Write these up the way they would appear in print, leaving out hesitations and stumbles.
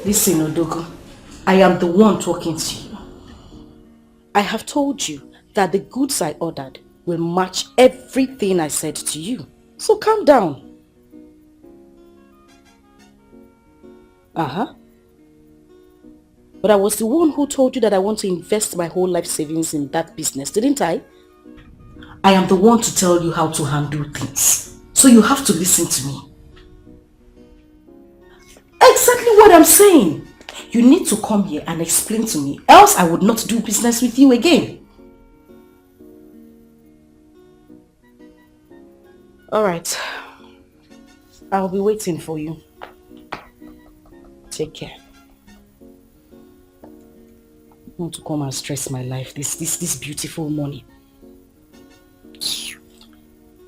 Listen, Odogo, I am the one talking to you. I have told you that the goods I ordered will match everything I said to you. So calm down. But I was the one who told you that I want to invest my whole life savings in that business, didn't I? I am the one to tell you how to handle things. So you have to listen to me. Exactly what I'm saying. You need to come here and explain to me, else I would not do business with you again. Alright. I'll be waiting for you. Take care. I want to come and stress my life this beautiful morning.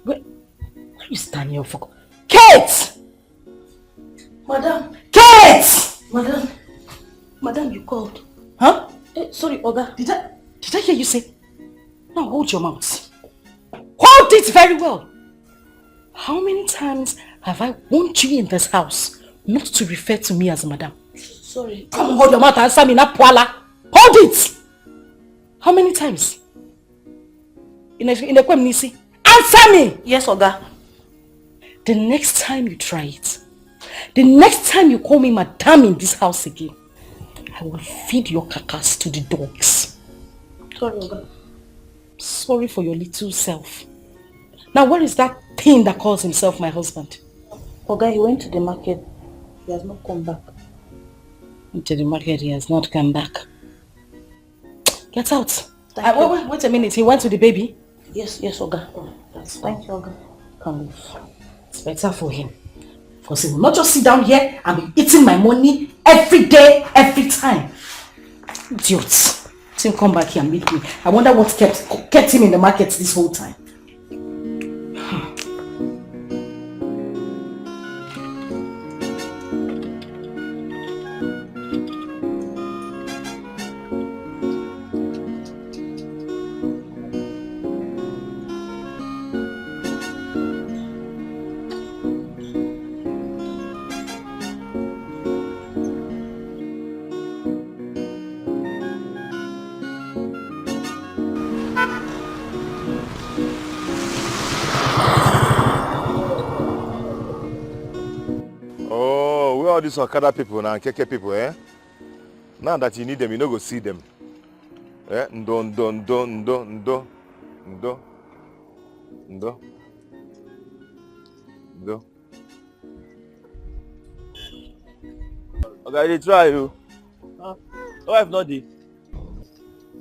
Where you stand here for? Kate! Madam! Kate! Madam, you called. Huh? Sorry, Oga. Did I hear you say? Now hold your mouth. Hold it very well. How many times have I warned you in this house not to refer to me as madam? Sorry. Come on, hold your mouth and answer me, not Puala. Hold it! How many times? In the Kwemnisi. Answer me! Yes, Oga. The next time you try it, the next time you call me madam in this house again, I will feed your carcass to the dogs. Sorry, Oga. Sorry for your little self. Now, where is that thing that calls himself my husband? Oga, he went to the market. He has not come back. To the market, he has not come back. Get out. Wait a minute. He went to the baby? Yes, Oga. Oh, that's fine. Thank you, Oga. Come move. It's better for him. For he will not just sit down here and be eating my money every day, every time. Idiots. Let him come back here and meet me. I wonder what kept him in the market this whole time. These Okada people and Keke people, eh? Now that you need them, you no go see them. Eh? Ndo. Okay, they try you. Why if not the?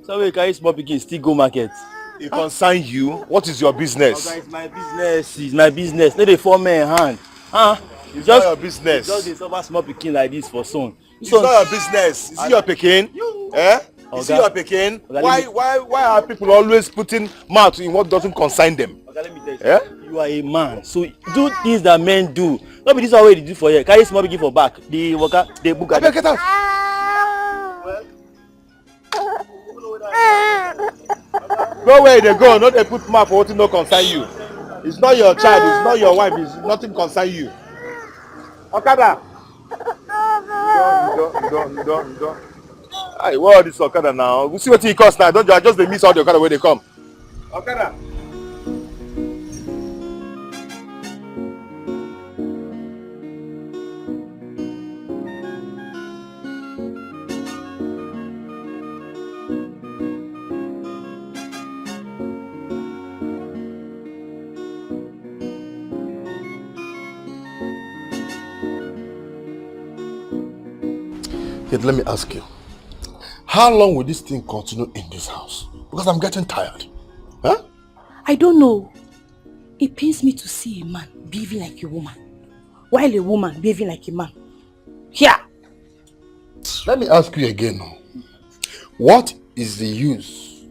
So we carry small pikin still go market. It concerns you. What is your business? Okay, it's my business. It's my business. No, they form my hand. It's not your business. Just they serve small pikin like this for son. It's not your business. Is it your pikin? Eh? Is it your pikin? Why are people always putting mouth in what doesn't concern them? Okay, let me tell you. Eh? You are a man, so do things that men do. Not be this way they do for you. Carry small pikin for back. The worker, they book. Get out. Go where they go. Not they put mouth for what no concern you. It's not your child. It's not your wife. It's nothing concern you. Okada. Don't. Hey, what is Okada now? We see what he costs now. Don't you just they miss all the Okada where they come. Okada. Yet let me ask you, how long will this thing continue in this house? Because I'm getting tired. Huh? I don't know. It pains me to see a man behaving like a woman, while a woman behaving like a man. Here. Let me ask you again now. What is the use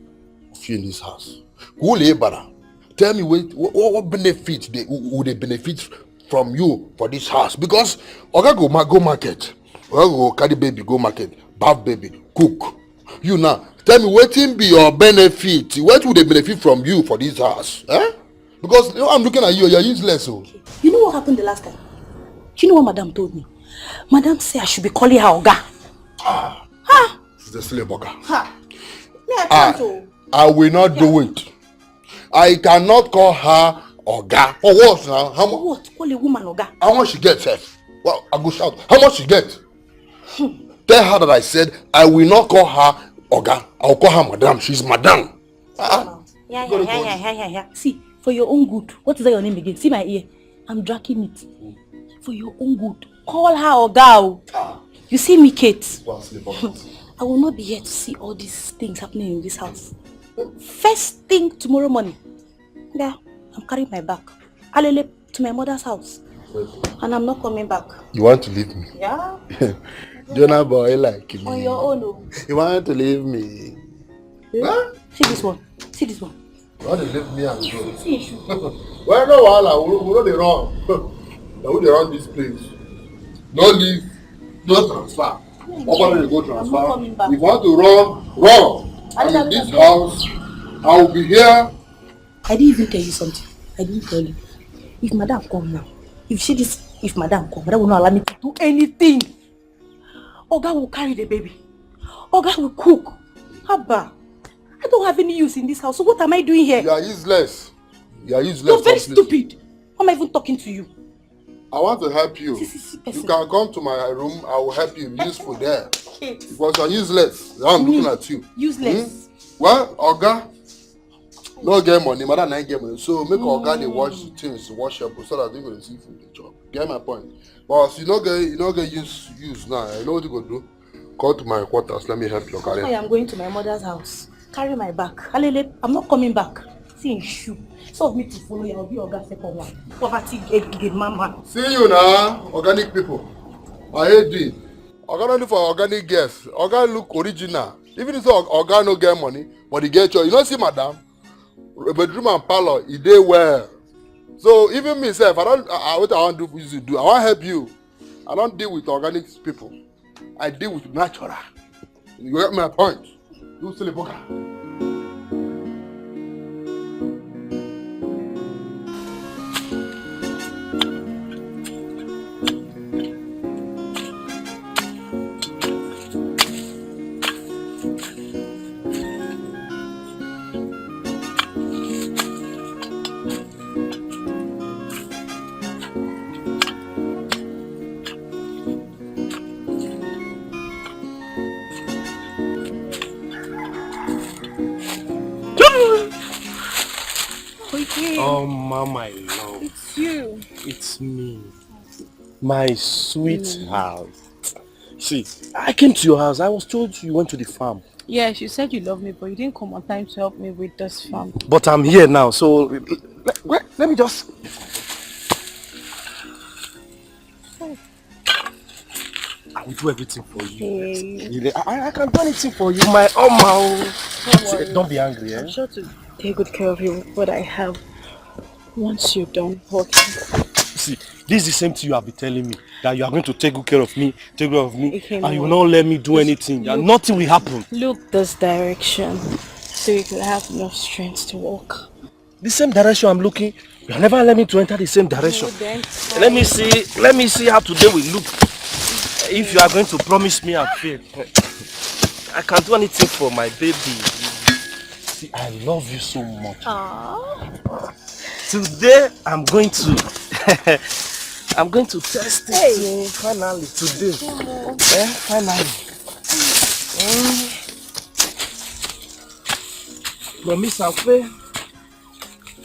of you in this house? Tell me what benefit would they benefit from you for this house? Because Oga go market. Go carry baby, go market, bath baby, cook. You now, tell me what will be your benefit? What would they benefit from you for this house? Eh? Because I'm looking at you, you're useless. So. You know what happened the last time? You know what Madam told me? Madam say I should be calling her Oga. It's the silly bugger. I will not do it. I cannot call her Oga. For what now? How much? What? Call a woman Oga. How much she get, Chef? Well, I go shout. How much she get? Tell her that I said I will not call her Oga. I'll call her Madam. She's Madam. Yeah. See, for your own good. What is that your name again? See my ear. I'm dragging it. For your own good. Call her Oga. You see me, Kate? I will not be here to see all these things happening in this house. First thing tomorrow morning. Yeah, I'm carrying my bag. Alele to my mother's house. And I'm not coming back. You want to leave me? Yeah. Jonah boy like me. On your own. Oh. You want to leave me? Huh? See this one. See this one. You want to leave me and go? See issue. Well, no, we know they wrong. Now we run this place. No leave, no transfer. Nobody will go transfer. If you want to run. I'm in this house. I will be here. I didn't even tell you something. I didn't tell you. If Madam come now, if Madam come, Madam will not allow me to do anything. Oga will carry the baby. Oga will cook. Abba, I don't have any use in this house. So what am I doing here? You are useless. You're very stupid. Why am I even talking to you? I want to help you. You can come to my room. I will help you. Be useful there. Because you're useless. I'm looking at you. Useless. Well, Oga, no get money. Madam not get money. So make Oga they wash things, wash up so that they go see food the job. Get my point. But you don't get use now. I know what you go do. Go to my quarters. Let me help you carry. I am going to my mother's house. Carry my bag. Alele, I'm not coming back. See in shoe. So of me to follow you, I'll be Oga second one. Poverty get mama. See you now, organic people. I hate it. Oga not look for organic guests. Oga look original. Even if Oga no get money, but he get your. You know see Madam? Bedroom and parlor, he dey well. So even myself, what I want to do for you to do, I want to help you. I don't deal with organic people. I deal with natural. You get my point? You silly bugger. Oh, Mama, my love. It's you. It's me. My sweetheart. See, I came to your house. I was told you went to the farm. Yes, you said you love me, but you didn't come on time to help me with this farm. But I'm here now, so let me just... I will do everything for you. Hey. I can do anything for you, my Oma. Don't be angry, eh? I'm sure to take good care of you with what I have once you're done working. See, this is the same thing you have been telling me, that you are going to take good care of me, and you will not let me do anything, and nothing will happen. Look this direction, so you can have enough strength to walk. The same direction I'm looking, you have never let me to enter the same direction. Let me see how today will look. If you are going to promise me and fail, I can do anything for my baby. See, I love you so much. Aww. Today I'm going to test it finally today. Finally. Promise and fail.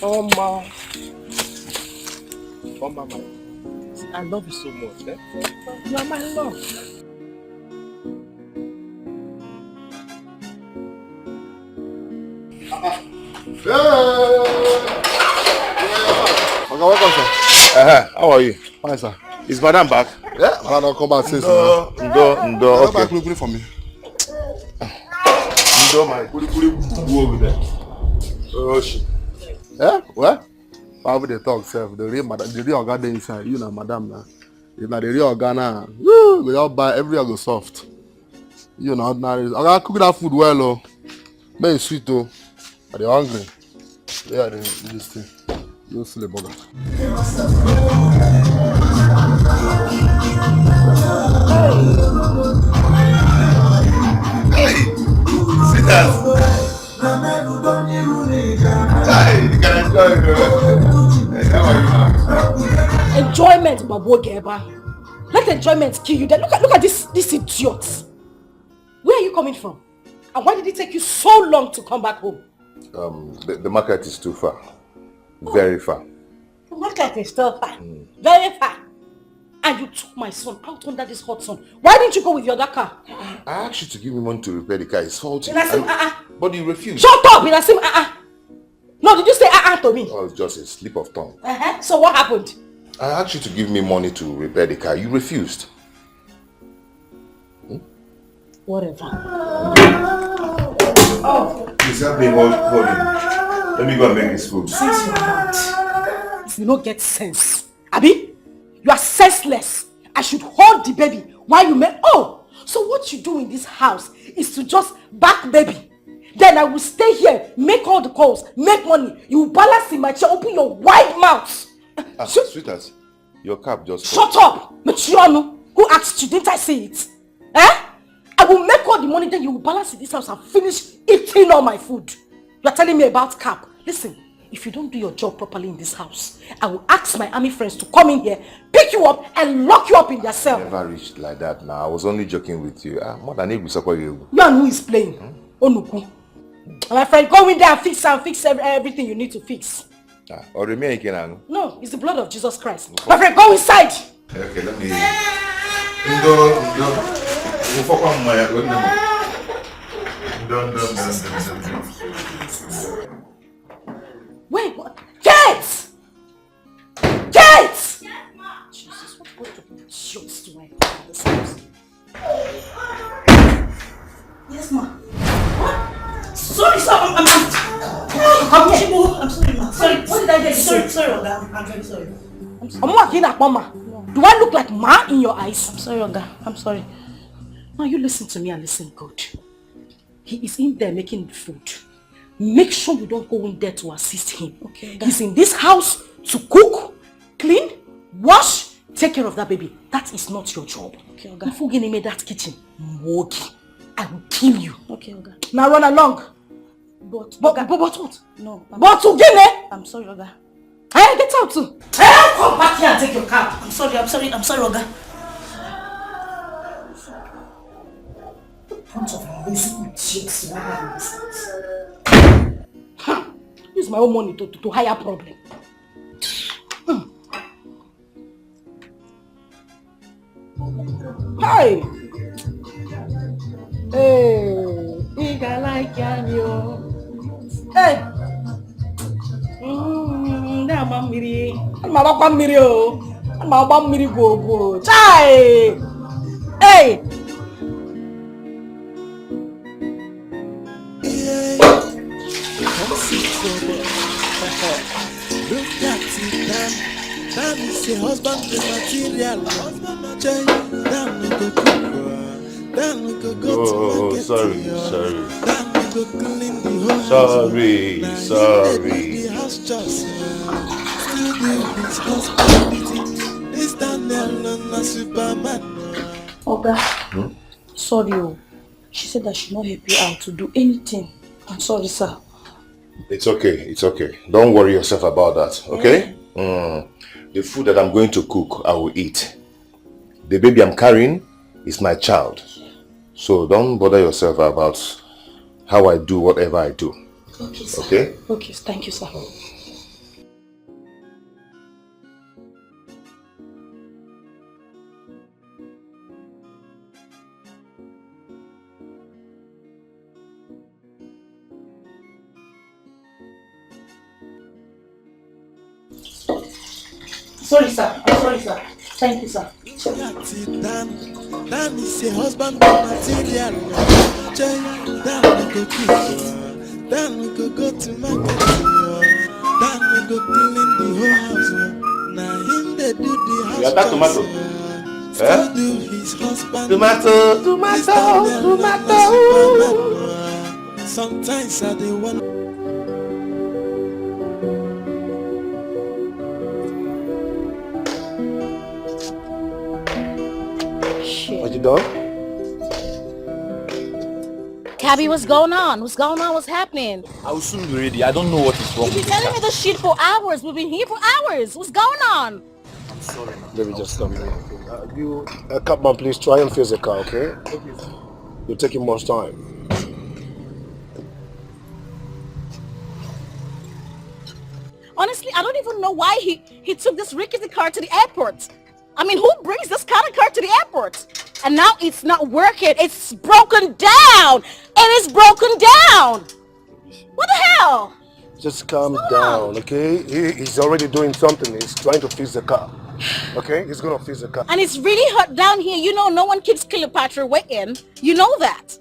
Oh mama. I love you so much. Eh? You are my love. Okay, welcome, sir. How are you? Fine, sir. Is Madam back? Yeah, Madam come back since Ndo, Come back okay. looking for me. Ndo, my kuli over there. Oh, shit. Yeah, what? Why would they talk, sir? The real Oga dey inside. You know, Madam now. If not the real Oga now, we all buy everywhere go soft. You know, ordinary. Oga cook that food well, oh. Make it sweet, oh. Are they hungry? Yeah, they this thing. You silly bugger. Let enjoyment kill you. Then look at this idiot. Where are you coming from? And why did it take you so long to come back home? The market is too far. Very far. The market is too far. Very far. And you took my son out under this hot sun. Why didn't you go with your other car? I asked you to give me money to repair the car. It's faulty. But you refused. Shut up! No, did you say to me? Oh, it's just a slip of tongue. So what happened? I asked you to give me money to repair the car. You refused. Whatever. Please help me hold him. Let me go and make his food. Since you're mad, if you don't get sense, Abi, you are senseless. I should hold the baby while you make. Oh, so what you do in this house is to just back baby. Then I will stay here, make all the calls, make money. You will balance in my chair, open your wide mouth. Sweetheart, your cap just... Shut up! Machiano, who asked you? Didn't I say it? I will make all the money, then you will balance in this house and finish eating all my food. You are telling me about cap. Listen, if you don't do your job properly in this house, I will ask my army friends to come in here, pick you up and lock you up in their cell. Never reached like that now. I was only joking with you. More than able to you. You and who is playing? Onuku. My friend, go in there and fix everything you need to fix. Or remain again. No, it's the blood of Jesus Christ. My friend, go inside. Okay, let me... Wait, what? Kate! Kate! Yes, Ma. Jesus, what idiots do I have in this house? Yes, Ma. What? Sorry, I'm sorry, Ma. Sorry, what did I get? Sorry, Oga. I'm very sorry. Do I look like Ma in your eyes? I'm sorry, Oga. I'm sorry. Now you listen to me and listen good. He is in there making food. Make sure you don't go in there to assist him. Okay, Oga. He's in this house to cook, clean, wash, take care of that baby. That is not your job. Okay, Oga. If you get me that kitchen, Mwogi, I will kill you. Okay, Oga. Now run along. But what? No. But to get I'm sorry, Oga. Hey, get out too. Hey, come back here and take your car. I'm sorry, Oga. Bunch of lazy idiots you have in this house. Use my own money to hire problem. Hey! Hey! Nigga like you. Hey! I'm go. Chai! Hey! Look at it, damn is a husband material. Damn we go cook, damn we go to market. Sorry. Damn we go clean the whole house. Sorry. The house just still do his husband. It's Daniel and a Superman. Oga, sorry. She said I should not help you out to do anything. I'm sorry, sir. It's okay. Don't worry yourself about that, okay? The food that I'm going to cook, I will eat. The baby I'm carrying is my child. So don't bother yourself about how I do whatever I do. Okay, sir. Okay? Okay, thank you, sir. Sorry, sir. I'm sorry, sir. Thank you, sir. Dan is a husband material. Dan we go cook. Dan we go to market. Dan we go clean the whole house. Now him they do the house. You got that tomato? Do his husband. Tomato. Sometimes I dey want. What you done? Cabby, what's going on? What's happening? I will soon be ready. I don't know what is wrong You've with been telling me this shit for hours. We've been here for hours. What's going on? sorry. Maybe just come here. You, Capman, please try and face the car, okay? You're taking much time. Honestly, I don't even know why he took this rickety car to the airport. I mean, who brings this kind of car to the airport? And now it's not working. It's broken down. It is broken down. What the hell? Just calm down, okay? He's already doing something. He's trying to fix the car. Okay? He's gonna fix the car. And it's really hot down here. You know, no one keeps Cleopatra waiting. You know that.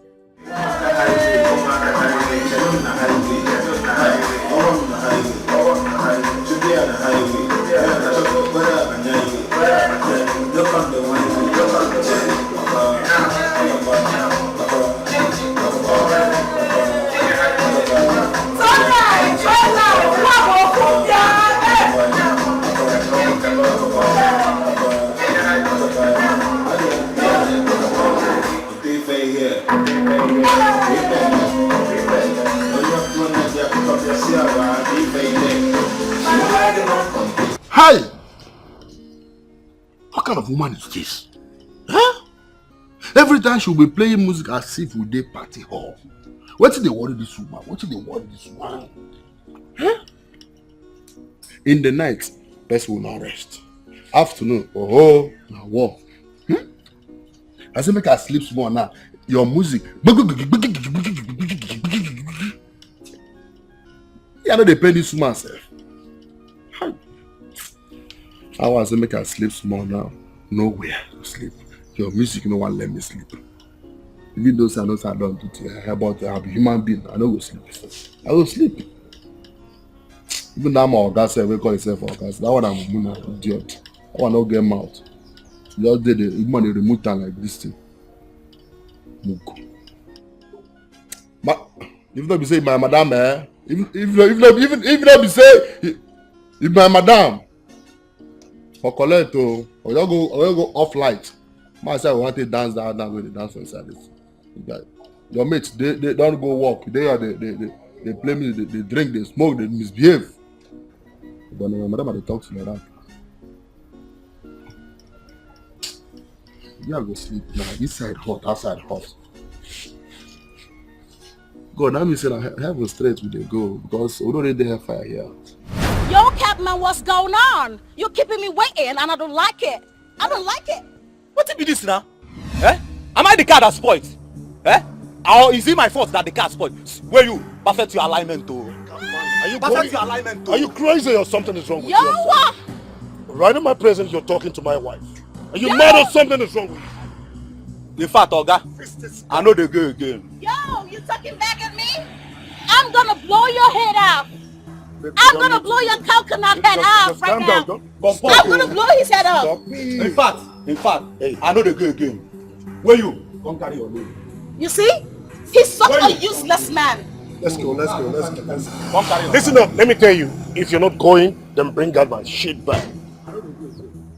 Hi! What kind of woman is this? Huh? Every time she'll be playing music as if we dey party hall. What did they worry this woman? What did they worry this woman? Huh? In the night, person will not rest. Afternoon, oh, now war. I say make her sleep small now. Your music. Yeah, I know they pay this woman self. I want to make her sleep small now. Nowhere to sleep. Your music no one let me sleep. Even though I know I don't do it, about I'm a human being, I know go sleep. I will sleep. Even now my organ say we call himself organ. That one I'm a idiot. I want to get mouth. Just did the money remove time like this thing. Moko. But if not be say my madam, if not be say if my madam for collect or you go off light. Myself want to dance that dance when they dance for inside this. Your mates they don't go walk. They play music, they drink, they smoke, they misbehave. But my madam they talk to me like that. You go sleep now. Inside hot, outside hot. God, now me say heaven straight we they go because we don't need the fire here. Yo, Capman, what's going on? You're keeping me waiting and I don't like it. I don't like it. What be this now? Eh? Am I the car that spoiled? Eh? Or is it my fault that the car spoiled? Where you? Perfect your alignment too. Are you Perfect your alignment too. Are you crazy or something is wrong with Yo, you? what? Right in my presence, you're talking to my wife. Are you mad or something is wrong with you? In fact, Oga, I know they go again. Yo, you talking back at me? I'm gonna blow your head out. I'm gonna blow your coconut head off right now. I'm gonna blow his head off. In fact, hey, I know they go again. Where you? Come carry your load. You see? He's such a useless man. Let's go. Listen up, let me tell you. If you're not going, then bring out my shit back.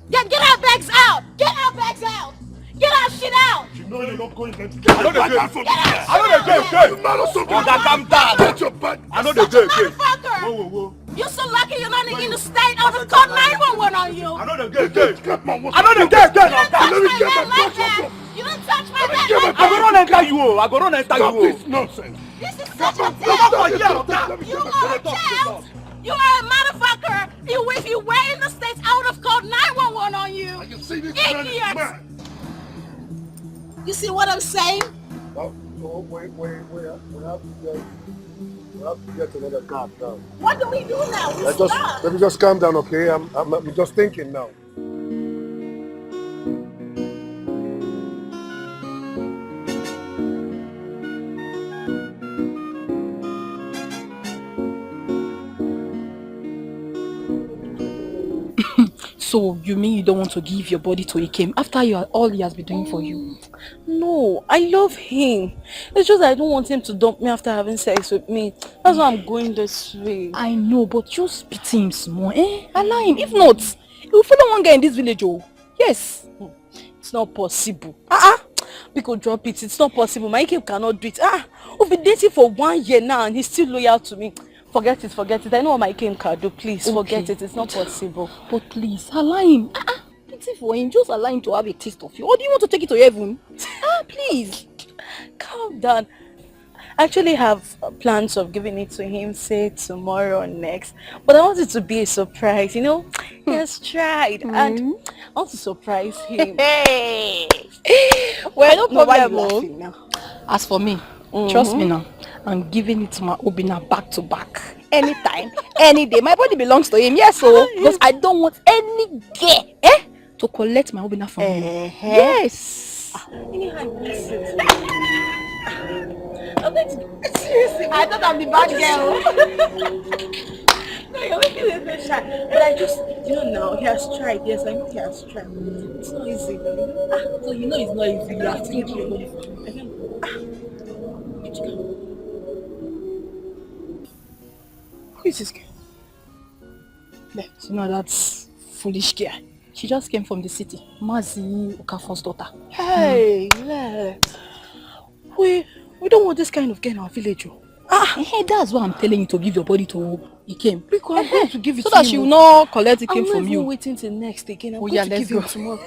Get our bags out! Get our bags out! Get our shit out! You know you're not going, then I know they go again. I know they go again. You mad or something? Oga, calm down. Get your back. I know they go again. Motherfucker! Whoa. You're so lucky you're not in the state of the code 911 on you! I know they go again. I I know they go again. You don't touch my man like that! You don't touch my man like I go that! run enter you. I go run enter Stop you. this nonsense. This is such a Come test! on here, Oga. You are a test! You are a motherfucker! If you were in the states, I would have called 911 on you! You see this man is mad. You see what I'm saying? Oh, wait. We have to get another car now. What do we do now? We stop. Let me just calm down, okay? I'm just thinking now. So you mean you don't want to give your body to Ikem after all he has been doing for you? No, I love him. It's just I don't want him to dump me after having sex with me. That's why I'm going this way. I know, but just pity him small, eh? Allow him. If not, he will follow one guy in this village, oh. Yes. It's not possible. Because drop it. It's not possible. My Ikem cannot do it. We've been dating for 1 year now and he's still loyal to me. Forget it, forget it. I know what my king can do. Please, forget it. It's not possible. But please, allow him. Pity for him. Just allow him to have a taste of you. Or do you want to take it to heaven? Please. Calm down. I actually have plans of giving it to him, say tomorrow or next. But I want it to be a surprise, you know? He has tried and I want to surprise him. Hey! Well, no problem. Now. As for me, trust me now, I'm giving it to my Obina back to back. Anytime, any day. My body belongs to him, yes, so because I don't want any girl to collect my Obina from me. Yes. Seriously, I thought I'm the bad girl. No, you're making it so shy. But I just, now he has tried. Yes, I know he has tried. It's not easy. So you know it's not easy. You have to keep Who is this girl? That's foolish girl. She just came from the city. Ngozi Okafor's daughter. Hey, we don't want this kind of girl in our village. Hey, that's why I'm telling you to give your body to Ikem. Because I'm going to give it to him. So that she will not collect Ikem from you. I'm not waiting till next again. I'm going to give him tomorrow.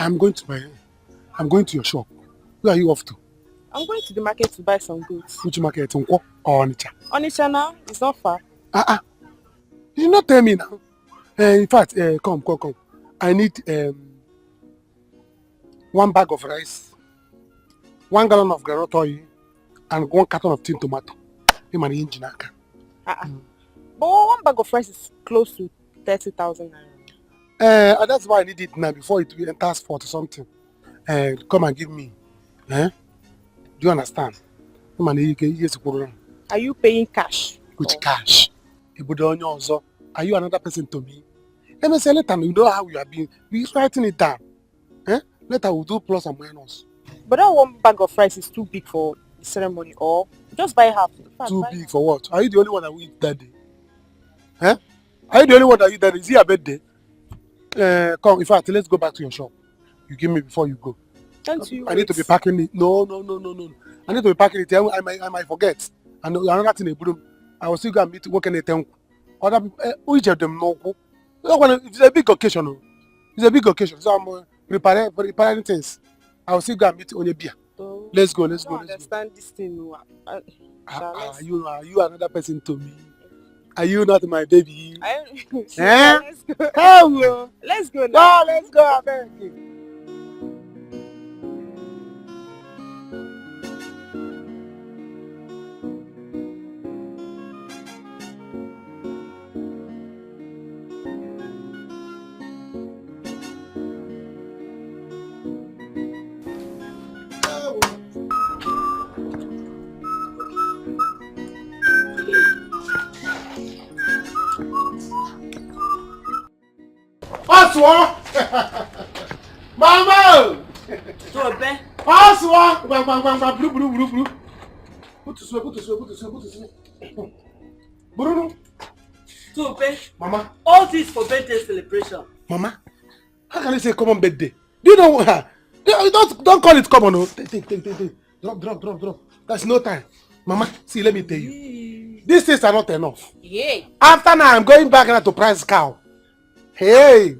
I'm going to your shop. Where are you off to? I'm going to the market to buy some goods. Which market? Nkwo or Onitsha? Onitsha now? It's not far. You did not tell me now. In fact, come. I need 1 bag of rice, 1 gallon of groundnut oil, and 1 carton of tin tomato. But 1 bag of rice is close to 30,000 naira. That's why I need it now before it enters 40 something. Come and give me. Do you understand? Are you paying cash? Which cash? Are you another person to me? Let me say later, you know how you have been. We're writing it down. Later we'll do plus and minus. But that 1 bag of rice is too big for the ceremony, or just buy half. Too big for what? Are you the only one that will eat that day? Are you the only one that will eat that day? Is it a birthday? Come, in fact, let's go back to your shop. You give me before you go. I need to be packing it. No. I need to be packing it. I might forget. And another thing, I will still go and meet working at them. Other people, which of them know? It's a big occasion. It's a big occasion. So I'm preparing things. I will still go and meet on your beer. Let's go. I don't understand this thing. Are you another person to me? Are you not my baby? Let's go. Come. Let's go now. No, let's go. I beg you. Oswa! Mama! Tobe! Oswa! Bang, blue. Put to sleep. Bruno! Tobe! Mama! All this for birthday celebration. Mama? How can you say common birthday? Do you know her? Don't call it common, no. Take. Drop. That's no time. Mama, see, let me tell you. These things are not enough. Yeah. After now, I'm going back now to price cow. Hey!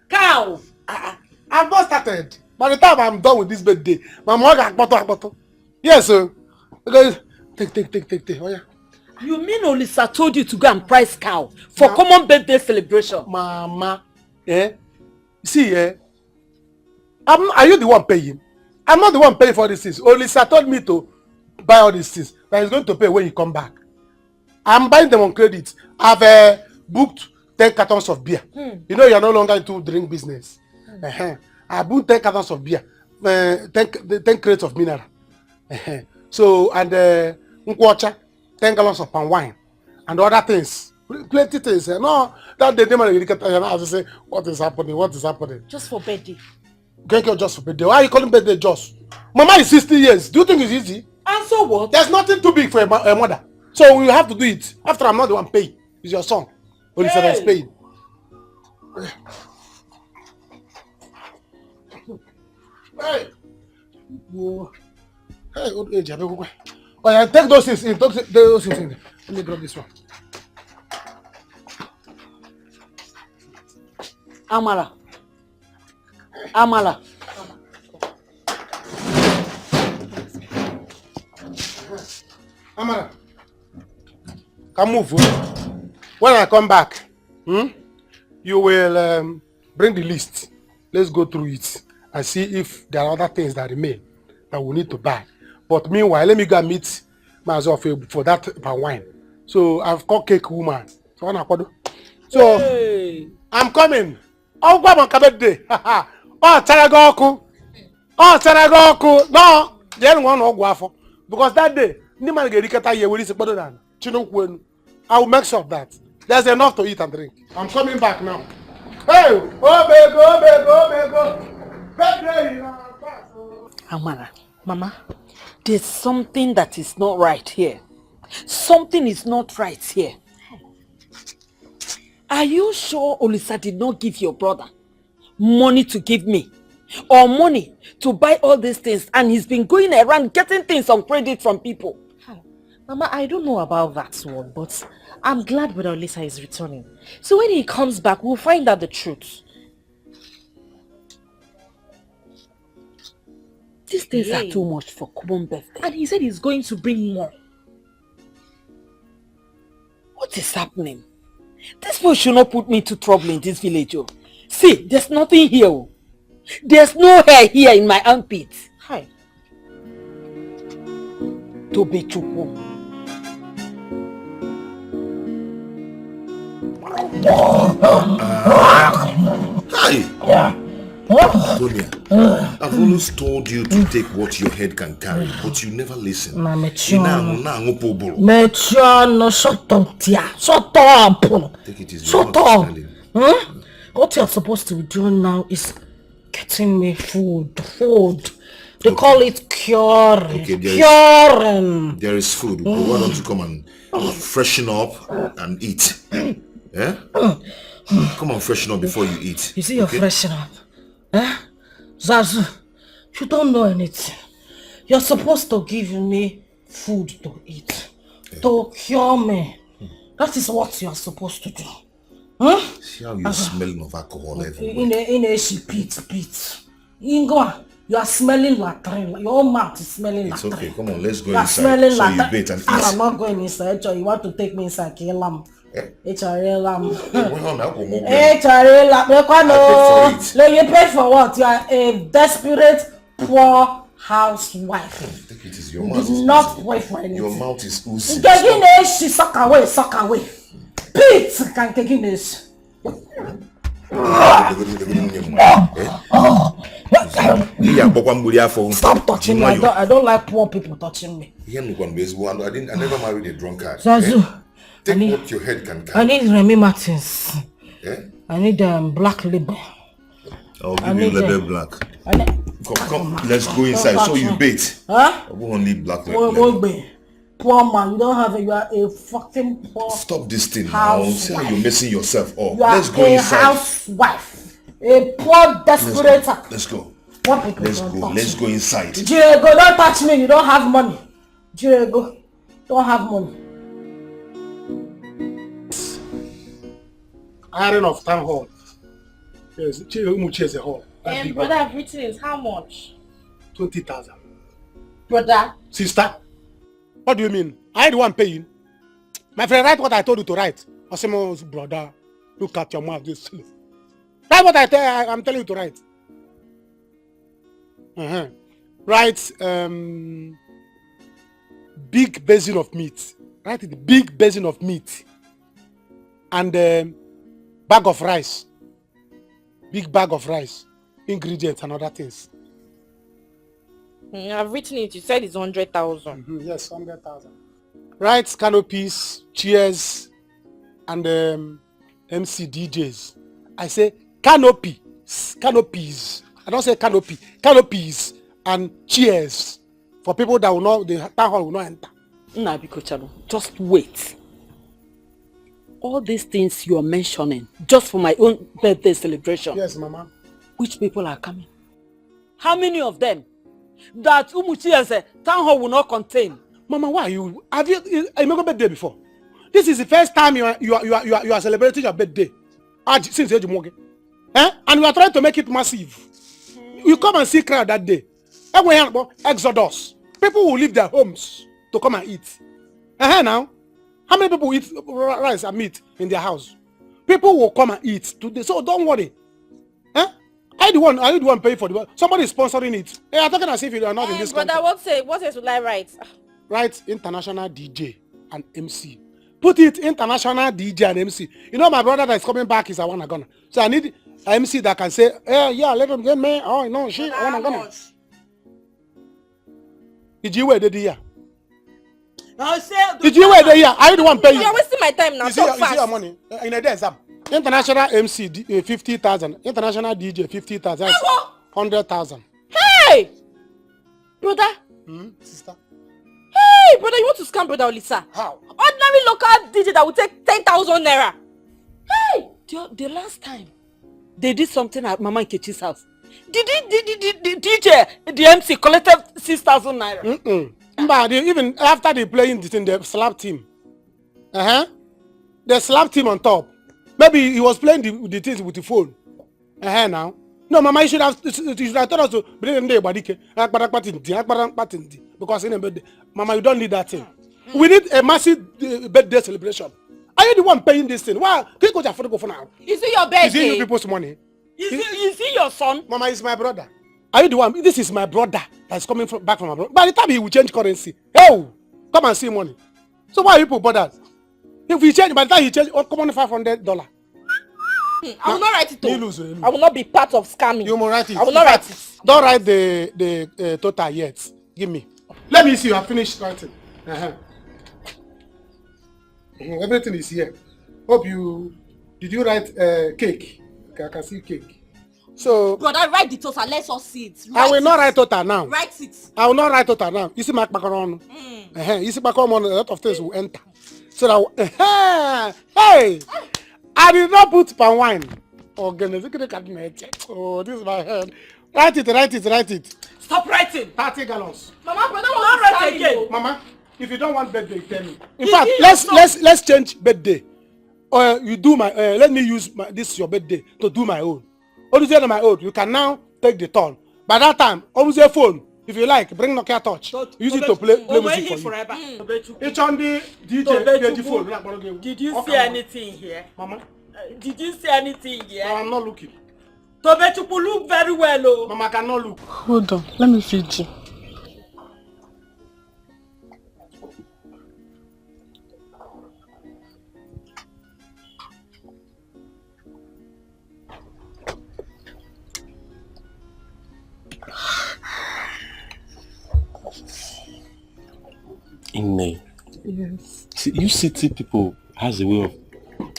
Cow! I've not started. By the time I'm done with this birthday, my mom got bottle. Yes, sir. Take. Oh, yeah. You mean Olisa told you to go and price cow for common birthday celebration? Mama, see, are you the one paying? I'm not the one paying for these things. Olisa told me to buy all these things. That he's going to pay when you come back. I'm buying them on credit. I've booked 10 cartons of beer. You know you're no longer into drink business. I bought 10 cartons of beer. 10 crates of mineral. So, and nkwocha. 10 gallons of palm wine, and other things. Plenty things. No, that day, I say, what is happening? What is happening? Just for birthday. Girl, just for birthday. Why are you calling birthday just? Mama is 60 years. Do you think it's easy? And so what? There's nothing too big for a mother. So we have to do it. After I'm not the one paying. It's your son. Only son is paying. Hey. Whoa. Hey, old age. Oh yeah, take those things in. Take those things in. Let me grab this one. Amala. Amala. Amala. Come move. When I come back, you will bring the list. Let's go through it and see if there are other things that remain that we need to buy. But meanwhile, let me go and meet myself for that palm wine. So I've called cake woman. So I'm coming. Oh, go on, birthday. Oh, Taragoku. Oh, Taragoku. No, they don't want to go for because that day, Niman Gerikata here will is better than Chinokwen. I will make sure of that. There's enough to eat and drink. I'm coming back now. Hey, Amara, Mama, there's something that is not right here. Something is not right here. Are you sure Olisa did not give your brother money to give me? Or money to buy all these things and he's been going around getting things on credit from people? Mama, I don't know about that one, but I'm glad Brother Olisa is returning. So when he comes back, we'll find out the truth. These things are too much for Kubon's birthday. And he said he's going to bring more. What is happening? This boy should not put me to trouble in this village. Oh. See, there's nothing here. Oh. There's no hair here in my armpit. Hi. Tobe Chukwu. Hi! Tonia, I've always told you to take what your head can carry, but you never listen. Mechiano, shut up, dear. Shut up. Take it easy. Shut up. What you're supposed to be doing now is getting me food. They call it curing. Okay, curing. There is food. But why don't you come and freshen up and eat? Yeah? Come on, freshen up before you eat. You see, you're freshen up. Zazu, you don't know anything. You're supposed to give me food to eat. To cure me. That is what you're supposed to do. See how you're smelling of alcohol everywhere. In a pit. Ingo, you are smelling latrine. Your mouth is smelling latrine. It's okay, come on, let's go inside. So you bait and eat. I'm not going inside. You want to take me inside, kill lamb. HRA lamb. HRA lamb. You pay for what? You are a desperate, poor housewife. Take it easy. Your mouth is not wait for anything. Your mouth is oozing. She suck away. Pete can take this. Stop touching me. I don't like poor people touching me. I never married a drunkard. Zazu, take what your head can carry. I need Remy Martins. I need black label. I'll give you label black. Come, let's go inside. So you bait. Huh? I won't only black label. Poor man, you don't have you are a fucking poor. Stop this thing now. See how you're messing yourself up. Let's go inside. Housewife. A poor desperate. Let's go. Let's go inside. Diego, don't touch me. You don't have money. Diego, don't have money. Hiring of town hall. Yes, a hall. And brother, I've written is how much? 20,000. Brother. Sister. What do you mean? I the one paying. My friend, write what I told you to write. Osimo's brother, look at your mouth. This. Write what I'm telling you to write. Write big basin of meat. Write it, big basin of meat. And bag of rice. Big bag of rice. Ingredients and other things. I've written it. You said it's 100,000. Yes, 100,000. Write canopies, chairs, and MC DJs. I say canopies. I don't say canopy. Canopies and chairs for people that will not, the town hall will not enter. Nabiko Chalo, just wait. All these things you are mentioning, just for my own birthday celebration. Yes, Mama. Which people are coming? How many of them? That Umuchi as a town hall will not contain. Mama, why you? Have you birthday before? This is the first time you are celebrating your birthday. Since age morgue. And you are trying to make it massive. You come and see crowd that day. Exodus. People will leave their homes to come and eat. Now, how many people eat rice and meat in their house? People will come and eat today. So don't worry. Are you the one paying for the somebody is sponsoring it? Hey, I'm talking as if you are not in this country. But what else will I write? Write international DJ and MC. Put it international DJ and MC. You know my brother that is coming back is a one gonna. So I need an MC that can say, yeah, let them get me. Oh no, she I wanna gonna. Did you wait the year? Did you wait the year? Are you the one paying? You're wasting my time now. You see your money in a day exam. International MC 50,000. International DJ 50,000. 100,000. Hey, brother. Sister. Hey, brother, you want to scam brother Olisa? How? Ordinary local DJ that will take 10,000 naira. Hey, the last time they did something at Mama Nkechi's house, the DJ, the MC collected 6,000 naira. But even after they playing the thing, they slapped him. They slapped him on top. Maybe he was playing the things with the phone. Now. No, Mama, you should have told us to bring in the Dikeh. Because in a birthday, Mama, you don't need that thing. We need a massive birthday celebration. Are you the one paying this thing? Why? Can you go to for now? Is it your birthday? Is it you people's money? Is he your son? Mama, is my brother. Are you the one? This is my brother that's coming back from abroad. By the time he will change currency, come and see money. So why are you people bothered? If we change, by the time he change, come on $500. I will not write it. I will not be part of scamming. You will write it. I will not write it. Don't write the total yet. Give me. Let me see. You have finished writing. Everything is here. Hope you did. You write cake? Okay, I can see cake. So. Brother, write the total. Let's all see it. I will not write total now. Write it. I will not write total now. You see my macaron. You see macaron. A lot of things will enter. So that hey. I did not put palm wine. Oh, goodness, look at the oh, this is my head. Write it. Stop writing. 30 gallons. Mama, brother, don't write again. Mama, if you don't want birthday, tell me. In fact, let's change birthday. Or you do my. Let me use this your birthday to do my own. Only say my own. You can now take the turn. By that time, always your phone. If you like, bring Nokia Touch. Use it to play music for you. It's on the DJ phone. Did you see anything here? Mama? Did you see anything here? No, I'm not looking. Tobechupu look very well, oh. Mama cannot look. Hold on, let me feed you. Ini. Yes. See, you city people has a way of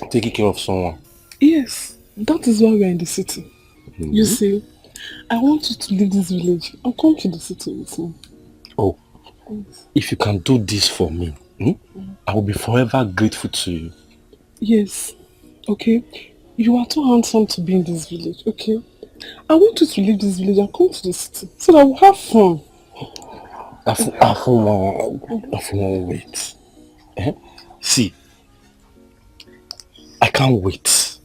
taking care of someone. Yes, that is why we are in the city. You see, I want you to leave this village and come to the city with me. Oh, yes. If you can do this for me, I will be forever grateful to you. Yes, okay? You are too handsome to be in this village, okay? I want you to leave this village and come to the city so that we'll have fun. I wait. See, I can't wait.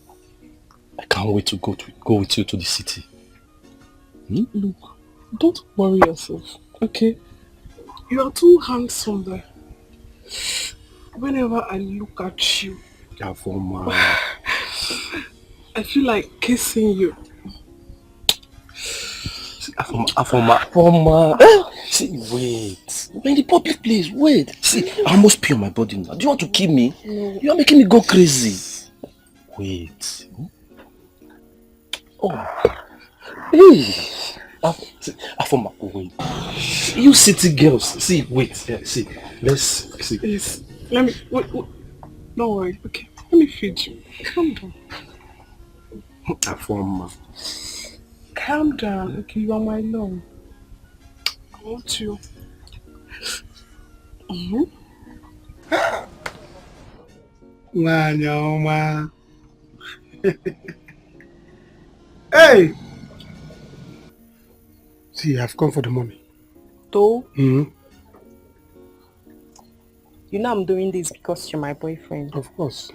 I can't wait to go with you to the city. Look, don't worry yourself, okay? You are too handsome there. Whenever I look at you, I feel like kissing you. See, wait. We're in the public place. Wait. See, I almost pee on my body now. Do you want to kill me? No. You are making me go crazy. Wait. Oh. Hey. Wait. You city girls. See, wait. See, let's see. Yes. Let me, wait. Don't worry, okay? Let me feed you. Calm down. Calm down, okay? You are my love. I want you. Wanyoma. Hey! See, I've come for the money. Though? You know I'm doing this because you're my boyfriend. Of course.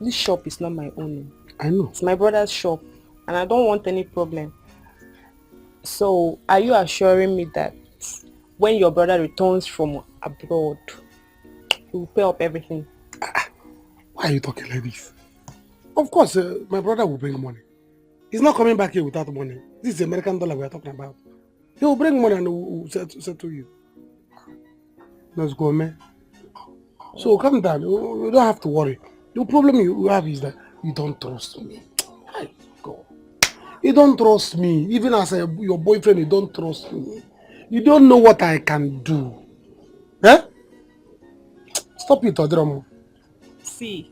This shop is not my own. I know. It's my brother's shop. And I don't want any problem. So, are you assuring me that when your brother returns from abroad, he will pay up everything? Why are you talking like this? Of course, my brother will bring money. He's not coming back here without money. This is the American dollar we are talking about. He will bring money and he will settle you. Let's go, man. So calm down. You don't have to worry. The problem you have is that you don't trust me. God. You don't trust me. Even as your boyfriend, you don't trust me. You don't know what I can do. Eh? Stop it, Odromo. See,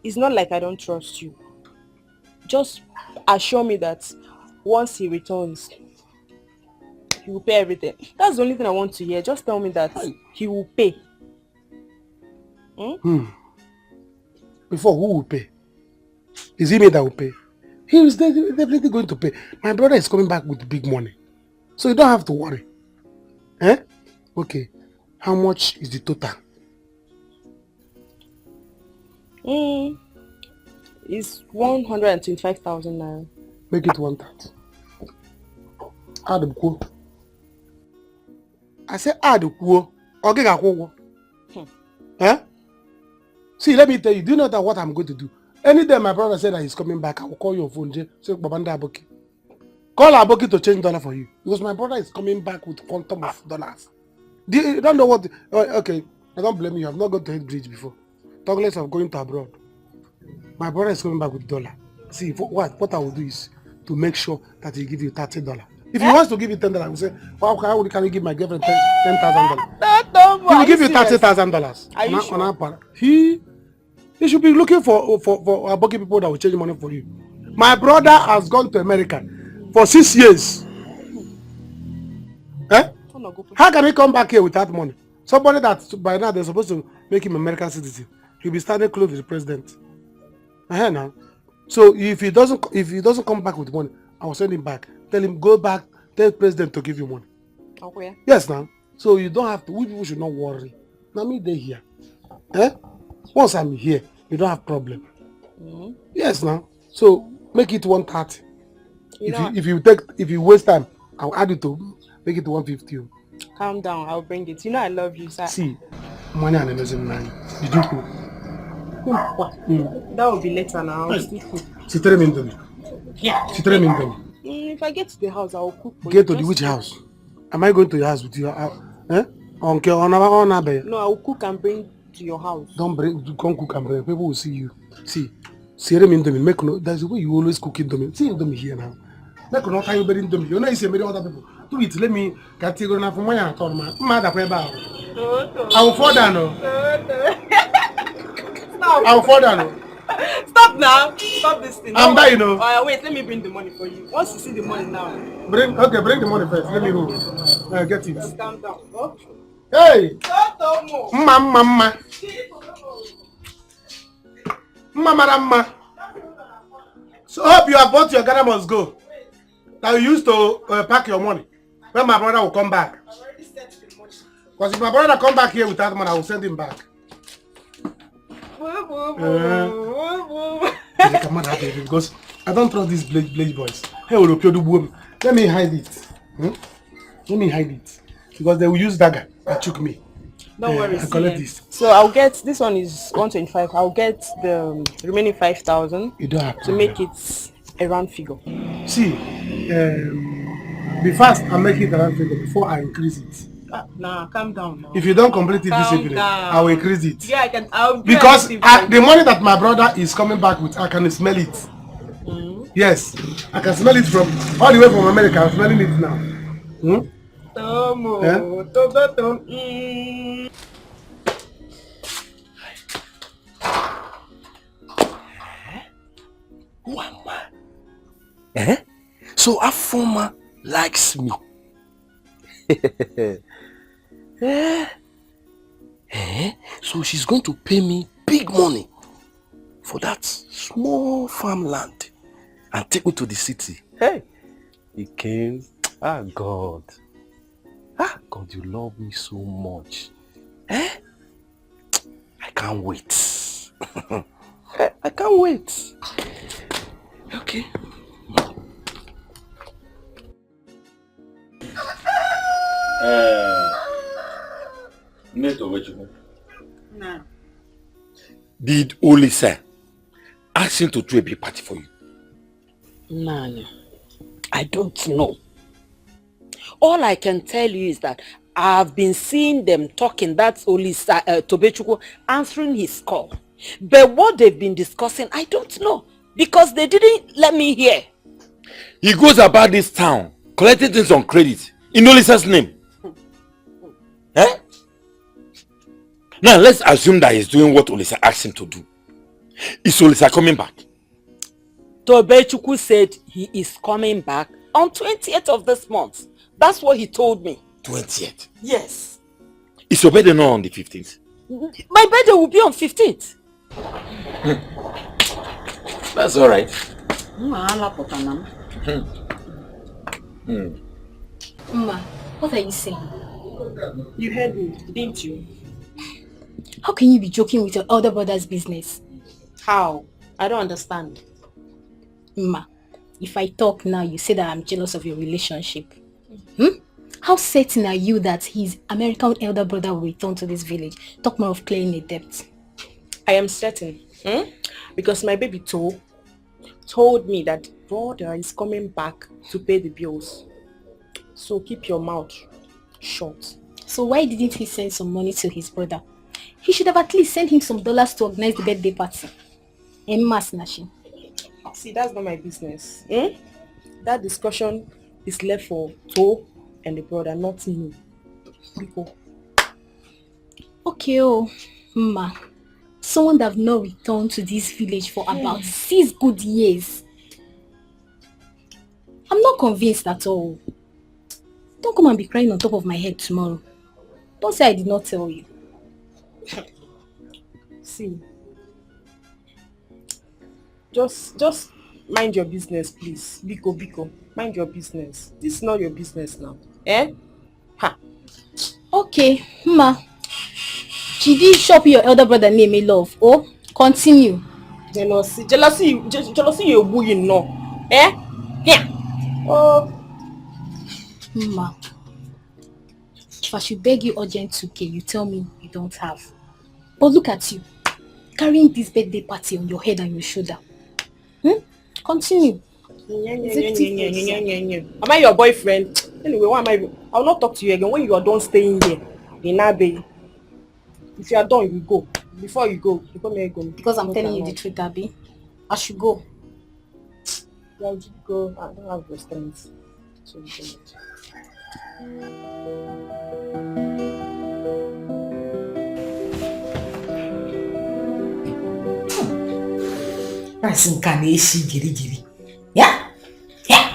it's not like I don't trust you. Just assure me that once he returns, he will pay everything. That's the only thing I want to hear. Just tell me that he will pay. Before, who will pay? Is it me that will pay? He is definitely going to pay. My brother is coming back with big money. So you don't have to worry. Eh? Okay. How much is the total? It's 125,000 naira. Make it 130. Add the quo. I say add the quo. Okay, eh? See, let me tell you, do you know that what I'm going to do? Any day my brother said that he's coming back, I will call your phone. Say, Babanda Aboki. Call Aboki to change dollar for you. Because my brother is coming back with quantum of dollars. You don't know what... okay, I don't blame you. I've not gone to hit bridge before. Talk less of going to abroad. My brother is coming back with dollar. See, what I will do is to make sure that he give you $30. If he wants to give you $10, I will say, well, how can you give my girlfriend $10,000? He will give you $30,000. Are you sure? He should be looking for Aboki people that will change money for you. My brother has gone to America for 6 years. Eh? How can he come back here without money? Somebody that by now they're supposed to make him American citizen. He'll be standing close with the president. Now. So if he doesn't come back with money, I will send him back. Tell him go back, tell the president to give you money. Okay. Yes now. So you don't have to, we people should not worry. Now me they here. Eh? Once I'm here, you don't have problem. Yes now. So make it 130. If you waste time, I'll add it to make it 150. Calm down, I'll bring it. You know I love you, sir. See, money and amazing man. Did you cook? That will be later now. I'll still cook. Yeah. If I get to the house, I'll cook for Get you. to which house? Am I going to your house with you? Eh? No, I'll cook and bring to your house. Don't cook and bring. People will see you. See, make no. That's the way you always cook indomie. See indomie here now. Make no time you bury indomie. You know you see many other people. Do it. Let me categorize now for my account, man. I will fall down. Stop. I will fall down. Stop now. Stop this thing. I'm dying, you know. Wait, let me bring the money for you. Once you see the money now. Bring the money first. Let me roll. Get it. Just calm down. Oh. Hey! Mama. So hope you have bought your Ghana must go. Now you used to pack your money. When my brother will come back. Because if my brother come back here without money, I will send him back. Because I don't trust these blade boys. Hey, let me hide it. Let me hide it. Because they will use dagger and choke me. Don't worry. I collect this. So I'll get, this one is 125. I'll get the remaining 5,000 you don't have to make it a round figure. See, be fast and make it a round figure before I increase it. Nah, calm down now. If you don't complete it this evening, I will increase it. Yeah, I'll because the money that my brother is coming back with, I can smell it. Yes, I can smell it from all the way from America. I'm smelling it now. Who am I? Eh? So Afoma likes me. So she's going to pay me big money for that small farmland and take me to the city. Hey, he came. Ah, God. Ah, God, you love me so much. Eh? I can't wait. I can't wait. Okay. No. Did Olisa ask him to throw a big party for you? No, I don't know. All I can tell you is that I've been seeing them talking. That's Olisa Tobechukwu answering his call. But what they've been discussing, I don't know. Because they didn't let me hear. He goes about this town collecting things on credit in Olisa's name. Eh? Now let's assume that he's doing what Olisa asked him to do. Is Olisa coming back? Tobechukwu said he is coming back on 28th of this month. That's what he told me. 20th? Yes. Is your birthday not on the 15th? My birthday will be on 15th. That's alright. Ma, what are you saying? You heard me, didn't you? How can you be joking with your elder brother's business? How? I don't understand. Ma, if I talk now, you say that I'm jealous of your relationship. How certain are you that his American elder brother will return to this village? Talk more of clearing a debt. I am certain. Because my baby told me that brother is coming back to pay the bills. So keep your mouth shut. So why didn't he send some money to his brother? He should have at least sent him some dollars to organize the birthday party. See, that's not my business. That discussion is left for To and the brother, not me. People. Okay, Ma. Someone that have not returned to this village for about 6 good years. I'm not convinced at all. Don't come and be crying on top of my head tomorrow. Don't say I did not tell you. See, just mind your business, please. Biko, mind your business. This is not your business now. Eh? Ha. Okay, Ma. Chidi shop your elder brother name, me love. Oh, continue. Jealousy, you bullying no. Eh? Yeah. Oh. Ma. If I should beg you urgent 2K, you tell me you don't have. But look at you, carrying this birthday party on your head and your shoulder. Continue. Am I your boyfriend? Anyway, why am I? I will not talk to you again when you are done staying here in Abbey. If you are done, you go. Before you go, you come here again. Because I'm telling you the truth, Abby. I should go. Yeah, you should go. I don't have restraints. So you can Rice incarnation, giri. Yeah? Yeah.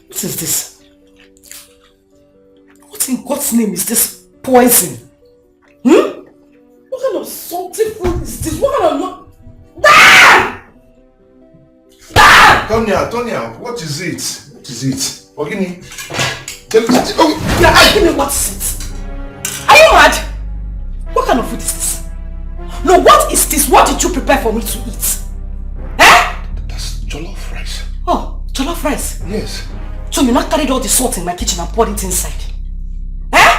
What is this? What in God's name is this poison? What kind of salty food is this? What kind of Tonya, what is it? What is it? Ogini. You're asking me what is it? Are you mad? What kind of food is this? No, what is this? What did you prepare for me to eat? Eh? That's jollof rice. Oh, jollof rice? Yes. So you not carried all the salt in my kitchen and poured it inside? Eh?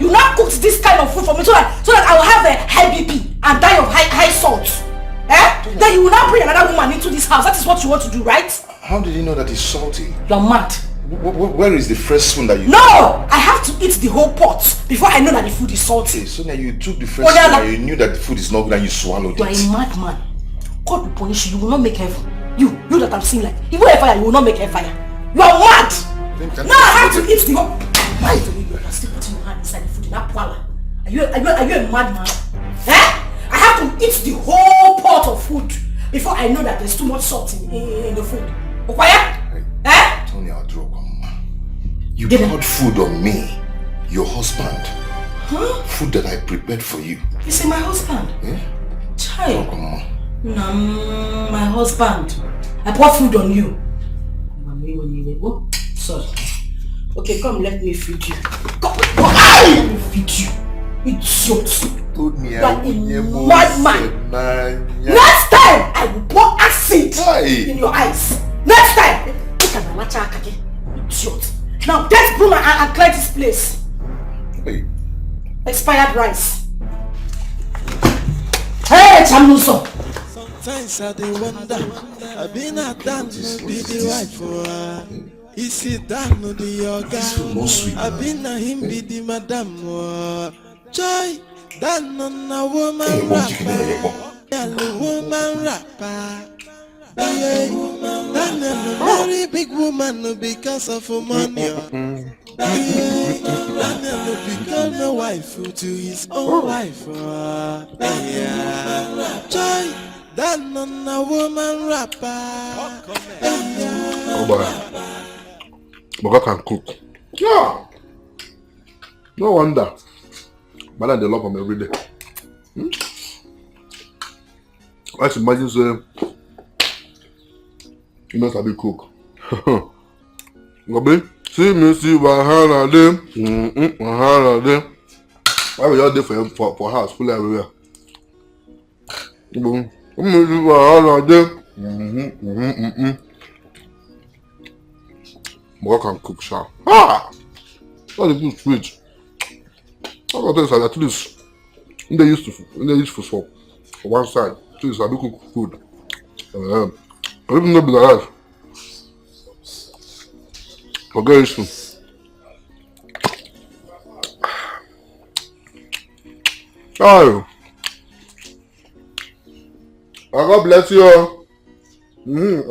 You not cooked this kind of food for me so that I will have a high BP and die of high salt? Eh? Then you will not bring another woman into this house. That is what you want to do, right? How did you know that it's salty? You're mad. Where is the fresh spoon that you... No! I have to eat the whole pot before I know that the food is salty. Okay, so now you took the fresh spoon and you knew that the food is not good and you swallowed it. You are a madman. God will punish you. You will not make heaven. You that I'm seeing like, even a fire, you will not make a fire. You are mad! Now I have to eat the whole... Why do you still putting your hand inside the food in that power? Are you a madman? Eh? I have to eat the whole pot of food before I know that there's too much salt in the food. Okwaya? Eh? Tony Adroko, you poured food on me, your husband. Huh? Food that I prepared for you. You say my husband? Eh? Child. My husband. I poured food on you. Oh, sorry. Okay, come, let me feed you. Come, let me feed you. Idiot. You are a madman. Next time, I will pour acid in your eyes. Next time. Idiot. Now, get broom and clear this place. Hey. Expired rice. Hey, Chamuso. Sometimes I dey wonder, I been a damn no be the wife for her. He sit down no the yoga. I been a him be the madam. Joy, that non a woman rapper. Yellow woman rapper. Yeah, that never very big woman no because of money. Yeah, that never become a wife to his own wife. Yeah, Joy. That non a woman rapper. Oh boy. Beggar can cook. Yeah. No wonder. But I love him every day. Let's imagine say you must have been cook. Gobi, see me see Wahana them. Wahana them. Why we all there for house full everywhere? Beggar can cook sharp. Ah! That's a good sweet. I got this at least they use for one side. So it's a big cook food. I even know be alive. Forget it soon. Oh. God bless you all.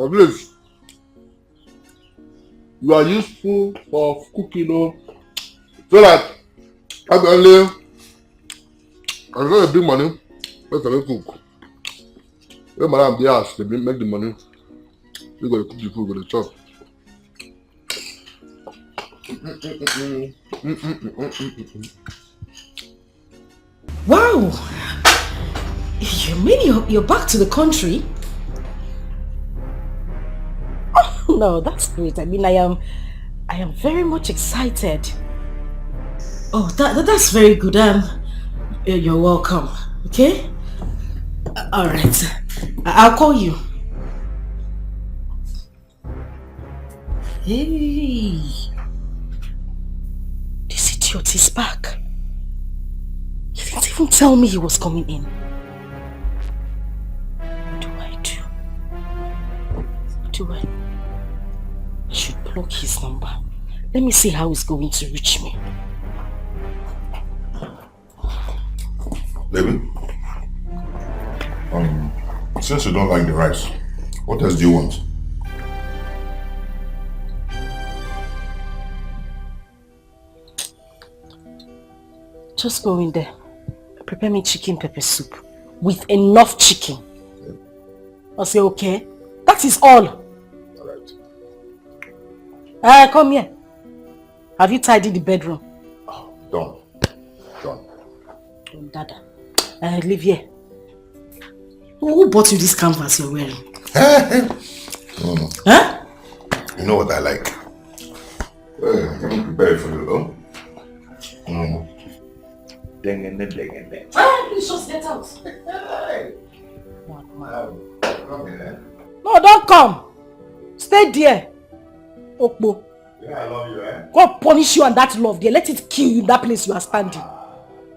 At least you are useful for cooking, so that I got a big money. Let's cook. When madam the house, they make the money. We gotta cook the food, we gotta chop. Wow! You mean you're back to the country? Oh no, that's great. I mean, I am very much excited. Oh, that's very good. You're welcome. Okay. All right. I'll call you. Hey, this idiot is back. He didn't even tell me he was coming in. What do I should block his number. Let me see how he's going to reach me. Baby, since you don't like the rice, what else do you want? Just go in there. Prepare me chicken pepper soup with enough chicken. I'll say okay. That is all. Alright. Come here. Have you tidied the bedroom? Oh, done. Dada. Live here. Who bought you this canvas you're wearing? No. Huh? You know what I like. I'm prepared for you, though. Please just get out. No, don't come. Stay there. Okbo. Yeah, I love you, eh? God punish you and that love there. Let it kill you in that place you are standing.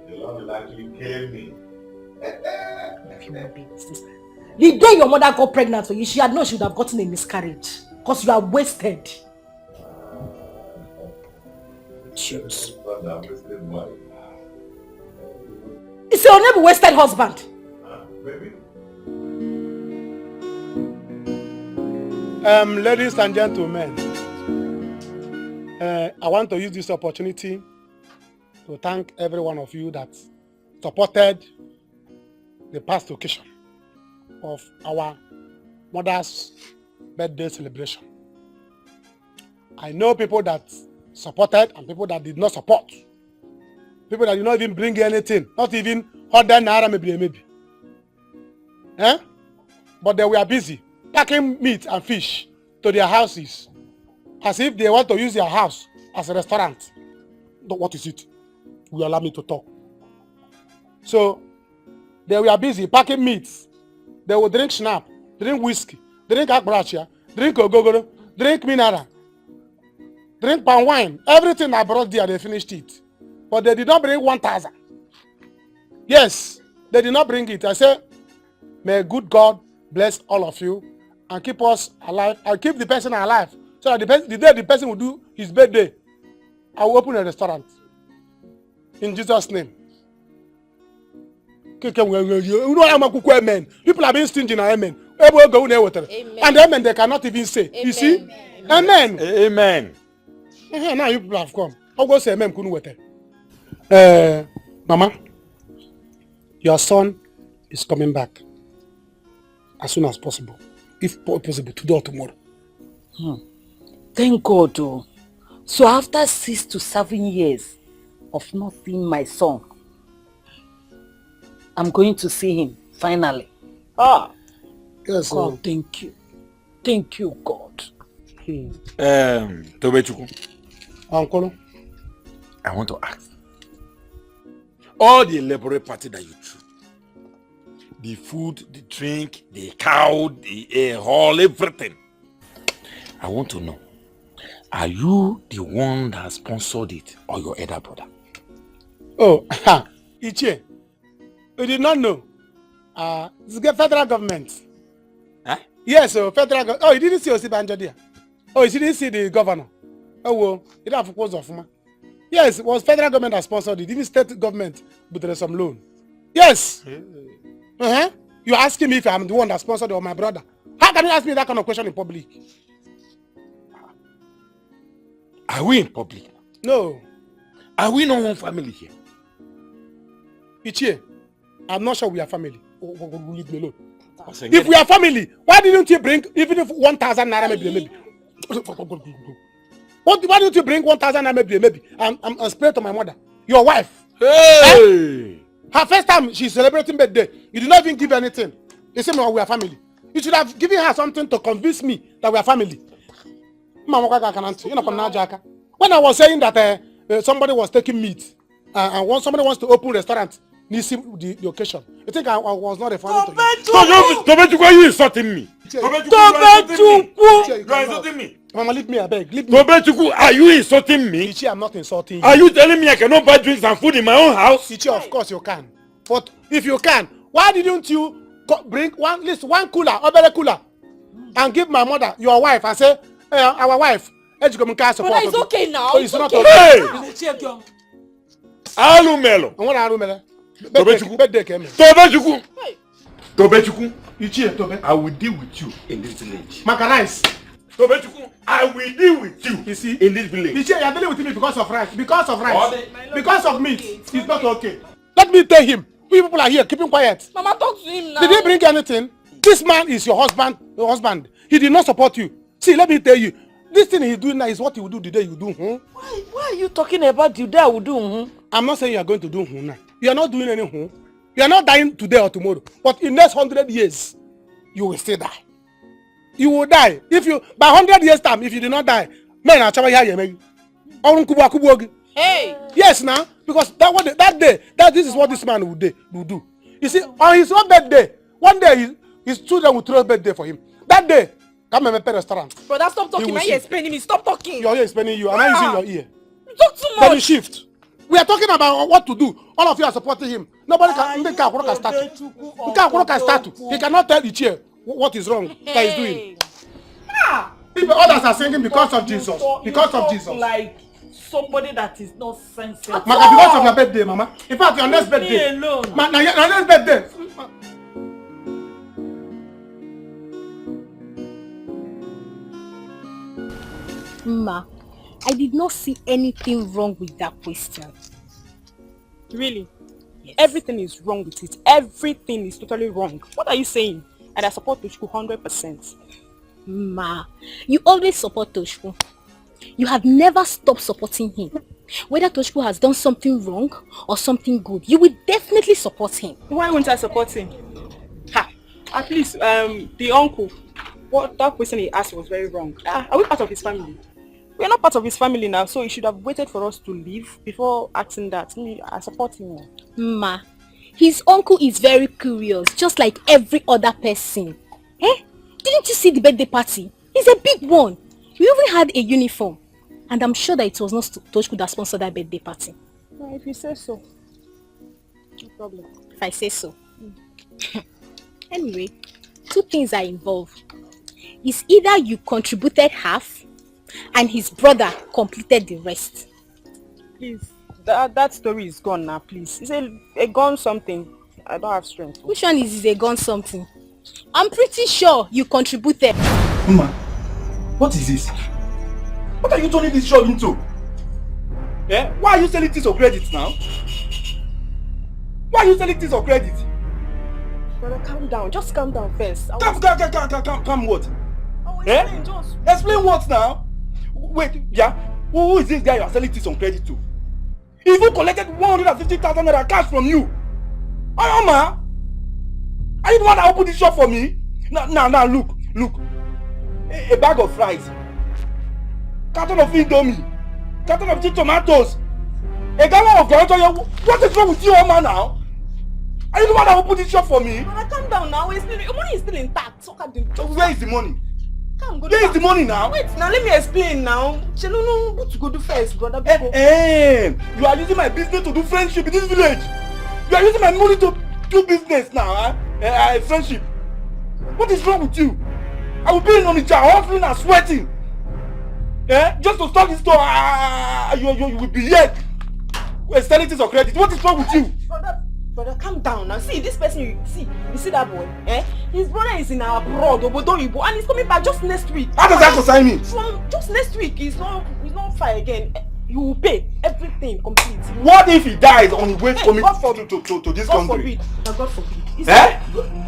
You love me like you killed me. The day your mother got pregnant for you, she had known she would have gotten a miscarriage. Because you are wasted. Shoot. It's your neighbor wasted husband. Baby. Ladies and gentlemen, I want to use this opportunity to thank every one of you that supported the past occasion of our mother's birthday celebration. I know people that supported and people that did not support. People that did not even bring anything, not even 100 naira maybe. Eh? But they were busy packing meat and fish to their houses as if they want to use their house as a restaurant. What is it? Will allow me to talk. So they were busy packing meats. They would drink schnapp, drink whiskey, drink akbrachia, drink ogogoro, drink mineral, drink palm wine. Everything I brought there, they finished it. But they did not bring 1,000. Yes, they did not bring it. I say, may good God bless all of you and keep us alive and keep the person alive. So that the day the person will do his birthday, I will open a restaurant. In Jesus' name. People are being stingy now, amen. And the amen they cannot even say. Amen. You see? Amen. Amen. Now you people have come. I'll go say amen. Mama, your son is coming back as soon as possible. If possible, today or tomorrow. Thank God. Oh. So after 6 to 7 years of not seeing my son, I'm going to see him finally. Yes, God, thank you. Thank you, God. Tobechuku, Uncle, I want to ask. All the elaborate party that you threw, the food, the drink, the cow, the hall, everything. I want to know, are you the one that sponsored it or your elder brother? Oh, Ichie, you did not know. It's the federal government. Huh? Yes, federal government. Oh, you didn't see Osibanjo there. Oh, you didn't see the governor. Oh, well, you don't have to of ma. Yes, it was federal government that sponsored it. Even state government, but there is some loan. Yes. You're asking me if I'm the one that sponsored it or my brother. How can you ask me that kind of question in public? Are we in public? No. Are we not one family here? Ichie, I'm not sure we are family. Leave me alone. If we are family, why didn't you bring even if 1,000 naira maybe? Why didn't you bring 1,000 naira maybe? I'm spread to my mother, your wife. Hey! Her first time she's celebrating birthday, you did not even give anything. You say we are family. You should have given her something to convince me that we are family. When I was saying that somebody was taking meat and somebody wants to open a restaurant, the occasion. I think I was not referring to you. Tobechuku, are you insulting me? Tobechuku, you are insulting me. Mama, leave me, I beg. Leave me. Tobechuku, are you insulting me? Ichi, I'm not insulting you. Are you telling me I cannot buy drinks and food in my own house? Ichi, of course you can. But if you can, why didn't you bring at least one cooler, Ebele cooler, and give my mother, your wife, and say, our wife, but it's okay now. So it's not okay. Hey! Alumelo. And what Alumelo? Tobechuku, Ichi, Tobe. I will deal with you in this village. Macanize. Tobechuku, I will deal with you. You see, in this village. Ichi, you're dealing with me because of rice. Because of rice. Because of meat. It's not okay. Let me tell him. We people are here. Keep him quiet. Mama, talk to him now. Did he bring anything? This man is your husband. Your husband. He did not support you. See, let me tell you. This thing he's doing now is what he will do the day you do. Why are you talking about the day I will do? I'm not saying you are going to do now. You are not doing anything. You are not dying today or tomorrow. But in the next 100 years, you will still die. You will die. If you by 100 years time, if you do not die, men are chaba here, maybe. Hey. Yes, now because this is what this man will do. You see, on his own birthday, one day his children will throw a birthday for him. That day, come and pay restaurant. Brother, stop talking. My ear is paining me. Stop talking. Your ear is paining you. Am I using your ear? You talk too much. Then you shift. We are talking about what to do. All of you are supporting him. Nobody can start. He cannot tell the chair what is wrong that he's doing. People, others are singing because of Jesus. Because of Jesus. Like somebody that is not sensitive. Mama, because of your birthday, Mama. In fact, your next birthday. Leave me alone. Your next birthday. Ma, I did not see anything wrong with that question. Really? Yes. Everything is wrong with it. Everything is totally wrong. What are you saying? And I support Tochukwu 100%. Ma, you always support Tochukwu. You have never stopped supporting him. Whether Tochukwu has done something wrong or something good, you will definitely support him. Why won't I support him? Ha! At least the uncle, what that question he asked was very wrong. Are we part of his family? We are not part of his family now, so he should have waited for us to leave before asking that. I support him. Ma, his uncle is very curious, just like every other person. Eh? Didn't you see the birthday party? It's a big one. We even had a uniform. And I'm sure that it was not Tochukwu that sponsored that birthday party. Well, if you say so, no problem. If I say so. Anyway, two things are involved. It's either you contributed half and his brother completed the rest. Please, that story is gone now, please. It's a gone something. I don't have strength. Which one is a gone something? I'm pretty sure you contributed. Mama, what is this? What are you turning this shop into? Yeah? Why are you selling things on credit now? Why are you selling things on credit? Brother, calm down. Just calm down first. Calm what? Explain, just... Explain what now? Wait, yeah? Who is this guy you are selling things on credit to? He even collected 150,000 naira cash from you. Mama, are you the one that opened this shop for me? Now, look. A bag of fries. Carton of Indomie, carton of tomatoes, a gallon of ground. What is wrong with you, Mama, now? Are you the one that will put this shop for me? Brother, calm down now. Your money is still intact. So where is the money? Where is the money now? Wait, now let me explain now. You know what to go do first, brother. You are using my business to do friendship in this village. You are using my money to do business now, friendship. What is wrong with you? I will be in Onitsha, hustling and sweating. Just to start this store, you will be here selling things on credit. What is wrong with you? Brother, calm down now. See, this person, you see that boy? His brother is in our abroad, Obodoyibo, and he's coming back just next week. How does that concern me? From just next week, he's not far again. You will pay everything complete. What if he dies on his way coming to this country? God forbid.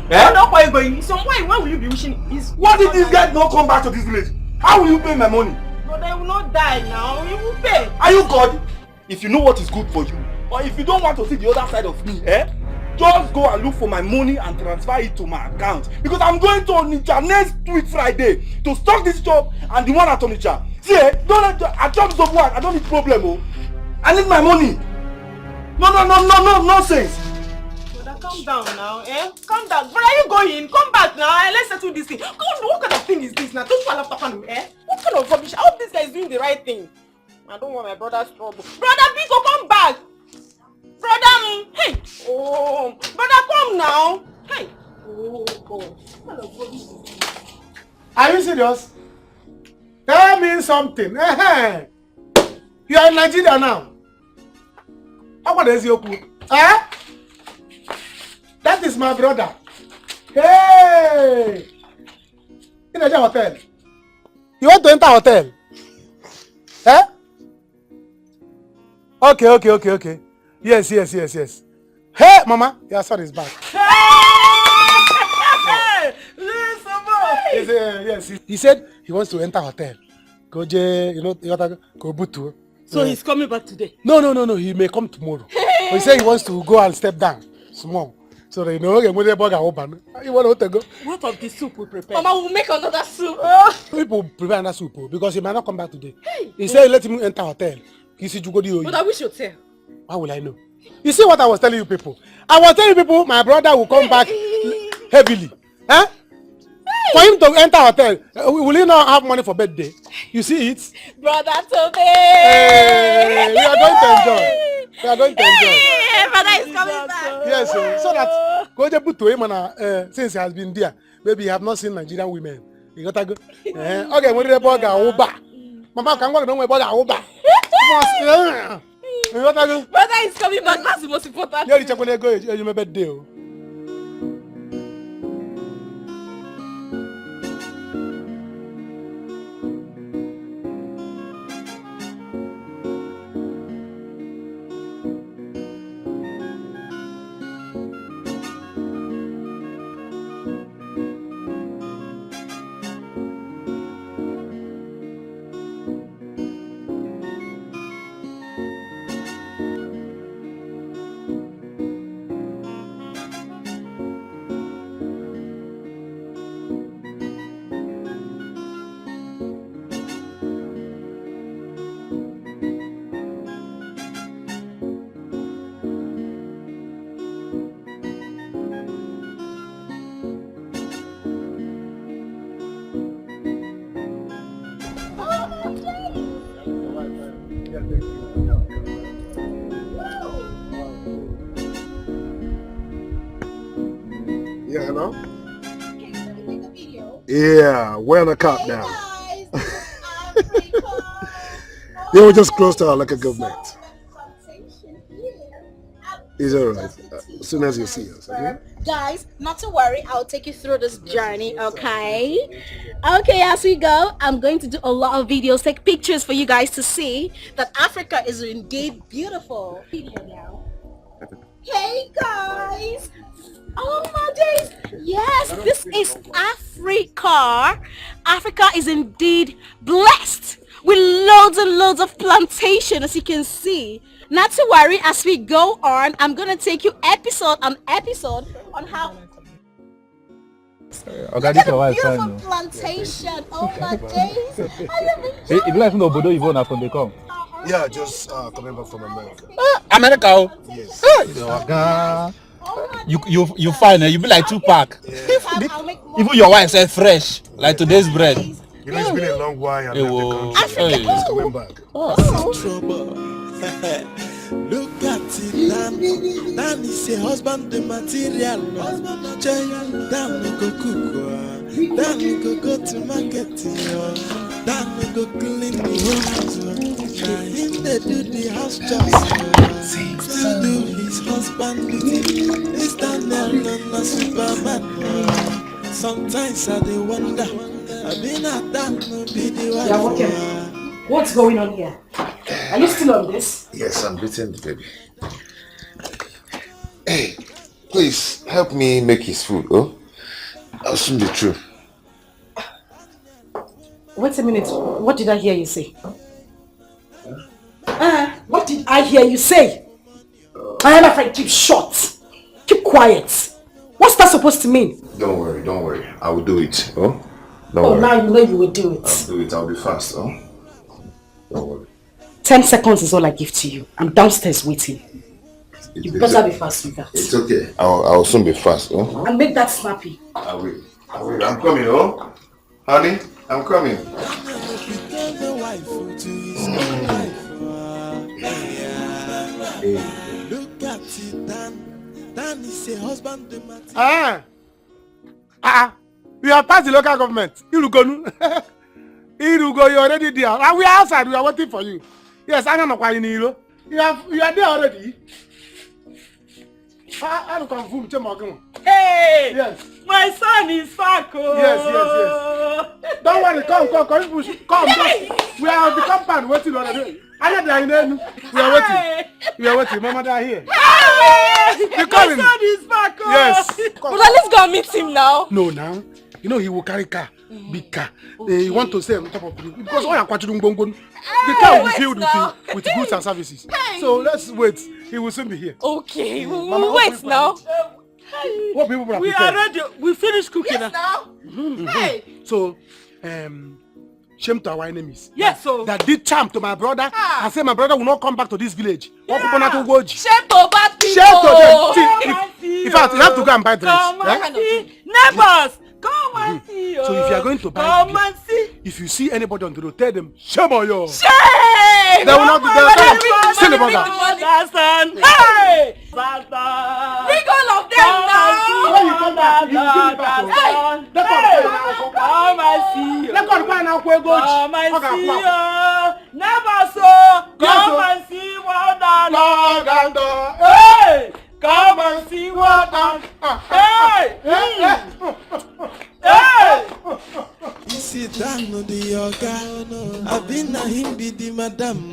Where are you going? So why will you be wishing? What if this guy don't come back to this village? How will you pay my money? Brother, he will not die now. He will pay. Are you God? If you know what is good for you, or if you don't want to see the other side of me, just go and look for my money and transfer it to my account. Because I'm going to Onitsha next week Friday to stock this shop and the one at Onitsha. See, don't let I chop this work. I don't need problem. Oh, I need my money. No nonsense. Brother, calm down now. Calm down. Where are you going? Come back now. Let's settle this thing. God, what kind of thing is this now? Don't you have to find What kind of rubbish? I hope this guy is doing the right thing. I don't want my brother's trouble. Brother, Biko, come back. Brother, hey. Oh, brother, come now. Hey. Oh, God. Are you serious? Tell me something. You are in Nigeria now. How is your cook? That is my brother. Hey! In a hotel. You want to enter hotel? Okay. Yes. Hey, Mama, your son is back. Yes. He said he wants to enter hotel. Go Butu. So he's coming back today? No. He may come tomorrow. But he said he wants to go and step down small. So they know you want to go. What of the soup we prepare? Mama will make another soup. People prepare another soup because he might not come back today. He said let him enter hotel. But I wish you'd tell. How will I know? You see what I was telling you people? I was telling you people my brother will come back heavily. For him to enter hotel, will he not have money for birthday? You see it? Brother Tobe! Hey, we are going to enjoy. Hey, brother is coming back. Yes, so that go to put to him and since he has been there, maybe he have not seen Nigerian women. You gotta go. Okay, when the boy go back. Mama can go don't about Oba. Brother is coming back. That's the most important. Yeah, you when go you my birthday. Yeah, no? Yeah, wearing a cap now. Yeah, we're just close to our local government. It's alright. As soon as you see us, okay? Guys, not to worry, I'll take you through this journey, okay? Okay, as we go, I'm going to do a lot of videos, take pictures for you guys to see that Africa is indeed beautiful. Hey guys! Oh my days! Yes, this is Africa. Africa is indeed blessed with loads and loads of plantation, as you can see. Not to worry, as we go on, I'm gonna take you episode on how beautiful plantation. Oh my days! If you like no Bodo, you want to come. Yeah, just coming back from America. America? Yes. You fine, you be like Tupac. Yeah. Even your wife said fresh, like today's bread. You know, it's been a long while. I left the country. Just coming back. Look at it, Dan is a husband, the material. Dan go cook, Dan go to market, Dan go clean the house. Him they do the house jobs, still do his husband duty. This Daniel not Superman. Sometimes I dey wonder, I been at that no be the wife. Yeah, okay. What's going on here? Are you still on this? Yes, I'm beating the baby. Hey, please help me make his food, oh? I'll soon be through. Wait a minute. What did I hear you say? What did I hear you say? I am afraid. Keep short. Keep quiet. What's that supposed to mean? Don't worry. I will do it, oh? Don't worry. Now you know you will do it. I'll do it. I'll be fast, oh? Don't worry. 10 seconds is all I give to you. I'm downstairs waiting. You better be fast with that. It's okay. I'll soon be fast, oh? And make that snappy. I will. I'm coming, oh? Honey, I'm coming. Look at it, Dan is a husband, the material. We have passed the local government. Irugo, you're already there. And we are outside. We are waiting for you. Yes, I don't know why you need you. You are there already. I don't confirm. Hey! Yes. My son is back. Yes. Don't worry. Come. We are at the compound waiting already. We are waiting. Mama, they are here. Hey! My son is back. Yes. But let's go and meet him now. No, now. You know he will carry car, big car. He want to stay on top of the because all the car will be filled with goods and services. So let's wait. He will soon be here. Okay, we'll wait now. What people are We are ready. We finished cooking now. Hey. So, shame to our enemies. Yes, so that did charm to my brother and say my brother will not come back to this village. Shame to bad people. Shame to them. In fact, you have to go and buy drinks. Come and see. Neighbors, come and see. So if you are going to buy, come and see. If you see anybody on the road, tell them shame on you. Shame. They will not do that. Still the burger. Hey! Bring all of them now. When you come back, you give it back. Come and see you. Come and see you. Never so. Come and see what done. Hey! Come and see what done. Hey! Hey! You sit down on the yoga. I've been a him be the madam.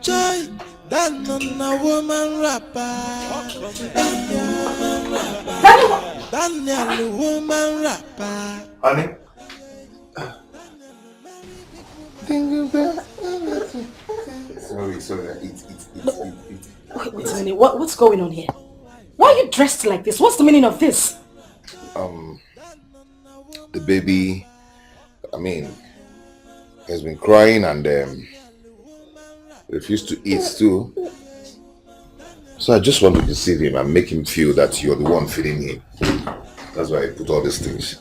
Joy, Dan on a woman rapper. Daniel, woman rapper. Honey? Sorry. Wait a minute. What's going on here? Why are you dressed like this? What's the meaning of this? The baby, has been crying and refused to eat too. So I just want to deceive him and make him feel that you're the one feeding him. That's why I put all these things.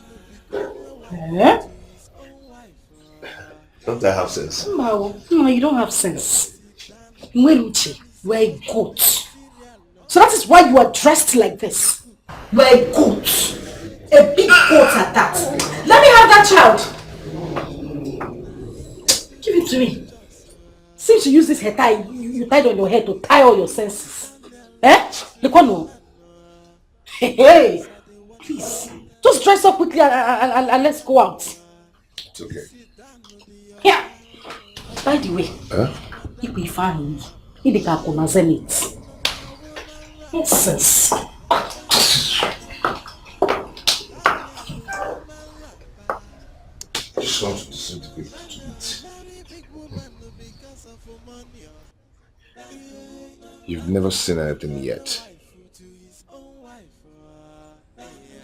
Don't I have sense? No, you don't have sense. We're a goat. So that is why you are dressed like this. You are a goat. A big goat at that. Let me have that child. Give it to me. Since you use this hair tie, you tied on your head to tie all your senses. Eh? Look on. Hey, please. Just dress up quickly and let's go out. It's okay. Here. By the way, if we find the Kakuna Zenith. Nonsense. Just want to see the way to eat. You've never seen anything yet.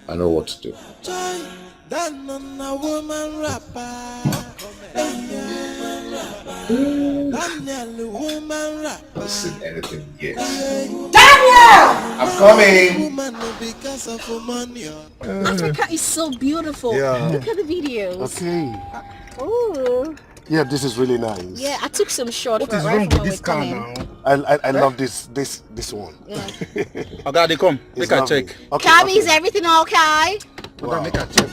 I know what to do. I've seen anything yet. Daniel! I'm coming! Africa is so beautiful. Yeah. Look at the videos. Okay. Oh. Yeah, this is really nice. Yeah, I took some shots. What is wrong with this car now? I love this one. Yeah. Okay, they come. Make a check. Okay, Cabby, is everything okay? Wow. Make a check.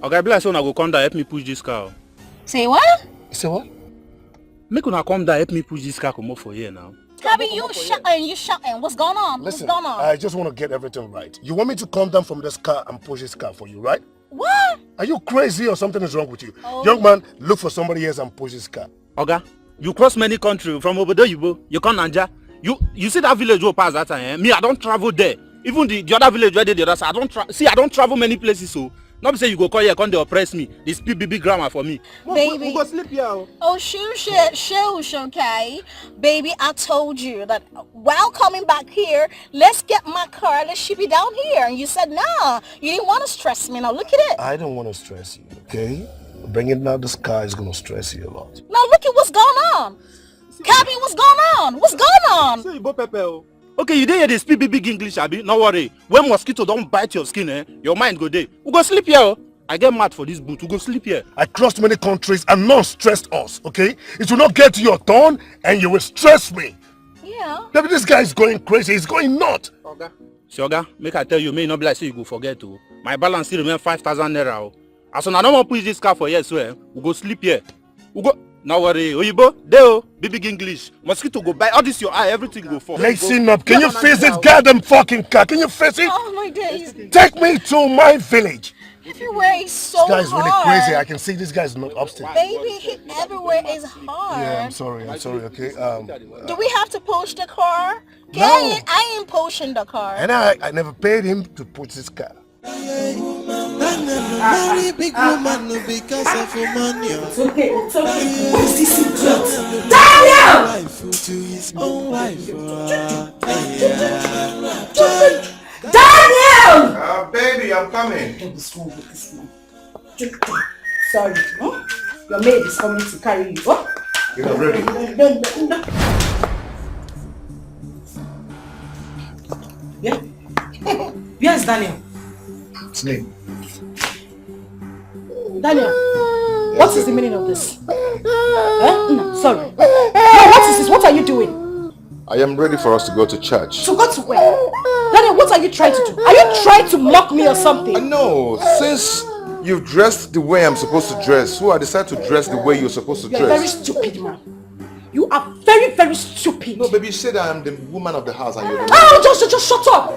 Okay, be like so una go come down help me push this car. Say what? Say what? Make una come down help me push this car come up for here now. Cabby, you shouting. What's going on? Listen, What's going on? I just want to get everything right. You want me to come down from this car and push this car for you, right? What? Are you crazy or something is wrong with you? Young man, look for somebody else and push this car. Okay, you cross many countries from Obodo Yibo. You come Naija. You see that village where pass that time? Eh? Me, I don't travel there. Even the other village where they the other side. I don't travel many places. So not say you go call here, come they oppress me. This big grammar for me. Baby. We go sleep here. Oh, shush, okay? Baby, I told you that while coming back here, let's get my car, let's ship it down here. And you said, nah, you didn't want to stress me. Now look at it. I don't want to stress you, okay? Bringing down this car is going to stress you a lot. Now look at what's going on. Cabby, what's going on? What's going on? So you both pepper. Okay, you didn't hear they speak big English, Abi. No worry. When mosquito don't bite your skin, your mind go there. We go sleep here. I get mad for this boot. We go sleep here. I crossed many countries and none stressed us, okay? It will not get to your turn and you will stress me. Yeah. Maybe this guy is going crazy. He's going nuts. Okay. Shoga, make I tell you, may not be like say you go forget to. My balance still remain 5,000 naira. As soon as I don't want to push this car for here, so we go sleep here. We go. No worry, Oyibo, Deo, big English. Mosquito go bite. All this your eye, everything go fall. Listen up. Can you face this goddamn fucking car? Can you face it? Oh my days. Take me to my village. Everywhere is so hard. This guy is really crazy. I can see this guy is not upstairs. Baby, everywhere is hard. Yeah, I'm sorry, okay? Do we have to push the car? No. I ain't pushing the car. And I never paid him to push this car. Marry big woman because of her money. It's okay. What is this idiot? Daniel! Wife to his own wife. Daniel! Baby, I'm coming. What's wrong with this man? Sorry. Huh? Your maid is coming to carry you. What? You're not ready. No. Yeah? Where's Daniel? It's me. Daniel, what is the meaning of this? No, sorry. No, what is this? What are you doing? I am ready for us to go to church. To go to where? Daniel, what are you trying to do? Are you trying to mock me or something? No, since you've dressed the way I'm supposed to dress, so I decided to dress the way you're supposed to You're a very dress. stupid man. You are very, very stupid. No, baby, you said I'm the woman of the house and you're the Oh, just shut up.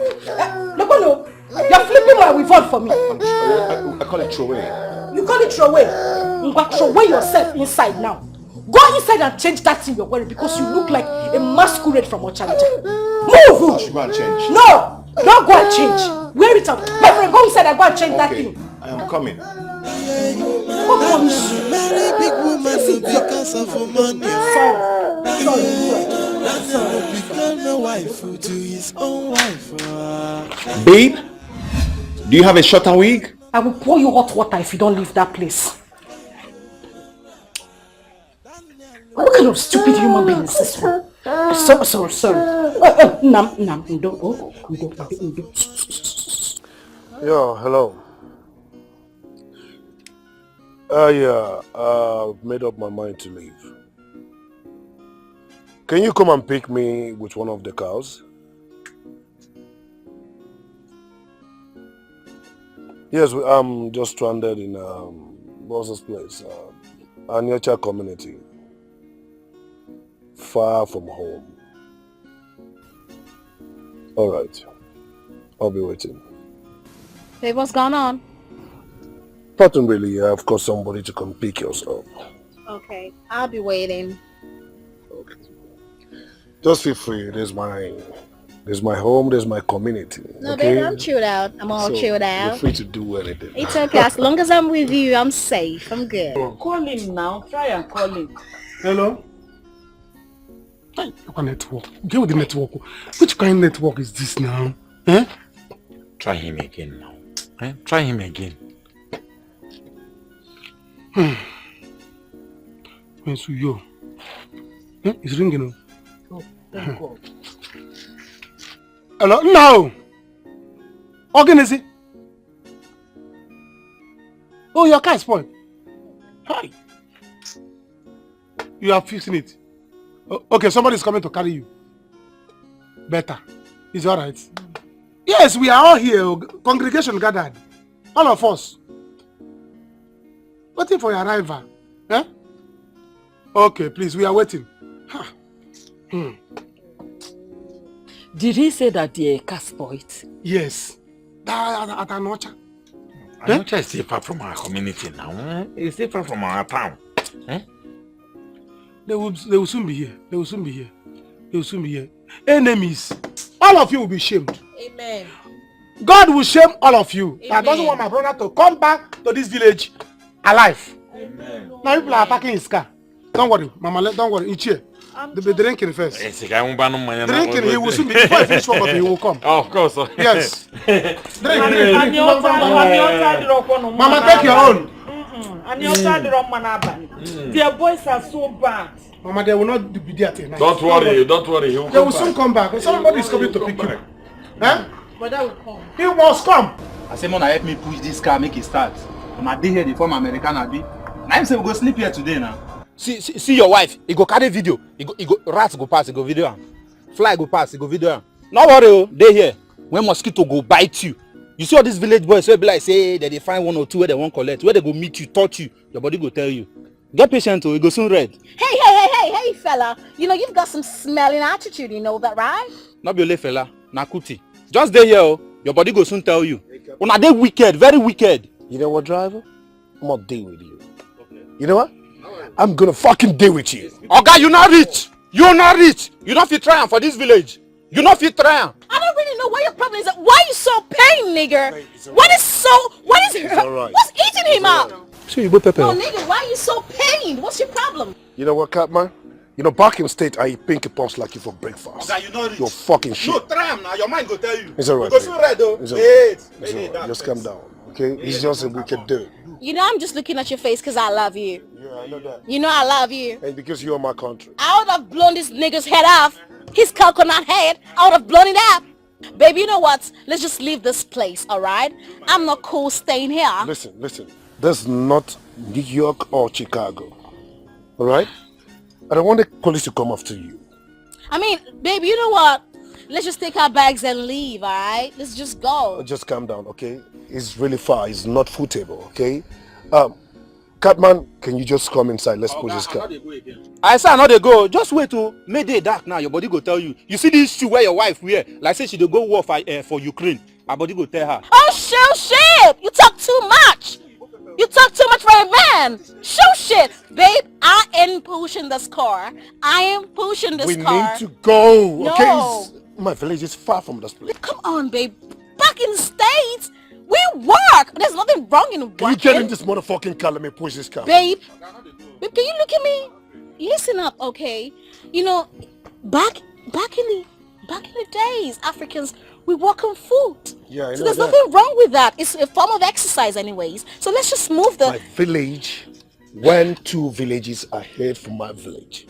No. You're flipping my weave for me. I call it throw away. You call it throw away? Throw away yourself inside now. Go inside and change that thing you're wearing because you look like a masquerade from Ochalija. Move! I should go and change. No! Don't go and change. Wear it out. My friend, go inside and go and change that thing. I am coming. Marry big woman because of money. Become a wife to his own wife. Babe, do you have a shorter wig? I will pour you hot water if you don't leave that place. What kind of stupid human being is this one? Sorry. Yo, hello. I've made up my mind to leave. Can you come and pick me with one of the cars? Yes, I'm just stranded in what's this place? Anyacha community. Far from home. Alright. I'll be waiting. Hey, what's going on? Nothing really. I've got somebody to come pick us up. Okay, I'll be waiting. Okay. Just feel free. There's my home, there's my community. No, okay? baby, I'm chilled out. I'm all chilled out. You're free to do anything. It's okay. As long as I'm with you, I'm safe. I'm good. Call him now. Try and call him. Hello? Hey, your network. Get with the network. Which kind of network is this now? Eh? Try him again now. Eh? Try him again. Yo. Eh? It's ringing. Oh, thank God. Hello? No! Organize. Oh, your car is spoiled. Hi. You are fixing it. Oh, okay, somebody's coming to carry you. Better. It's alright. Yes, we are all here. Congregation gathered. All of us. Waiting for your arrival. Eh? Okay, please, we are waiting. Huh. Did he say that the car spoiled? Yes. At Anocha. Anocha is still far from our community now. Eh? It's still far from our town. Eh? They will soon be here. They will soon be here. They will soon be here. Enemies. All of you will be shamed. Amen. God will shame all of you. Amen. I don't want my brother to come back to this village alive. Amen. Now people are attacking his car. Don't worry, Mama. Don't worry. Each year. They'll be drinking first. Drinking, he will soon be. Before he finish work, he will come. Oh, of course. Yes. Drink. Mama, take your own. Their boys are so bad. Mama, they will not be there tonight. Don't worry. He will they will soon come back. Somebody is coming to pick you. Huh? But that will come. He must come. I say, Mona, help me push this car, make it start. My day here, the former American, I be. Now I'm saying we go sleep here today now. See your wife. He go carry video. He go rats go pass. He go video. Fly go pass. He go video. No worry, they here. When mosquito go bite you. You see all these village boys where be like say that they find one or two where they won't collect, where they go meet you, touch you, your body go tell you. Get patient, it go soon red. Hey, fella. You know you've got some smelling attitude. You know that, right? Not be only fella, nakuti. Just there here, your body go soon tell you. Una they wicked, very wicked. You know what, driver? I'm gonna deal with you. Okay. You know what? I'm gonna fucking deal with you. Okay, you're not rich. You're not rich. You don't feel trying for this village. You don't feel trying. I don't really know what your problem is. Why are you so pain, nigger? Right. What's eating him up? So you go pepper. Oh, nigga, why are you so pained? What's your problem? You know what, Catman? You know, back in state, I eat pinky puffs like you for breakfast. Okay, you know rich. You're fucking shit. No, try him now. Your mind go tell you. It's alright. You go soon red though. It's Wait. alright. Just calm down, okay? He's just a wicked dude. You know I'm just looking at your face because I love you. Yeah, I know that. You know I love you. And because you're my country. I would have blown this nigga's head off. His coconut head. I would have blown it up. Baby, you know what? Let's just leave this place, alright? I'm not cool staying here. Listen. This is not New York or Chicago. Alright? I don't want the police to come after you. I mean, baby, you know what? Let's just take our bags and leave, alright? Let's just go. Just calm down, okay? It's really far. It's not footable, okay? Catman, can you just come inside? Let's push this car. I say I know they go. Just wait till Mayday dark now. Your body go tell you. You see this shoe where your wife wear? Like say she dey go war for Ukraine. Her body go tell her. Oh, shit! You talk too much! You talk too much for a man! Shit! Babe, I am pushing this car. I am pushing this car. We need to go, okay? No. My village is far from this place. Come on, babe. Back in the States, We work. There's nothing wrong in working. Can you get in this motherfucking car? Let me push this car. Babe, can you look at me? Listen up, okay? You know, back in the days, Africans, we work on food. Yeah, I know so there's that. nothing wrong with that. It's a form of exercise anyways. So let's just move the... My village went 2 villages ahead from my village.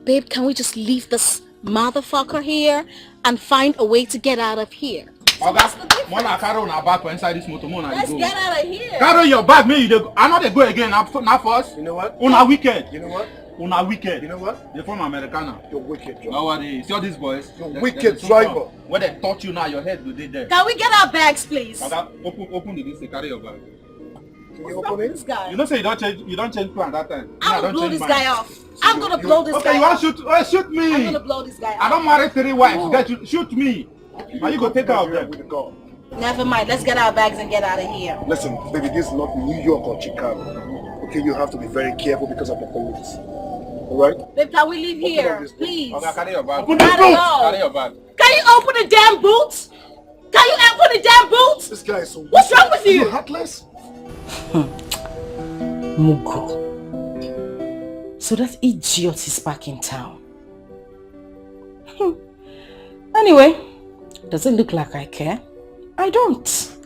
Babe, can we just leave this motherfucker here and find a way to get out of here? Mona carry una bag for inside this motor. Let's get out of here. Carry your bag, me. I know they go again. Not first. You know what? Una wicked. You know what? Una wicked. You know what? They're from Americana. You're wicked, driver. Nowadays, see all these boys. You're wicked driver. When they touch you now, your head will be there. Can we get our bags, please? Open the this. Carry your bag. Can you open it? This guy. You know, say you don't change plan that time. I'm gonna blow this guy off. I'm gonna blow this guy Okay, you want off. shoot? Oh, shoot me. I'm gonna blow this guy off. I don't marry 3 wives. Shoot me. Now you go take care of them. With the gun. Never mind. Let's get our bags and get out of here. Listen, baby, this is not New York or Chicago. Okay, you have to be very careful because of the police. Alright? Babe, can we leave here? Please. Okay, carry your bag. Open the boot. Carry your bag. Can you open the damn boots? Can you open the damn boots? This guy is so... What's wrong with you? Are you heartless? Mugo. So that idiot is back in town. Anyway, does it look like I care? I don't.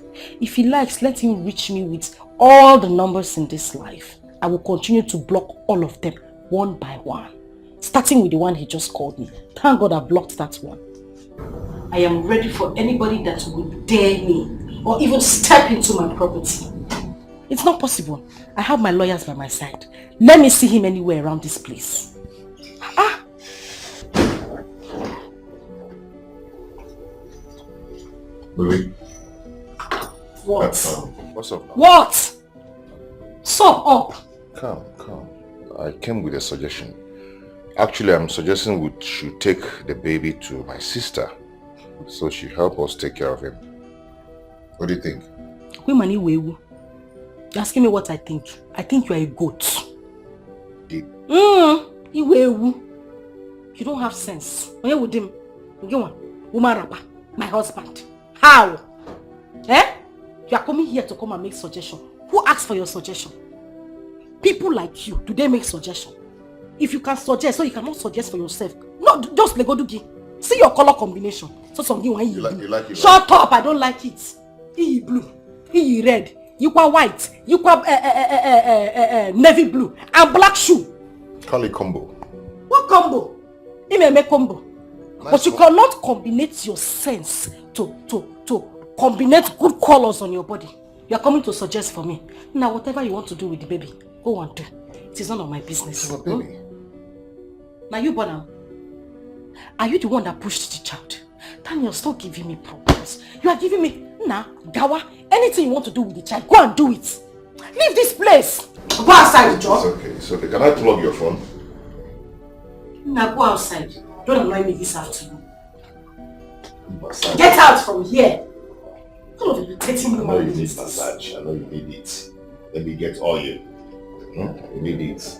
If he likes, let him reach me with all the numbers in this life. I will continue to block all of them one by one. Starting with the one he just called me. Thank God I blocked that one. I am ready for anybody that would dare me or even step into my property. It's not possible. I have my lawyers by my side. Let me see him anywhere around this place. Ah! Baby. What? What's up now? What? Stop up. Come. I came with a suggestion. Actually, I'm suggesting we should take the baby to my sister so she help us take care of him. What do you think? You're asking me what I think. I think you are a goat. Deep. You don't have sense. When you're with him, woman rapper, my husband. How? You are coming here to come and make suggestion. Who asked for your suggestion? People like you, do they make suggestion? If you can suggest, so you cannot suggest for yourself. No, just Lego Dugi. See your color combination. So something you like it. Shut up, I don't like it. He blue, he red, you got white, you got navy blue, and black shoe. Call it combo. What combo? He may make combo. Nice, but you cannot combine your sense to combine good colors on your body. You are coming to suggest for me. Now whatever you want to do with the baby, go and do. It is none of my business. It's a baby. Now you, Bonam, are you the one that pushed the child? Daniel, stop giving me problems. You are giving me, Gawa, anything you want to do with the child, go and do it. Leave this place. Go outside, Joe. It's okay. Can I plug your phone? Now go outside. Don't annoy me this afternoon. Get out from here. All of you taking me. I know you need massage. I know you need it. Let me get oil. You need it.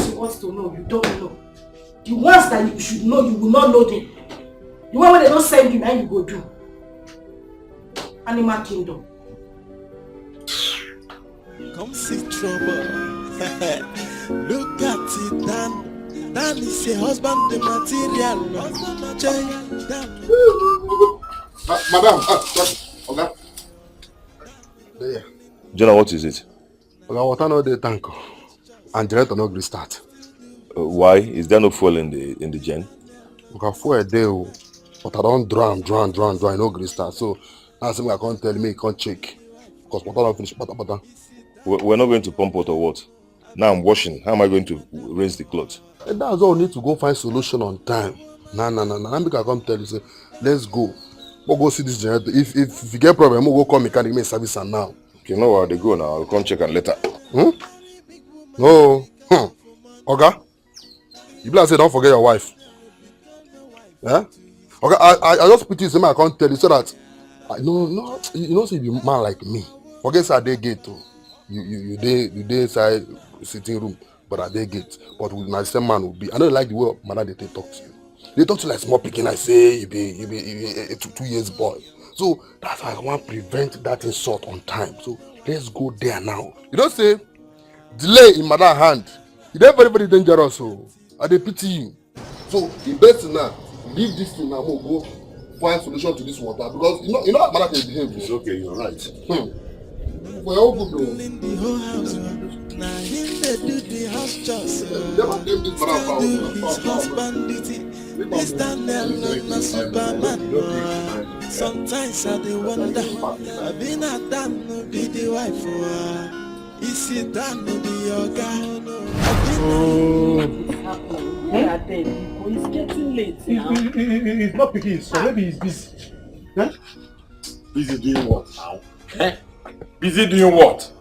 You want to know, you don't know. The ones that you should know, you will not know them. The one where they don't send you, now you go do. Animal Kingdom. Come see trouble. Look at it, Dan is a husband, the material. Madam, there. Jonah, what is it? Water no dey tank, and generator no gree start. Why? Is there no fuel in the gen? Because fuel dey, but I don't drown, no gree start. So now something I can't tell me, you can't check. Because water don't finish, pata. We're not going to pump water, what? Now I'm washing. How am I going to rinse the clothes? And that's all we need to go find solution on time. Nah. Because I come tell you, say, let's go. We'll go see this generator. If you get problem, we'll go call mechanic, make service and now. Okay, no, I'll go now. I'll come check and later. No. Oga, you better say don't forget your wife. Yeah? Okay, I just put you something I can't tell you so that I no, you know, see, you man like me. Forget say they gate too. You dey inside sitting room, but I dey gate. But with my same man will be. I don't like the way madam they talk to you. They talk to you like small pikin. I say you be a 2 years boy. So that's why I want to prevent that insult on time. So let's go there now. You don't say delay in madam hand. It's very, very dangerous. So I dey pity you. So the best thing now, leave this thing now. Go find solution to this water because you know how madam can behave. It's okay, you're right. For your own good, the whole house. Now him they do the house chores. Still do his husband duty. Mr. Nello na Superman. Sometimes I dey wonder, I been a damn no be the wife. Is it damn no be your guy? It's getting late now. He's not picking, so maybe he's busy. Huh? Busy doing what now? Eh? Busy doing what?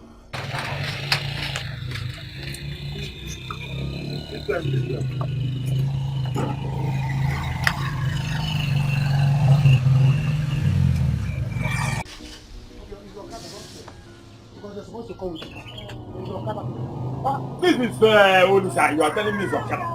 This is Olisa, you are telling me it's Okada.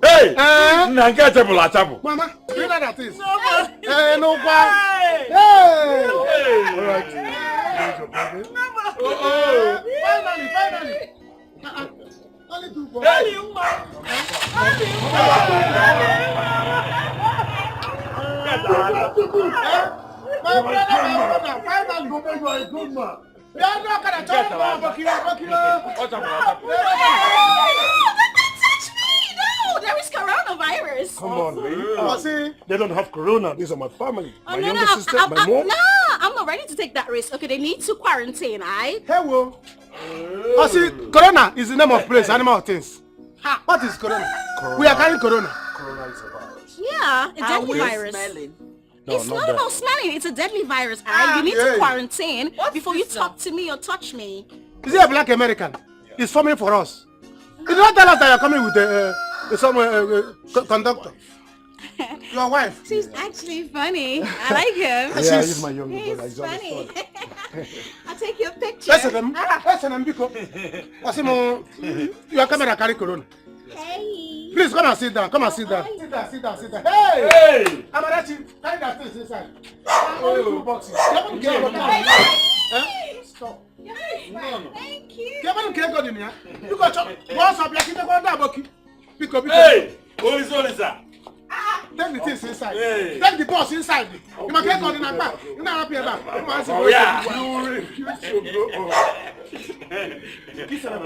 Hey! Mama, bring that thing. Hey, no one. Hey! All right. Finally. Only two boys. My brother, finally. You are a good man. You are not going to talk about There is coronavirus. Come on, baby. See, they don't have corona. These are my family. My younger sister, my mom. I'm not ready to take that risk. Okay, they need to quarantine, Hey, well. See, corona is the name of place, animal things. What is corona? We are carrying corona. Corona is a virus. Yeah, a deadly virus. Smelling? No, it's not about smelling. It's a deadly virus. You need to quarantine before you talk to me or touch me. Is he a black American? He's forming for us. You did not tell us that you're coming with some conductor. Your wife. She's actually funny. I like him. Yeah, he's my younger brother. He's funny. I'll take your picture. Listen, Biko. You are coming to carry corona. Hey. Please come and sit down. Sit down. Hey! Amarachi, carry that thing inside. Only 2 boxes. Stop. Thank you. You got chop. What's up? Hey! Olisa. Take the things inside. Hey. Take the boss inside. You must get on in the back. You're not happy about it. Oh, yeah. You refuse to go on. Kiss her.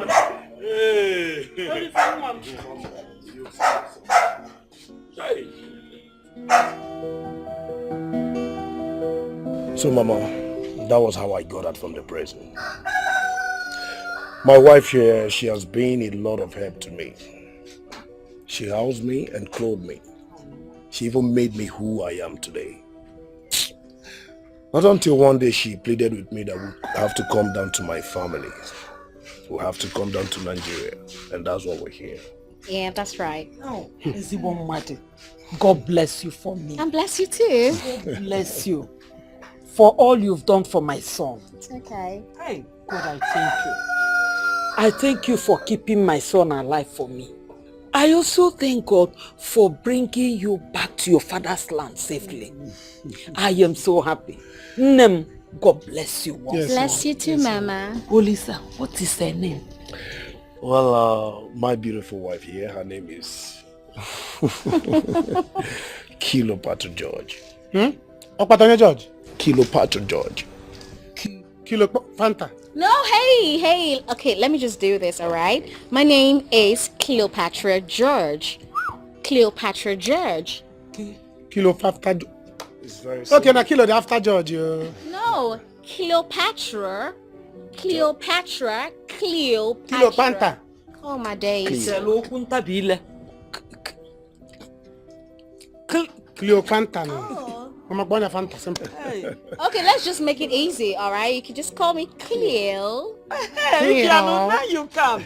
So, Mama, that was how I got out from the prison. My wife here, she has been a lot of help to me. She housed me and clothed me. She even made me who I am today. Not until one day she pleaded with me that we have to come down to my family. We have to come down to Nigeria. And that's why we're here. Yeah, that's right. Oh, God bless you for me. And bless you too. God bless you for all you've done for my son. It's okay. Hey, God, I thank you. I thank you for keeping my son alive for me. I also thank God for bringing you back to your father's land safely. I am so happy. Nem, God bless you. Yes, bless you too, Mama. Olisa, what is her name? Well, my beautiful wife here, her name is Kilopatro George. Opatonya George? Kilopatro George. Fanta. No, hey. Okay, let me just do this, all right? My name is Cleopatra George. Cleopatra George. Cleopatra. Okay, now Kilo the after George. No, Cleopatra. Cleopatra. Cleopatra. Oh, my days. Cleopatra. No. Mama Bonya Fanta, simple. Okay, let's just make it easy, alright? You can just call me Cleo. Hey, now you come.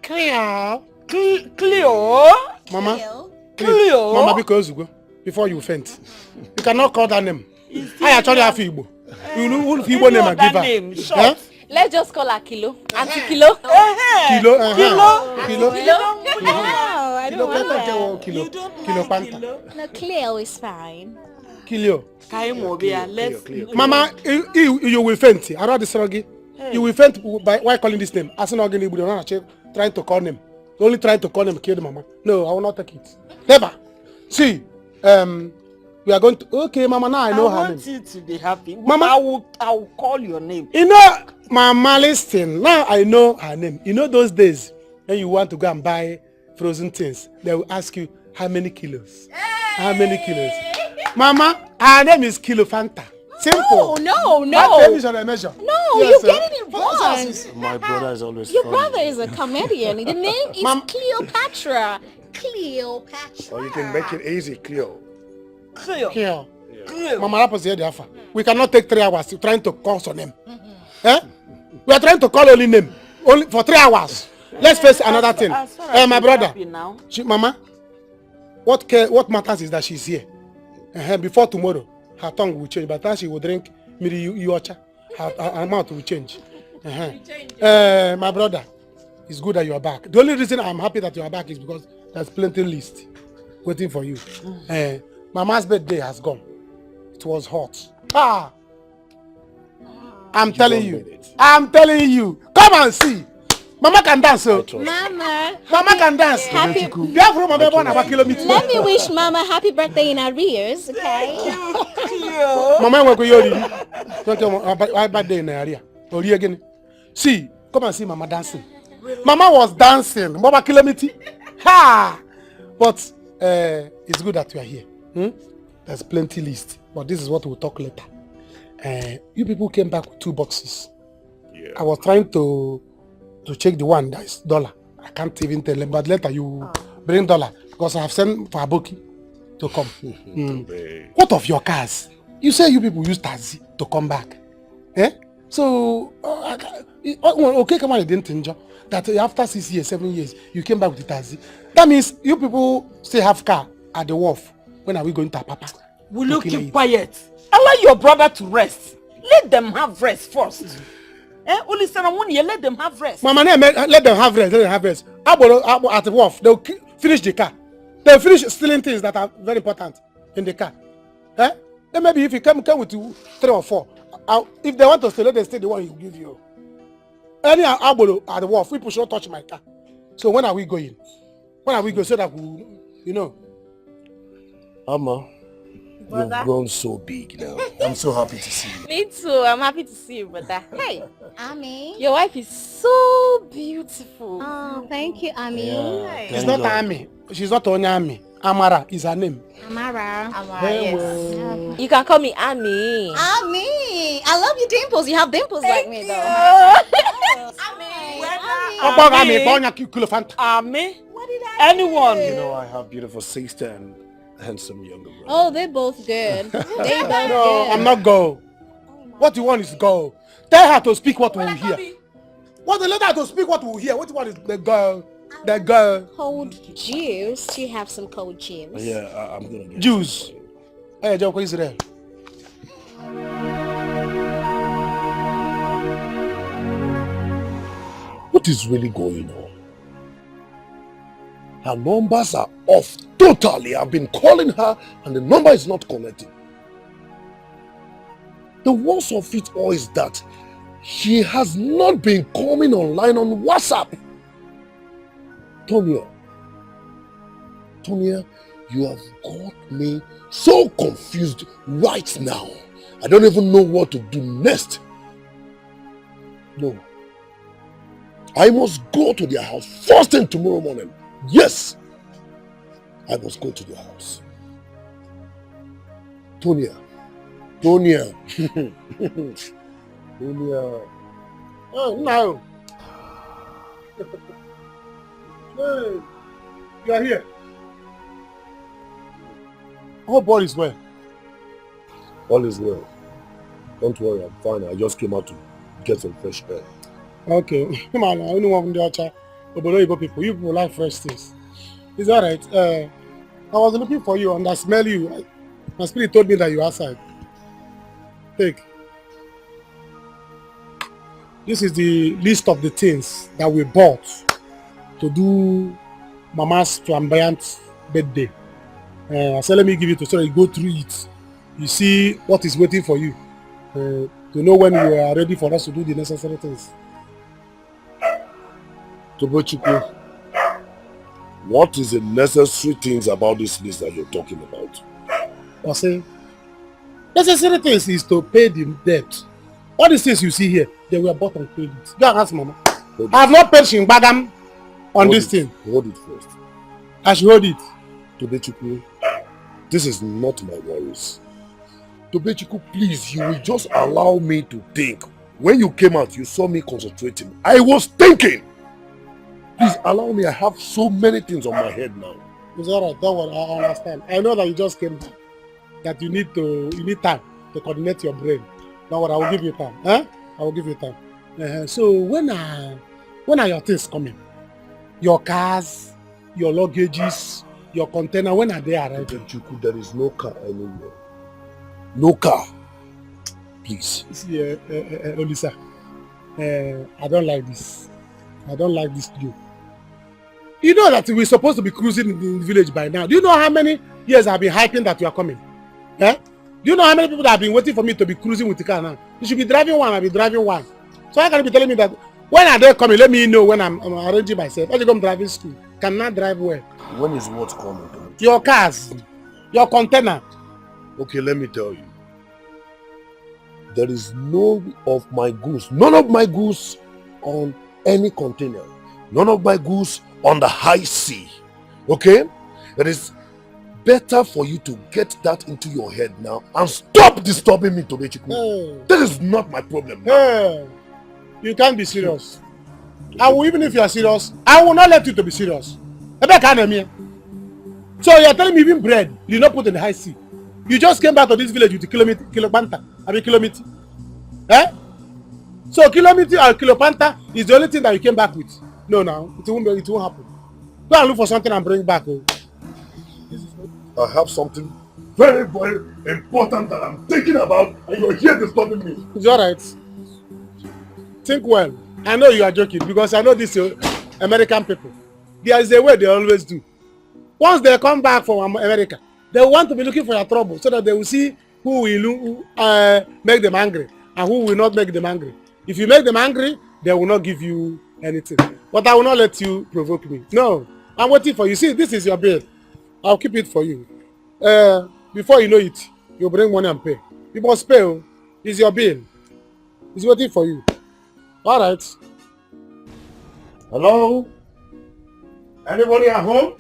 Cleo. Cleo. Mama. Cleo. Mama, because you go before you faint. You cannot call that name. I actually have Igbo. You know what Igbo name I give her? Huh? Let's just call her Kilo. Auntie Kilo. Kilo. Kilo. I don't want that. Kilo Panta. No, Cleo is fine. Kilo. Let's. Mama, you will faint. I know this song. You will faint by why calling this name? As an organ, you not trying to call him. Only trying to call him kill the mama. No, I will not take it. Never. See, we are going to. Okay, Mama. Now I know her name. I want you to be happy. Mama, I will call your name. You know, Mama, listen. Now I know her name. You know those days when you want to go and buy frozen things, they will ask you how many kilos. How many kilos? Mama, her name is Kilo Fanta. Simple. No. That is on a measure. No, you're getting it wrong. My brother is always Your funny. brother is a comedian. The name is Cleopatra. Cleopatra. Or you can make it easy, Cleo. Cleo. Mama, that was the offer. We cannot take 3 hours trying to call her name. We are trying to call only name only for 3 hours. Let's face another thing. My brother. Mama, what matters is that she's here. Before tomorrow, her tongue will change. By the time she will drink Miri Yocha, her mouth will change. My brother, it's good that you are back. The only reason I'm happy that you are back is because there's plenty list waiting for you. Mama's birthday has gone. It was hot. I'm telling you. Come and see. Mama can dance, so. Mama can dance. Let me wish Mama happy birthday in arrears, okay? Mama, what you birthday in area? See, come and see Mama dancing. Mama was dancing. Mama kilometer. But it's good that you are here. There's plenty list, but this is what we'll talk later. You people came back with 2 boxes. Yeah. I was trying to check the one that is dollar. I can't even tell them, but later you bring dollar because I have sent for Aboki to come. What of your cars? You say you people use taxi to come back. So, okay, come on, you didn't enjoy that after 6 years, 7 years, you came back with the taxi. That means you people still have car at the wharf. When are we going to Papa? Will you keep quiet? Allow your brother to rest. Let them have rest first. Only let them have rest. Mama, let them have rest. At the wharf, they'll finish the car. They'll finish stealing things that are very important in the car. Then maybe if you come with 3 or 4, if they want to stay, let them stay the one he will give you. Any at the wharf, people should not touch my car. So when are we going? So that we, Amma, you've grown so big now. I'm so happy to see you. Me too. I'm happy to see you, brother. Hey, Ami. Your wife is so beautiful. Oh, thank you, Ami. Yeah. It's not Ami. She's not only Ami. Amara is her name. Amara. Yes. You can call me Ami. Ami. I love your dimples. You have dimples like me, though. Ami. Anyone. You know, I have beautiful sister and handsome younger brother. Oh, they're both good. No, I'm not go. What you want is go. Tell her to speak what we will hear. What the letter to speak what we will hear. What you want is the girl. The girl. Cold juice. Do you have some cold juice? Yeah, I'm gonna get juice. Hey, John, Israel. What is really going on? Her numbers are off totally. I've been calling her and the number is not connecting. The worst of it all is that she has not been coming online on WhatsApp. Tonya, you have got me so confused right now. I don't even know what to do next. No. I must go to their house first thing tomorrow morning. Yes, I must go to their house. Tonya. Oh, no. Hey, you are here. Hope all is well. All is well. Don't worry, I'm fine. I just came out to get some fresh air. Okay. Come on, I only want the other Igbo people. You people like fresh things. It's alright. I was looking for you and I smell you. My spirit told me that you're outside. Take. This is the list of the things that we bought to do Mama's flamboyant birthday. So let me give you so you go through it. You see what is waiting for you. To know when you are ready for us to do the necessary things. Tobochukwu, what is the necessary things about this list that you're talking about? I say, necessary things is to pay the debt. All these things you see here, they were bought on credit. Go and ask Mama. I have not paid Shingbagam on this thing. Hold it first. I should hold it. Tobochukwu, this is not my worries. Tobochukwu, please, you will just allow me to think. When you came out, you saw me concentrating. I was thinking. Please allow me. I have so many things on my head now. It's alright. Don't worry. I understand. I know that you just came back. That you need time to coordinate your brain. Don't worry. I will give you time. Huh? I will give you time. So when are your things coming? Your cars, your luggages, your container. When are they arriving? Chuku, there is no car anywhere. No car. Please. See, Olisa, I don't like this. I don't like this deal. You know that we're supposed to be cruising in the village by now. Do you know how many years I've been hyping that you are coming? Eh? Do you know how many people that have been waiting for me to be cruising with the car now? You should be driving one, I'll be driving one. So how can you be telling me that when are they coming? Let me know when I'm arranging myself. When you come driving school, cannot drive well. When is what coming? Your cars, your container. Okay, let me tell you. There is none of my goods on any container. None of my goods on the high sea. Okay? It is better for you to get that into your head now and stop disturbing me, Tobochukwu. That is not my problem now. Hey, you can't be serious. Even if you are serious, I will not let you to be serious. So you are telling me even bread you not put in the high sea. You just came back to this village with the kilometer. Eh? So kilometer or kilopanta is the only thing that you came back with. No, it won't happen. Go and look for something and bring back. Oh. I have something very, very important that I'm thinking about, and you're here disturbing me. It's alright. Think well. I know you are joking because I know these American people. There is a way they always do. Once they come back from America, they want to be looking for your trouble so that they will see who will make them angry and who will not make them angry. If you make them angry, they will not give you anything. But I will not let you provoke me. No, I'm waiting for you. See, this is your bill. I'll keep it for you. Before you know it, you bring money and pay. You must pay. It's your bill. It's waiting for you. All right. Hello? Anybody at home?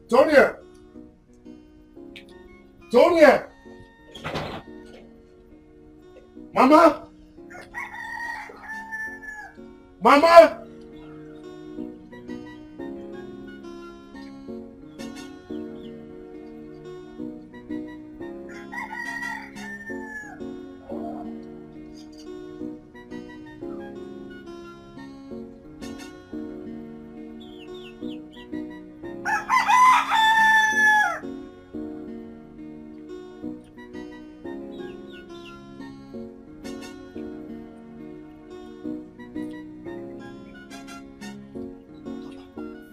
Tonya! Tonya! Mama? Mama?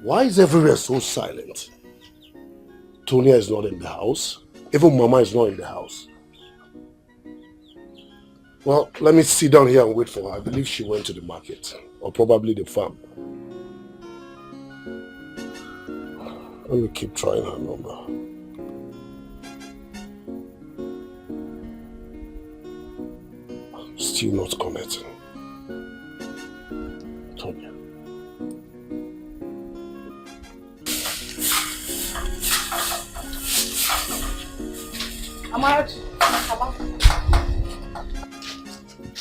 Why is everywhere so silent? Tonya is not in the house. Even Mama is not in the house. Well, let me sit down here and wait for her. I believe she went to the market. Or probably the farm. Let me keep trying her number. Still not connecting. Tonya.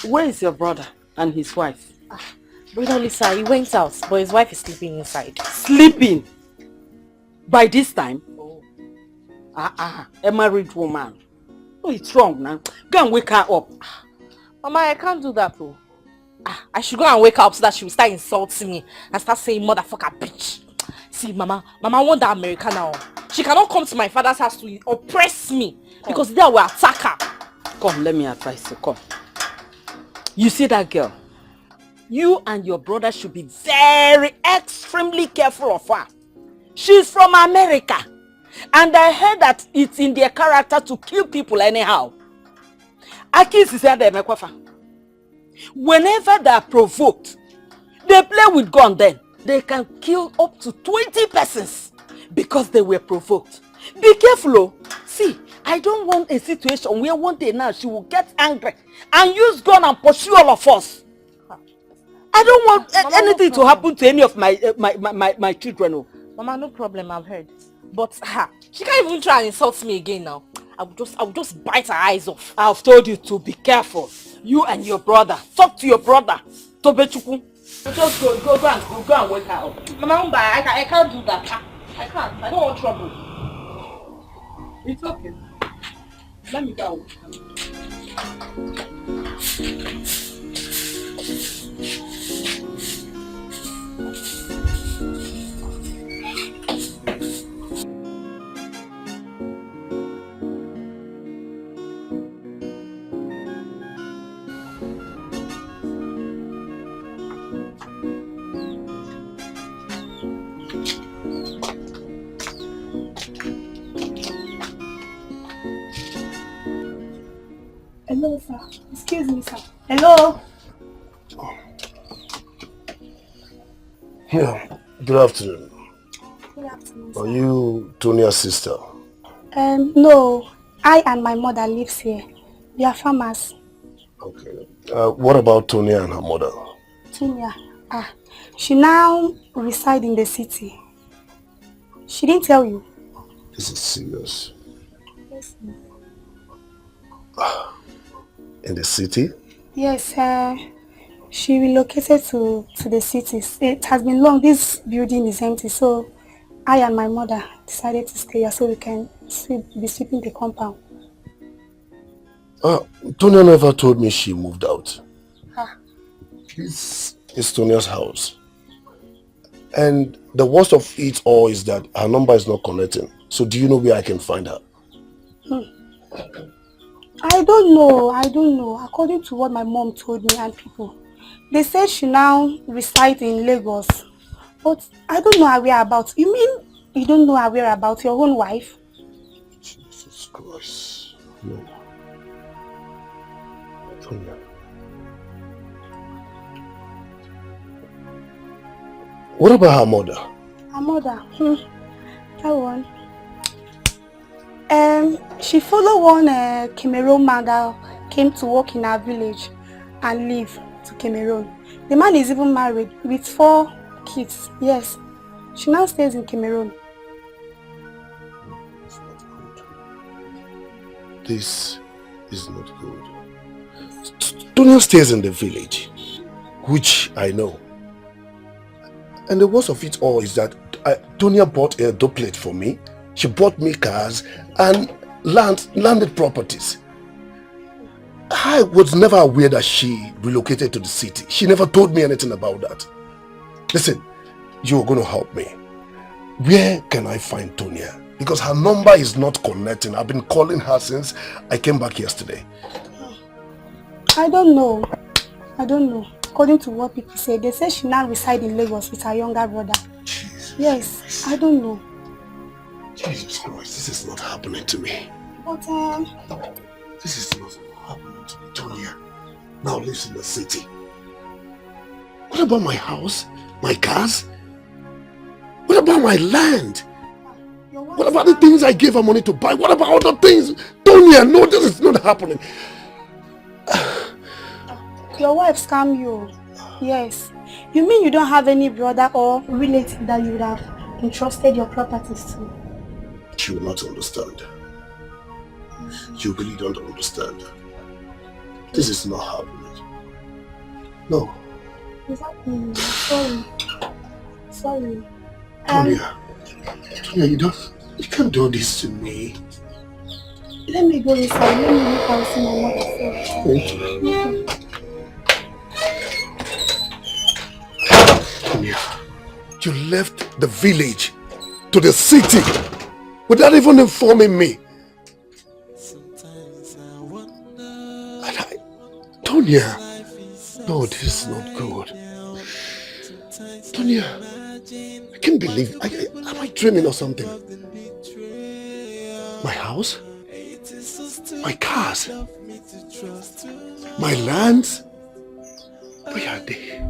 Where is your brother and his wife? Brother Lisa, he went out, but his wife is sleeping inside. Sleeping? By this time? Oh. A married woman. What is wrong now? Go and wake her up. Mama, I can't do that, though. I should go and wake her up so that she will start insulting me and start saying motherfucker bitch. See, Mama want that American now. She cannot come to my father's house to oppress me because there will attack her. Come, let me advise you. Come. You see that girl? You and your brother should be very extremely careful of her. She's from America. And I heard that it's in their character to kill people anyhow. Whenever they are provoked, they play with gun then. They can kill up to 20 persons because they were provoked. Be careful, oh. See, I don't want a situation where one day now she will get angry and use gun and pursue all of us. I don't want anything to happen to any of my children. Oh. Mama, no problem, I've heard. But she can't even try and insult me again now. I will just bite her eyes off. I've told you to be careful. You and your brother. Talk to your brother. Tobechuku. Just go and wake her up. Mama, I can't do that. I can't. I don't want trouble. It's okay. Let me go. Hello, sir. Excuse me, sir. Hello. Yeah, good afternoon. Good afternoon, Are you Tonia's sister? No. I and my mother lives here. We are farmers. Okay. What about Tonia and her mother? Tonia? She now resides in the city. She didn't tell you? This is serious. Yes. In the city? Yes, she relocated to the city. It has been long. This building is empty, so I and my mother decided to stay here so we can be sweeping the compound. Tonia never told me she moved out. It's Tonia's house. And the worst of it all is that her number is not connecting. So do you know where I can find her? I don't know. According to what my mom told me and people, they said she now resides in Lagos. But I don't know her whereabouts. You mean you don't know her whereabouts, your own wife? Jesus Christ. No. Tonia. What about her mother? Her mother? That one. She followed one Cameroon man that came to work in our village and leave to Cameroon. The man is even married with 4 kids. Yes. She now stays in Cameroon. It's not good. This is not good. Tonia stays in the village, which I know. And the worst of it all is that Tonia bought a duplicate for me. She bought me cars and landed properties. I was never aware that she relocated to the city. She never told me anything about that. Listen, you're going to help me. Where can I find Tonia? Because her number is not connecting. I've been calling her since I came back yesterday. I don't know. According to what people say, they say she now resides in Lagos with her younger brother. Jesus. Yes, I don't know. Jesus Christ, this is not happening to me. But this is not happening to me. Tonia now lives in the city. What about my house? My cars? What about my land? What about the things I gave her money to buy? What about other things? Tonia, no, this is not happening. Your wife scammed you. Yes. You mean you don't have any brother or relative that you would have entrusted your properties to? You will not understand. You really don't understand. This is not happening. No. Sorry. Tonia, you can't do this to me. Let me go inside. Let me look and see my mother first. Tonya, you left the village to the city without even informing me. And Tonya, no, this is not good. Tonya, I can't believe, am I dreaming or something? My house? My cars? My lands? Where are they?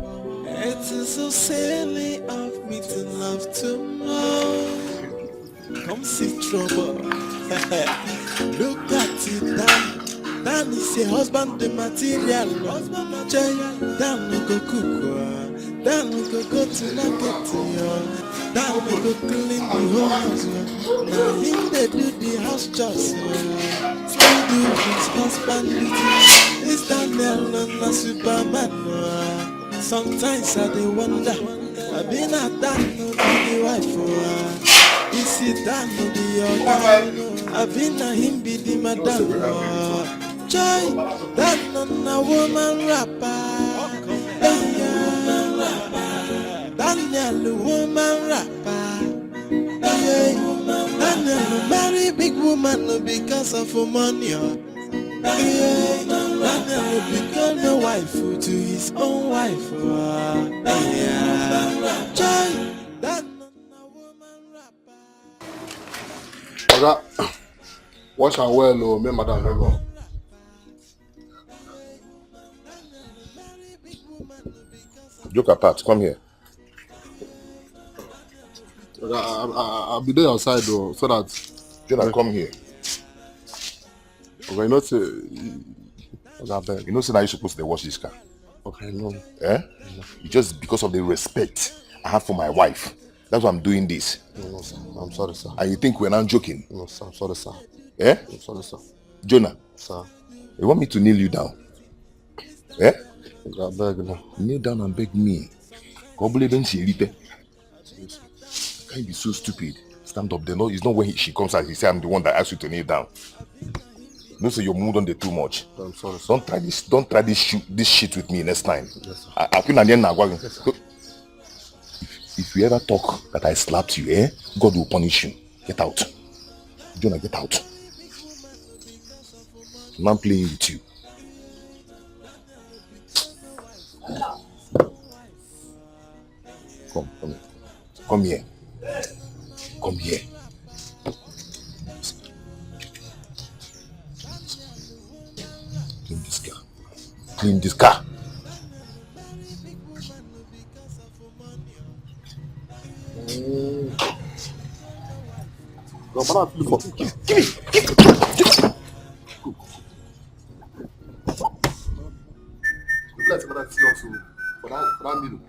It is so silly of me to love too much. Come see trouble. Look at it, Dan is a husband, the material. Dan no go cook, Dan no go to market, Dan no go clean the whole house. Now him they do the house chores. Still do his husband duty. Is Daniel not a Superman? Sometimes I dey wonder, I been a Dan no be the wife. Is it Dan no be your guy? I been a him be the madam. Joy, Dan no a woman rapper. Daniel woman rapper. Daniel marry big woman no because of money. Daniel become a wife to his own wife. Joy, Dan no a woman rapper. Oga, wash and well, oh, me madam, no go. Joke apart, come here. I'll be there outside though, so that... Jonah, come here. Okay, not say... You know, say now you're supposed to wash this car. Okay, no. Eh? No. Just because of the respect I have for my wife. That's why I'm doing this. No, sir. I'm sorry, sir. And you think we're not joking? No, sir. I'm sorry, sir. Eh? I'm sorry, sir. Jonah. Sir. You want me to kneel you down? Eh? I beg now. Kneel down and beg me. Can't you be so stupid? Stand up there. No, it's not when she comes out, he say I'm the one that asked you to kneel down. No, so you're moved on there too much. I'm sorry, sir. Don't try this shit with me next time. Yes, sir. Yes, sir. If you ever talk that I slapped you, eh? God will punish you. Get out. Jonah, get out. I'm not playing with you. Come here. Come here. Come here. Clean this car. Clean this car. Give me. Let's another thing also for that meal.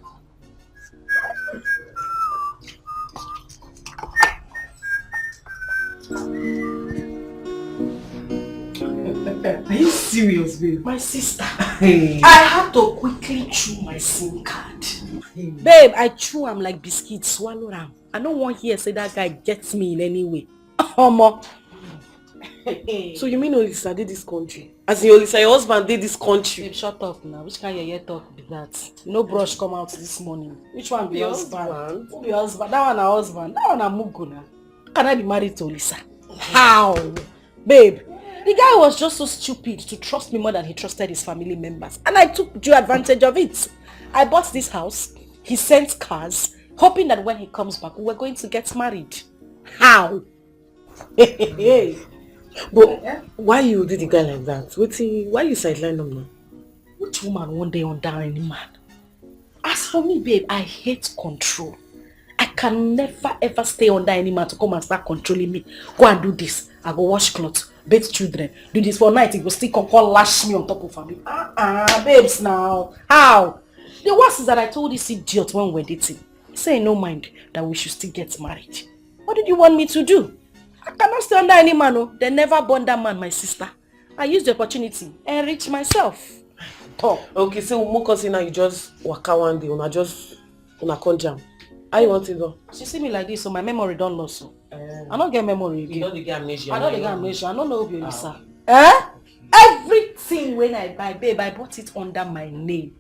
Are you serious, babe? My sister. Hey. I had to quickly chew my SIM card. Babe, I chew am like biscuit, swallow am. I don't want here say that guy gets me in any way. Omo. So you mean Olisa did this country? As in Olisa, your husband did this country? Babe, shut up now. Which kind of your talk be that? No brush come out this morning. Which one be your husband? Who be your husband? That one a husband. That one a Muguna. How can I be married to Olisa? How? Babe, the guy was just so stupid to trust me more than he trusted his family members. And I took due advantage of it. I bought this house. He sent cars, hoping that when he comes back, we were going to get married. How? But why you did the guy like that? Why you sideline him now? Which woman one day under any man? As for me, babe, I hate control. I can never ever stay under any man to come and start controlling me. Go and do this. I go wash clothes, bathe children. Do this for night. It will still come lash me on top of me. Babes now. How? The worst is that I told this idiot when we were dating. He said no mind that we should still get married. What did you want me to do? I cannot stay under any man. Oh. They never born that man, my sister. I used the opportunity and enrich myself. Oh. Okay, so Moko say now you just waka one day, una can't jam. How you want it though? She see me like this, so my memory don't lose. So. I don't get memory again. You don't get amnesia. I don't get amnesia. I don't know who you are. Everything when I buy, babe, I bought it under my name.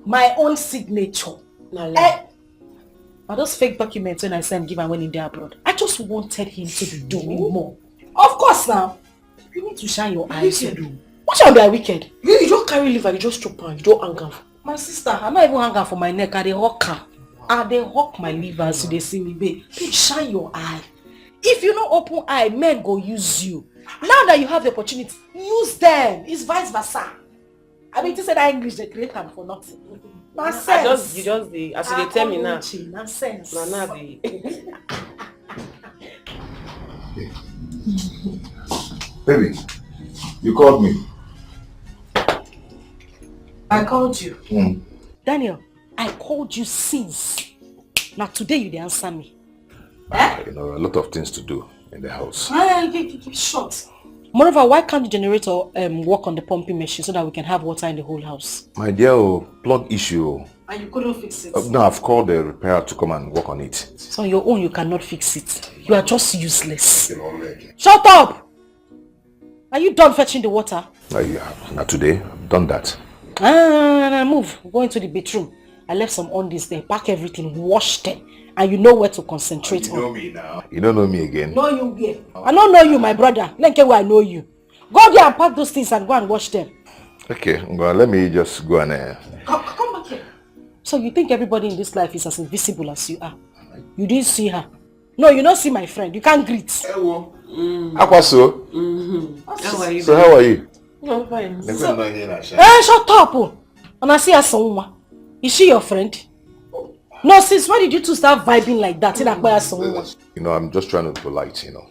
My own signature. Are those fake documents when I sent give and when in there abroad? I just wanted him to be doing more. Of course now. You need to shine your eyes. What shall be wicked? You don't carry liver, you just chop her, you don't hang her. My sister, I'm not even hanging for my neck. I dey hawk her. I dey hawk my liver so they see me, babe. Please shine your eye. If you don't open eye, men go use you. Now that you have the opportunity, use them. It's vice versa. I mean, to say that English, they create them for nothing. Nonsense. You just the as they tell me now. Nonsense. Baby, you called me. I called you. Daniel, I called you since. Now today you didn't answer me. You know, a lot of things to do in the house. Keep short. Moreover, why can't the generator work on the pumping machine so that we can have water in the whole house? My dear, plug issue. And you couldn't fix it? No, I've called the repairer to come and work on it. So on your own, you cannot fix it. You are just useless. Shut up! Are you done fetching the water? Yeah, not today. I've done that. Move. Go into the bedroom. I left some undies there. Pack everything. Wash them. And you know where to concentrate on. You know me now. You don't know me again. No, you here. I don't know you, my brother. Let me get where I know you. Go there and pack those things and go and wash them. Okay, well, let me just go and... Come back here. So you think everybody in this life is as invisible as you are? You didn't see her. No, you don't see my friend. You can't greet. Hello. Akwaso. How are you? So how are you? I'm fine. Shut up. And I see her someone. Is she your friend? No, sis, why did you two start vibing like that? You know, I'm just trying to be polite, you know.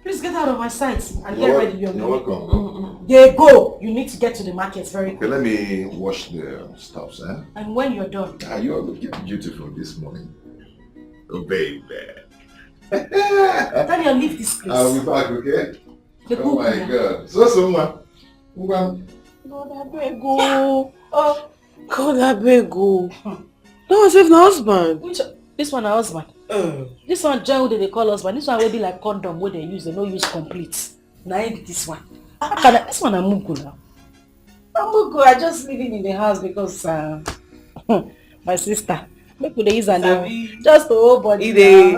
Please get out of my sight and get ready. You're welcome. There go. You need to get to the market very quick. Okay, let me wash the stuffs, eh? And when you're done. You are looking beautiful this morning. Oh, baby. Daniel, leave this place. I'll be back, okay? Oh my God. So, man. God, I beg go. Oh, God, I beg go. That was if my husband. This one, her husband. This one, Joe, they call husband. This one will be like condom where they use, they no use complete. Now, this one. This one, I'm Mugu now. Mugu, I just living in the house because my sister. Make they use and just the whole body. They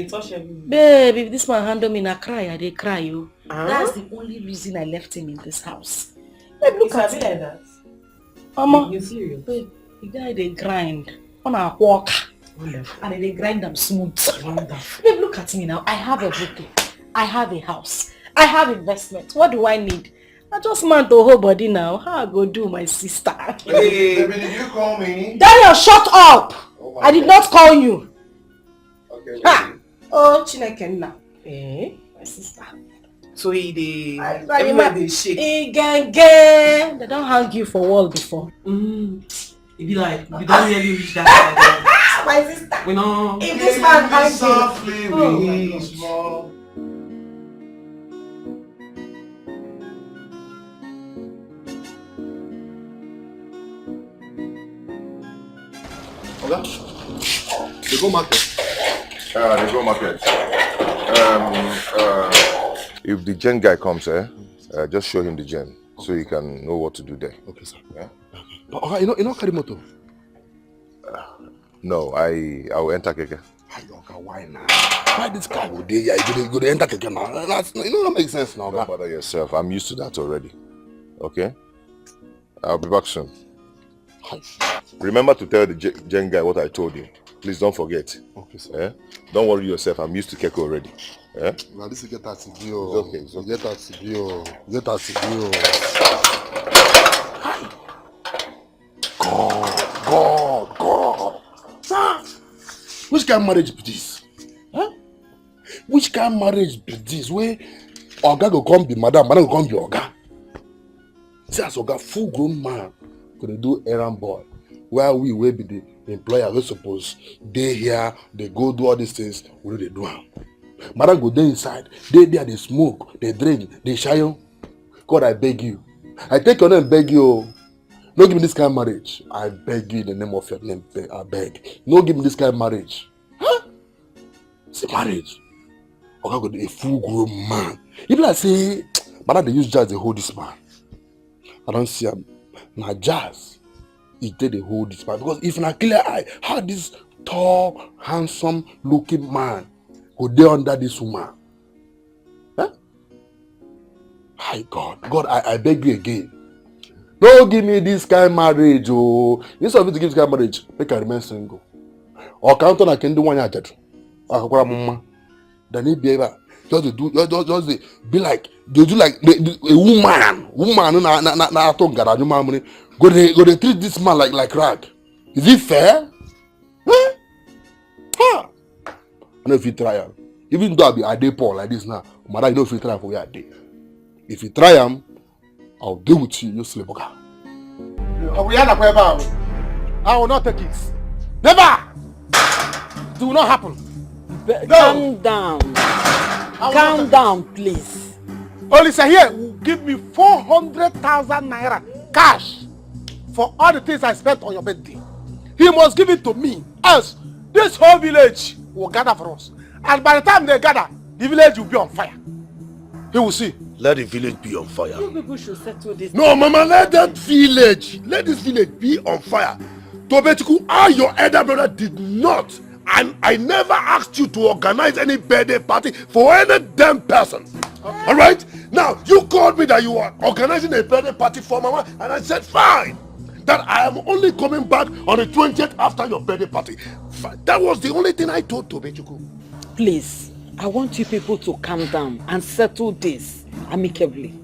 touch everything. Babe, if this man handle me, I cry. They cry you. That's the only reason I left him in this house. Babe, look at it like that. Mama, you serious? Babe, the guy they grind on a walk. Wonderful. And they grind them smooth. Wonderful. Babe, look at me now. I have everything. I have a house. I have investment. What do I need? I just man the whole body now. How I go do, my sister? Hey, baby, did you call me? Daniel, shut up! I did not call you. Okay. Ha! Oh, Chineke now. My sister. So everywhere they shake. They don't hang you for wall before. If you like, we don't really reach that. My sister. We know. If this man hangs softly, you. They go market. They go market. If the gen guy comes, just show him the gen so he can know what to do there. Okay, sir. Yeah? But you know carry motor? No, I will enter keke. Why now? Why this car go there? You go to enter keke now. That makes sense now. Don't bother yourself. I'm used to that already. Okay? I'll be back soon. Remember to tell the gen guy what I told you. Please don't forget. Okay, sir. Don't worry yourself. I'm used to keke already. Now this is get that to you. Okay, it's okay. Get that to you. Get that to you. God. Sir, which kind of marriage be this? Huh? Which kind of marriage be this? Where Oga go come be madam go come be Oga. See as Oga full grown man could do errand boy. While we will be the employer, we suppose they here, they go do all these things, what do they do? Madam go there inside, they there, they smoke, they drink, they shy. God, I beg you. I take your name, beg you. No give me this kind of marriage. I beg you in the name of your name, I beg. No give me this kind of marriage. Huh? See, marriage. Okay, got a full-grown man. If like say, but they use jazz to hold this man. I don't see him. Now jazz, he did the hold this man because if na clear eye, how this tall, handsome-looking man go there under this woman? Huh? Hi God, I beg you again. Don't give me this kind of marriage, oh. Instead of you to give this kind of marriage, make I remain single. Or count on I can do one year. Then he be able just be like they do like a woman na to garage man go they treat this man like rag. Is it fair? Huh? Huh? I know if you try him, even though I dey poor like this now, but I know if you try for where I dey. If you try him, I'll deal with you. You sleep, okay? I will not take it. Never. It will not happen. Calm down. Calm down, please. Olisa here will give me 400,000 naira cash for all the things I spent on your birthday. He must give it to me, else this whole village will gather for us. And by the time they gather, the village will be on fire. He will see. Let the village be on fire. You people should settle this. No, Mama, let this village be on fire. Tobetiku, your elder brother did not. And I never asked you to organize any birthday party for any damn person. All right? Now, you called me that you were organizing a birthday party for Mama, and I said, fine. That I am only coming back on the 20th after your birthday party. That was the only thing I told Tobechuku. Please, I want you people to calm down and settle this amicably.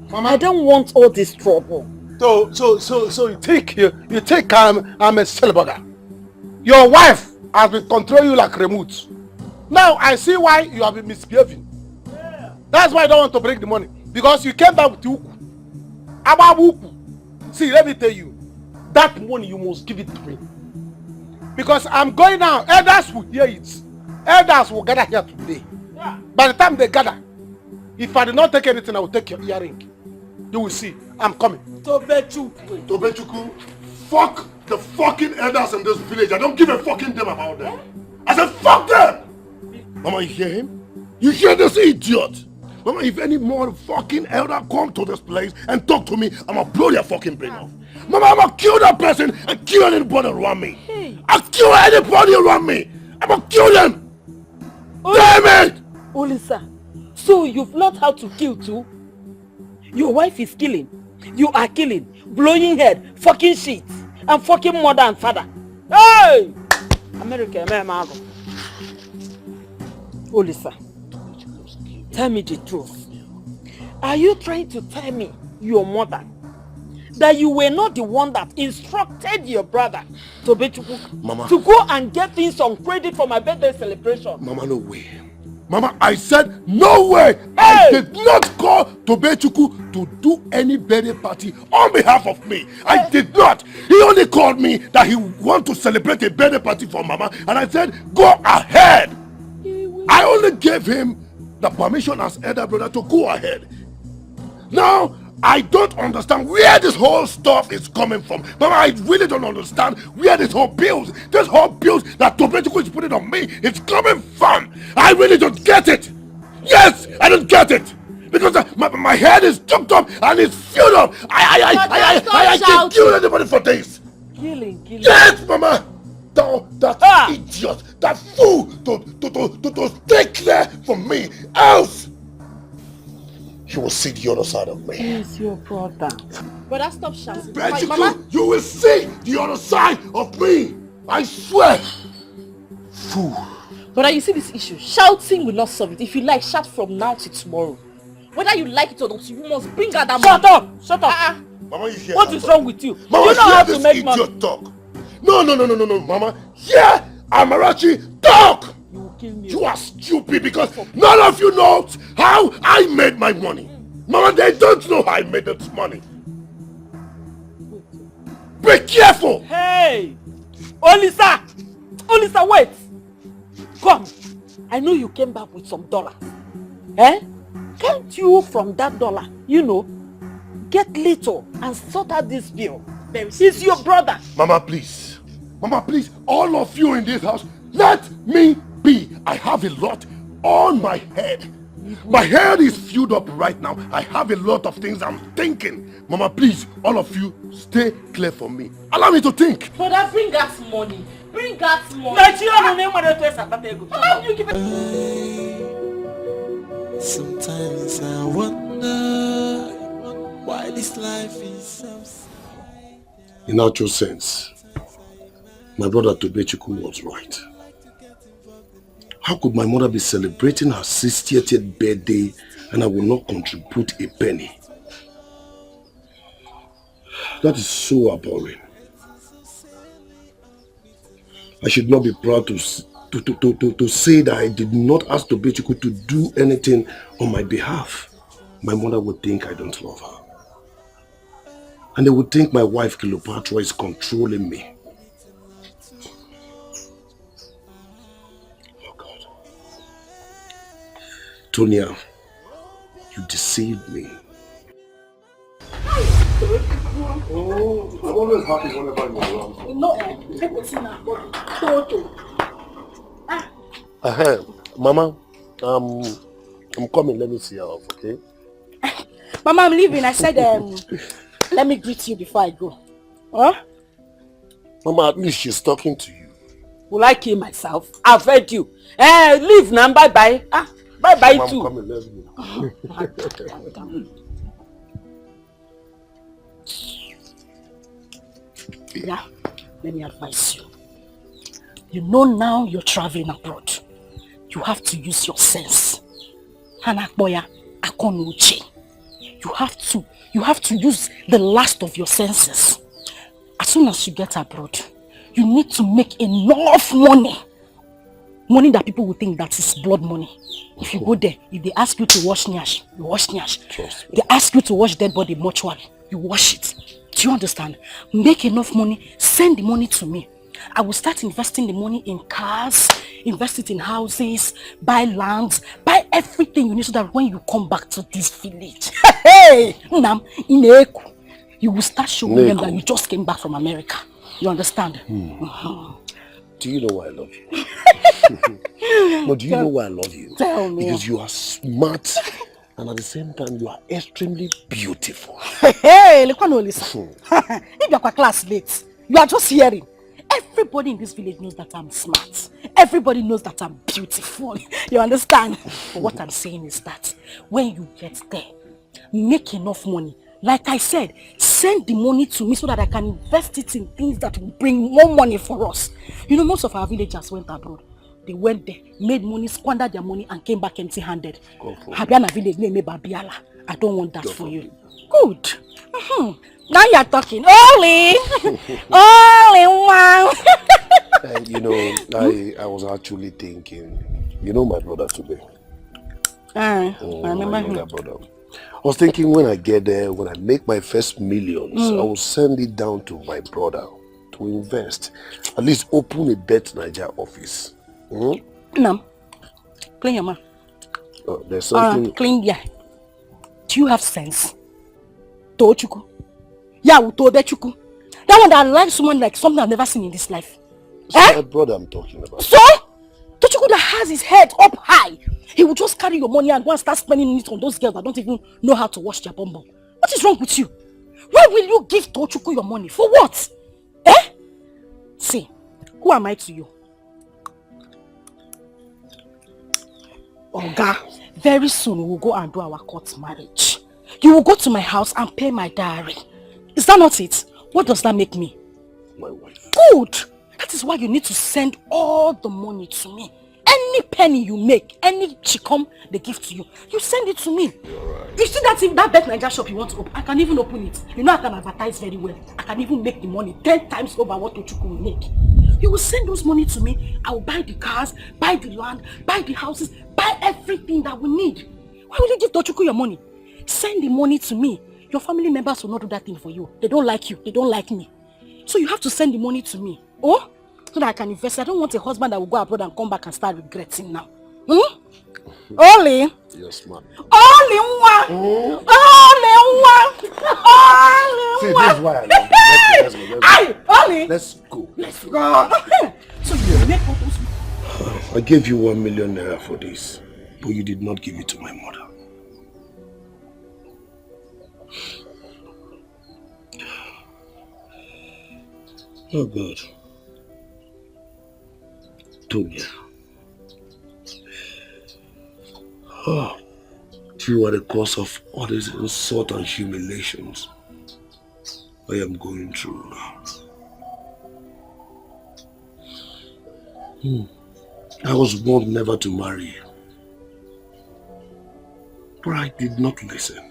Mama, I don't want all this trouble. So you think I'm a celebrity. Your wife has been controlling you like remote. Now I see why you have been misbehaving. Yeah. That's why I don't want to break the money. Because you came back with Uku. About Uku. See, let me tell you. That money you must give it to me. Because I'm going now. Elders will hear it. Elders will gather here today. Yeah. By the time they gather, if I do not take anything, I will take your earring. You will see. I'm coming. Tobechuku, fuck the fucking elders in this village. I don't give a fucking damn about them. I said fuck them! Mama, you hear him? You hear this idiot? Mama, if any more fucking elder come to this place and talk to me, I'm gonna blow their fucking brain off. Mama, I'm gonna kill that person and kill anybody around me. Hey. I'll kill anybody around me. I'm gonna kill them. Damn it! Olisa, so you've learned how to kill too? Your wife is killing. You are killing. Blowing head. Fucking shit. And fucking mother and father. Hey! America, Olisa, tell me the truth. Are you trying to tell me, your mother, that you were not the one that instructed your brother to go and get things on credit for my birthday celebration? Mama, no way. Mama, I said no way. Hey! I did not call Tobechuku to do any birthday party on behalf of me. I did not. He only called me that he want to celebrate a birthday party for Mama, and I said go ahead. I only gave him the permission as elder brother to go ahead. Now, I don't understand where this whole stuff is coming from. Mama, I really don't understand where this whole bills that Tobechuku is putting on me is coming from. I really don't get it. Yes, I don't get it. Because my head is chopped up and it's filled up. I can't kill anybody for this. Killing. Yes, Mama. That idiot, that fool to stay clear from me. Else, he will see the other side of me. He's your brother. Brother, stop shouting. Mama, you will see the other side of me. I swear. Fool. Brother, you see this issue? Shouting will not solve it. If you like, shout from now to tomorrow. Whether you like it or not, you must bring out that money. Shut up. Mama, you hear what is wrong with you? Mama, you know how to make money. Talk. No, Mama. Here, Amarachi, talk. You will kill me. You are stupid because none of you knows how I made my money. Mama, they don't know how I made this money. Be careful. Hey, Olisa, wait. Come. I know you came back with some dollars. Can't you from that dollar, get little and sort out this bill? He's your brother. Mama, please. All of you in this house, let me B, I have a lot on my head. My head is filled up right now. I have a lot of things I'm thinking. Mama, please, all of you, stay clear for me. Allow me to think. Brother, bring us money. Bring us money. Sometimes I wonder why this life is so sad. In actual sense, my brother Tobechukwu was right. How could my mother be celebrating her 60th birthday and I will not contribute a penny? That is so abhorrent. I should not be proud to say that I did not ask Tobechukwu to do anything on my behalf. My mother would think I don't love her. And they would think my wife Cleopatra is controlling me. Oh God. Tonya, you deceived me. Oh, I'm always happy whenever you're around. No, people see now. Tonto. Mama, I'm coming. Let me see her off, okay? Mama, I'm leaving. I said, let me greet you before I go. Huh? Mama, at least she's talking to you. Will I kill myself? I've heard you. Leave now. Bye-bye. Bye-bye Mama, too. I'm coming. Let's go. Yeah, let me advise you. You know now you're traveling abroad. You have to use your sense. Hanakboya, akonuche. You have to use the last of your senses. As soon as you get abroad, you need to make enough money. Money that people will think that is blood money. If you go there, if they ask you to wash nyash, you wash nyash. They ask you to wash dead body mortuary, you wash it. Do you understand? Make enough money, send the money to me. I will start investing the money in cars, invest it in houses, buy lands, buy everything you need so that when you come back to this village, hey, Nam, Ini Edo, you will start showing them that you just came back from America. You understand? Do you know why I love you? No, do you know why I love you? Tell me. Because you are smart and at the same time you are extremely beautiful. Hey, look on listen. If you're classmates, you are just hearing. Everybody in this village knows that I'm smart. Everybody knows that I'm beautiful. You understand? But what I'm saying is that when you get there, make enough money. Like I said, send the money to me so that I can invest it in things that will bring more money for us. You know, most of our villagers went abroad. They went there, made money, squandered their money, and came back empty-handed. Habiana village name Babiala. I don't want that for you. Good. Now you're talking. Only one. You know, I was actually thinking, you know my brother today. I remember him. Brother. I was thinking when I get there, when I make my first millions, I will send it down to my brother to invest. At least open a besNigerian office. No. Clean your mouth. There's something. Clean there. Do you have sense? Tochuku. Yeah, Tobechuku. That one that likes someone like something I've never seen in this life. It's my brother I'm talking about. So? Tochuku that has his head up high. He will just carry your money and go and start spending it on those girls that don't even know how to wash their bum bum. What is wrong with you? Why will you give Tochuku your money? For what? See, who am I to you? Oga, very soon we will go and do our court marriage. You will go to my house and pay my dowry. Is that not it? What does that make me? My wife. Good. That is why you need to send all the money to me. Any penny you make, any chikom they give to you, you send it to me. Right. You see that in that besNigerian shop you want to open, I can even open it. You know I can advertise very well. I can even make the money 10 times over what Tochuku will make. You will send those money to me. I will buy the cars, buy the land, buy the houses, buy everything that we need. Why will you give Tochuku your money? Send the money to me. Your family members will not do that thing for you. They don't like you. They don't like me. So you have to send the money to me. Oh? So that I can invest. I don't want a husband that will go abroad and come back and start regretting now. Only. You're smart. Only one. Only one. See, this is why I love you. Let's go. Let's go. So you make all those. I gave you 1 million naira for this, but you did not give it to my mother. Oh God. Tonya. Oh, you are the cause of all these insult and humiliations I am going through now. I was warned never to marry you, but I did not listen.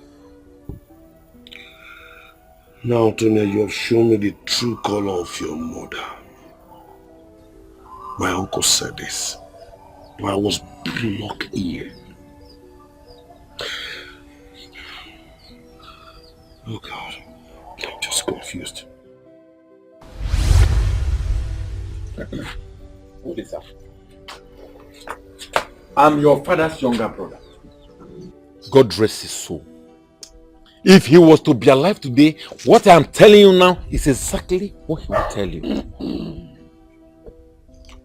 Now, Tonya, you have shown me the true color of your mother. My uncle said this, but I was blocked here. Oh God, I'm just confused. What is that? I'm your father's younger brother. God rest his soul. If he was to be alive today, what I'm telling you now is exactly what he will tell you.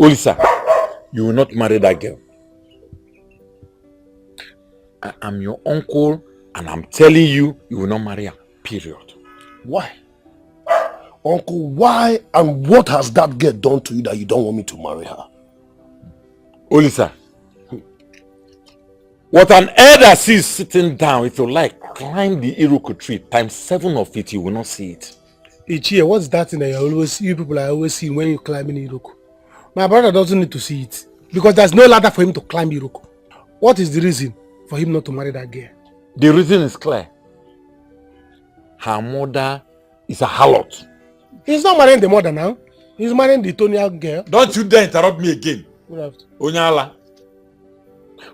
Olisa, you will not marry that girl. I am your uncle and I'm telling you, you will not marry her. Period. Why? Uncle, why and what has that girl done to you that you don't want me to marry her? Olisa, what an elder sees sitting down, if you like, climb the Iroko tree, times 7 of it, you will not see it. Ichie, what's that thing that you people are always seeing when you climb in Iroko? My brother doesn't need to see it because there's no ladder for him to climb Iroko. What is the reason for him not to marry that girl? The reason is clear. Her mother is a harlot. He's not marrying the mother now. He's marrying the Tonya girl. Don't you dare interrupt me again. Onyala.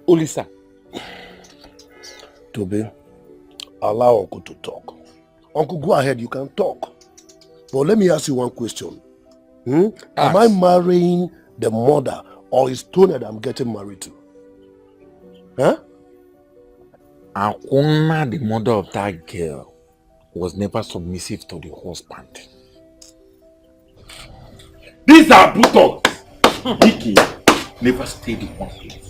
Olisa. Toby, allow Uncle to talk. Uncle, go ahead, you can talk. But let me ask you one question. Am I marrying the mother or is Tonya that I'm getting married to? Huh? Akuna, the mother of that girl, was never submissive to the husband. These are brutal. Dikeh never stayed in one place.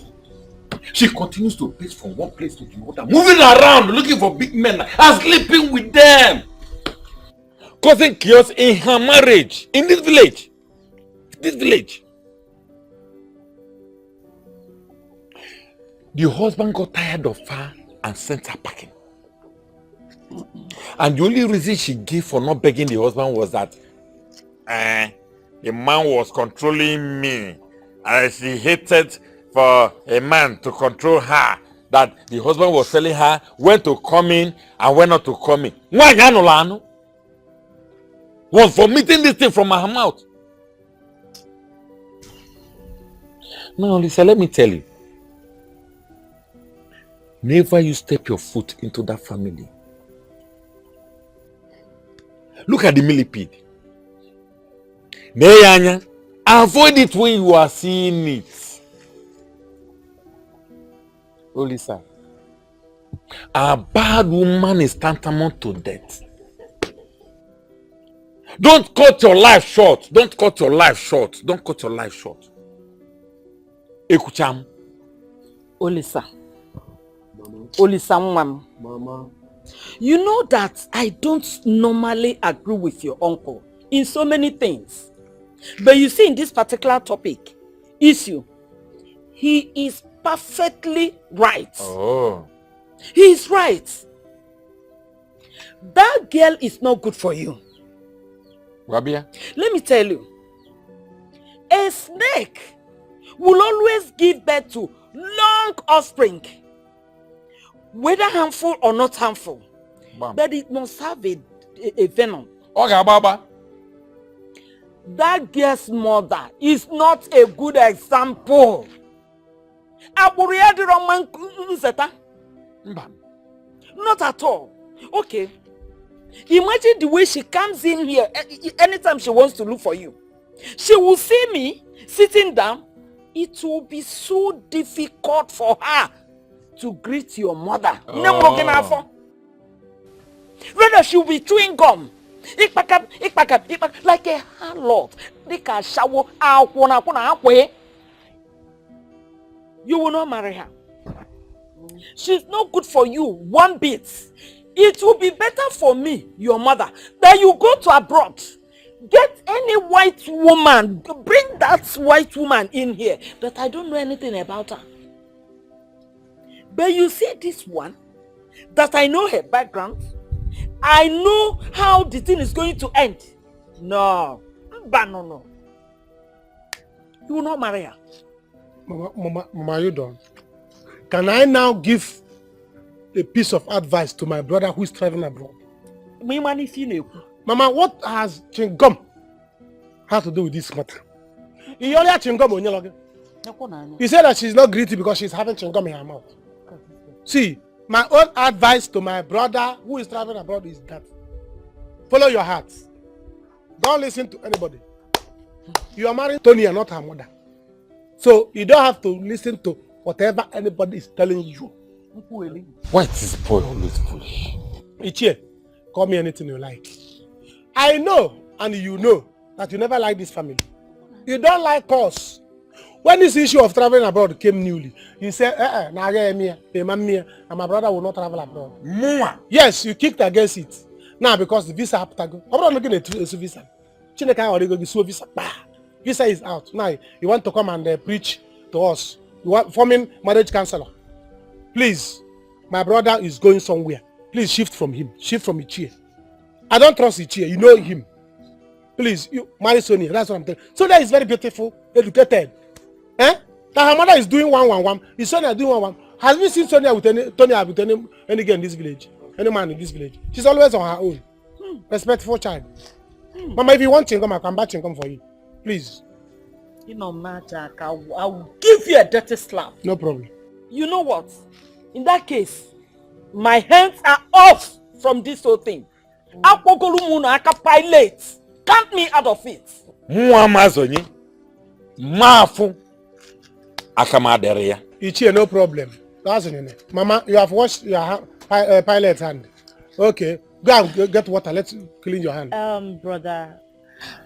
She continues to pace from one place to the other, moving around, looking for big men and sleeping with them. Causing chaos in her marriage, in this village. The husband got tired of her and sent her packing. And the only reason she gave for not begging the husband was that the man was controlling me. And she hated for a man to control her. That the husband was telling her when to come in and when not to come in. Was vomiting this thing from her mouth. Now, Lisa, let me tell you. Never you step your foot into that family. Look at the millipede. Neyanya, avoid it when you are seeing it. Oh, Lisa, a bad woman is tantamount to death. Don't cut your life short. Don't cut your life short. Don't cut your life short. Ekucham. Olisa. Olisa Mama. Mama. You know that I don't normally agree with your uncle in so many things. But you see, in this particular topic, issue, he is perfectly right. Oh. He is right. That girl is not good for you. Rabia? Let me tell you, a snake will always give birth to long offspring, whether harmful or not harmful. Bam. But it must have a venom. Okay, Baba. That girl's mother is not a good example. Not at all. Okay. Imagine the way she comes in here anytime she wants to look for you. She will see me sitting down. It will be so difficult for her to greet your mother. Oh. Rather, she will be chewing gum. Like a harlot. You will not marry her. She's not good for you one bit. It will be better for me, your mother, that you go to abroad. Get any white woman. Bring that white woman in here. But I don't know anything about her. But you see this one, that I know her background. I know how the thing is going to end. No. No. You will not marry her. Mama, you done? Can I now give a piece of advice to my brother who is traveling abroad? Mama, what has Chingom have to do with this matter? You only have Chingom on your login. You said that she's not greedy because she's having Chingom in her mouth. See, my own advice to my brother who is traveling abroad is that follow your heart. Don't listen to anybody. You are marrying Tony and not her mother. So you don't have to listen to whatever anybody is telling you. Why is this boy always foolish? Ichie, call me anything you like. I know and you know that you never like this family. You don't like us. When this issue of traveling abroad came newly, you said, and my brother will not travel abroad. Yes, you kicked against it. Now because the visa have to go. I'm not looking at a visa. Visa is out. Now you want to come and preach to us. You want forming marriage counselor. Please, my brother is going somewhere. Please shift from him. Shift from Ichie. I don't trust Ichie. You know him. Please, you marry Sonia. That's what I'm telling you. Sonia is very beautiful, educated. That her mother is doing 111. Is Sonia doing 111? Has we seen Sonia with any girl in this village? Any man in this village? She's always on her own. Respectful child. Mama, if you want Chingom, I'll come back Chingom for you. Please. You know, Jack, I will give you a dirty slap. No problem. You know what? In that case, my hands are off from this whole thing. I can pilot. Count me out of it. Ichie, no problem. That's in it. Mama, you have washed your pilot hand. Okay. Go and get water. Let's clean your hand. Brother,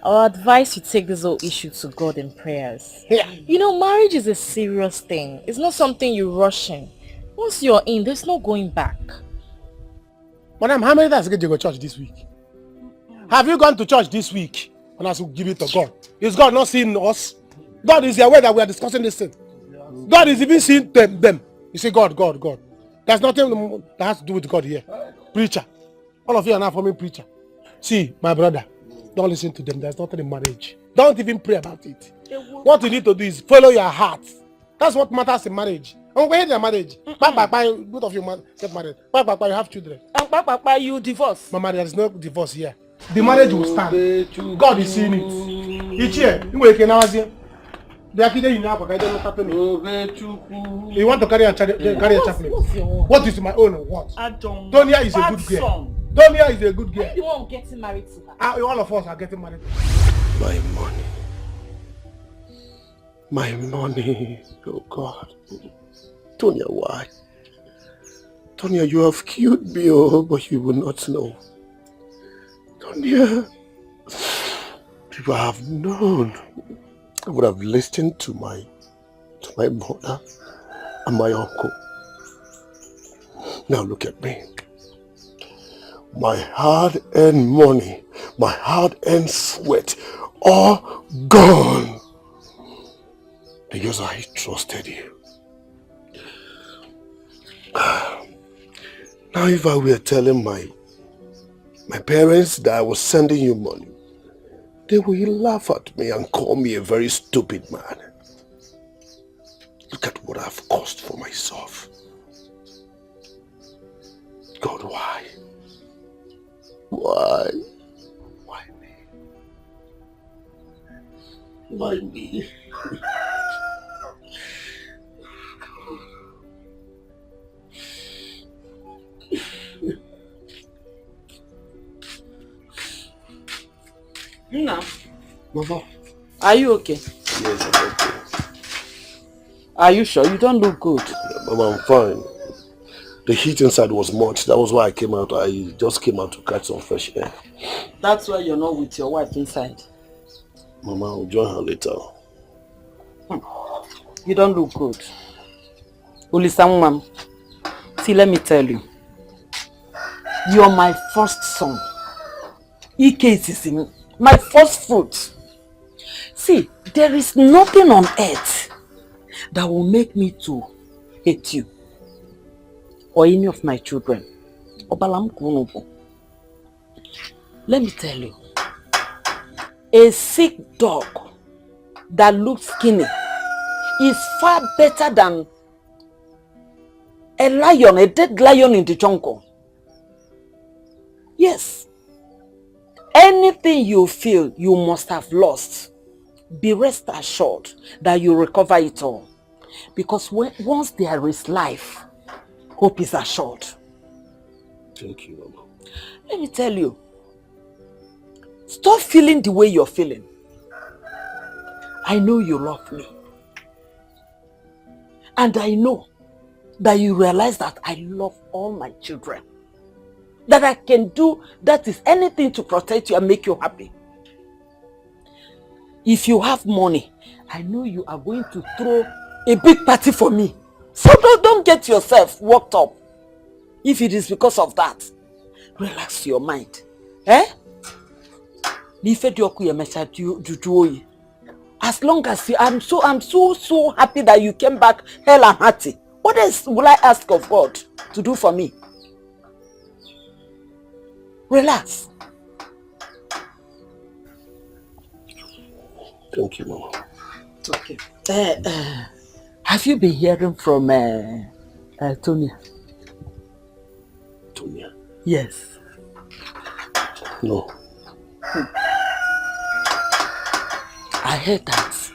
I'll advise you take this whole issue to God in prayers. Yeah. You know, marriage is a serious thing. It's not something you rush in. Once you're in, there's no going back. Madam, how many times did you go to church this week? Have you gone to church this week? And I should give it to God. Is God not seeing us? God is aware that we are discussing this thing. God is even seeing them. You say, God. There's nothing that has to do with God here. Preacher. All of you are now forming preacher. See, my brother, don't listen to them. There's nothing in marriage. Don't even pray about it. What you need to do is follow your heart. That's what matters in marriage. And when you're marriage, both of you get married. You have children. You divorce. Mama, there is no divorce here. The marriage will stand. God is seeing it. Each year, you want to carry a chaplain. What is my own? What? Tonya is a good girl. Tonya is a good girl. You won't get married to her. All of us are getting married. My money. My money. Oh God. Tonya, why? Tonya, you have killed me, but you will not know. Tonya, if I have known, I would have listened to my mother and my uncle. Now look at me. My hard-earned money, my hard-earned sweat, all gone. Because I trusted you. Now if I were telling my parents that I was sending you money, they will laugh at me and call me a very stupid man. Look at what I've cost for myself. God, why? Why? Why me? Why me? No. Mama. Are you okay? Yes, I'm okay. Are you sure? You don't look good. Mama, I'm fine. The heat inside was much. That was why I came out. I just came out to catch some fresh air. That's why you're not with your wife inside. Mama, I'll join her later. You don't look good. Ulisang ma'am, see, let me tell you. You're my first son. Ike, my first fruit. See, there is nothing on earth that will make me to hate you or any of my children. Let me tell you, a sick dog that looks skinny is far better than a lion, a dead lion in the jungle. Yes. Anything you feel you must have lost, be rest assured that you recover it all. Because once there is life, hope is assured. Thank you, Mama. Let me tell you, stop feeling the way you're feeling. I know you love me. And I know that you realize that I love all my children. That I can do that is anything to protect you and make you happy. If you have money, I know you are going to throw a big party for me. So don't get yourself worked up. If it is because of that, relax your mind. Eh? As long as you, I'm so happy that you came back hell and hearty. What else will I ask of God to do for me? Relax. Thank you, Mama. Okay. Have you been hearing from Tonya? Tonya? Yes. No. I heard that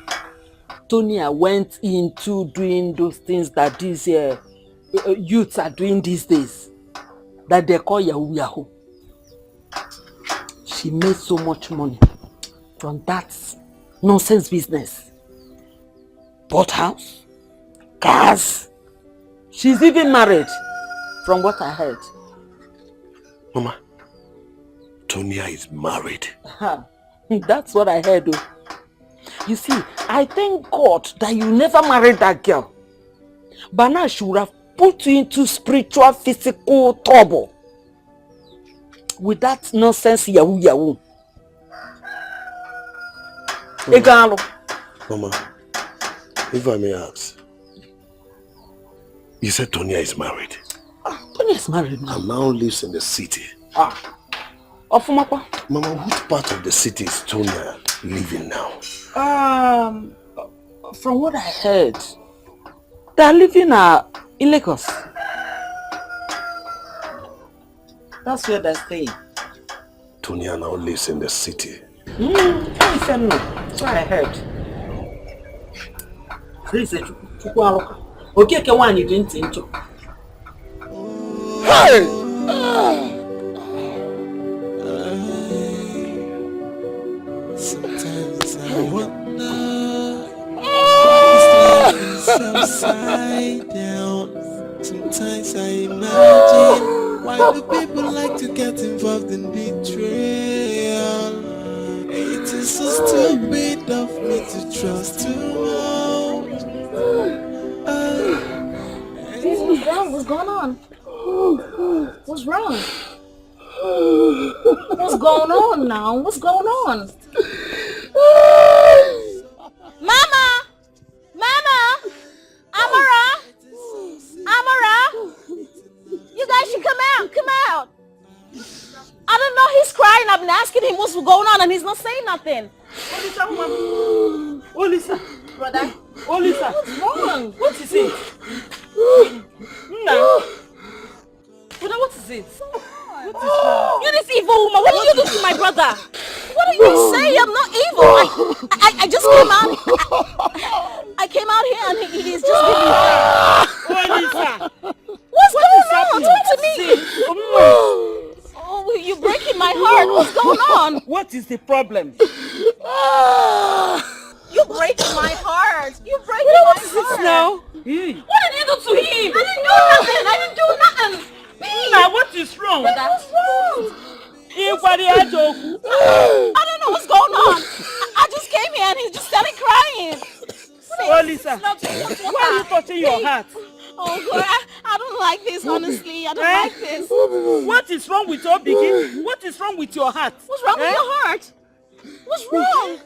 Tonya went into doing those things that these youths are doing these days. That they call Yahoo Yahoo. She made so much money from that nonsense business. Bought house, cars. She's even married, from what I heard. Mama, Tonya is married. That's what I heard. Though. You see, I thank God that you never married that girl. But now she would have put you into spiritual, physical trouble. With that nonsense Yahoo Yahoo. Mama, if I may ask, you said Tonya is married. Tonya is married now. And now lives in the city. Mama, which part of the city is Tonya living now? From what I heard, they are living in Lagos. That's where they're staying. Tonya now lives in the city. That's what I heard. Please, okay, one you didn't think to. Hey! Sometimes I wonder if this life is upside down. Sometimes I imagine why do people like to get involved in betrayal. It is so stupid of me to trust too much. What's wrong? What's going on? What's wrong? What's going on now? What's going on? Mama! Mama! Amara! Amara! You guys should come out! Come out! I don't know, he's crying. I've been asking him what's going on and he's not saying nothing. Olisa! Brother? Olisa! What's wrong? What is it? Brother, what is it? What is wrong? You this evil woman, what did you do to my brother? What are you saying? I'm not evil. I just came out. I came out here and he's just giving me Olisa! What's going on? Talk to me. Oh, you're breaking my heart. What's going on? What is the problem? You're breaking my heart. You're breaking my heart. Now? What did you do to him? I didn't do nothing. Now, what is wrong? What's wrong? I don't know what's going on. I just came here and he just started crying. Oh, Lisa, why are you touching your heart? Oh God, I don't like this, honestly. I don't like this. What is wrong with your begin? What is wrong with your heart? What's wrong with your heart? What's wrong?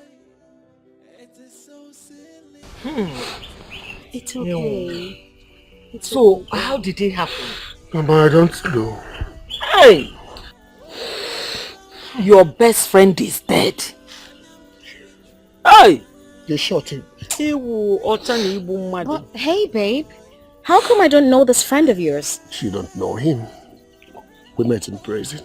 It's okay. So, how did it happen? Mama, I don't know. Hey! Your best friend is dead. Hey! They shot him. But, hey, babe. How come I don't know this friend of yours? She don't know him. We met in prison.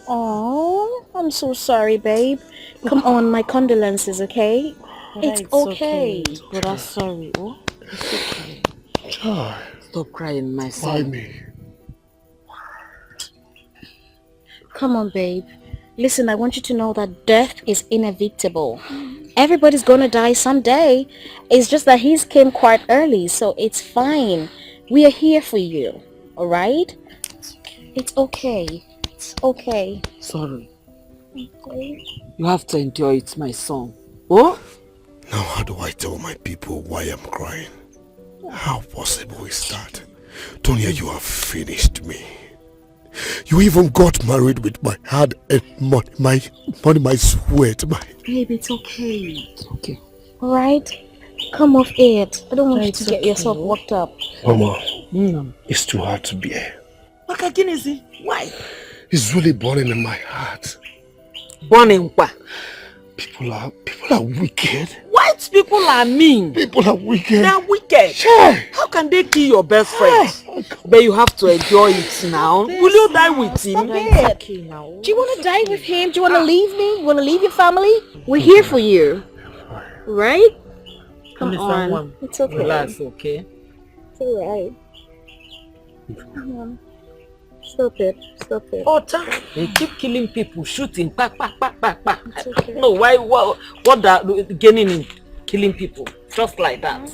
Oh, I'm so sorry, babe. Come on, my condolences, okay? It's okay. But I'm sorry. Oh, it's okay. Child. Stop crying, my son. Why me? Come on, babe. Listen, I want you to know that death is inevitable. Everybody's gonna die someday. It's just that his came quite early, so it's fine. We are here for you, alright? It's okay. It's okay. Sorry. Okay. You have to endure it, my son. Oh? Now how do I tell my people why I'm crying? How possible is that? Tonya, you have finished me. You even got married with my hard money, my sweat, my... Babe, it's okay. It's okay. Alright? Come off it. I don't want you to get yourself worked up. Mama, it's too hard to bear. Why? It's really burning in my heart. Burning what? People are wicked. White people are mean. People are wicked. They are wicked. Sure. How can they kill your best friend? But you have to enjoy it now. Will you die with him? Okay now. Do you want to die with him? Do you want to leave me? You want to leave your family? We're here for you. Right? Come on. It's okay. Relax, okay? It's alright. Come on. Stop it. Stop it. They keep killing people, shooting, back. It's okay. No, why? What are gaining in killing people? Just like that.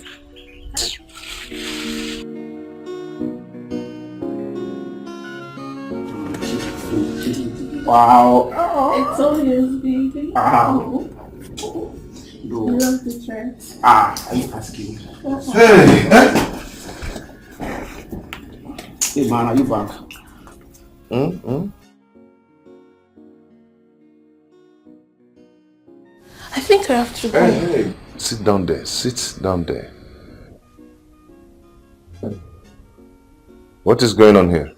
Wow. It's all yours, baby. Wow. You love the dress. Are you asking? Hey man, are you back? I think I have to go. Hey. Sit down there. Sit down there. What is going on here?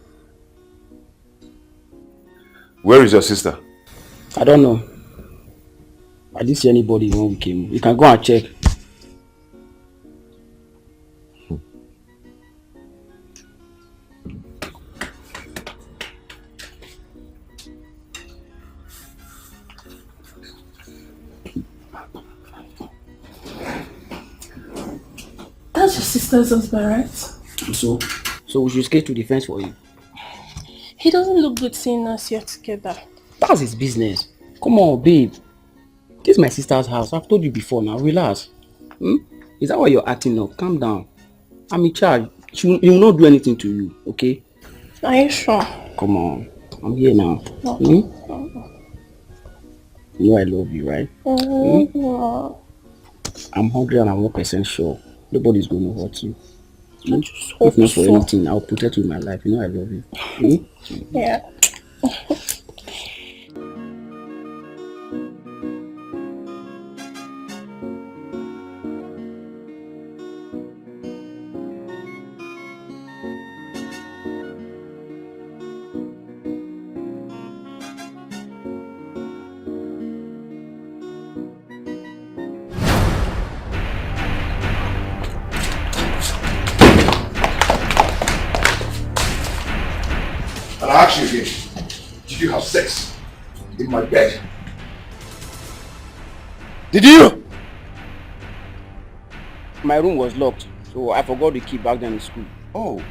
Where is your sister? I don't know. I didn't see anybody when we came. You can go and check. That's your sister's husband, right? So we should skate to the fence for you. He doesn't look good seeing us here together. That's his business. Come on, babe. This is my sister's house. I've told you before now. Relax. Is that why you're acting up? Calm down. I'm in charge. He will not do anything to you, okay? Are you sure? Come on. I'm here now. No. You know I love you, right? I'm hungry and I'm 100% sure. Nobody's going to hurt you. If not for anything, I'll protect you in my life. You know I love you. Yeah. I ask you again, did you have sex in my bed? Did you? My room was locked, so I forgot the key back then in school. Oh.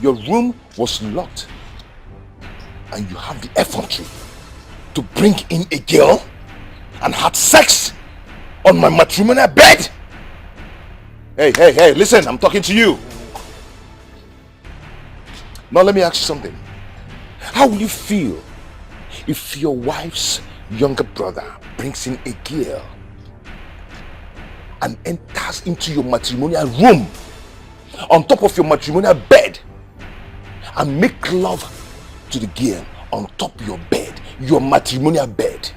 Your room was locked. And you have the effrontery to bring in a girl and had sex on my matrimonial bed? Hey, listen, I'm talking to you. Now let me ask you something. How will you feel if your wife's younger brother brings in a girl and enters into your matrimonial room on top of your matrimonial bed and make love to the girl on top of your bed, your matrimonial bed.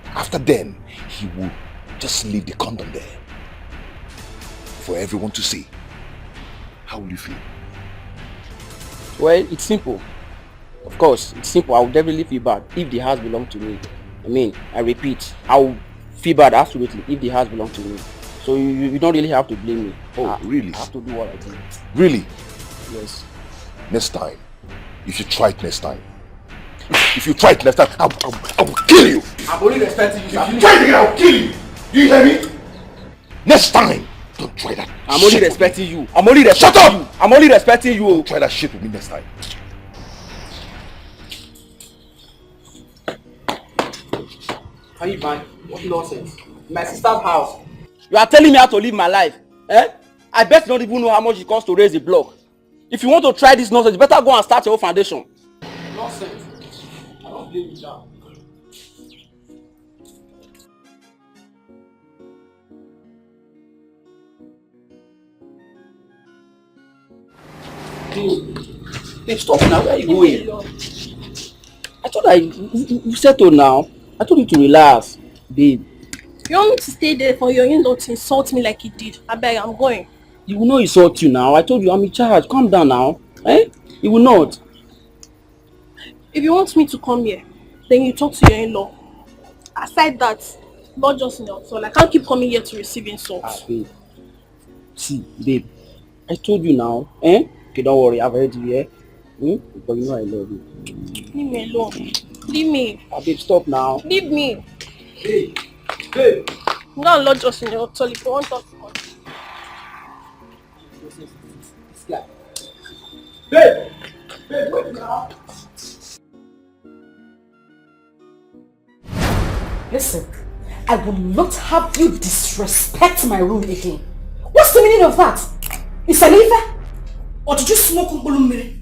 After then, he will just leave the condom there for everyone to see. How will you feel? Well, it's simple. Of course, it's simple. I would definitely feel bad if the house belonged to me. I mean, I repeat, I would feel bad absolutely if the house belonged to me. So you don't really have to blame me. Oh, really? I have to do what I do. Really? Yes. Next time, if you try it next time, if you try it next time, I will kill you. I'm only respecting you. If you try it again, I will kill you. Do you hear me? Next time, don't try that. I'm only respecting you. I'm only respecting you. I'm only respecting you. Don't try that shit with me next time. Are you man? What nonsense? My sister's house. You are telling me how to live my life. Eh? I bet you don't even know how much it costs to raise a block. If you want to try this nonsense, you better go and start your own foundation. Nonsense. I don't blame you now. Hey, stop now. Where are you going? I thought you settled now. I told you to relax, babe. You want me to stay there for your in-law to insult me like he did? I beg, I'm going. He will not insult you now. I told you I'm in charge. Calm down now. Eh? He will not. If you want me to come here, then you talk to your in-law. Aside that, not just in your soul. I can't keep coming here to receive insults. Babe. See, babe. I told you now. Eh? Okay, don't worry. I've heard you, eh? But you know I love you. Leave me alone. Leave me. Babe, stop now. Leave me. Hey. Hey. No, not just in your soul. If you want to talk to me. Babe! Babe, wait now. Listen, I will not have you disrespect my room again. What's the meaning of that? Is it liver? Or did you smoke umbulumiri?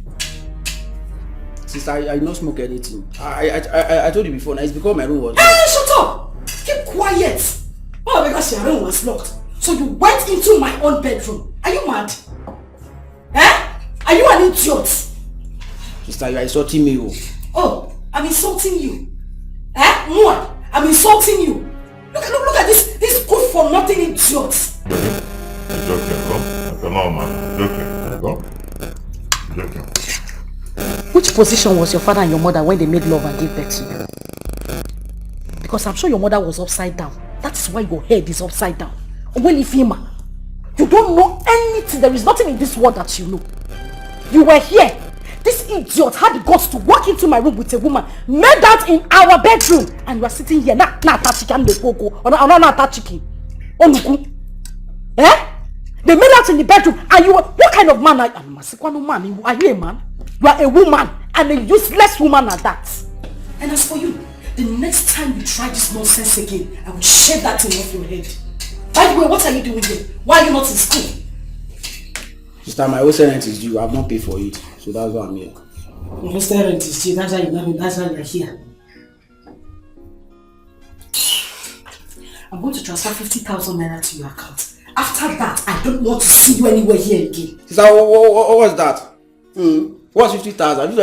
Sister, I did not smoke anything. I told you before now, it's because my room was locked. Hey, shut up! Keep quiet! Oh, because your room was locked. So you went into my own bedroom. Are you mad? Eh? Are you an idiot? Sister, you are insulting me. Oh, I'm insulting you. Eh? What? I'm insulting you. Look at this good for nothing idiot. It's okay, come. Come on, man. It's okay. Come. It's okay. Which position was your father and your mother when they made love and gave birth to you? Because I'm sure your mother was upside down. That's why your head is upside down. You don't know anything. There is nothing in this world that you know. You were here. This idiot had the guts to walk into my room with a woman, made out in our bedroom, and you are sitting here now chicken the poco or not chicken. Eh? They made out in the bedroom, and you were, what kind of man are you? Are you a man? You are a woman, and a useless woman at that. And as for you, the next time you try this nonsense again, I will shave that thing off your head. By the way, what are you doing here? Why are you not in school? Sister, my hostel rent is due. I have not paid for it, so that's why I'm here. Your hostel rent is due. That's why you're here. I'm going to transfer 50,000 naira to your account. After that, I don't want to see you anywhere here again. Sister, what was that? What's 50,000?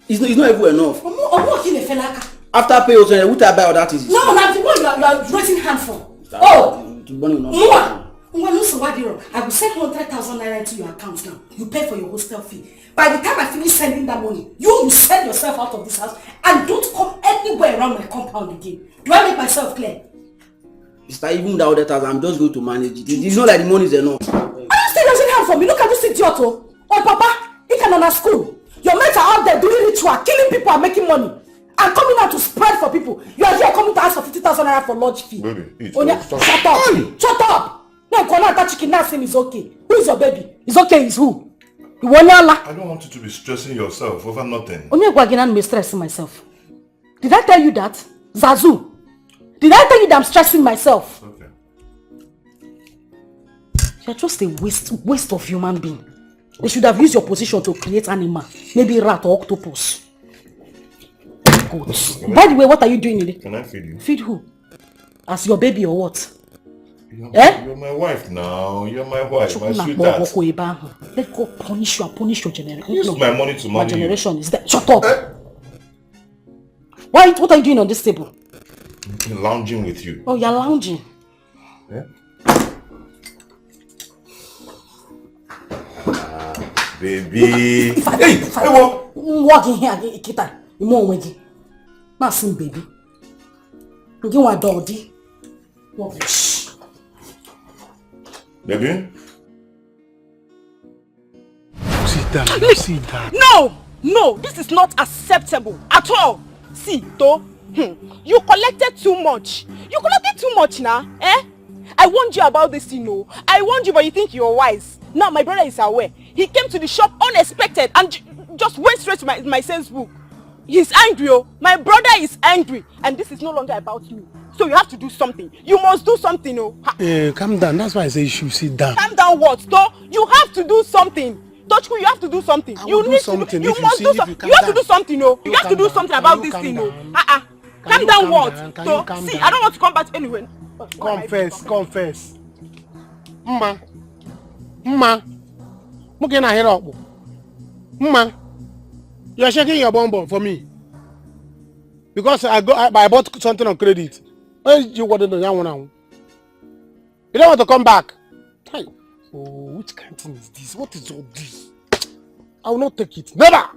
It's not even enough. I'm working a felaka. After pay, what I buy all that is? No, now the one you are raising hand for. I will send 100,000 naira into your account now. You pay for your hostel fee. By the time I finish sending that money, you send yourself out of this house and don't come anywhere around my compound again. Do I make myself clear? Sister, even without that, I'm just going to manage it. You know like the money is enough. Are you still raising hand for me? Look at this idiot. Oh, Papa, he can on school. Your mates are out there doing ritual, killing people and making money. I'm coming out to spread for people. You are here coming to ask for 50,000 naira for lodge fee. Baby, shut up! Shut up! No, that chicken now saying is okay. Who is your baby? It's okay, it's who? I don't want you to be stressing yourself over nothing. I'm stressing myself. Did I tell you that? Zazu? Did I tell you that I'm stressing myself? Okay. You're just a waste of human being. They should have used your position to create animal. Maybe rat or octopus. Good. By the way, what are you doing in it? Can I feed you? Feed who? As your baby or what? You're my wife now. You're my wife, my sweetheart. Let God punish you and punish your generation. Use my money to My marry generation is that. Shut up! What are you doing on this table? I'm lounging with you. Oh, you're lounging. Yeah? Baby. Hey, walk in here, Kita. You more with not seen baby. You want doggy? Shh. Baby? Sit down, sit down. No, this is not acceptable at all. See, though, you collected too much. You collected too much now, eh? I warned you about this, you know. I warned you, but you think you're wise. Now my brother is aware. He came to the shop unexpected and just went straight to my sales book. He's angry, oh. My brother is angry, and this is no longer about you. So you have to do something. You must do something, oh. Calm down. That's why I say you should sit down. Calm down what, though? You have to do something. Tochku, you have to do something. You need something. You must do something. You have to do something, oh. You have to do something about this thing, oh. Calm down what? So, see, I don't want to come back anyway. Confess. Mma. Mma. You're shaking your bum for me. Because I bought something on credit. You want to know that one now? You don't want to come back. Hey. Oh, which kind of thing is this? What is all this? I will not take it. Never!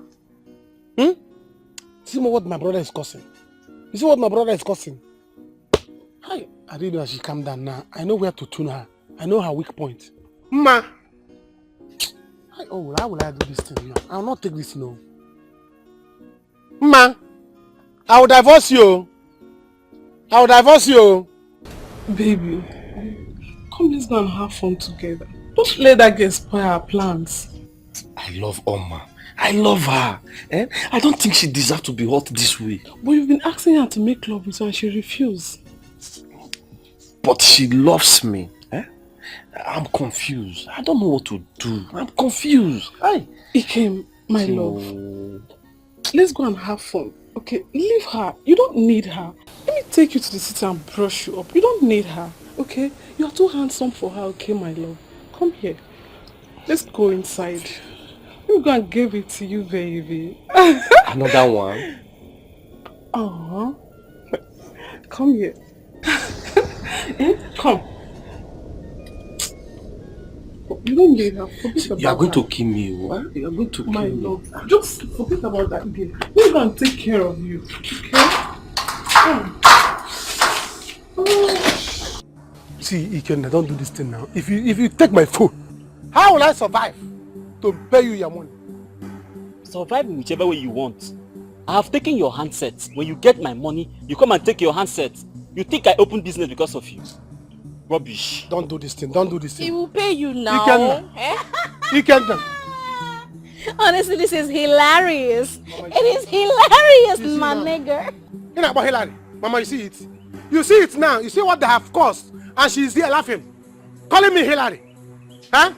See what my brother is causing. You see what my brother is causing? Hi. I really know she calm down now. I know where to tune her. I know her weak point. Ma! Oh, how will I do this thing now? I will not take this no. Ma! I will divorce you. Baby, come let's go and have fun together. Don't let that girl spoil our plans. I love Oma. I love her. I don't think she deserves to be hurt this way. But you've been asking her to make love with you and she refused. But she loves me. I'm confused. I don't know what to do. I'm confused. Ikem, my love. Let's go and have fun. Okay, leave her. You don't need her. Let me take you to the city and brush you up. You don't need her. Okay? You are too handsome for her. Okay, my love. Come here. Let's go inside. I'm going to give it to you, baby. Another one? Come here. Come. You don't need her. You are going to kill me. What? You are going to kill me. My love. Just forget about that girl. We're going to take care of you. Okay? See, Ikenna, don't do this thing now. If you take my phone, how will I survive to pay you your money? Survive in whichever way you want. I have taken your handset. When you get my money, you come and take your handset. You think I opened business because of you? Rubbish. Don't do this thing. Don't do this thing. He will pay you now. Ikenna. Honestly, this is hilarious. It is hilarious, my nigga. You know about Hillary? Mama, you see it? You see it now. You see what they have caused. And she's there laughing. Calling me Hillary. Huh?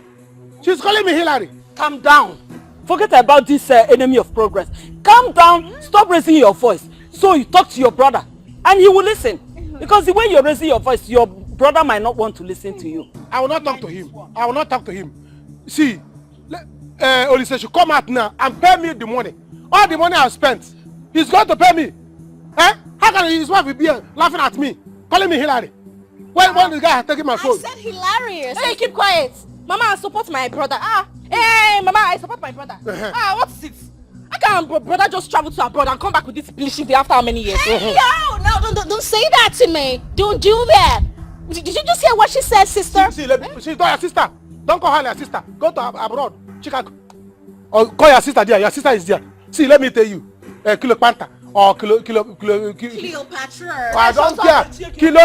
She's calling me Hillary. Calm down. Forget about this enemy of progress. Calm down. Stop raising your voice. So you talk to your brother. And he will listen. Because the way you're raising your voice, your brother might not want to listen to you. I will not talk to him. I will not talk to him. See, Olise should come out now and pay me the money. All the money I've spent, he's going to pay me. How can his wife be laughing at me, calling me Hillary? When the guy has taken my phone. I said hilarious. Hey, keep quiet. Mama, I support my brother. Hey, Mama, I support my brother. What is it? How can brother just travel to abroad and come back with this bleaching day after how many years? Hey, no, don't say that to me. Don't do that. Did you just hear what she said, sister? She's not your sister. Don't call her your sister. Go to abroad, Chicago. Or call your sister there. Your sister is there. See, let me tell you. Cleopatra or Cleopatra. I don't care. Kilo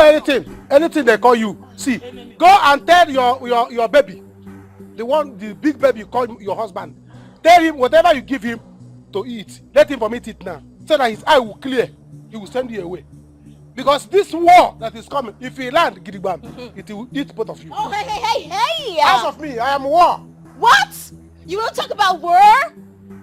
anything they call you. See, go and tell your baby, the big baby you call your husband. Tell him whatever you give him to eat. Let him vomit it now, so that his eye will clear. He will send you away. Because this war that is coming, if he land Gidigban, it will eat both of you. Oh, hey! Out of me, I am war. What? You want to talk about war?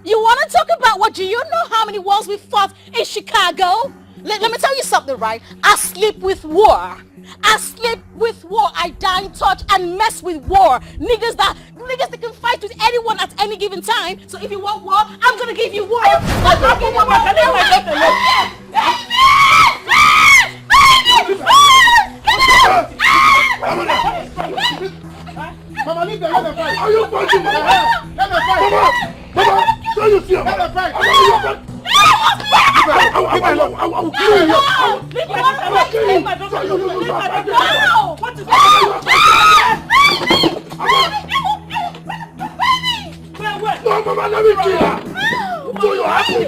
You want to talk about what? Do you know how many wars we fought in Chicago? Let me tell you something, right? I sleep with war. I sleep with war. I don't touch and mess with war. Niggas that can fight with anyone at any given time. So if you want war, I'm gonna give you war. Mama, leave them, let them fight. Are you fighting? Let them fight. Mama, don't you see? Let them fight. I will kill you. Leave my daughter. What is no, Mama, let me kill her. Do you have me? You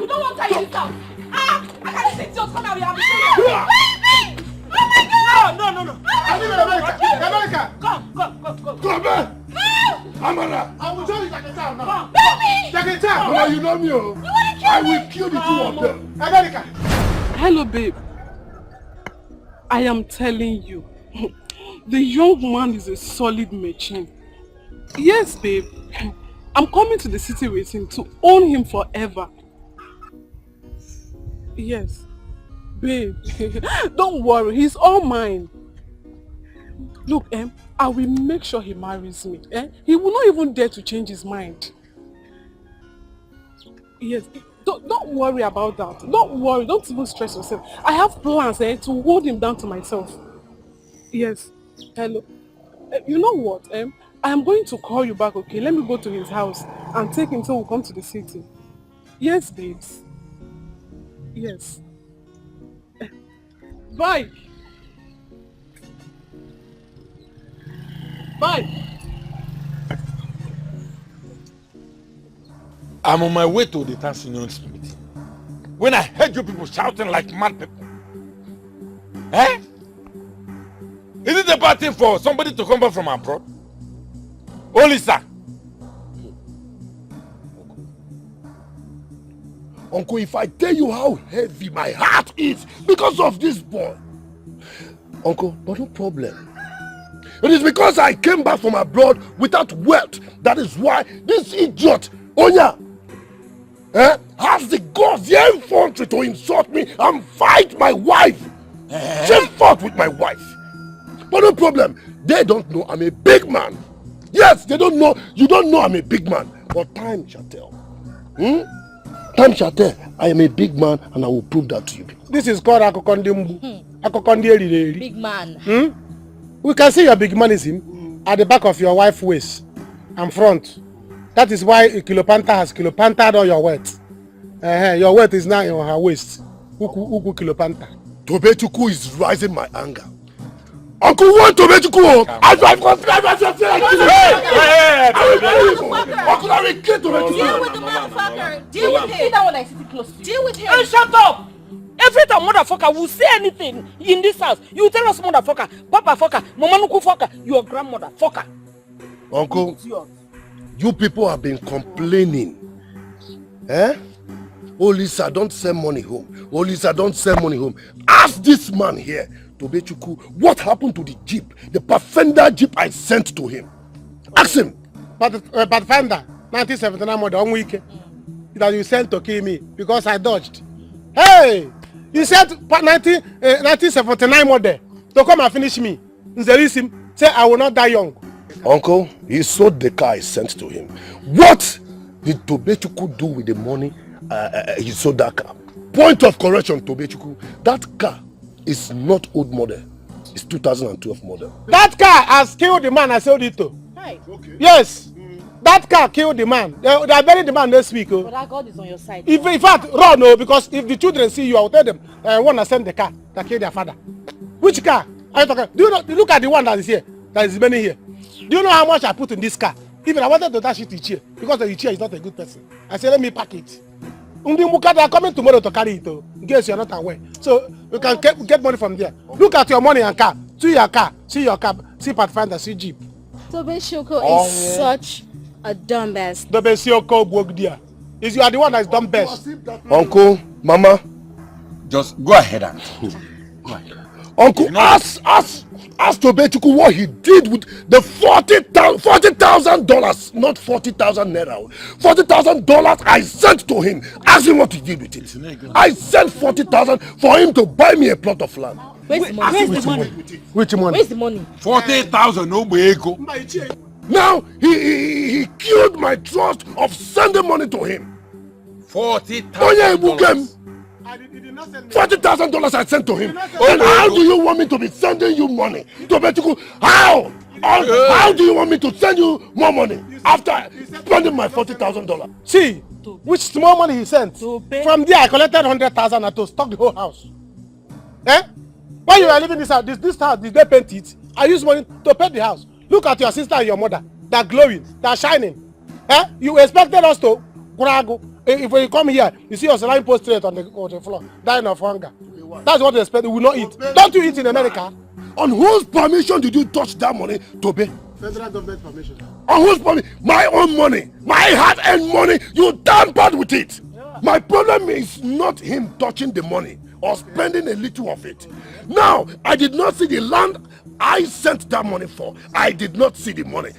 don't want to tie this down. I can't sit just come out here. No. I live in America. Come. Come back. Amara. I will show you Jaketan now. Baby! Jaketan! Mama, you know me, oh. You want to kill me? I will kill the two of them. America. Hello, babe. I am telling you, the young man is a solid machine. Yes, babe. I'm coming to the city with him to own him forever. Yes. Babe, don't worry, he's all mine. Look, I will make sure he marries me. He will not even dare to change his mind. Yes, don't worry about that. Don't worry, don't even stress yourself. I have plans to hold him down to myself. Yes, hello. You know what? I am going to call you back, okay? Let me go to his house and take him till we come to the city. Yes, babes. Yes. Bye. Bye. I'm on my way to the town union's meeting when I heard you people shouting like mad people. Is it a bad thing for somebody to come back from abroad? Only sir. Uncle, if I tell you how heavy my heart is because of this boy. Uncle, but no problem. It is because I came back from abroad without wealth. That is why this idiot, Onya, has the guts, the infantry to insult me and fight my wife. She fought with my wife. But no problem. They don't know I'm a big man. Yes, they don't know. You don't know I'm a big man. But time shall tell. Time shall tell. I am a big man and I will prove that to you. This is called Akokondimbu. Big man. We can see your big manism at the back of your wife's waist and front. That is why Kilopanta has kilopanted all your weight. Your weight is now in her waist. Uku Kilopanta. Tobechuku is rising my anger. Uncle, what Tobechuku? I drive myself. Uncle, I will kill Tobechuku. Deal with the motherfucker. Deal with him. That one I sit close to. Deal with him. Hey, shut up! Every time motherfucker will say anything in this house, you tell us motherfucker, papa fucker, mama nuku fucker, your grandmother fucker. Uncle, you people have been complaining. Oh Lisa, don't send money home. Oh Lisa, don't send money home. Ask this man here, Tobechuku, what happened to the Jeep, the Pathfinder Jeep I sent to him. Ask him. But Pathfinder, 1979 model, 1 week that you sent to kill me because I dodged. Hey! You said 1979 model to come and finish me. Nzerisim say I will not die young. Uncle, he sold the car I sent to him. What did Tobechuku do with the money he sold that car? Point of correction, Tobechuku. That car is not old model. It's 2012 model. That car has killed the man I sold it to. Hi. Okay. Yes. That car killed the man. They are burying the man next week. But that God is on your side. In fact, run, because if the children see you, I will tell them, I want to send the car that killed their father. Which car are you talking? Do you know? Look at the one that is here. That is many here. Do you know how much I put in this car? Even I wanted to dash it to Ichie because the Ichie is not a good person. I said, let me pack it. They are coming tomorrow to carry it, in case you are not aware. So you can get money from there. Look at your money and car. See your car. See your car. See Pathfinder. See Jeep. Tobechukwu is such a dumb ass. Tobechukwu Bogdia. Is you are the one that is dumb best. Uncle, Mama. Just go ahead and go ahead. Uncle, ask Tobechuku what he did with the $40,000, not 40,000 naira. $40,000 I sent to him. Ask him what he did with it. I sent 40,000 for him to buy me a plot of land. Where's the money? Where's the money? Which money? Where's the money? 40,000 no ego. Now he killed my trust of sending money to him. $40,000. $40,000 I sent to him. Then how do you want me to be sending you money? How? How do you want me to send you more money after spending my $40,000? See, which small money he sent. From there I collected 100,000 to stock the whole house. Eh? While you are living this house, this house, did they paint it? I use money to paint the house. Look at your sister and your mother. They're glowing. They're shining. Eh? You expected us to Kurago. If we come here, you see us lying prostrate on the floor, dying of hunger. That's what we expect. We will not eat. Don't you eat in America? On whose permission did you touch that money to pay? Federal government permission. On whose permission? My own money. My hard-earned money. You tampered with it. Yeah. My problem is not him touching the money or spending a little of it. Now, I did not see the land I sent that money for. I did not see the money.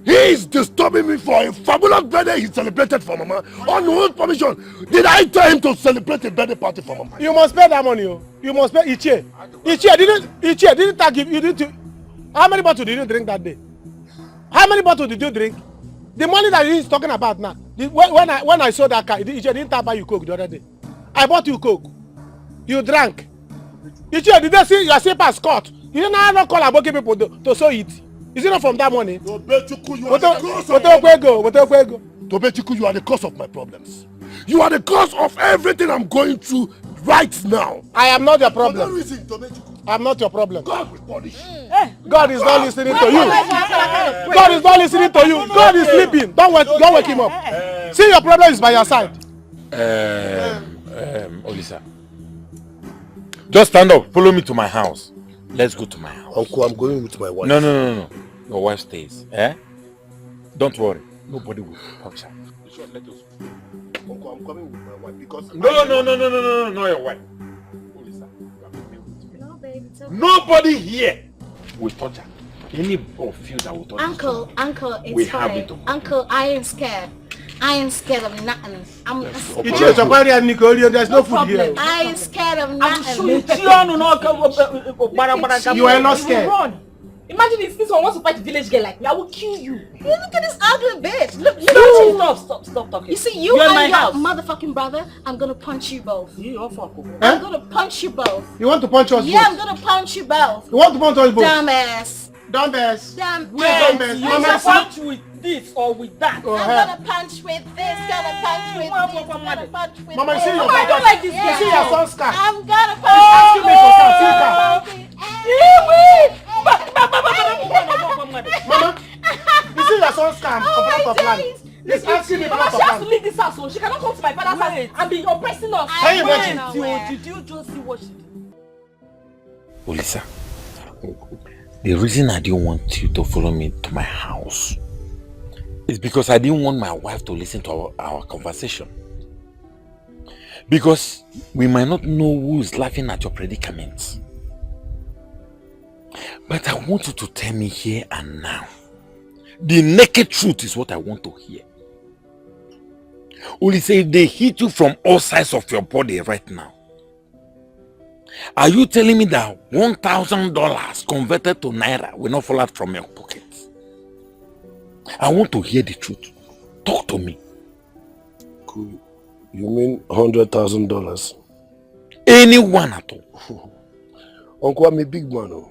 He is disturbing me for a fabulous birthday he celebrated for Mama. On whose permission did I tell him to celebrate a birthday party for Mama? You must pay that money. You must pay Ichie. Ichie didn't I give you? How many bottles did you drink that day? How many bottles did you drink? The money that he is talking about now. When I saw that car, Ichie didn't buy you Coke the other day. I bought you Coke. You drank. Ichie, did they see your paper Scott? You didn't have no call Aboki people to sow it. Is it not from that money? Tobechuku, you are the cause of my problems. You are the cause of everything I'm going through right now. I am not your problem. I am not your problem. God will punish. God is not listening to you. God is not listening to you. God is sleeping. Don't wake him up. See, your problem is by your side. Olisa, just stand up. Follow me to my house. Let's go to my house. Uncle, I'm going with my wife. No. Your wife stays. Eh? Don't worry. Nobody will touch her. Let us. Uncle, I'm coming with my wife because... No, your wife. Olisa, you are coming with me. No, baby. Nobody here will touch her. Any of you that will touch her. Uncle, it's fine. Uncle, I ain't scared. I ain't scared of nothing. There's no food here. I ain't scared of nothing. You are not scared. Run. Imagine if this one wants to fight a village girl like me, I will kill you. Look at this ugly bitch. Look. Stop talking. You see, you and your motherfucking brother, I'm gonna punch you both. I'm gonna punch you both. You want to punch us both? Yeah, I'm gonna punch you both. You want to punch us both? Dumbass. Wait, you gonna punch with this or with that? I'm gonna punch with this, gonna punch with this, gonna punch with Mama, this. see your I don't like this girl. You see your son's car? I'm gonna punch you. Mama, you see your son's car on front of land. He's asking me Mama, she has to leave this house, so she cannot come to my father's house and be oppressing us. Did you just see what she did? Olisa, the reason I didn't want you to follow me to my house is because I didn't want my wife to listen to our conversation. Because we might not know who is laughing at your predicaments. But I want you to tell me here and now. The naked truth is what I want to hear. Only say if they hit you from all sides of your body right now, are you telling me that $1,000 converted to Naira will not fall out from your pocket? I want to hear the truth. Talk to me. Cool. You mean $100,000? Anyone at all. Uncle, I'm a big man. Oh.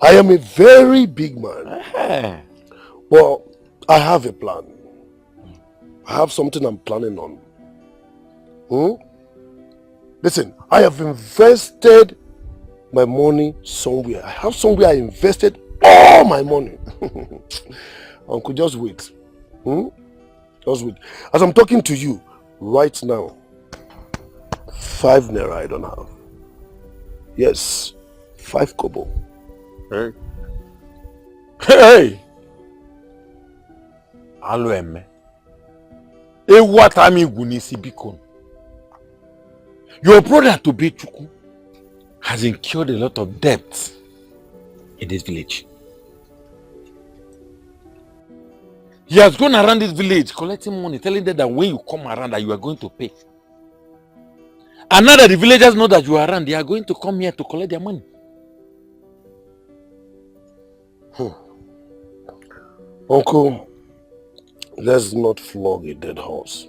I am a very big man. Well, I have a plan. I have something I'm planning on. Listen, I have invested my money somewhere. I have somewhere I invested all my money. Uncle, just wait. Just wait. As I'm talking to you right now, 5 Naira I don't have. Yes, 5 kobo. Hey! Alo eme. Ewatami gunisi bikon. Your brother Tobechuku has incurred a lot of debts in this village. He has gone around this village collecting money, telling them that when you come around that you are going to pay. And now that the villagers know that you are around, they are going to come here to collect their money. Uncle, let's not flog a dead horse.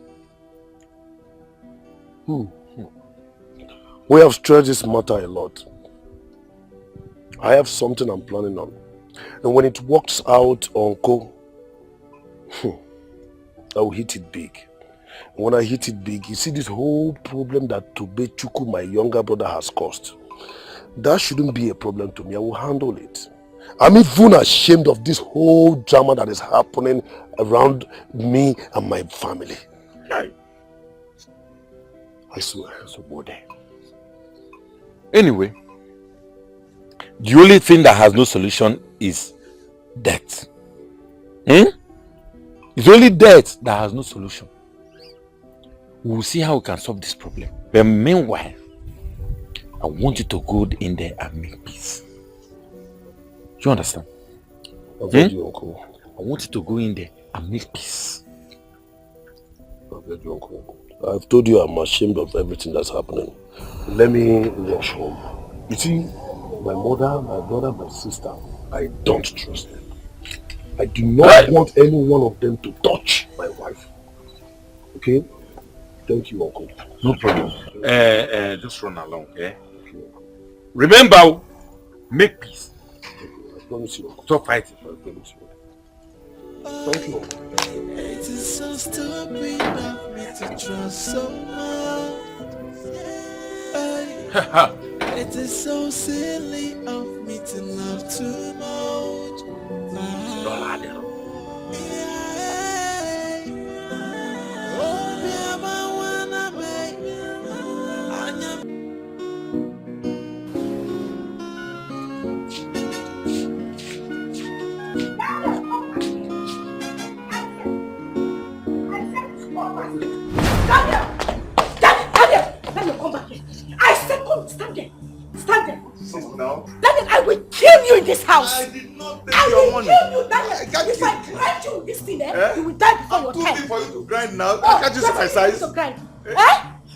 We have stressed this matter a lot. I have something I'm planning on. And when it works out, Uncle, I will hit it big. And when I hit it big, you see this whole problem that Tobechuku, my younger brother, has caused. That shouldn't be a problem to me. I will handle it. I'm even ashamed of this whole drama that is happening around me and my family. I swear, Anyway, the only thing that has no solution is death. It's only death that has no solution. We will see how we can solve this problem. But meanwhile, I want you to go in there and make peace. Do you understand? I've heard you, Uncle. I want you to go in there and make peace. I've heard you, Uncle. I've told you I'm ashamed of everything that's happening. Let me rush home. You see, my mother, my brother, my sister, I don't trust them. I do not want any one of them to touch my wife. Okay? Thank you, Uncle. No problem. Just run along, okay? Remember, make peace. I promise you, Uncle. Stop fighting. I promise you. Thank you, Uncle. It is so stupid of me to trust someone. It is so silly of me to love too much. Daniel, I will kill you in this house. I did not take your money. I will kill you, Daniel. If I grind you with this thing, you will die before your time. I'm too big for you to grind now. Can't you see my size? To grind.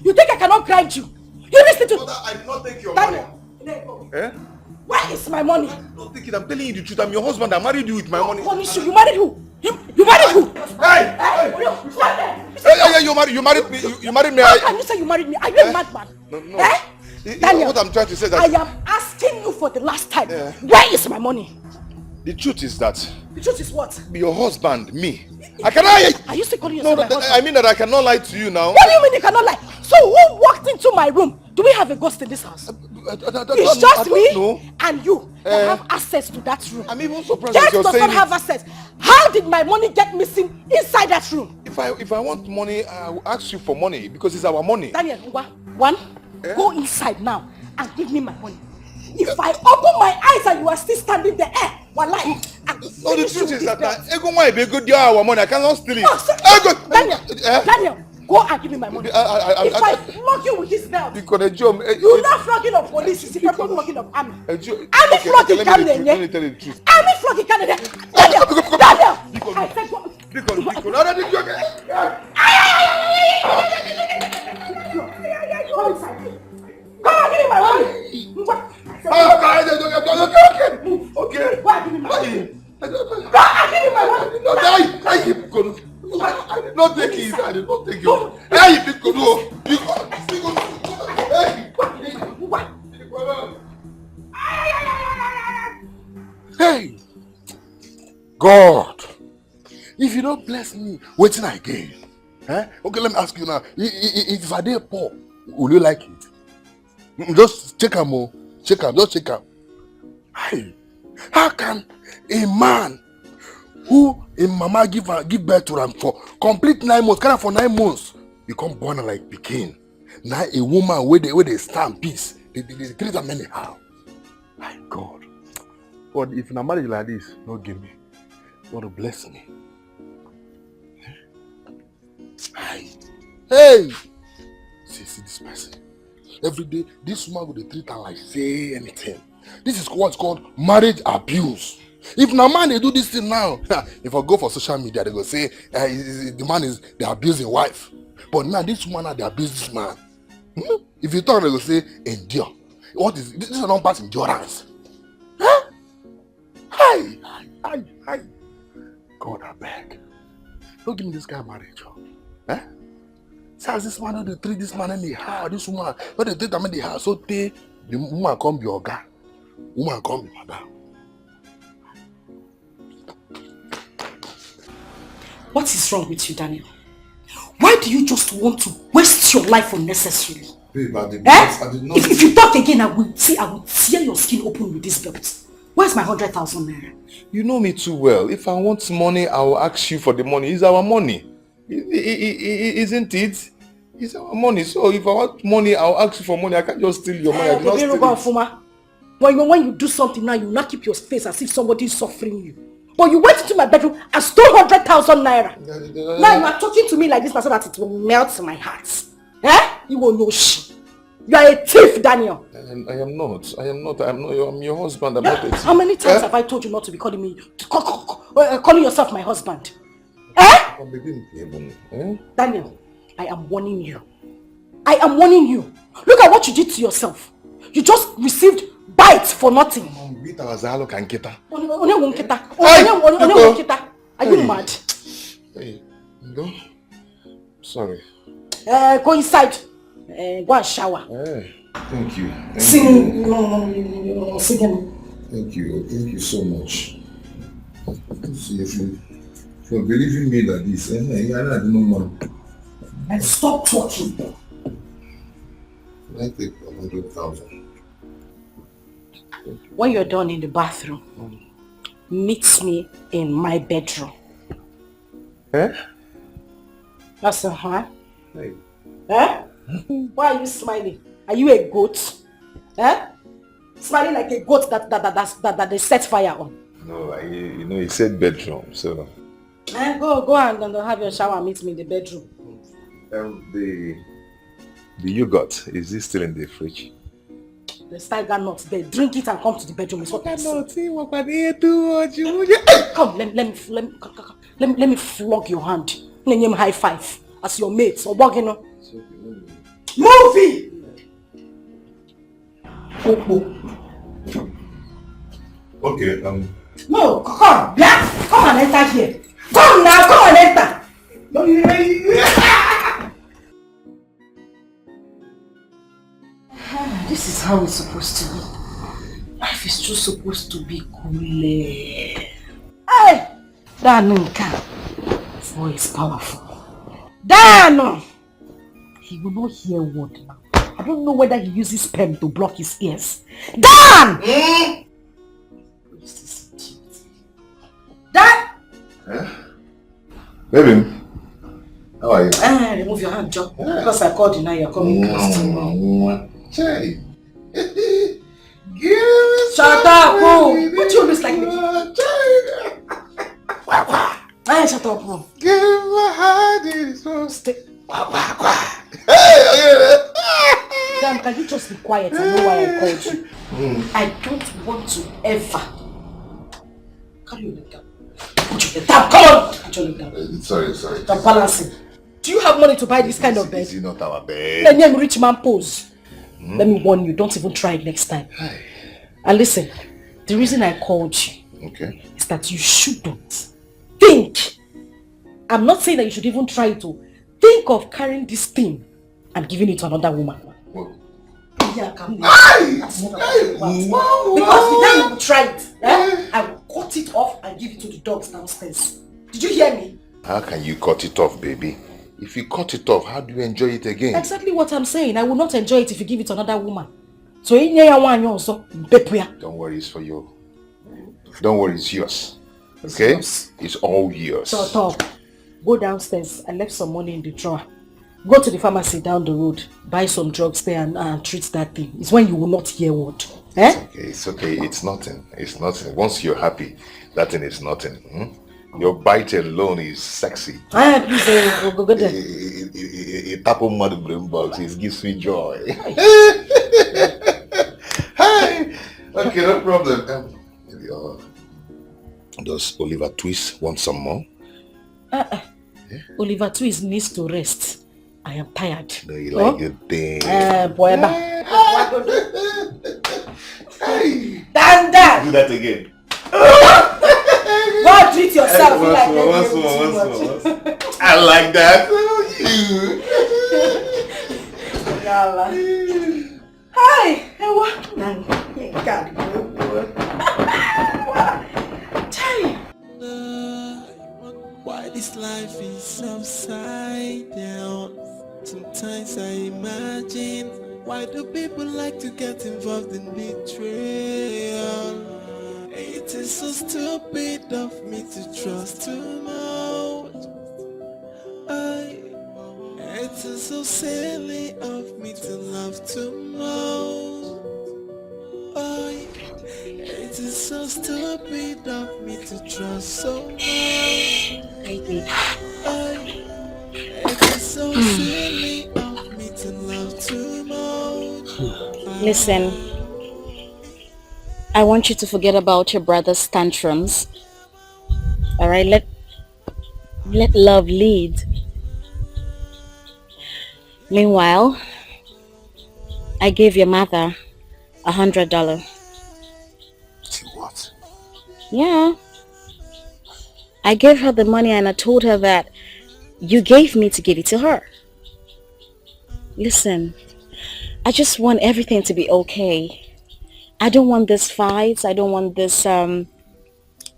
You think I cannot grind you? You listen to... Mother, I did not take your Daniel. money. Where is my money? Don't take it. I'm telling you the truth. I'm your husband. I married you with my money. Punish you. You married who? You married who? Hey! Hey, you married me. You married me. How can you say you married me? Are you a madman? No. Daniel, what I'm trying to say is that... I am asking you for the last time. Where is my money? The truth is that... The truth is what? Your husband, me. I cannot... Are you still calling yourself my husband? I mean that I cannot lie to you now. What do you mean you cannot lie? So who walked into my room? Do we have a ghost in this house? It's just me and you that have access to that room. I'm even surprised Jack you're does saying not have access. How did my money get missing inside that room? If I want money, I will ask you for money because it's our money. Daniel, go inside now and give me my money. If I open my eyes and you are still standing there, walai. No, the truth is that our money. I cannot steal it. No, Daniel, go and give me my money. If I flog you with this belt, you're not flogging of police, it's a flogging of army. Army flogging Canada. Let me tell you the truth. Army flogging Canada. Daniel! I said go. Go and give me my money. Okay. Go and give me my money. Go and give me my money. No, I keep going. I did not take it. I did not take it. Hey, Hey, God, if you don't bless me, wait till I gain. Okay, let me ask you now. If I dey poor, will you like it? Just check him, just check him. Hey, how can a man who a mama give birth to him for complete 9 months, kind of for 9 months, become born like Pekin? Now a woman where they stand peace, they treat them anyhow. My God. God, if na marriage like this, don't give me. God will bless me. Hey! See this person. Every day, this woman will treat her like say anything. This is what's called marriage abuse. If na man they do this thing now, if I go for social media, they go say the man is the abusing wife. But now this woman they abuse this man. If you talk, they will say endure. What is this? This is not past endurance. Huh? Hi. God, I beg. Don't give me this kind of marriage. Eh? Says this man, they treat this man in the house, this woman, but they treat them in the house, so the woman come be your guy. Woman come be madam. What is wrong with you, Daniel? Why do you just want to waste your life unnecessarily? Babe, I did not. If you talk again, I will tear your skin open with this belt. Where's my 100,000 naira? You know me too well. If I want money, I will ask you for the money. It's our money. Isn't it? It's our money. So if I want money, I'll ask you for money. I can't just steal your money. I cannot steal it. When you do something now, you will not keep your face as if somebody is suffering you. But you went into my bedroom and stole 100,000 naira. Now you are talking to me like this so that it will melt my heart. Eh? You will know shit. You are a thief, Daniel. I am not. I'm your husband. I'm not a thief. How many times have I told you not to be calling me, calling yourself my husband? Eh? Daniel, I am warning you. I am warning you. Look at what you did to yourself. You just received bites for nothing. Are you mad? Hey, no. Sorry. Go inside. Go and shower. Hey, thank you. Sing. Thank you so much. See, if you're believing me like this, I don't know more. And stop talking. I take 100,000. When you're done in the bathroom, meet me in my bedroom. Eh? That's huh? Hey. Eh? Why are you smiling? Are you a goat? Eh? Smiling like a goat that they set fire on. No, you said bedroom, so. Go and have your shower and meet me in the bedroom. The yogurt, is it still in the fridge? The tiger nuts there. Drink it and come to the bedroom. Is what I say. Come, let me flog your hand. Let me high five as your mates or walking on. Movie. Okay. No, come, yeah, come and enter here. Come now, come and enter. This is how it's supposed to be. Life is just supposed to be cool. Hey! Danunka. This boy is powerful. Dan! He will not hear word now. I don't know whether he uses pen to block his ears. Dan! Dan! Huh? Baby, how are you? Remove your hand, Joe. Because I called you now, you're coming close to me. Hey. Shut up, bro. What you look like me? Hey, shut up, bro. Give my heart is so stay. Hey, Dan, can you just be quiet? I know why I called you. I don't want to ever. Carry your leg down. Put your leg down. Come on. Put your leg down. Sorry. I'm balancing. Do you have money to buy this kind of bed? This is not our bed. Let me rich man pose. Let me warn you, don't even try it next time. And listen, the reason I called you is that you shouldn't think. I'm not saying that you should even try to think of carrying this thing and giving it to another woman. Yeah, come here. That's not what I want. Because the day you try it, I will cut it off and give it to the dogs downstairs. Did you hear me? How can you cut it off, baby? If you cut it off, how do you enjoy it again? Exactly what I'm saying. I will not enjoy it if you give it to another woman. So don't worry, it's for you. Don't worry, it's yours. Okay? It's all yours. So talk. Go downstairs. I left some money in the drawer. Go to the pharmacy down the road. Buy some drugs there and treat that thing. It's when you will not hear word. Eh? It's okay. It's nothing. It's nothing. Once you're happy, that thing is nothing. Your bite alone is sexy. Please go there. A tap of mud brain box, it gives me joy. Hi. Okay, no problem. Does Oliver Twist want some more? Oliver Twist needs to rest. I am tired. No, you like your thing. Boy, Danda! Do that again. Go treat yourself. Once more. I like that. Hi. Why this life is upside down? Sometimes I imagine, why do people like to get involved in betrayal? It is so stupid of me to trust too much. It is so silly of me to love too much. It is so stupid of me to trust so much. Baby. It is so silly of me to love too much. Listen, I want you to forget about your brother's tantrums. Alright, let love lead. Meanwhile, I gave your mother $100. What? Yeah. I gave her the money and I told her that you gave me to give it to her. Listen, I just want everything to be okay. I don't want this fights. I don't want this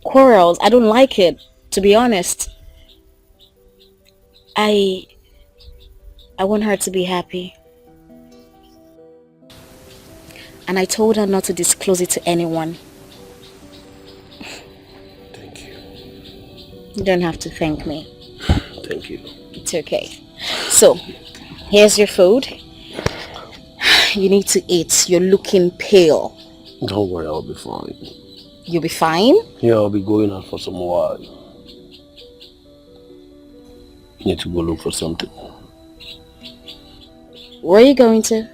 quarrels. I don't like it, to be honest. I want her to be happy. And I told her not to disclose it to anyone. Thank you. You don't have to thank me. Thank you. It's okay. So, here's your food. You need to eat. You're looking pale. Don't worry, I'll be fine. You'll be fine? Yeah, I'll be going out for some while. Need to go look for something. Where are you going to?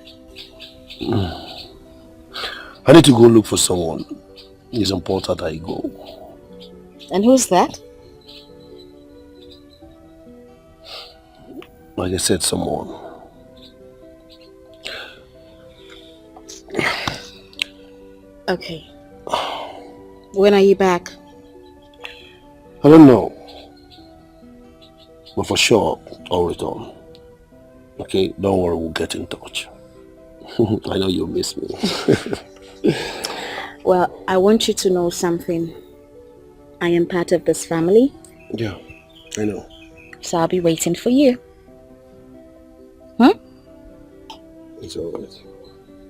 I need to go look for someone. It's important I go. And who's that? Like I said, someone. Okay. When are you back? I don't know. But for sure, I'll return. Okay, don't worry, we'll get in touch. I know you'll miss me. Well, I want you to know something. I am part of this family. Yeah, I know. So I'll be waiting for you. It's alright.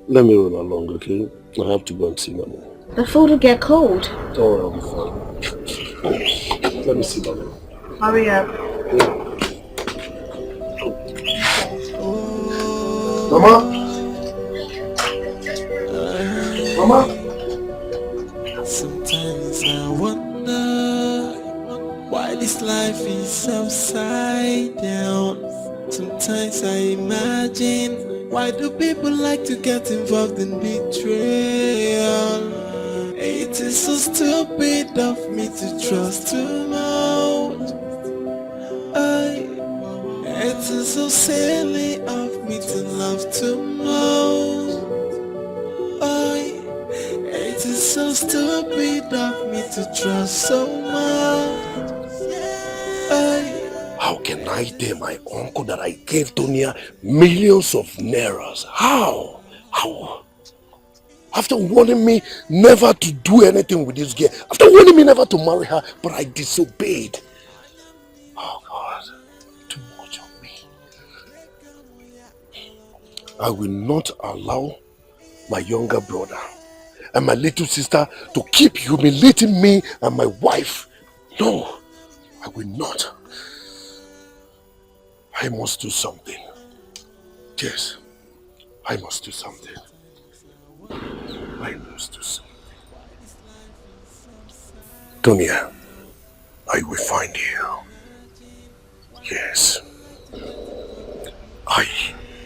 Let me run along, okay? I have to go and see Mama. The food will get cold. Don't worry, I'll be fine. Let me see Mama. Hurry up. Yeah. Mama? Mama? Sometimes I wonder why this life is upside down. Sometimes I imagine, why do people like to get involved in betrayal? It is so stupid of me to trust too much. It is so silly of me to love too much. It is so stupid of me to trust so much. How can I tell my uncle that I gave Tonya millions of nairas? How? How? After warning me never to do anything with this girl, after warning me never to marry her, but I disobeyed. Oh God, too much of me. I will not allow my younger brother and my little sister to keep humiliating me and my wife. No, I will not. I must do something. Yes, I must do something. I must do something. Tonya, I will find you. Yes. I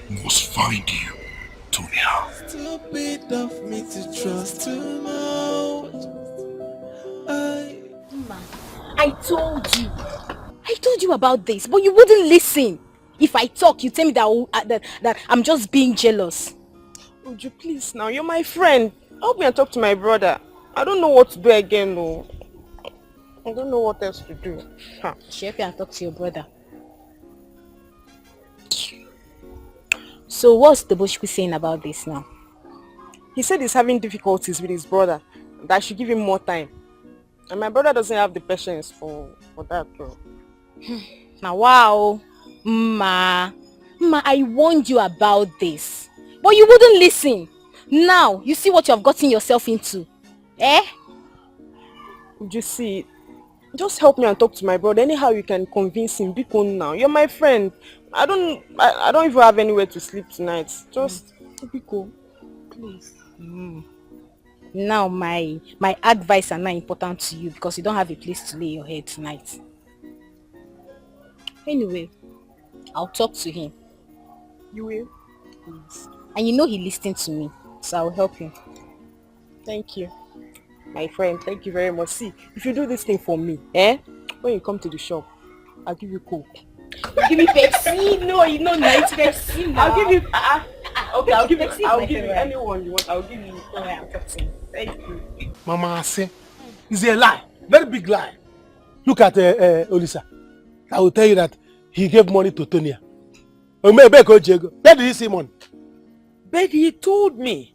must find you, Tonya. Stupid of me to trust too much. I told you about this, but you wouldn't listen. If I talk, you tell me that I'm just being jealous. Uju, please now, you're my friend. Help me and talk to my brother. I don't know what to do again, though. I don't know what else to do. Help you and talk to your brother. So what's the Boshku saying about this now? He said he's having difficulties with his brother. That I should give him more time. And my brother doesn't have the patience for that, bro. Now, wow. Ma, I warned you about this. But you wouldn't listen. Now, you see what you have gotten yourself into. Eh? You see, just help me and talk to my brother. Anyhow you can convince him. Be cool now. You're my friend. I don't even have anywhere to sleep tonight. Just be cool. Please. Now my advice are not important to you because you don't have a place to lay your head tonight. Anyway, I'll talk to him. You will? Yes. And you know he listened to me, so I'll help him. Thank you. My friend, thank you very much. See, if you do this thing for me, when you come to the shop, I'll give you Coke. Give me Pepsi. No, you know night Pepsi now. I'll give you okay, I'll give you anyone you want. I'll give you. Thank you. Mama say, it's a lie. Very big lie. Look at Olisa. I will tell you that he gave money to Tonia. Where did he see money? But he told me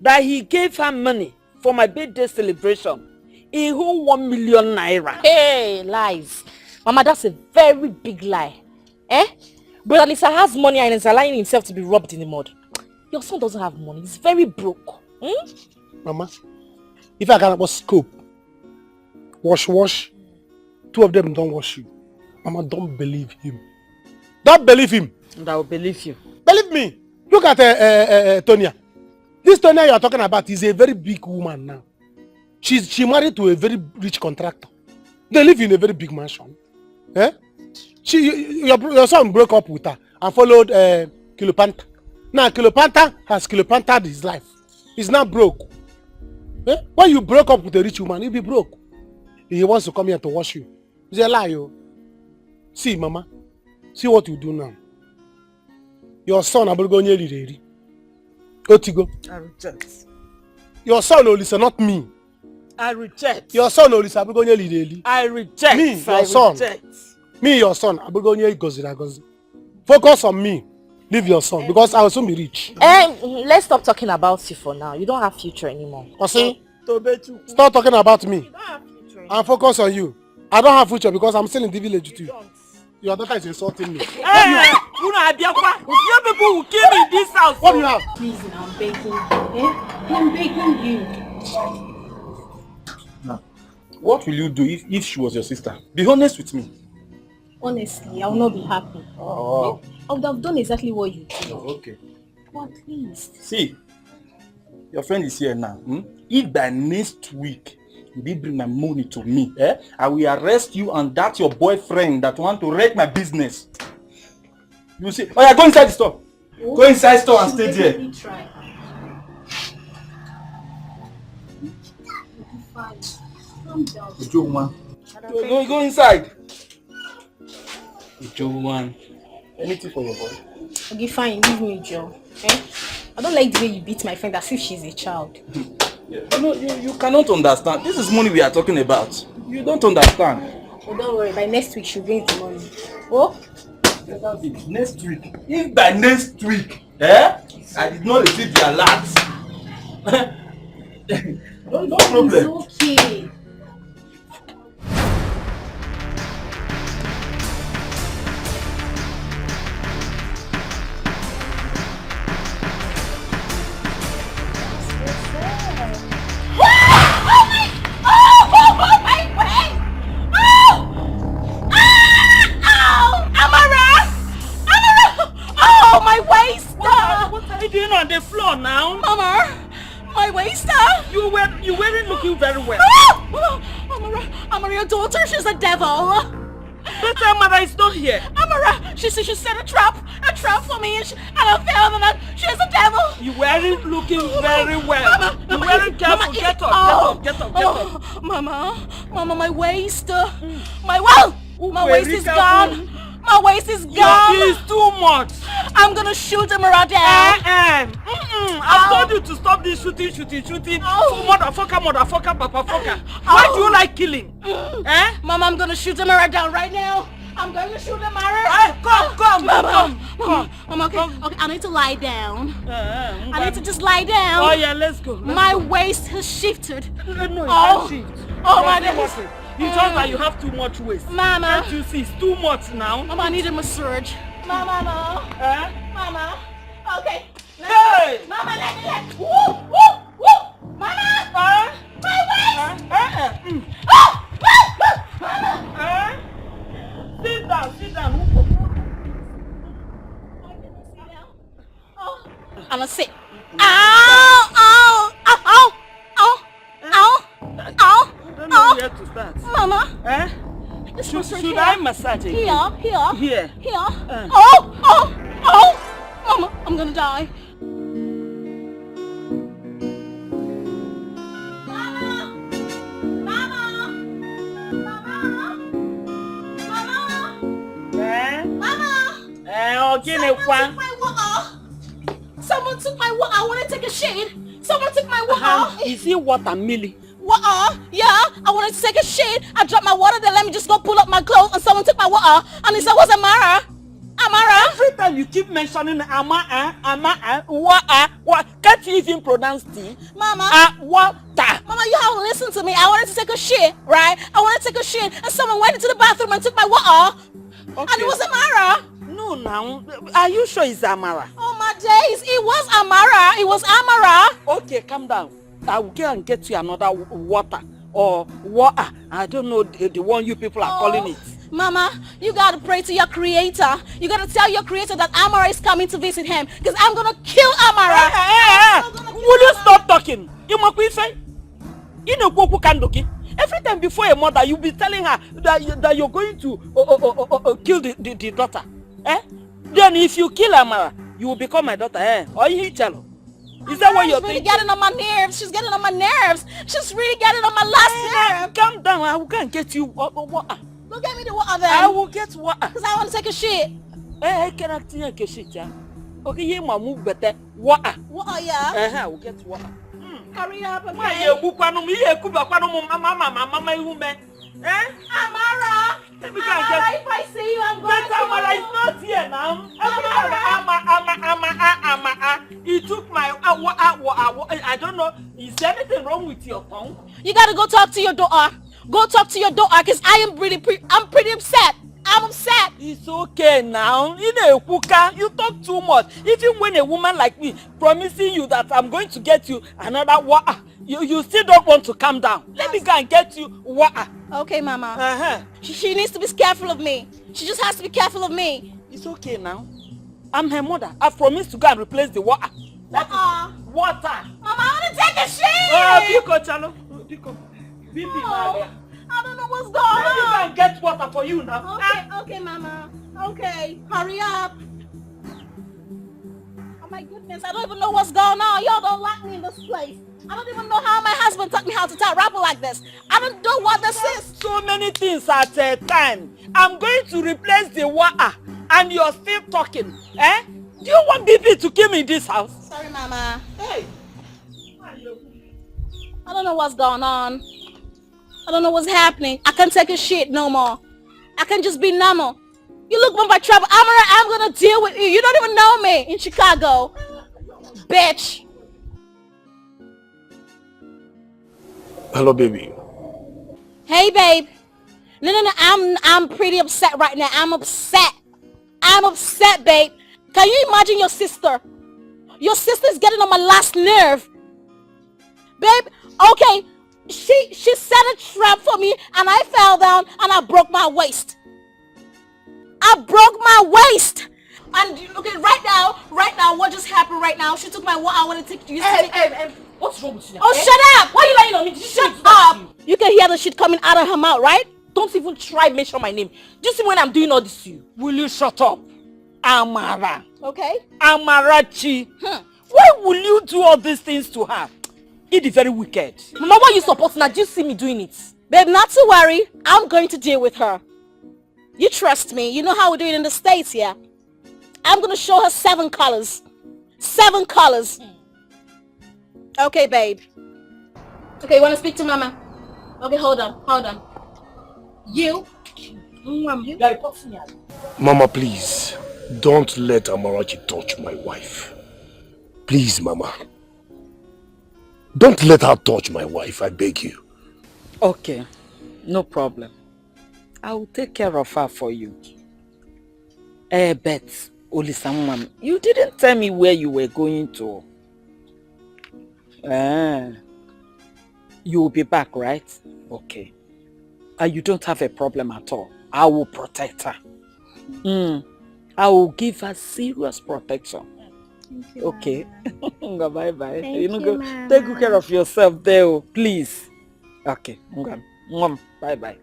that he gave her money for my birthday celebration. He won 1 million naira. Hey, lies. Mama, that's a very big lie. Brother Lisa has money and is allowing himself to be robbed in the mud. Your son doesn't have money. He's very broke. Mama, if I can was scope, wash, two of them don't wash you. Mama, don't believe him. Don't believe him. And I will believe you. Believe me. Look at Tonia. This Tonia you are talking about is a very big woman now. She married to a very rich contractor. They live in a very big mansion. Your son broke up with her and followed Kilopanta. Now Kilopanta has Kilopantaed his life. He's not broke. When you broke up with a rich woman, you'll be broke. He wants to come here to wash you. It's a lie, yo. See, Mama. See what you do now. Your son Abugonye Lireri. Etiko. I reject. Your son Olisa, not me. I reject. Your son Olisa Abugonye Lireri. I reject. Me, your son. Reject. Me, your son Abugonye Gozi. Focus on me. Leave your son because I will soon be rich. Let's stop talking about you for now. You don't have future anymore. See? Stop talking about me. And focus on you. I don't have future because I'm still in the village too. Your daughter is insulting me. Hey, you people will kill me in this house. What do you have? Please, I'm begging you. I'm begging you. Now, what will you do if she was your sister? Be honest with me. Honestly, I will not be happy. Oh. I would have done exactly what you did. Oh, okay. But please. See, your friend is here now. If by next week you did bring my money to me, I will arrest you and that your boyfriend that want to wreck my business. You see? Oh yeah, go inside the store. Oh, go inside the store and stay there. Try. Calm down. Go inside. Joe, anything for your boy? Okay, fine. Leave me, Joe. I don't like the way you beat my friend as if she's a child. You cannot understand. This is money we are talking about. You don't understand. Oh, don't worry. By next week, she'll bring the money. Oh? Next week. If by next week, I did not receive the alert. No problem. It's okay. On the floor now, Mama, my waist. You weren't looking very well. Amara, your daughter, she's a devil. But Amara is not here. Amara, she set a trap for me, and I failed, and she's a devil. You weren't looking very well. Mama, you weren't careful. Mama, get up. Mama, my waist. My waist is gone. My waist is gone. It's too much. I'm gonna shoot Amara down. I told you to stop this shooting. So motherfucker, papa. Why do you like killing? Mama, I'm gonna shoot Amara down right now. I'm going to shoot Amara. Come. Mama, okay, I need to lie down. I need to just lie down. Oh yeah, let's go. My waist has shifted. No, it can't shift. Oh my goodness. You told that you have too much waist. Mama. Can't you see? It's too much now. Mama, I need a massage. Mama, no. Mama. Okay. Hey! Mama, let me. Woo! Mama! My waist! Mama! Sit down. I'm gonna sit. Ow! I don't know where to start. Mama. Should I massage it? Here. Here. Oh! Mama, I'm gonna die. Someone took my water. I want to take a shit. Someone took my water. Is it water, Millie? Water? Yeah, I wanted to take a shit. I dropped my water there. Let me just go pull up my clothes. And someone took my water. And he said, what's Amara? Every time you keep mentioning water, what? Can't you even pronounce T? Mama. Water. Mama, you haven't listened to me. I wanted to take a shit, right? I wanted to take a shit. And someone went into the bathroom and took my water. Okay. And it was Amara. No, now. Are you sure it's Amara? Oh, my days. It was Amara. It was Amara. Okay, calm down. I will go and get you another water. Or water. I don't know the one you people are calling it. Mama, you gotta pray to your creator. You gotta tell your creator that Amara is coming to visit him. Because I'm gonna kill Amara. Will you stop talking? Every time before a mother, you'll be telling her that you're going to kill the daughter. Then if you kill Amara, you will become my daughter. Or you tell. Is that what you're thinking? She's really getting on my nerves. She's getting on my nerves. She's really getting on my last nerve. Calm down. I will go and get you water. Go get me the water then. I will get water. Because I want to take a shit. Can I take a shit? Okay, you move better. Water. Water, yeah. I will get water. Hurry up, okay? Amara! Let me go and get... If I see you, I'm going to... Amara is not here now. He took my... I don't know. Is there anything wrong with your tongue? You gotta go talk to your daughter. Go talk to your daughter, because I'm pretty upset. I'm upset. It's okay now. You talk too much. Even when a woman like me promising you that I'm going to get you another water, you still don't want to calm down. Let me go and get you water. Okay, Mama. She needs to be careful of me. She just has to be careful of me. It's okay now. I'm her mother. I've promised to go and replace the water. Water. Mama, I want to take a shit. Biko, Chalo. Biko. I don't know what's going on. Let me go and get water for you now. Okay, Mama. Okay, hurry up. Oh my goodness, I don't even know what's going on. Y'all don't like me in this place. I don't even know how my husband taught me how to tie rapper like this. I don't know what this is. So many things at a time. I'm going to replace the water and you're still talking. Do you want BP to kill me in this house? Sorry, Mama. Hey. I don't know what's going on. I don't know what's happening. I can't take a shit no more. I can just be normal. You look for my trouble. I'm gonna deal with you. You don't even know me in Chicago. Bitch. Hello, baby. Hey, babe. No. I'm pretty upset right now. I'm upset, babe. Can you imagine your sister? Your sister's getting on my last nerve. Babe, okay. She set a trap for me and I fell down and I broke my waist. And okay, right now, what just happened right now? She took my water. I want to take you. What's wrong with you now? Oh, shut up! Why are you lying on me? Shut up! You can hear the shit coming out of her mouth, right? Don't even try mention my name. Do you see when I'm doing all this to you? Will you shut up? Amara. Okay. Amarachi. Why will you do all these things to her? It is very wicked. Mama, why are you supporting her? Do you see me doing it? Babe, not to worry. I'm going to deal with her. You trust me. You know how we do it in the States, yeah? I'm gonna show her 7 colors. 7 colors. Okay, babe. Okay, you wanna speak to Mama? Okay, hold on. You? Mama, please, don't let Amarachi touch my wife. Please, Mama. Don't let her touch my wife, I beg you. Okay, no problem. I will take care of her for you. But, Olisamam, you didn't tell me where you were going to. You will be back, right? Okay. You don't have a problem at all. I will protect her. I will give her serious protection. Thank you, okay. Bye-bye. Thank you you, go, take good care of yourself there, please. Okay. Bye-bye.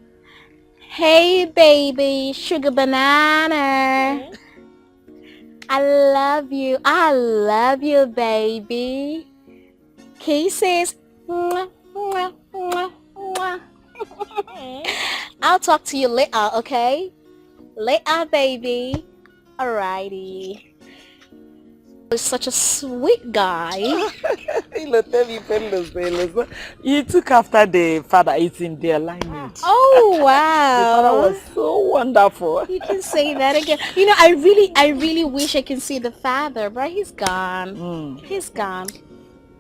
Hey, baby, sugar banana. I love you. I love you, baby. Kisses. Mwah, mwah, mwah, mwah. I'll talk to you later, okay? Later, baby. Alrighty. He's such a sweet guy. You took after the father. It's in their lineage. Oh, wow. The father was so wonderful. You can say that again. You know, I really wish I can see the father, but he's gone. He's gone.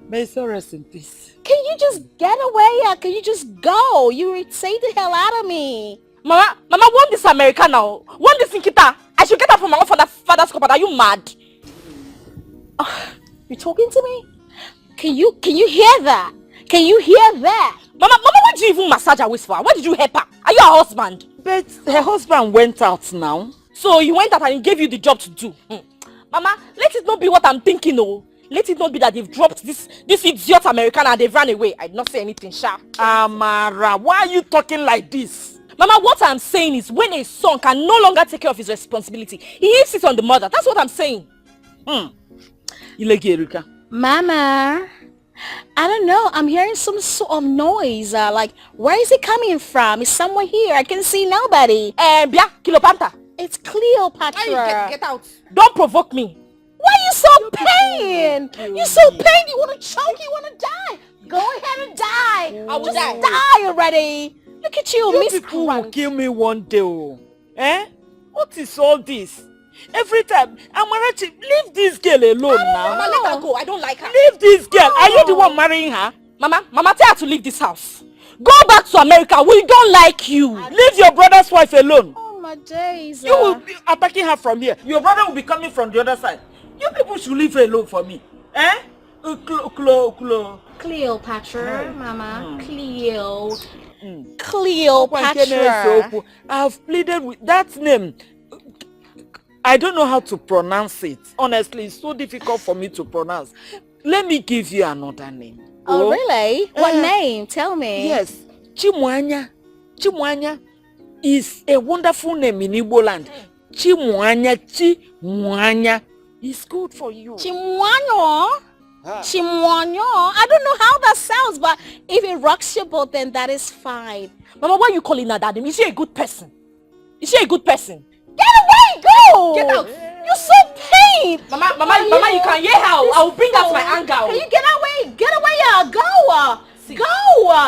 May his soul rest in peace. Can you just get away? Can you just go? You irritate the hell out of me. Mama, want this American now? Want this Nkita? I should get her from my own father's company. Are you mad? You talking to me? Can you hear that? Can you hear that? Mama, why did you even massage her waist for? Why did you help her? Are you her husband? But her husband went out now. So he went out and he gave you the job to do. Mama, let it not be what I'm thinking, oh. Let it not be that they've dropped this idiot American and they've run away. I did not say anything, sha. Amara, why are you talking like this? Mama, what I'm saying is when a son can no longer take care of his responsibility, he leaves it on the mother. That's what I'm saying. Mama, I don't know. I'm hearing some sort of noise. Like, where is it coming from? It's somewhere here. I can see nobody. Bia, Kilopanta. It's Cleopatra. Get out. Don't provoke me. Why are you so pain? You're so pain. You want to choke? You want to die? Go ahead and die. I will Just die. die already. Look at you, Miss People will kill me one day. What is all this? Every time, Amarachi, leave this girl alone now. Mama, let her go. I don't like her. Leave this girl. Are you the one marrying her? Mama, tell her to leave this house. Go back to America. We don't like you. Leave your brother's wife alone. Oh my days. You will be attacking her from here. Your brother will be coming from the other side. You people should leave her alone for me. Cleopatra, Mama. Cleopatra. I've pleaded with that name. I don't know how to pronounce it. Honestly, it's so difficult for me to pronounce. Let me give you another name. Oh, really? What name? Tell me. Yes. Chimwanya. Chimwanya is a wonderful name in Igbo land. Chimwanya is good for you. Chimwanya? Chimwanya? I don't know how that sounds, but if it rocks your boat, then that is fine. Mama, why are you calling her that? Is she a good person? Is she a good person? Get away! Go! Get out! You're so pain! Mama, you can hear her. I will bring out my anger. Can you get away? Get away! Go! Go!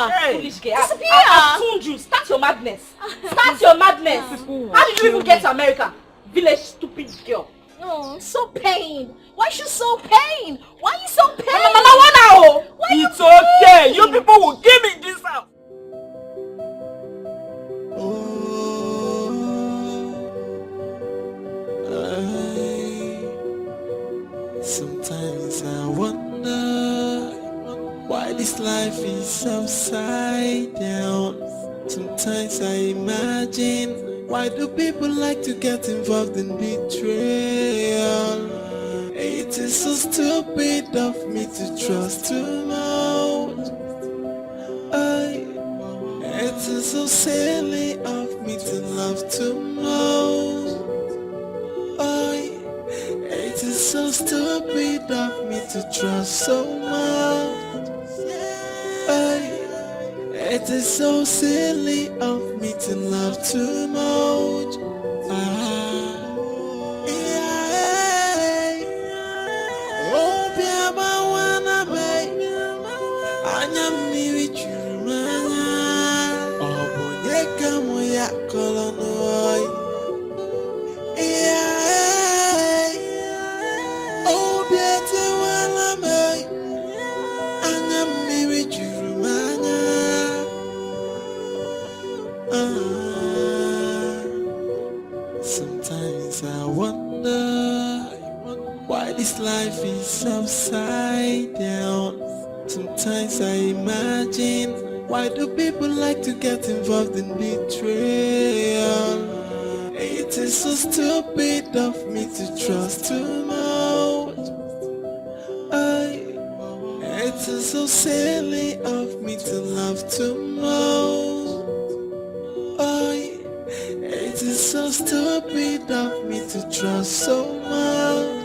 Hey. Foolish girl. Disappear! I've told you. Start your madness. Start your madness. How did you even get to America? Village stupid girl. Oh, so pain. Why you so pain? Why you so pain? Mama, what now? Why it's okay. You people will give me this house. Sometimes I wonder why this life is upside down. Sometimes I imagine, why do people like to get involved in betrayal? It is so stupid of me to trust too much. It is so silly of me to love too much. It is so stupid of me to trust so much. It is so silly of me to love too much. Sometimes I wonder why this life is upside down. Sometimes I imagine, why do people like to get involved in betrayal? It is so stupid of me to trust too much. It is so silly of me to love too much. It is so stupid of me to trust so much.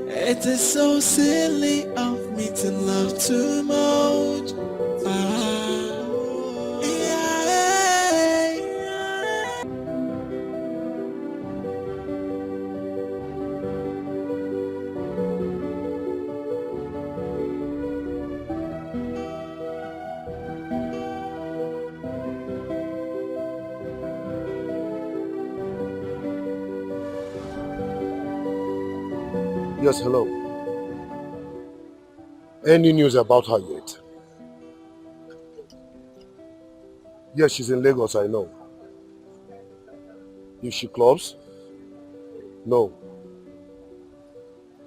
It is so silly of me to love too much. Yes, hello. Any news about her yet? Yes, she's in Lagos, I know. Is she clubs? No.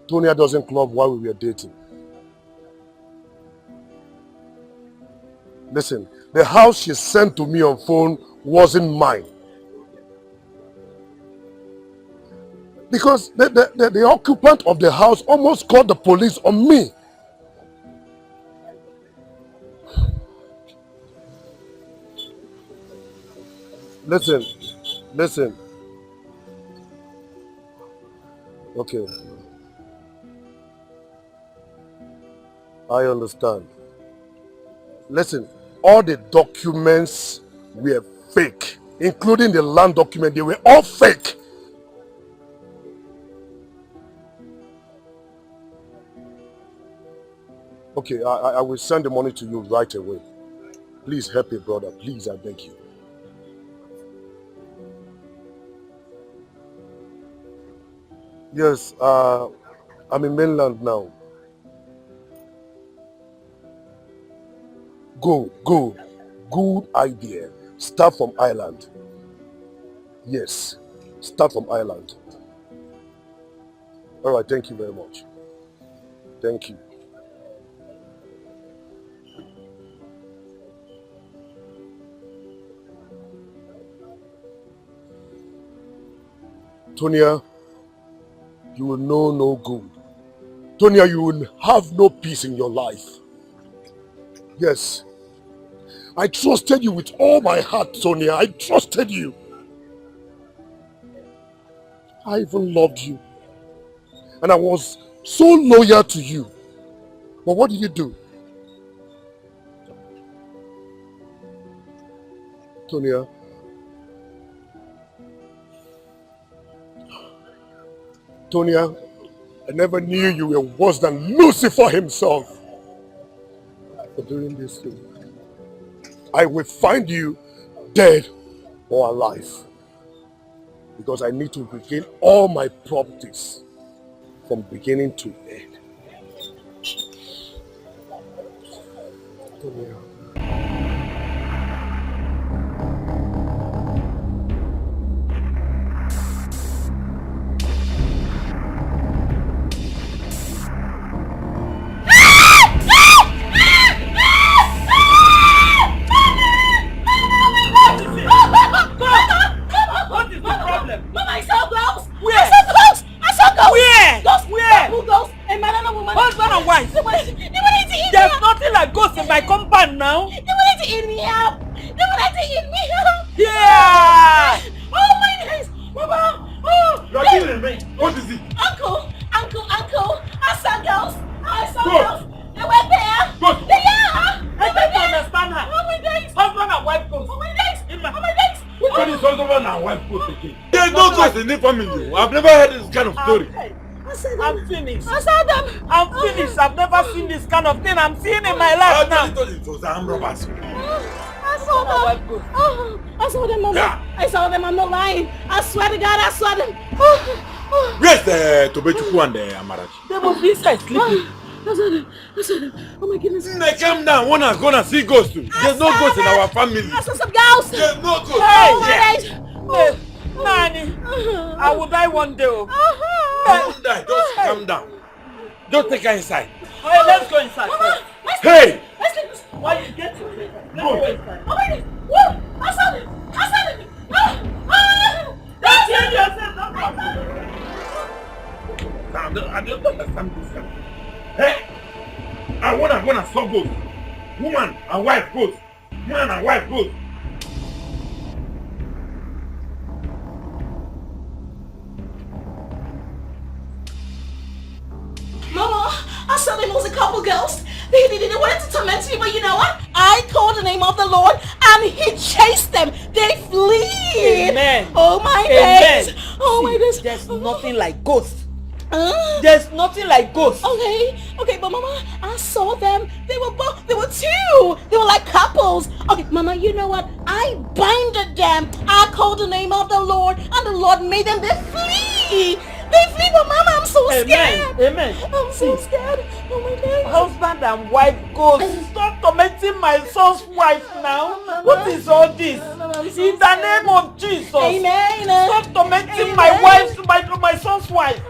Tonya doesn't club while we were dating. Listen, the house she sent to me on phone wasn't mine. Because the occupant of the house almost called the police on me. Listen. Okay. I understand. Listen, all the documents were fake, including the land document. They were all fake. Okay, I will send the money to you right away. Please help me, brother. Please, I beg you. Yes, I'm in mainland now. Go. Good idea. Start from island. Yes, start from island. All right, thank you very much. Thank you. Tonya, you will know no good. Tonya, you will have no peace in your life. Yes. I trusted you with all my heart, Tonya. I trusted you. I even loved you. And I was so loyal to you. But what did you do? Tonya. Tonya, I never knew you were worse than Lucifer himself. For doing this thing, I will find you dead or alive. Because I need to regain all my properties from beginning to end. Tonya. My compound now. They wanted to eat me up. Yeah. Oh my days, Mama. Oh. You're killing me. What is it? Uncle. I saw girls. They were there. Good. They are. I don't understand her. Oh my days. Husband and wife goes. Oh my days. What is It's also when our wife goes again. There's no ghost in the family. I've never heard this kind of story. I'm finished. I saw them. I'm finished. I've never seen this kind of thing. I'm seeing in my life now. I told you it was armed robbers. I saw them. Oh, I saw them, Mama. Yeah. I saw them. I'm not lying. I swear to God, I saw them. Where's the Tobechuku and the Amarachi? They must be inside sleeping. I saw them. I saw them. Oh my goodness. They come down. One is gonna see ghosts too. There's no ghost in our family. I saw some ghosts. There's no ghost. Hey, yes. Nani, I will die one day. Don't die. Just calm down. Don't take her inside. Hey, let's go inside. Mama, hey! Why you get to it? Let's go inside. Oh my God. Whoa! I saw them. I saw them. Don't change yourself. I don't understand this. Hey! I wanna saw ghosts. Woman and wife ghosts. Man and wife ghosts. Mama, I saw them was a couple girls. They wanted to torment me, but you know what? I called the name of the Lord and he chased them. They flee. Amen. Oh my days. Oh my days. There's nothing like ghosts. There's nothing like ghosts. Okay, but Mama, I saw them. They were two. They were like couples. Okay, Mama, you know what? I binded them. I called the name of the Lord and the Lord made them flee. They flee, but Mama, I'm so scared. Amen. I'm so scared. Oh my God. Husband and wife ghosts. Stop tormenting my son's wife now. What is all this? In the name of Jesus. Amen. Stop tormenting my son's wife.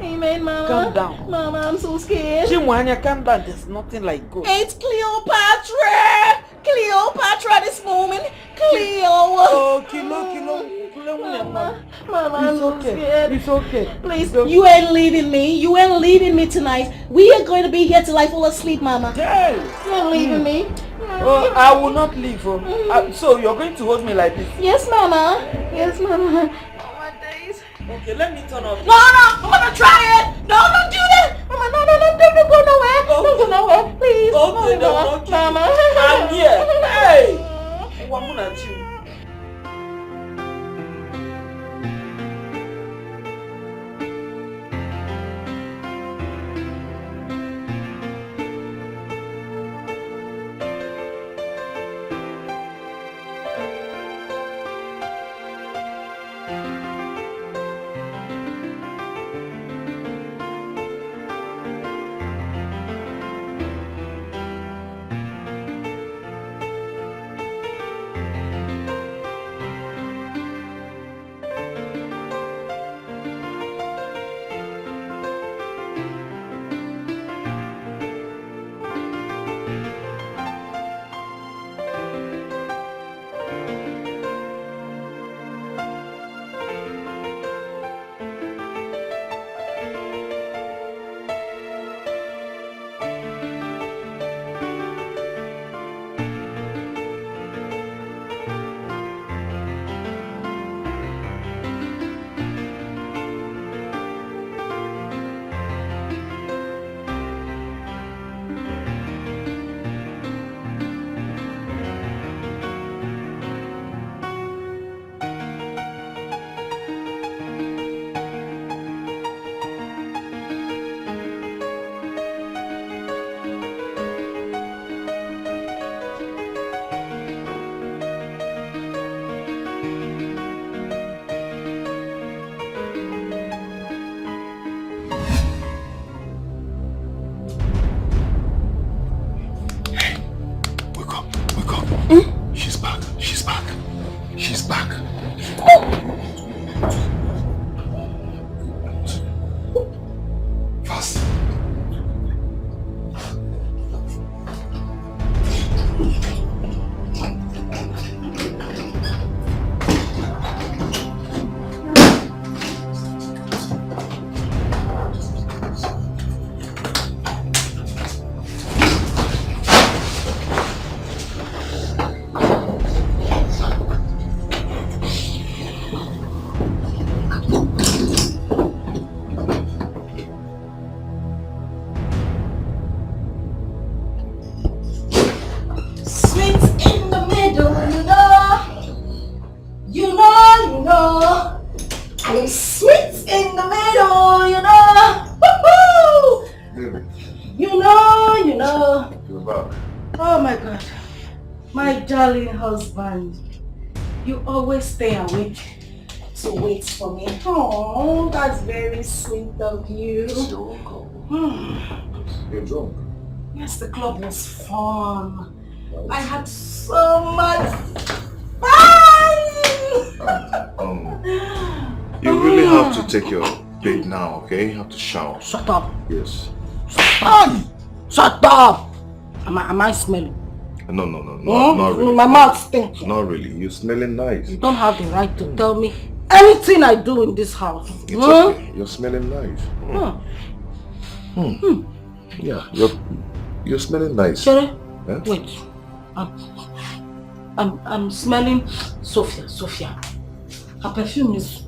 Amen, Mama. Calm down. Mama, I'm so scared. Chimwanya, calm down. There's nothing like ghosts. It's Cleopatra. Cleopatra this moment. Cleo. Oh, Kilo. Mama, I'm so scared. It's okay. Please, you ain't leaving me. You ain't leaving me tonight. We are going to be here till I fall asleep, Mama. Yeah. You ain't leaving me. Oh, I will not leave. So you're going to hold me like this? Yes, Mama. Yes, Mama. Okay, let me turn off. No, Mama, don't try it. No, don't do that. Mama, no, don't go nowhere. Okay. Don't go nowhere, please. Okay, Mama. I'm here. Hey. One at you. She's back. Fast. Oh my God. My darling husband. You always stay awake to wait for me. Oh, that's very sweet of you. You're drunk. Yes, the club was fun. I had so much fun. You really have to take your bait now, okay? You have to shower. Shut up. Yes. Shut up. Am I smelling? No, not really. My mouth stinks. Not really. You're smelling nice. You don't have the right to tell me anything I do in this house. It's okay. You're smelling nice. Yeah, you're smelling nice. Sherry, Yeah? wait. I'm smelling Sophia. Her perfume is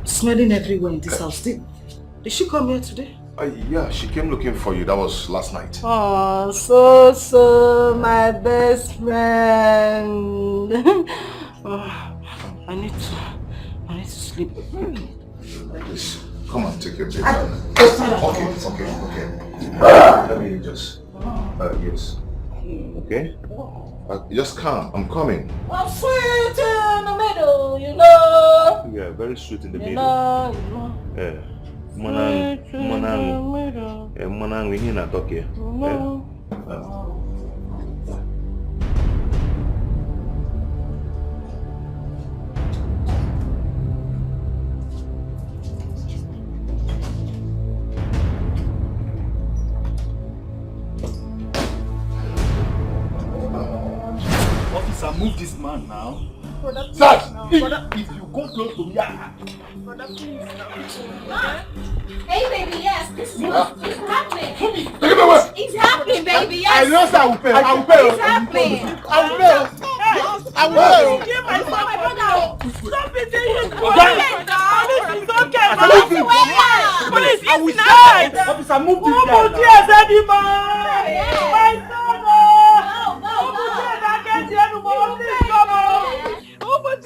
smelling everywhere in this house. Did she come here today? Yeah, she came looking for you. That was last night. Oh, so my best friend. I need to sleep. Please, come on, take your bed. Okay. Let me just. Yes. Okay. Just calm. I'm coming. I'm sweet in the middle, you know. Yeah, very sweet in the middle. You know. Yeah. Manang, we need not talk here. Officer, move this man now. Sir, if you go close to me, Hey, baby, yes, this is it's happening. Take it away. It's happening, baby, yes. I know, sir. I will pay. It's happening. I will pay. I will pay. My brother. Stop it. Police, I will say. Officer, move this guy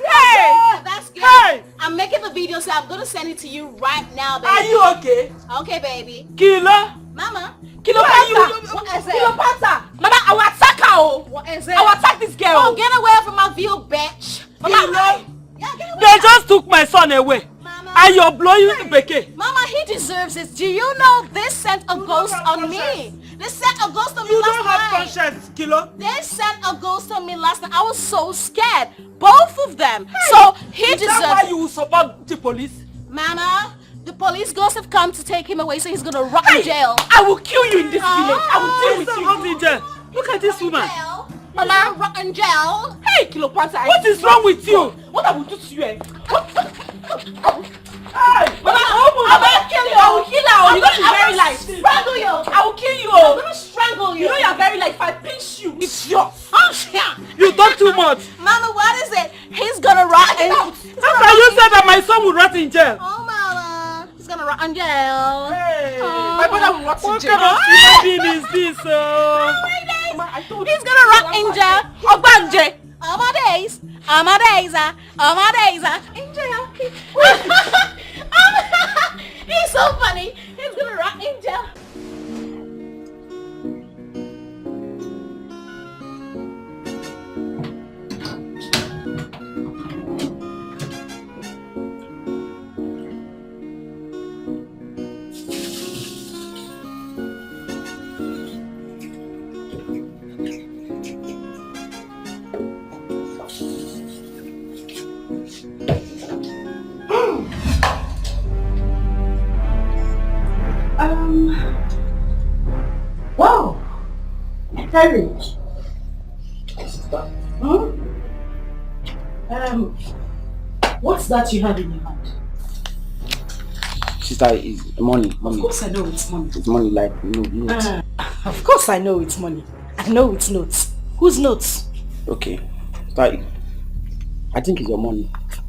Hey, that's good. Hey. I'm making the video, so I'm gonna send it to you right now, baby. Are you okay? Okay, baby. Killer? Mama. What is it? Mama, I will attack her. What is it? I will attack this girl. Oh, get away from my view, bitch. Mama, get away. they just took my son away. And you're blowing the Dikeh. Mama, he deserves it. Do you know this sent a ghost on me? They sent a ghost on me last night. You don't have conscience, Kilo. They sent a ghost on me last night. I was so scared. Both of them. Hey, so he deserves it. Is that why you support the police? Mama, the police ghosts have come to take him away, so he's gonna rot in jail. I will kill you in this village. I will deal with you. In jail. Look at this woman. Mama, rot in jail. Hey, Kilo Panta. What is wrong with you? What I will do to you? Hey, Mama, I will kill you. I will kill her. You're gonna be very light. Strangle you. I will kill you. I'm gonna strangle you. You know you're very light. If I pinch you, it's yours. You talk too much. Mama, what is it? He's gonna rot in jail. After you said that my son would rot in jail. Oh, Mama. He's gonna rot in jail. Hey. Oh. My brother will rot in jail. What kind of human being is this? He's gonna rot in jail. Obanje. All my days. In jail. He's so funny. He's gonna rot in jail. Wow. Very. What's that you have in your hand? Sister, it's money. Of course I know it's money. It's money like notes. Of course I know it's money. I know it's notes. Whose notes? Okay. Sister, I think it's your money.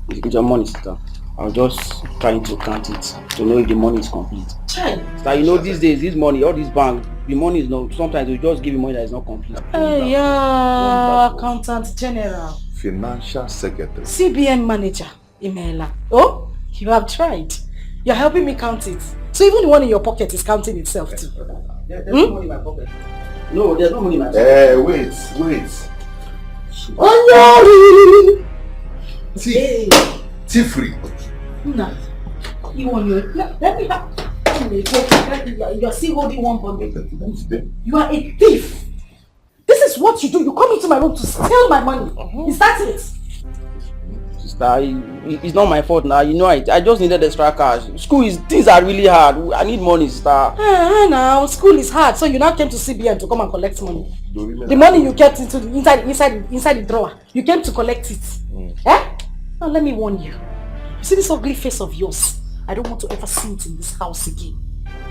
It's your money, sister. I'm just trying to count it to know if the money is complete. Sister, you know these days, this money, all this bank, the money is not, sometimes we just give you money that is not complete. Yeah, Accountant General. Financial Secretary. CBN Manager, Imela. Oh, you have tried. You're helping me count it. So even the one in your pocket is counting itself too. There's money in my pocket. No, there's no money in my Wait. Tea-free. Nah. You want your... Let me have... You're still holding one bundle. You are a thief. This is what you do. You come into my room to steal my money. Is that it? Sister, it's not my fault now. You know, I just needed extra cash. Things are really hard. I need money, sister. Now, school is hard. So you now came to CBN to come and collect money. The money you kept inside the drawer. You came to collect it. Eh? Now let me warn you. You see this ugly face of yours? I don't want to ever see it in this house again.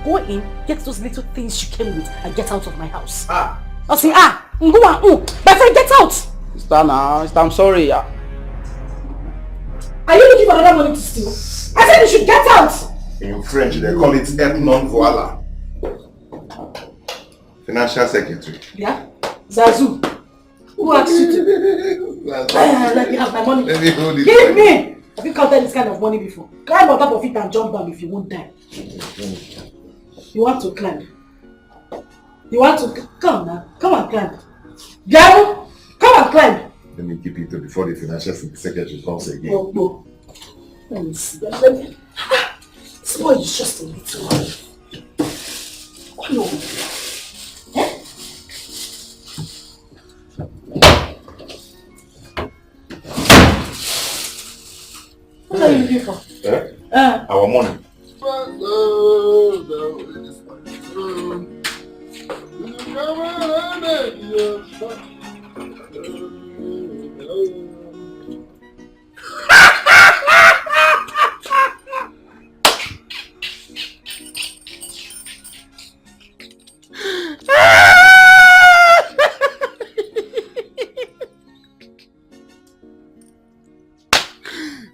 Go in, get those little things you came with, and get out of my house. I say, my friend, get out! Sister, I'm sorry. Are you looking for another money to steal? I said you should get out! In French, they call it et non voila. Financial secretary. Yeah? Zazu. Who asked you to? Let me have my money. Let me hold it. Give me! Have you counted this kind of money before? Climb on top of it and jump down if you won't die. You want to climb? You want to... Come now. Come and climb. Girl, come and climb. Let me keep it before the financial secretary comes again. No. Let me see. This boy is just a little one. Oh no. What are you looking for? Our money.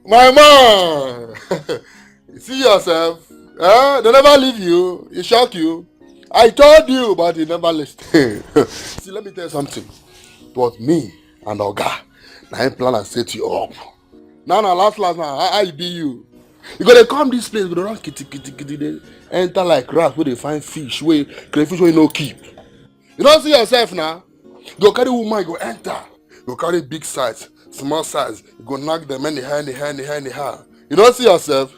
My man! See yourself. They never leave you. It shock you. I told you, but you never listened. See, let me tell you something. It was me and Oga. Now I plan and set you up. Now, last now, I be you. You gotta come this place, you gotta run kitty. They enter like rats where they find fish, where crayfish where you no keep. You don't see yourself now. You go carry woman, you go enter. You go carry big size, small size. You go knock them anyhow. You don't see yourself.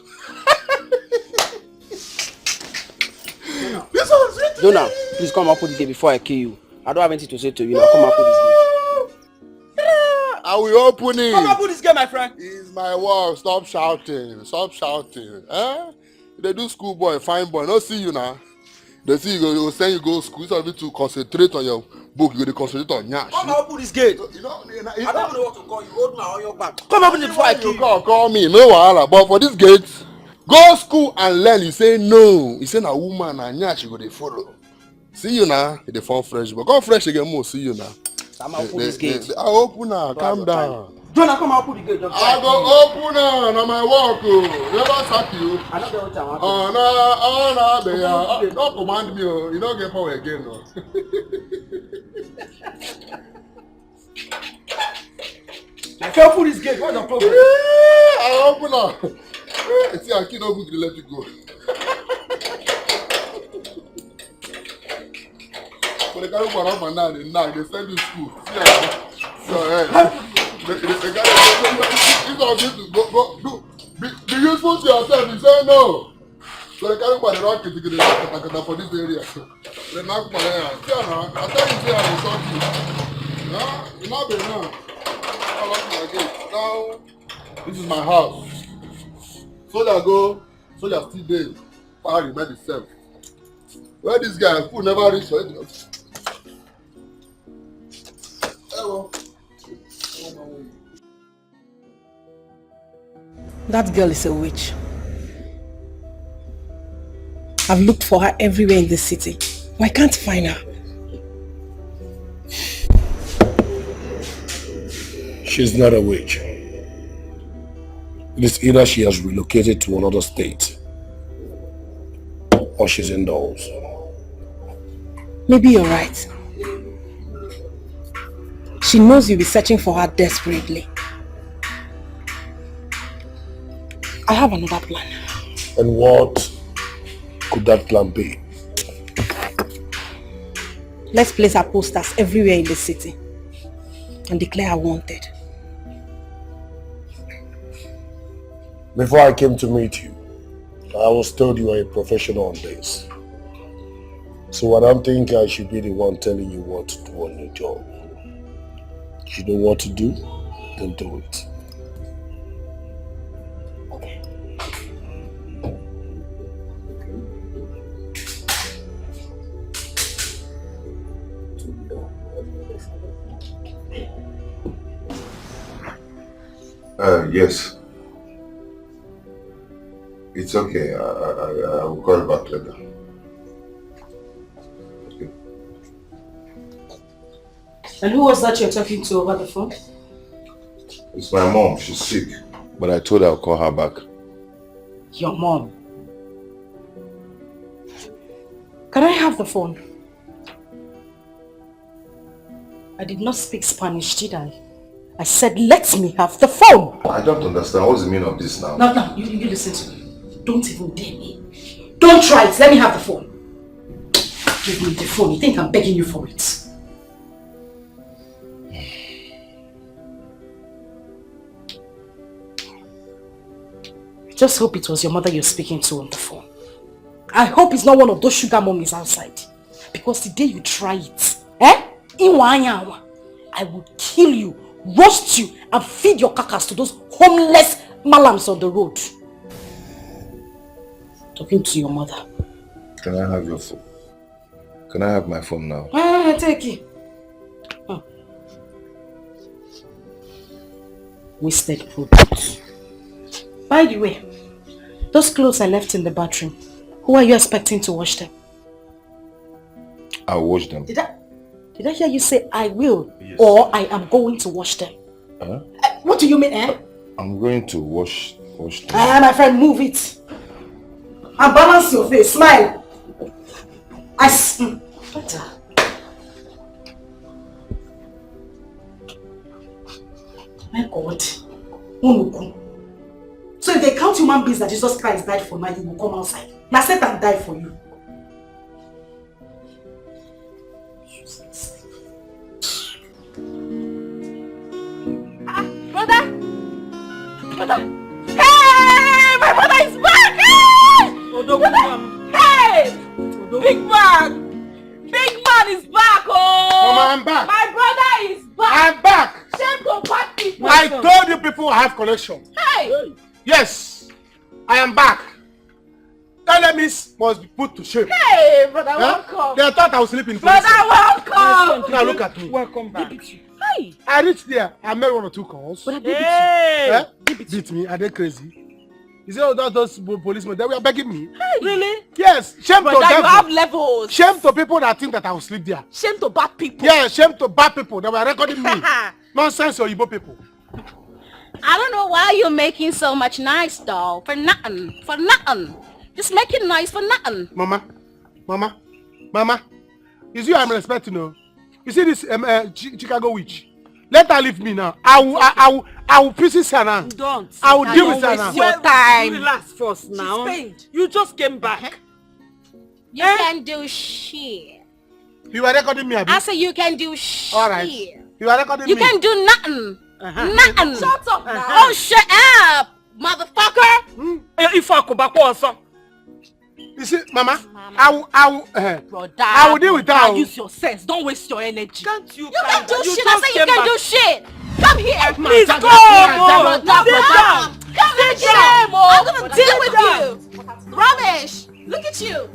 Jonah, please come and put the gate before I kill you. I don't have anything to say to you now. Come and put this gate. I will open it. Come and put this gate, my friend. It's my work. Stop shouting. They do schoolboy, fine boy. No see you now. They see you go send you go school. So you to concentrate on your book. You go to concentrate on Nyash. Come and open this gate. I don't know what to call you. Hold my on your back. Come and open it before I kill you. Call me. No wahala. But for this gate, go school and learn. You say no. You say na woman and Nyash you go dey follow. See you now. They form fresh. But come fresh again more. See you now. I'm open this gate. I open now. Calm down. Jonah, come and open the gate. I go open now. Now my work. Never sack you. I know what I want. Don't command me. You don't get power again. No. I can't open this gate. What's the problem? I open now. See, I can't open to let you go. But they can't go around and down. They send you to school. So, they got to be useful to yourself. You say no. So they can't go around for this area. They knock my hair. I tell you, say I will talk you. You're not being now. I lock my gate. Now, this is my house. Soldier go, soldier still there. Power remain the same. Where this guy, who never reach for it? That girl is a witch. I've looked for her everywhere in the city. But I can't find her. She's not a witch. It is either she has relocated to another state or she's indoors. Maybe you're right. She knows you'll be searching for her desperately. I have another plan. And what could that plan be? Let's place our posters everywhere in the city and declare her wanted. Before I came to meet you, I was told you are a professional on this. So I don't think I should be the one telling you what to do on your job. If you know what to do, then do it. Yes. It's okay. I will call back later. Okay. And who was that you're talking to over the phone? It's my mom. She's sick. But I told her I'll call her back. Your mom. Can I have the phone? I did not speak Spanish, did I? I said, let me have the phone. I don't understand. What's the meaning of this now? No, you listen to me. Don't even dare me. Don't try it. Let me have the phone. Give me the phone. You think I'm begging you for it? I just hope it was your mother you're speaking to on the phone. I hope it's not one of those sugar mummies outside. Because the day you try it, I will kill you, roast you, and feed your carcass to those homeless malams on the road. Talking to your mother. Can I have your phone? Can I have my phone now? Take it. Wasted product. By the way, those clothes I left in the bathroom, who are you expecting to wash them? I'll wash them. Did I hear you say I will? Yes. Or I am going to wash them? What do you mean, I'm going to wash them. My friend, move it. And balance your face. Smile. Better. My God. So if they count human beings that Jesus Christ died for, now you will come outside. Now Satan died for you. Brother! Hey! My brother is back! Hey! Big man! Big man is back! Oh! Mama, I'm back! My brother is back! I'm back! Shame to bad people! I told you people have collection. Hey! Yes! I am back! Enemies must be put to shame. Hey, brother, welcome! They thought I was sleeping. Brother, welcome! Now look at me. Welcome back. Hey! I reached there. I made 1 or 2 calls. But I beat me. Are they crazy? You see all those policemen, they were begging me. Hey. Really? Yes. Shame brother, to them. You have levels. Shame to people that think that I will sleep there. Shame to bad people. Yeah, shame to bad people. They were recording me. Nonsense, Oyibo people. I don't know why you're making so much noise, though. For nothing. For nothing. Just making noise for nothing. Mama. Is you I'm respecting her. You see this Chicago witch? Let her leave me now. I will pieces her now. Don't. I will deal with her now. Waste your time. Relax first now. You just came back. You can do shit. You are recording me, Abi? I say you can do shit. Alright. You are recording me. You can do nothing. Nothing. Shut up now. Oh, shut up, motherfucker. If I come back also. You see, Mama, I will deal with her. Use your sense. Don't waste your energy. Can't you? You can do shit. I say you can do shit. Come here. Please go. Come here. I'm gonna deal with you. Rubbish. Look at you.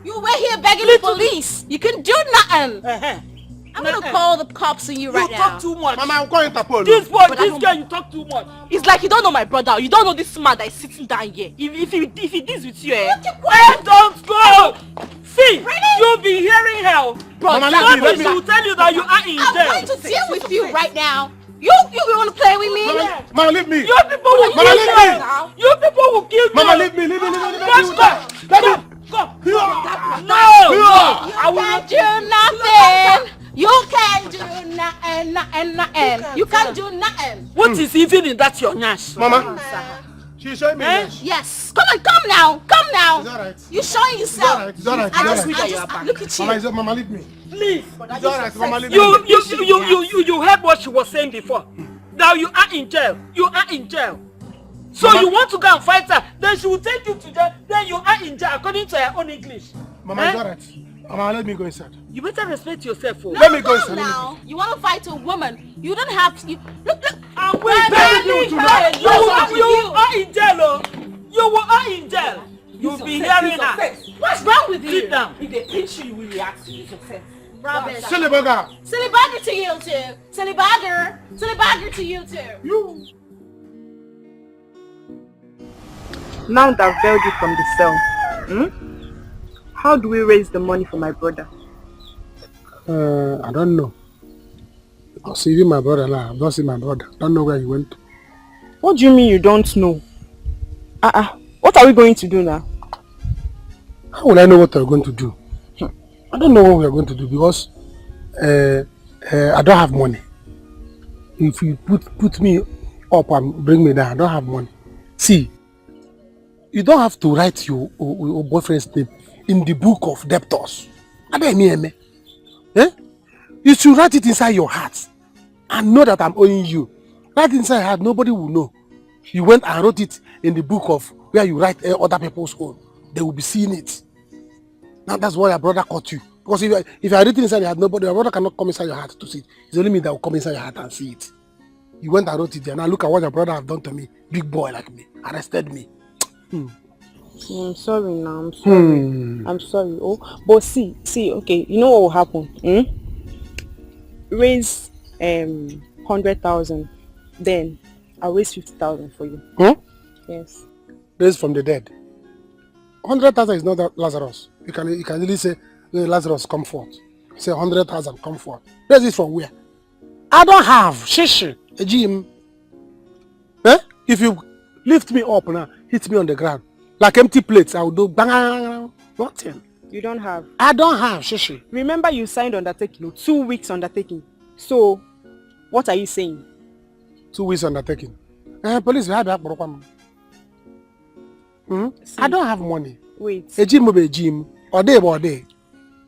You were here begging the police. You can do nothing. I'm gonna call the cops on you right now. You talk too much. Mama, I'm calling Interpol. This girl, you talk too much. It's like you don't know my brother. You don't know this man that is sitting down here. If he deals with you, don't go. See, you'll be hearing hell. Mama, let me. She will tell you that you are in I'm jail. going to deal with you right now. You want to play with me? Mama, leave me. You people will kill you. You people will kill you. Mama, leave me. Leave me. Go. No. I will do nothing. You can do nothing. You can't do nothing. What is even in that your nyash? Mama, She's showing me. Yes. Come on, come now. Come now. It's alright. You're showing yourself. It's alright. It's alright. Look at you. Mama, leave me. Please. It's alright. Mama, leave me. You heard what she was saying before. Now you are in jail. You are in jail. So Mama, you want to go and fight her, then she will take you to jail, then you are in jail according to her own English. Mama, it's alright. Mama, let me go inside. You better respect yourself. Let me go inside. Now, you want to fight a woman? You don't have to. Look. I'm telling you tonight. You are in jail. Oh. You are in jail. You'll be hearing her. What's wrong with you? Sit down. If they pinch you, you will react to this offense. Rubbish. Silly Beggar. Silly bagger to you too. Silly bagger. Silly bagger to you too. You. Now that I've bailed you from the cell, how do we raise the money for my brother? I don't know. Because even my brother now, I've not seen my brother. I don't know where he went to. What do you mean you don't know? What are we going to do now? How will I know what we're going to do? I don't know what we're going to do because I don't have money. If you put me up and bring me down, I don't have money. See, you don't have to write your boyfriend's name in the book of debtors. Eh? You should write it inside your heart and know that I'm owing you. Write inside your heart, nobody will know. You went and wrote it in the book of where you write other people's own. They will be seeing it. Now that's why your brother caught you. Because if you are written inside your heart, nobody, your brother cannot come inside your heart to see it. It's only me that will come inside your heart and see it. You went and wrote it there. Now look at what your brother have done to me. Big boy like me. Arrested me. I'm sorry now. I'm sorry. I'm sorry. Oh, but see, okay, you know what will happen? Raise 100,000, then I'll raise 50,000 for you. Yes. Raised from the dead. 100,000 is not that Lazarus. You can really say Lazarus come forth. Say 100,000 come forth. Raise it from where? I don't have shishi a gym. If you lift me up now, hit me on the ground like empty plates, I will do bang, nothing. You don't have. I don't have shishi. Remember you signed undertaking, 2 weeks undertaking. So, what are you saying? 2 weeks undertaking. Police, I don't have money. Wait. A gym will be a gym. Or day.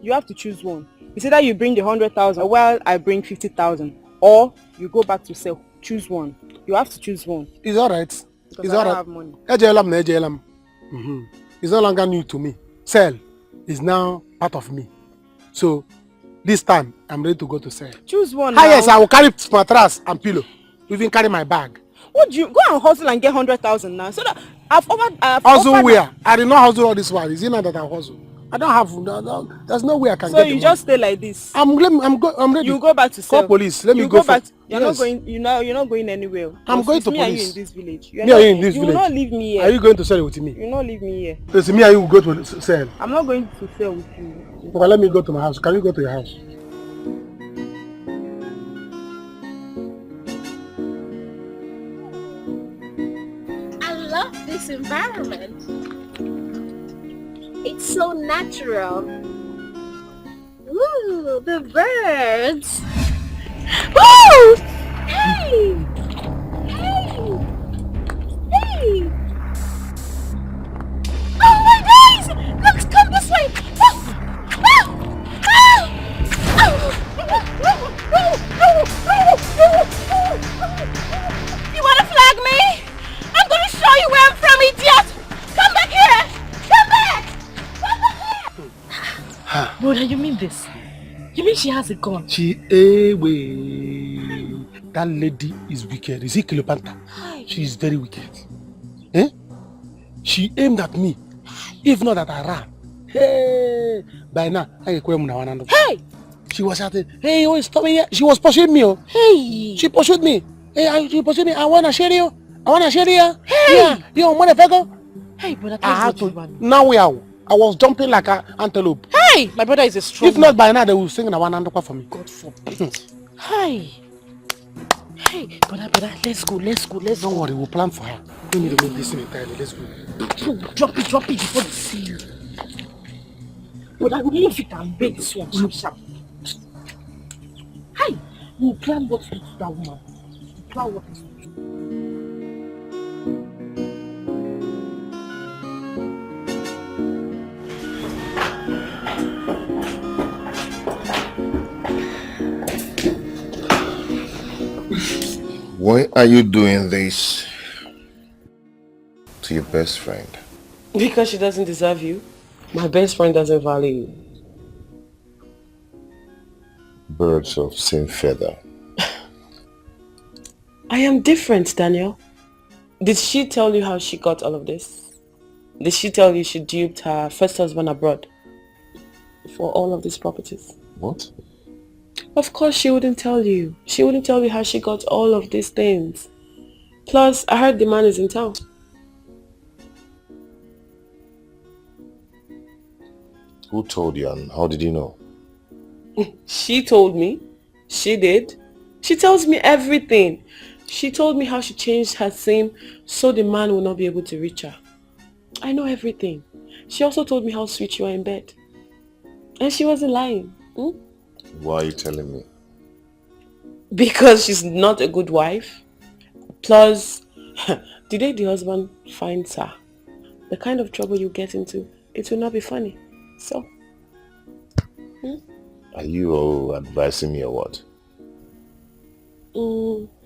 You have to choose one. It's either you bring the 100,000 while I bring 50,000, or you go back to sell. Choose one. You have to choose one. It's alright. Because I don't have money. It's no longer new to me. Sell is now part of me. So this time I'm ready to go to sell. Choose one. Yes, I will carry mattress and pillow. Even carry my bag. What do you go and hustle and get 100,000 now? So that I've hustle where? I did not hustle all this while. Is it not that I hustle? I don't have. There's no way I can get. So you just stay like this. I'm ready. You go back to sell. Call police. Let me go back. You're not going. You're not going anywhere. I'm going to police. Me and you in this village. Me and you in this village. You will not leave me here. Are you going to sell it with me? You will not leave me here. So me and you will go to sell. I'm not going to sell with you. Okay, let me go to my house. Can you go to your house? I love this environment. It's so natural. Ooh, the birds. Woo! Hey! Oh my days! Look, come this way! You wanna flag me? I'm gonna show you where I'm from, idiot! Come back here! Come back! Brother, you mean this? You mean she has a gun? That lady is wicked. Is it Cleopatra? She is very wicked. She aimed at me. If not that I ran. Hey! By now, hey! She was shouting, hey, oh, stop me here. She was pursuing me. Oh. Hey! She pursued me. Hey, she pursued me. I wanna share you. Hey! Yeah, you motherfucker. Hey, brother, I had to. Now I was jumping like an antelope. Hey! My brother is a strong If not by now, they will sing the one and for me. God forbid. Hey! Hey, brother, let's go. Don't worry, we'll plan for her. We need to make this thing entirely. Let's go. Drop it before they see you. But I will move it and break this one sharp. Hey! We'll plan what to do to that woman. We'll plan what to do. Why are you doing this to your best friend? Because she doesn't deserve you. My best friend doesn't value you. Birds of same feather. I am different, Daniel. Did she tell you how she got all of this? Did she tell you she duped her first husband abroad for all of these properties? What? Of course she wouldn't tell you. She wouldn't tell you how she got all of these things. Plus, I heard the man is in town. Who told you and how did you know? She told me. She did. She tells me everything. She told me how she changed her SIM so the man will not be able to reach her. I know everything. She also told me how sweet you are in bed. And she wasn't lying. Why are you telling me? Because she's not a good wife. Plus, the day the husband finds her, the kind of trouble you get into, it will not be funny. So, Are you all advising me or what?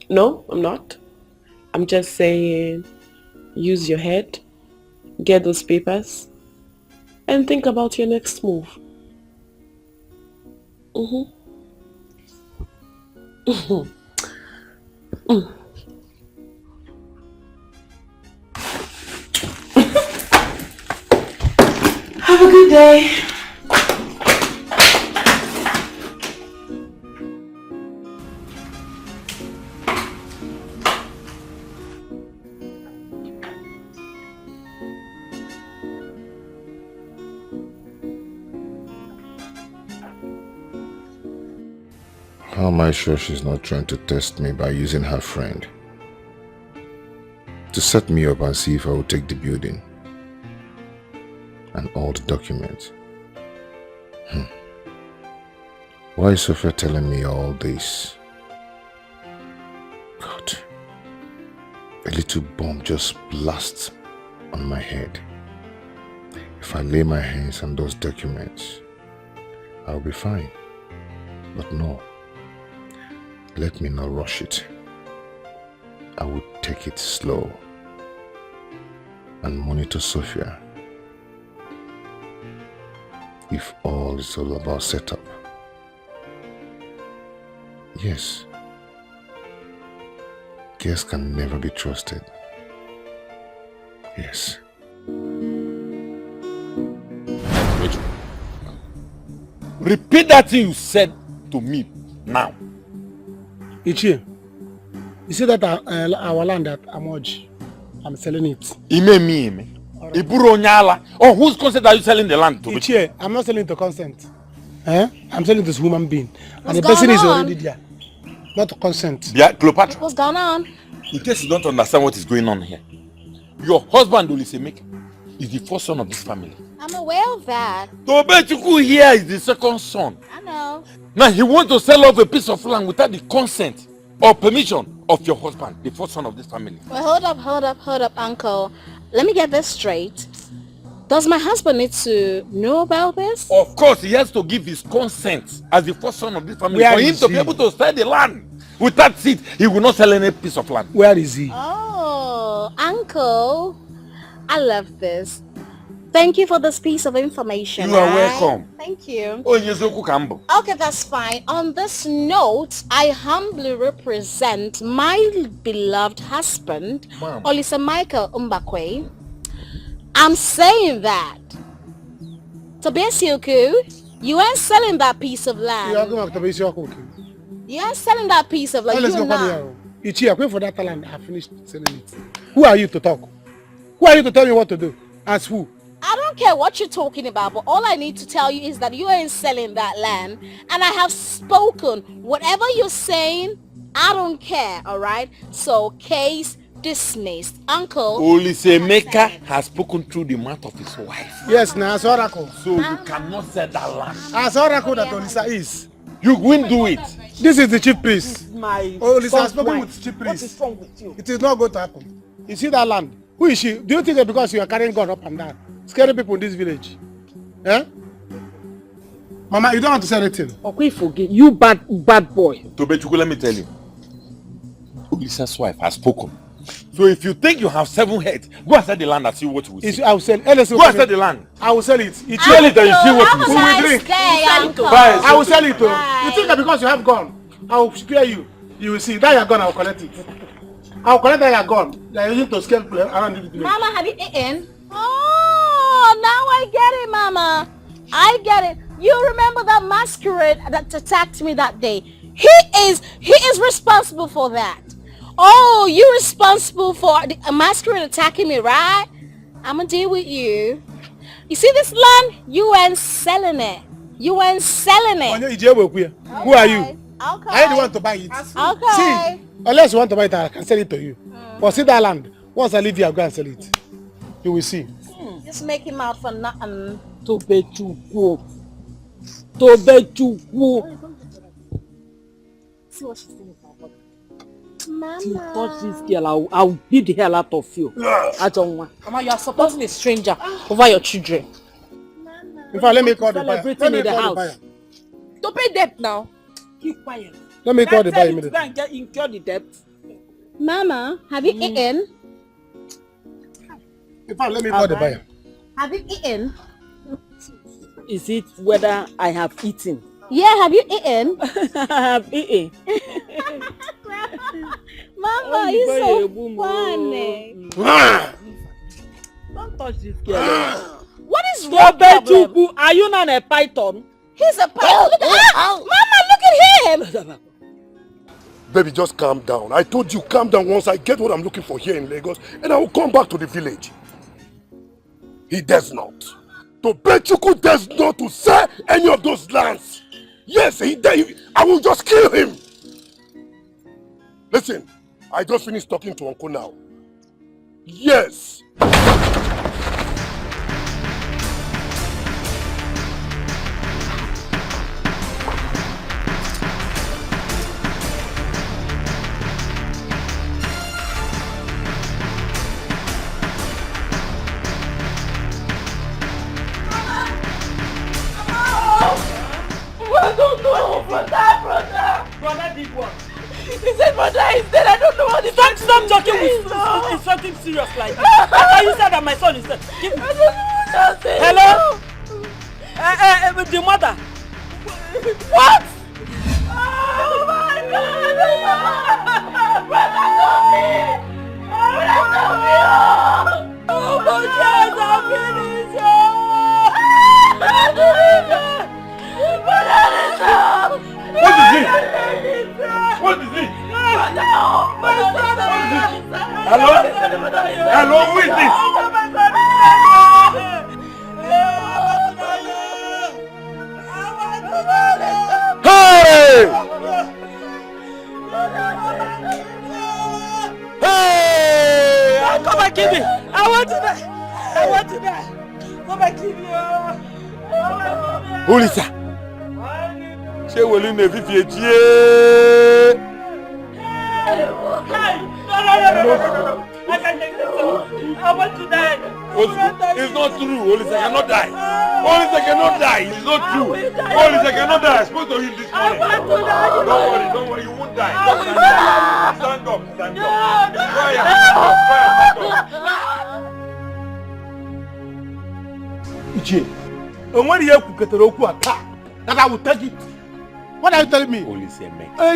No, I'm not. I'm just saying, use your head, get those papers, and think about your next move. Have a good day. How am I sure she's not trying to test me by using her friend to set me up and see if I will take the building and all the documents? Why is Sophia telling me all this? God, a little bomb just blasts on my head. If I lay my hands on those documents, I'll be fine. But no. Let me not rush it. I will take it slow and monitor Sophia. If all is all about setup, yes, girls can never be trusted. Yes. Repeat that thing you said to me now. Ichie, you see that our land at Amoji, I'm selling it. Ime. Iburo Nyala. Oh, whose consent are you selling the land to? Ichie, I'm not selling to consent. I'm selling this human being. And the person is already there. Not to consent. Yeah, Cleopatra. What's going on? In case you don't understand what is going on here, your husband, Olisemeka, is the first son of this family. I'm aware of that. Tobechuku here is the second son. I know. Now he wants to sell off a piece of land without the consent or permission of your husband, the first son of this family. Well, hold up, uncle. Let me get this straight. Does my husband need to know about this? Of course, he has to give his consent as the first son of this family for him to be able to sell the land. Without it, he will not sell any piece of land. Where is he? Oh, uncle. I love this. Thank you for this piece of information. You are welcome. Thank you. Oh, Okay, that's fine. On this note, I humbly represent my beloved husband, Zubby Michael Mbakwe. I'm saying that, Tobesioku, you ain't selling that piece of land. You ain't selling that piece of land. You're not. Ichie, I wait for that land. I finished selling it. Who are you to talk? Who are you to tell me what to do? As who? I don't care what you're talking about, but all I need to tell you is that you ain't selling that land, and I have spoken. Whatever you're saying, I don't care, all right? So, case dismissed. Uncle. Olisemeka has spoken through the mouth of his wife. Yes, now as Oracle. So you cannot sell that land. As Oracle that Olisa is. You won't do it. This is the chief priest. Olisa has spoken wife. with chief What priest. is wrong with you? It is not going to happen. You see that land? Who is she? Do you think that because you are carrying gun up and down, scaring people in this village? Eh? Mama, you don't have to say anything. Okay, forget you, bad boy. Tobechuku, let me tell you. Olisa's wife has spoken. So if you think you have 7 heads, go and sell the land and see what you will see. I will sell. Go and sell the land. I will sell it. Sell it and you see what you will see. We will drink. I will sell it. You think that because you have gone, I will scare you. You will see. That you are gone, I will collect it. I will collect that you are gone. You are using to scale around the village. Mama, have you eaten? Oh, now I get it, Mama. I get it. You remember that masquerade that attacked me that day? He is responsible for that. Oh, you're responsible for a masquerade attacking me, right? I'm gonna deal with you. You see this land? You ain't selling it. You ain't selling it. Okay. Who are you? Okay. I don't want to buy it. Okay. See, unless you want to buy it, I can sell it to you. But see that land. Once I leave here, I'll go and sell it. You will see. Just make him out for nothing. Tobechukwu. See what she's saying. If you touch this girl, I'll beat the hell out of you. I don't want. Mama, you are supporting a stranger over your children. In fact, let me call the buyer. Celebrating in the house. Don't pay debt now. Keep quiet. Let me call the buyer immediately. And get incur the debt. Mama, have you eaten? In fact, let me call the buyer. Have you eaten? Is it whether I have eaten? Yeah, have you eaten? I have eaten. Mama, you're so funny. Don't touch this girl. What is wrong? Are you not a python? He's a python. Mama, look at him. Baby, just calm down. I told you, calm down once I get what I'm looking for here in Lagos, and I will come back to the village. He does not. Tobechukwu does not to sell any of those lands. Yes, he does. I will just kill him. Listen, I just finished talking to Uncle now. Yes. Brother did what? He said brother is dead. I don't know what he said. Stop talking with it's something serious like this. After you said that my son is dead. Hello? The mother. What? Oh my God! Brother, help me! Oh my God, I'm finished! What is it? What is it? Hello? Hello, who is this? Hey! Hey! Come and kill me! I want to die! I want to die! Come and kill me! Olisa! Ṣé wòlíì ní èfífì etí ẹ́? No. I can't take this. I want to die. It's not true. Olisa cannot die. Olisa cannot die. It's not true. Olisa cannot die. I spoke to him this morning. Don't worry. You won't die. Stand up. Quiet. Ichie, when you kuketere okwu attack, that I will take it. What are you telling me?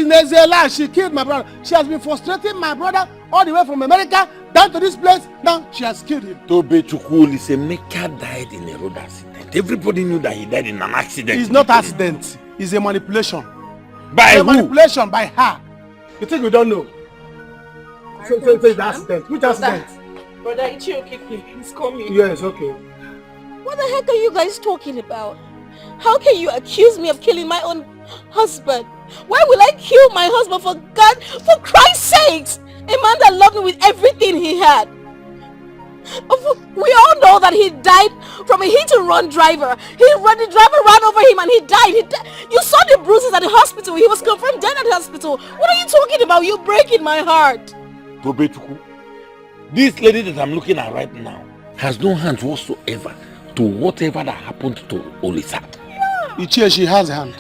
There's a lie. She killed my brother. She has been frustrating my brother all the way from America down to this place. Now she has killed him. Tobechukwu Olisemeka died in a road accident. Everybody knew that he died in an accident. It's not accident. It's a manipulation. By who? Manipulation by her. You think we don't know? So it's the accident. Which accident? Brother Ichi, okay, he's coming. Yes, okay. What the heck are you guys talking about? How can you accuse me of killing my own husband? Why will I kill my husband for God, for Christ's sakes? A man that loved me with everything he had. We all know that he died from a hit-and-run driver. The driver ran over him and he died. You saw the bruises at the hospital. He was confirmed dead at the hospital. What are you talking about? You're breaking my heart. Tobechukwu, this lady that I'm looking at right now has no hands whatsoever to whatever that happened to Olisa. Ichie, she has a hand.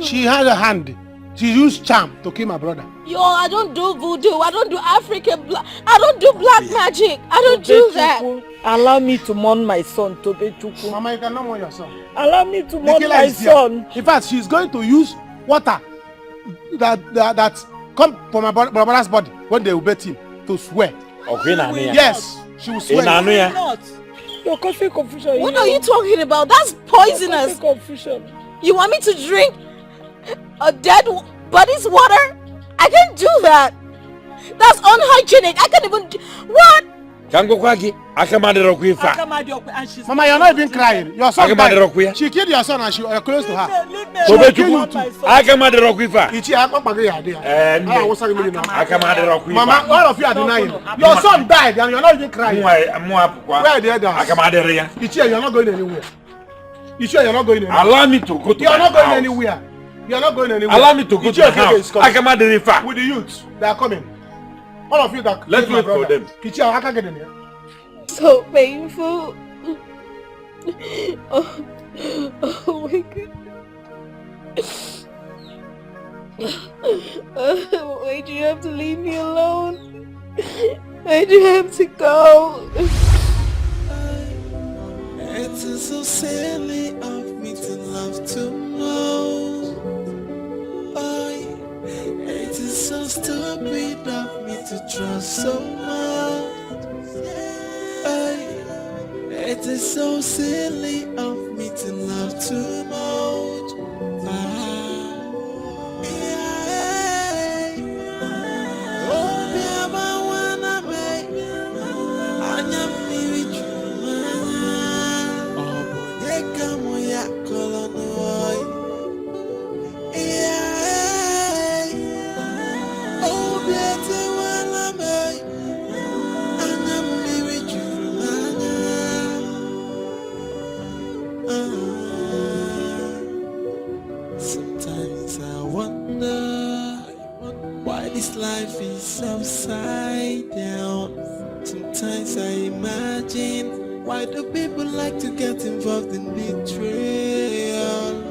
She has a hand. She used charm to kill my brother. Yo, I don't do voodoo. I don't do African black. I don't do black magic. I don't do that. Allow me to mourn my son, Tobechuku. Mama, you cannot mourn your son. Allow me to mourn my son. In fact, she's going to use water that come from my brother's body when they will bet him to swear. Okay, yes, she will swear. You're causing confusion. What are you talking about? That's poisonous. Confusion. You want me to drink a dead body's water? I can't do that. That's unhygienic. I can't even. What? Mama, you're not even crying. Your son died. She killed your son and you're close to her. She will kill you too. Mama, all of you are denying. Your son died and you're not even crying. Where are the others? You're not going anywhere. You sure you're not going anywhere? Allow me to go to You're my not going house. anywhere. You're not going anywhere. Allow me to go to the house. I come out the river. With the youths, they are coming. All of you that let's wait for them. Kichia, I can't get in here. So painful. Oh my God. Why do you have to leave me alone? Why do you have to go? It is so silly of me to love to know. It is so stupid of me to trust so much. It is so silly of me to love too much. Sometimes I wonder why this life is upside down. Sometimes I imagine, why do people like to get involved in betrayal?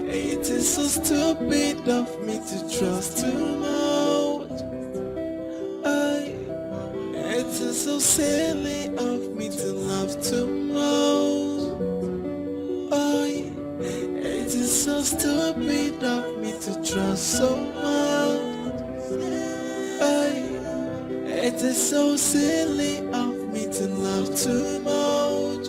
It is so stupid of me to trust too much. It is so silly of me to love too much. It is so stupid of me to trust so much. It is so silly of me to love too much.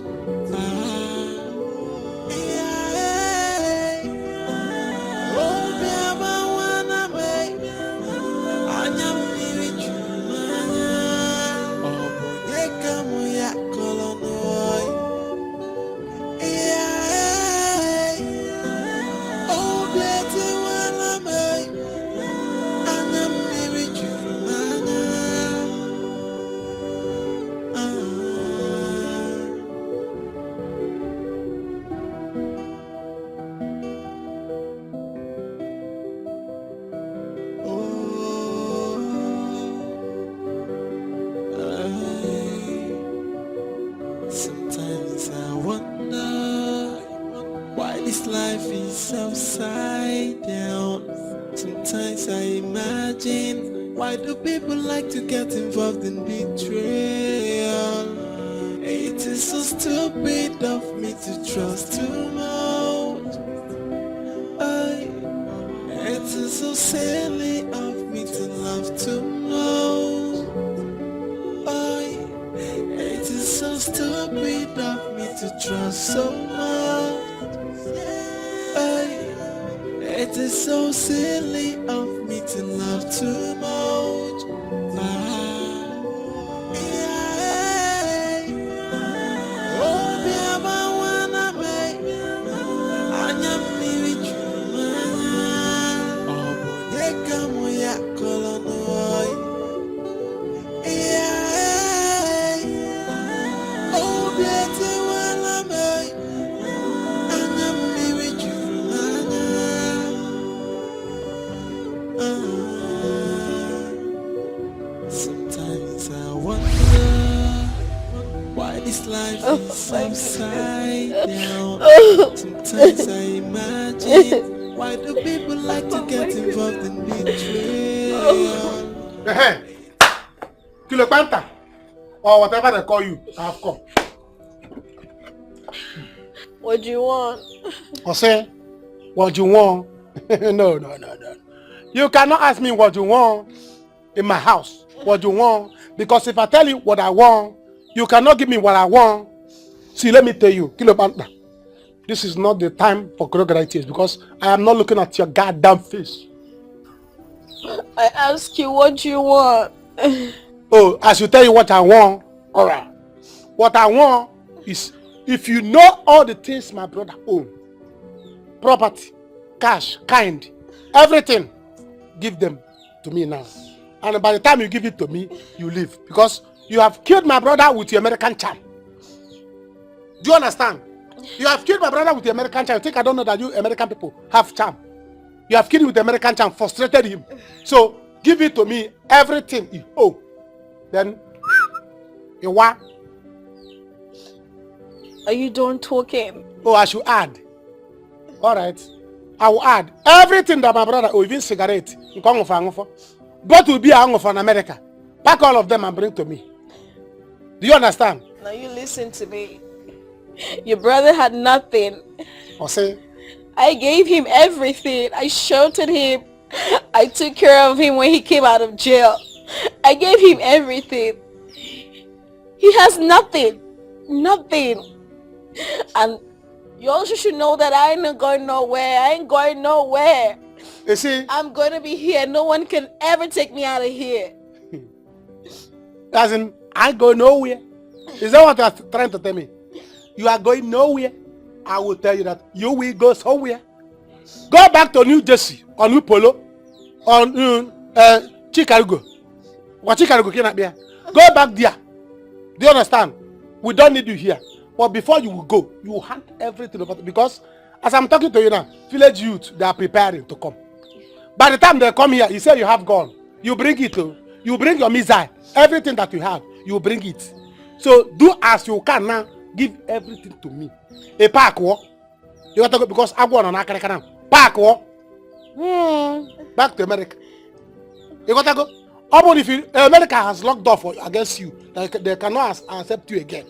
Sometimes I wonder why this life is upside down. Sometimes I imagine, why do people like to get involved in betrayal? It is so stupid of me to trust too much. It is so silly of me to love too much. It is so stupid of me to trust so much. It is so silly of me to love too much. Sometimes I wonder why this life is upside down. Sometimes I imagine, Why do people like to get involved in betrayal? Kilo Panta, or whatever they call you, I have come. What do you want? Jose, what do you want? No. You cannot ask me what you want in my house. What you want? Because if I tell you what I want, you cannot give me what I want. See, let me tell you, Kilo Panta, this is not the time for crocodile tears because I am not looking at your goddamn face. I ask you what you want. Oh, I should tell you what I want. Alright. What I want is if you know all the things my brother owns, property, cash, kind, everything, give them to me now. And by the time you give it to me, you leave. Because you have killed my brother with your American charm. Do you understand? You have killed my brother with the American charm. You think I don't know that you American people have charm? You have killed him with the American charm, frustrated him. So give it to me, everything you owe. Then you what? Are you done talking? Oh, I should add. Alright. I will add everything that my brother owe, even cigarette. But will be a from America. Pack all of them and bring to me. Do you understand? Now you listen to me. Your brother had nothing. Jose. I gave him everything. I sheltered him. I took care of him when he came out of jail. I gave him everything. He has nothing. Nothing. And you also should know that I ain't going nowhere. I ain't going nowhere. You see? I'm going to be here. No one can ever take me out of here. As in, I go nowhere. Is that what you're trying to tell me? You are going nowhere. I will tell you that you will go somewhere. Go back to New Jersey, or New Polo, or Chicago. What Chicago cannot be. Go back there. Do you understand? We don't need you here. But before you will go, you will hand everything over because as I'm talking to you now, village youth, they are preparing to come. By the time they come here, you say you have gone. You bring it. You bring your missile. Everything that you have, you bring it. So do as you can now. Give everything to me. A pack war. You got to go because I go on Akareka now. Pack war. Back to America. You got to go. How if America has locked door for against you, they cannot accept you again.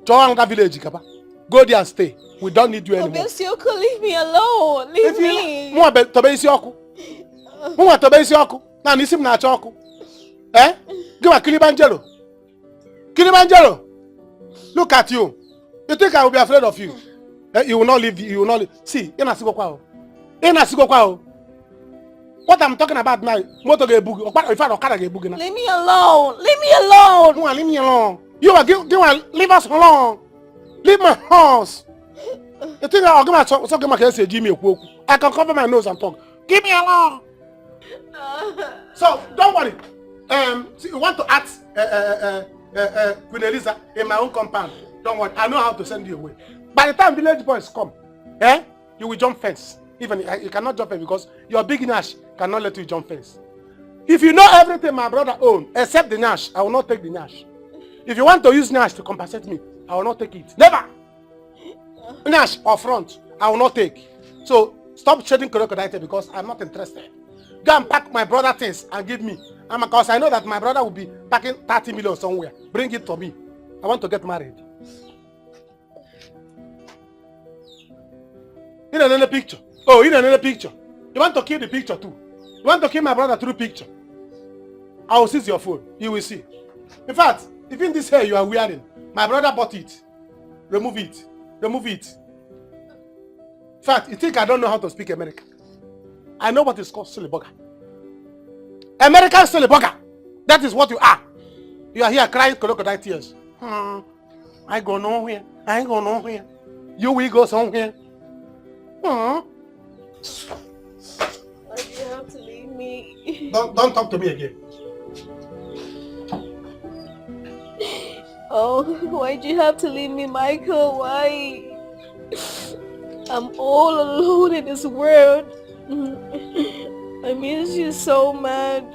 Join another village, Kapa. Go there and stay. We don't need you anymore. Besoko, leave me alone. Leave me. Mo be to be Isioko. Mo to be Isioko. Na nisim na choko. Eh? Give a Kilimanjaro. Kilimanjaro. Look at you. You think I will be afraid of you? You will not leave. You will not leave. See, what I'm talking about now, leave me alone. Leave me alone. Leave me alone. You are leave us alone. Leave my house. You think I'll give my Jimmy? I can cover my nose and talk. Give me alone. So don't worry. See, you want to act Queen Eliza in my own compound. Don't worry, I know how to send you away. By the time village boys come, you will jump fence. Even you cannot jump fence because your big Nash cannot let you jump fence. If you know everything my brother owns, except the Nash, I will not take the Nash. If you want to use Nash to compensate me, I will not take it. Never! Nash or front, I will not take. So stop shedding crocodile because I'm not interested. Go and pack my brother things and give me. And because I know that my brother will be packing 30 million somewhere. Bring it to me. I want to get married. In another picture. Oh, in another picture. You want to kill the picture too. You want to kill my brother through picture. I will seize your phone. You will see. In fact, even this hair you are wearing, my brother bought it. Remove it. Remove it. In fact, you think I don't know how to speak American? I know what is called silly burger. American silly burger. That is what you are. You are here crying crocodile tears. I go nowhere. I go nowhere. You will go somewhere. Why do you have to leave me? Don't talk to me again. Oh, why'd you have to leave me, Michael? Why? I'm all alone in this world. I miss you so much.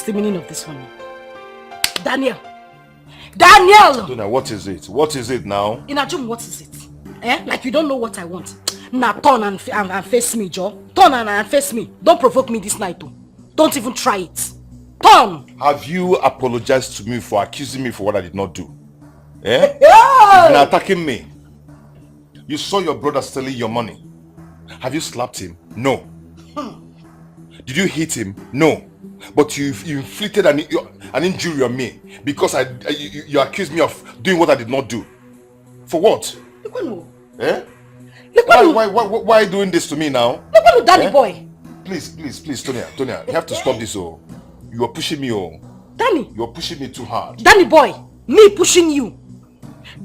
What's the meaning of this one? Daniel! Daniel! Donna, what is it? What is it now? Inajum, what is it? Like you don't know what I want. Now turn and face me, Joe. Turn and face me. Don't provoke me this night, too. Don't even try it. Turn! Have you apologized to me for accusing me for what I did not do? You've been attacking me. You saw your brother stealing your money. Have you slapped him? No. Did you hit him? No. But you inflicted an injury on me because you accused me of doing what I did not do. For what? Why are you doing this to me now? Danny boy. Please, Tonya, you have to stop this. Oh, you are pushing me. Oh, Danny, you are pushing me too hard. Danny boy, me pushing you.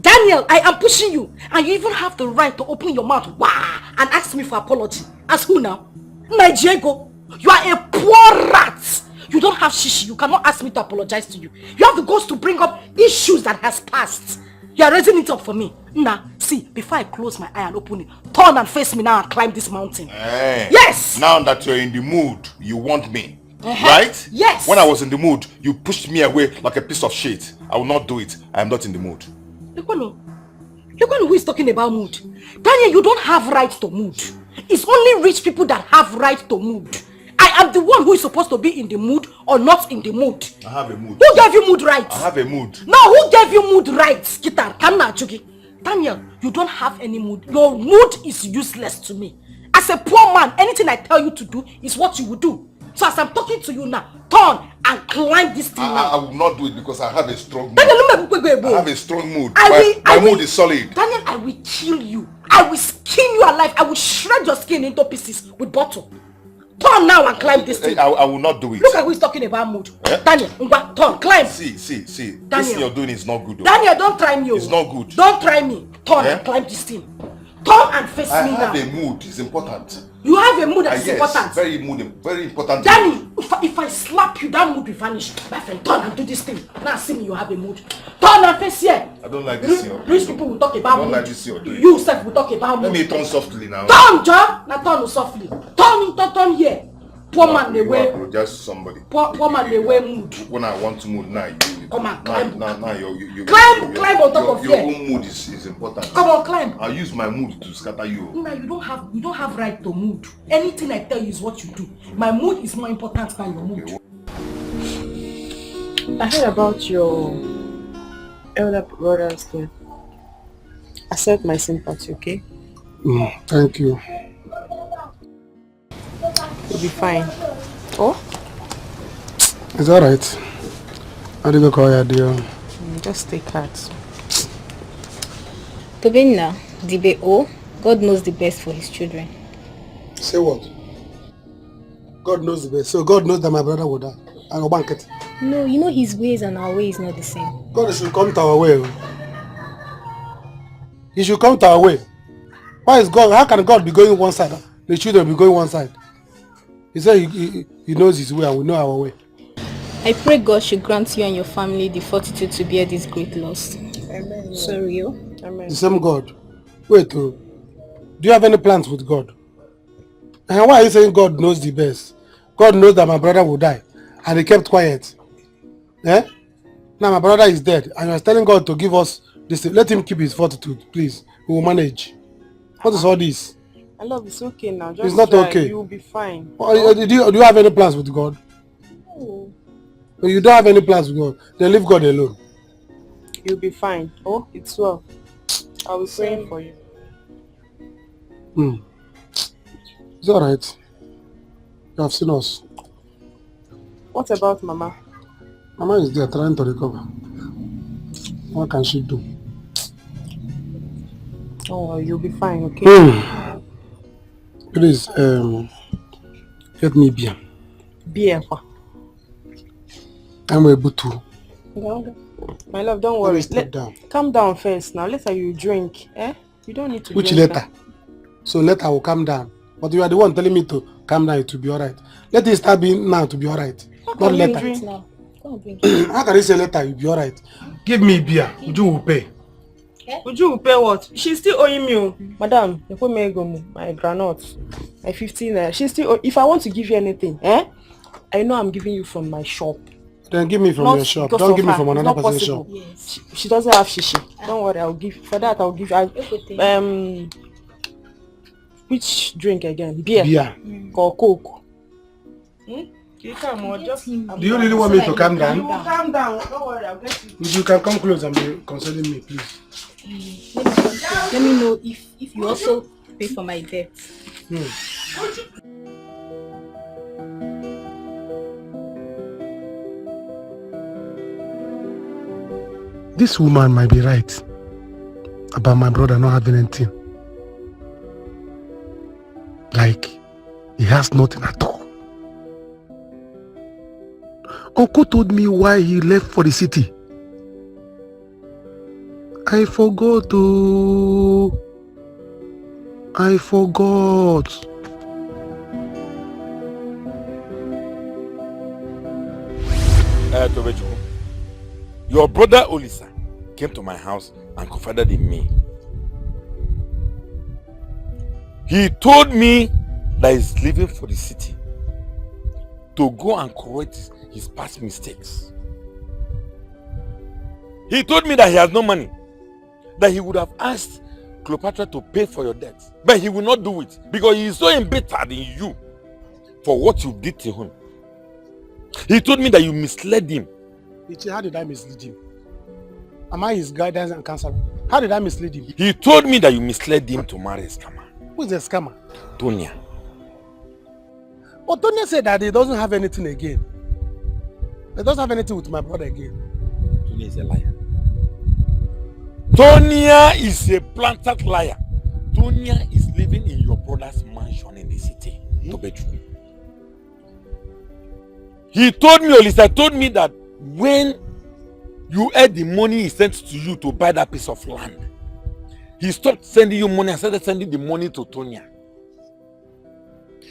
Daniel, I am pushing you, and you even have the right to open your mouth and ask me for apology. As who now? Nigeria, you are a poor rat. You don't have shishi. You cannot ask me to apologize to you. You have the guts to bring up issues that has passed. You are raising it up for me. Now, see, before I close my eye and open it, turn and face me now and climb this mountain. Yes! Now that you're in the mood, you want me. Right? Yes! When I was in the mood, you pushed me away like a piece of shit. I will not do it. I am not in the mood. Look who is talking about mood. Daniel, you don't have right to mood. It's only rich people that have right to mood. I am the one who is supposed to be in the mood or not in the mood. I have a mood. Who gave you mood rights? I have a mood. No, who gave you mood rights? Daniel, you don't have any mood. Your mood is useless to me. As a poor man, anything I tell you to do is what you will do. So as I'm talking to you now, turn and climb this thing now. I will not do it because I have a strong mood. Daniel, I have a strong mood. My mood is solid. Daniel, I will kill you. I will skin you alive. I will shred your skin into pieces with bottle. Turn now and climb this thing. I will not do it. Look at who is talking about mood. Daniel, turn, climb. See. Daniel, this thing you're doing is not good. Though. Daniel, don't try me. It's not good. Don't try me. Turn and climb this thing. Turn and face me now. I have a mood. It's important. You have a mood that is yes, important. Very important. Danny, if I slap you, that mood will vanish. My friend, turn and do this thing. Now see me, you have a mood. Turn and face here. I don't like this. Rich people will talk about mood. I don't like this you're doing. You self will talk about mood. Let me turn softly now. Turn, John. Now turn softly. Turn here. Poor man, they wear. Apologize to somebody. Poor man, they wear mood. When I want to mood now, you come on, climb. Now, Climb on top of here. Your own mood is important. Come on, climb. I'll use my mood to scatter you. No, you don't have right to mood. Anything I tell you is what you do. My mood is more important than your mood. I heard about your elder brother's death. Accept my sympathy, okay? Thank you. You'll be fine. Oh? It's alright. I didn't go call you, dear. Just take heart. Tobina, Dibe, God knows the best for his children. Say what? God knows the best. So God knows that my brother will die. And I'll bank it. No, you know his ways and our ways not the same. God should come to our way. He should come to our way. Why is God? How can God be going one side? The children be going one side. He said he knows his way and we know our way. I pray God should grant you and your family the fortitude to bear this great loss. Amen. Sorry, yo. Amen. The same God. Wait, do you have any plans with God? And why are you saying God knows the best? God knows that my brother will die and he kept quiet. Now my brother is dead and you're telling God to give us this. Let him keep his fortitude, please. We will manage. What is all this? I love it's okay now. Just it's not try. okay. You'll be fine. Do you have any plans with God? No. If you don't have any plans with God, then leave God alone. You'll be fine. Oh, it's well. I'll be praying for you. It's alright. You have seen us. What about Mama? Mama is there trying to recover. What can she do? Oh, you'll be fine, okay? Please, get me beer. Beer? I'm able to. My love, don't worry. Down. Calm down first now. Later you drink. You don't need to Which drink later? now. So later will calm down. But you are the one telling me to calm down, it will be alright. Let it start being now to be alright. Not later. How can you say later you'll be alright? Give me beer. Uju will pay. Uju will pay what? She's still owing me. Madam, my granuts. My 15 she's still if I want to give you anything, I know I'm giving you from my shop. Then give me from your shop. Don't give me from another person's shop. Yes. She doesn't have shishi. Don't worry, I'll give for that. I'll give which drink again? Beer. Or Coke. You come or just do you really want me to calm down? You will calm down. Don't worry, I'll get you. You can come close and be consoling me, please. Let me know if you also pay for my debt. This woman might be right about my brother not having anything. Like, he has nothing at all. Uncle told me why he left for the city. I forgot. Your brother Olisa came to my house and confided in me. He told me that he's leaving for the city to go and correct his past mistakes. He told me that he has no money, that he would have asked Cleopatra to pay for your debts, but he will not do it because he is so embittered in you for what you did to him. He told me that you misled him. How did I mislead him? Am I his guidance and counselor? How did I mislead him? He told me that you misled him to marry a scammer. Who is the scammer? Tonya. But Tonya said that he doesn't have anything again. He doesn't have anything with my brother again. Tonya is a liar. Tonya is a planted liar. Tonya is living in your brother's mansion in the city. He told me, Olisa told me that when you had the money he sent to you to buy that piece of land, he stopped sending you money and started sending the money to Tonya.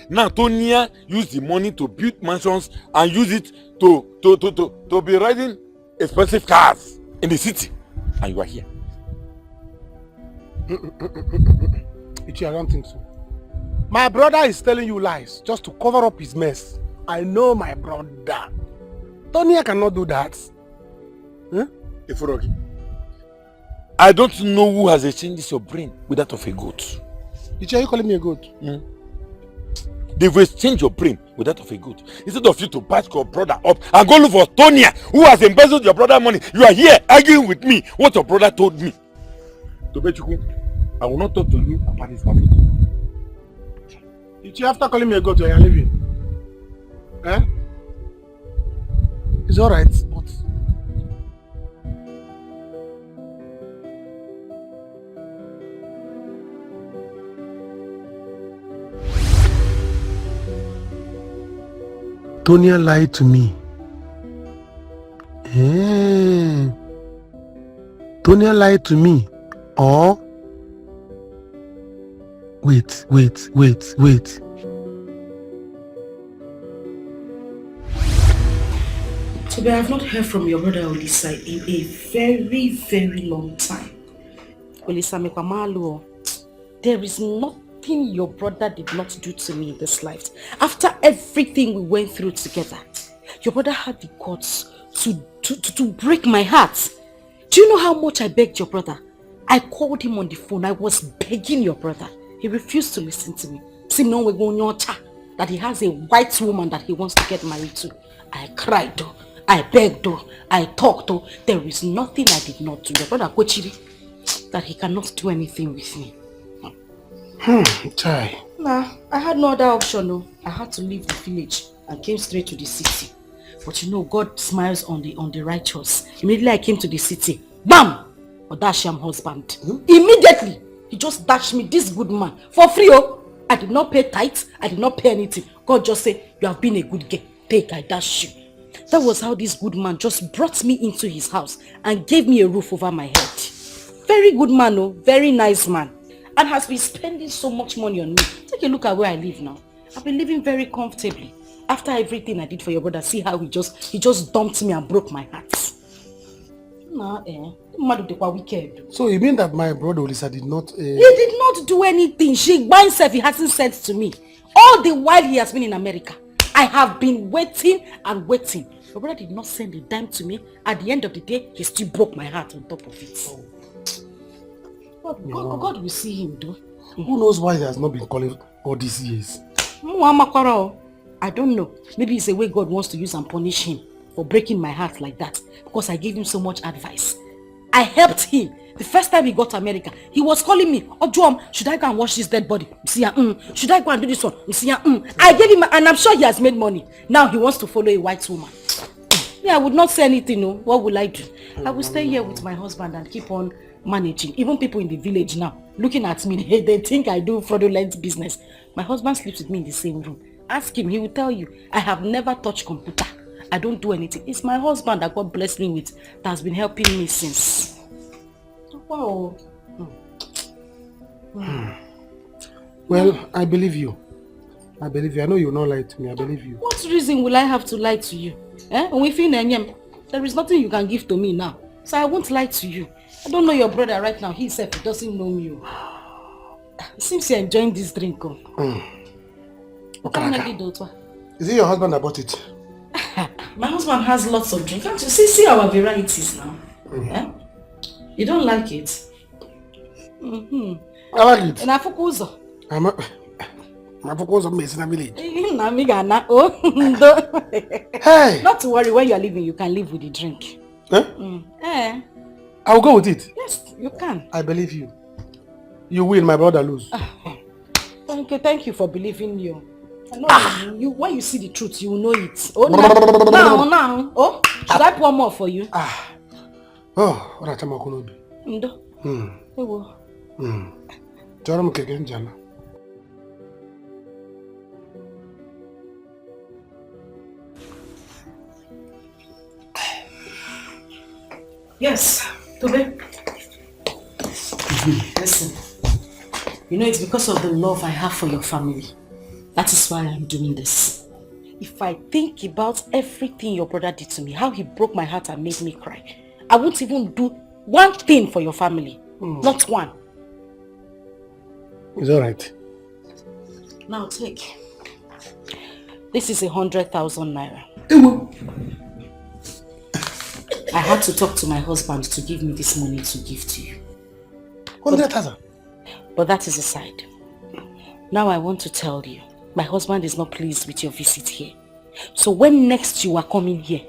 Now Tonya used the money to build mansions and use it to be riding expensive cars in the city. And you are here. Ichi, I don't think so. My brother is telling you lies just to cover up his mess. I know my brother. Tonya cannot do that. Iforogi, I don't know who has exchanged your brain with that of a goat. Ichi, are you calling me a goat? They've exchanged your brain with that of a goat. Instead of you to back your brother up and go look for Tonya, who has embezzled your brother's money, you are here arguing with me what your brother told me. Tobechuku, I will not talk to you about this family. Ichi, after calling me a goat, you are leaving. It's alright, but Tonya lied to me. Tonya lied to me. Or wait. Tobe, I have not heard from your brother Olisa in a very, very long time. Olisa Mekwamalu, there is nothing your brother did not do to me in this life. After everything we went through together, your brother had the guts to break my heart. Do you know how much I begged your brother? I called him on the phone. I was begging your brother. He refused to listen to me. That he has a white woman that he wants to get married to. I cried though. I begged though. I talked though. There is nothing I did not do. Your brother Kochiri, that he cannot do anything with me. Chai. Nah, I had no other option. No, I had to leave the village and came straight to the city. But you know, God smiles on the righteous. Immediately I came to the city. Bam! Odasham husband. Immediately, he just dashed me, this good man, for free. Oh, I did not pay tithes. I did not pay anything. God just said, you have been a good girl. Take, I dash you. That was how this good man just brought me into his house and gave me a roof over my head. Very good man, oh, very nice man. And has been spending so much money on me. Take a look at where I live now. I've been living very comfortably. After everything I did for your brother, see how he just dumped me and broke my heart. Nah, wicked. So you mean that my brother Olisa did not... He did not do anything. She by himself, he hasn't said to me. All the while he has been in America. I have been waiting and waiting. Your brother did not send a dime to me. At the end of the day, he still broke my heart on top of it. God will see him, though. Who knows why he has not been calling all these years? I don't know. Maybe it's a way God wants to use and punish him for breaking my heart like that. Because I gave him so much advice. I helped him. The first time he got to America, he was calling me, Ojuom, should I go and wash this dead body? Should I go and do this one? I gave him, and I'm sure he has made money. Now he wants to follow a white woman. Yeah, I would not say anything, no. What will I do? I will stay here with my husband and keep on managing. Even people in the village now, looking at me, they think I do fraudulent business. My husband sleeps with me in the same room. Ask him, he will tell you, I have never touched computer. I don't do anything. It's my husband that God blessed me with that has been helping me since. Wow. Well, I believe you. I believe you. I know you will not lie to me. I believe you. What reason will I have to lie to you? There is nothing you can give to me now. So I won't lie to you. I don't know your brother right now. He himself doesn't know me. It seems you're enjoying this drink. Is it your husband that bought it? My husband has lots of drink. Can't you see our varieties now? You don't like it? I like it. And Afukuzo. Afukuzo is in a village. Hey! Not to worry, when you are leaving, you can leave with the drink. I'll go with it. Yes, you can. I believe you. You win, my brother lose. Thank you for believing you. I know you. When you see the truth, you will know it. Now. Oh, should I pour more for you? Oh, what a time I could be. Yes, Tobe. Listen, you know it's because of the love I have for your family. That is why I'm doing this. If I think about everything your brother did to me, how he broke my heart and made me cry, I won't even do one thing for your family. Not one. It's alright. Now take. This is 100,000 naira. I had to talk to my husband to give me this money to give to you. 100,000? But that is aside. Now I want to tell you, my husband is not pleased with your visit here. So when next you are coming here,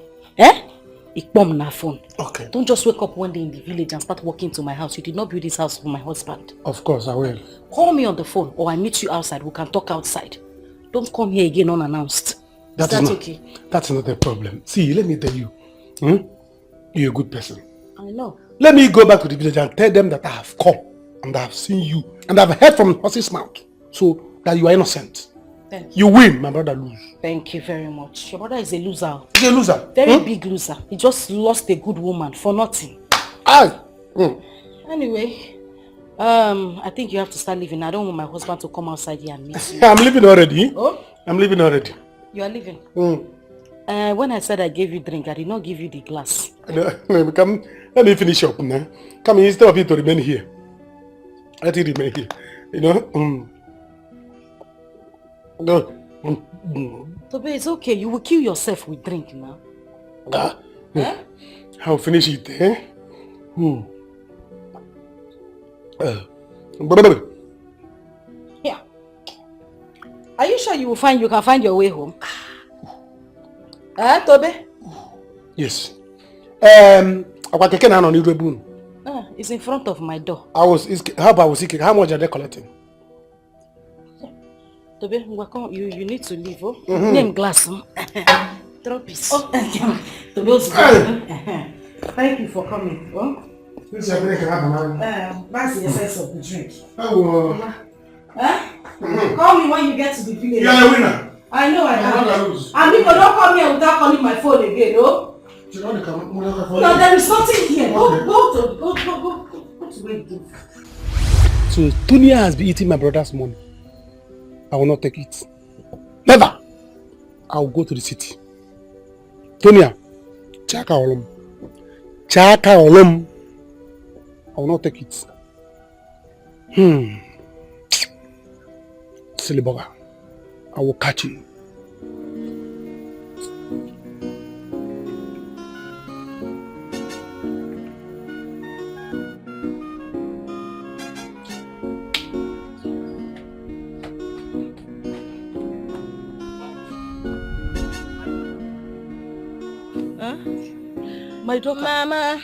okay. Don't just wake up one day in the village and start walking to my house. You did not build this house for my husband. Of course I will. Call me on the phone or I meet you outside. We can talk outside. Don't come here again unannounced. Is that okay? That's not a problem. See, let me tell you. You're a good person. I know. Let me go back to the village and tell them that I have come and I have seen you and I have heard from horse's mouth. So that you are innocent. Thank you. You win, my brother lose. Thank you very much. Your brother is a loser. He's a loser. Very big loser. He just lost a good woman for nothing. Anyway, I think you have to start leaving. I don't want my husband to come outside here and meet you. I'm leaving already. Oh? I'm leaving already. You are leaving? When I said I gave you drink, I did not give you the glass. No, come, let me finish up now. Come, instead of you to remain here. Let it remain here. You know? Tobe, it's okay. You will kill yourself with drink now. I'll finish it, eh? Yeah. Are you sure you can find your way home? Tobe? Yes. It's in front of my door. How much are they collecting? Tobe, you need to leave. Name glass. Drop it. Tobe, thank you for coming. This is a that's the essence of the drink. Call me when you get to the village. You are a winner. I know I am. And people don't come here without calling my phone again, no? No, there is nothing here. Go to where you do. So Tonia has been eating my brother's money. I will not take it. Never. I will go to the city. Tonia, Chaka Olum. Chaka Olum. I will not take it. Silly bugger. I will catch you. My daughter. Mama.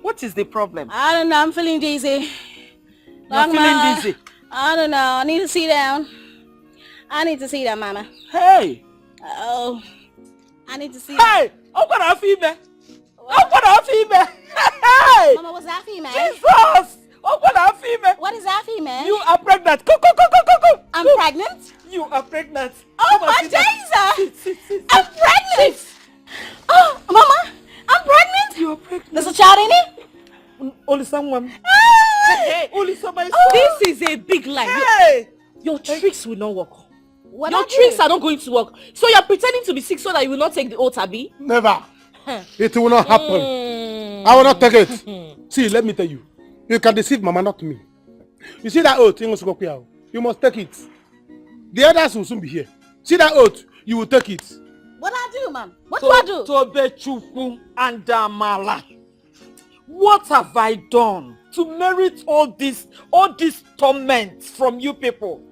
What is the problem? I don't know. I'm feeling dizzy. You're feeling dizzy? I don't know. I need to sit down. Mama. Hey. Oh. I need to see. Hey! I'm gonna female. Hey! Mama, what's that female? Jesus! I'm gonna female. What is that female? You are pregnant. Go. I'm pregnant? You are pregnant. Oh my Jesus! I'm pregnant! Oh, Mama, I'm pregnant? You are pregnant. There's a child in it? Only someone. Hey. Only somebody. This is a big lie. Hey! Your tricks will not work. What Your tricks are not going to work. So you're pretending to be sick so that you will not take the oath, Abi? Never. It will not happen. I will not take it. See, let me tell you. You can deceive Mama, not me. You see that oath? You must take it. The others will soon be here. See that oath? You will take it. What do I do, Mom? What do I do? Tobechuku and Damala. What have I done to merit all this torment from you people?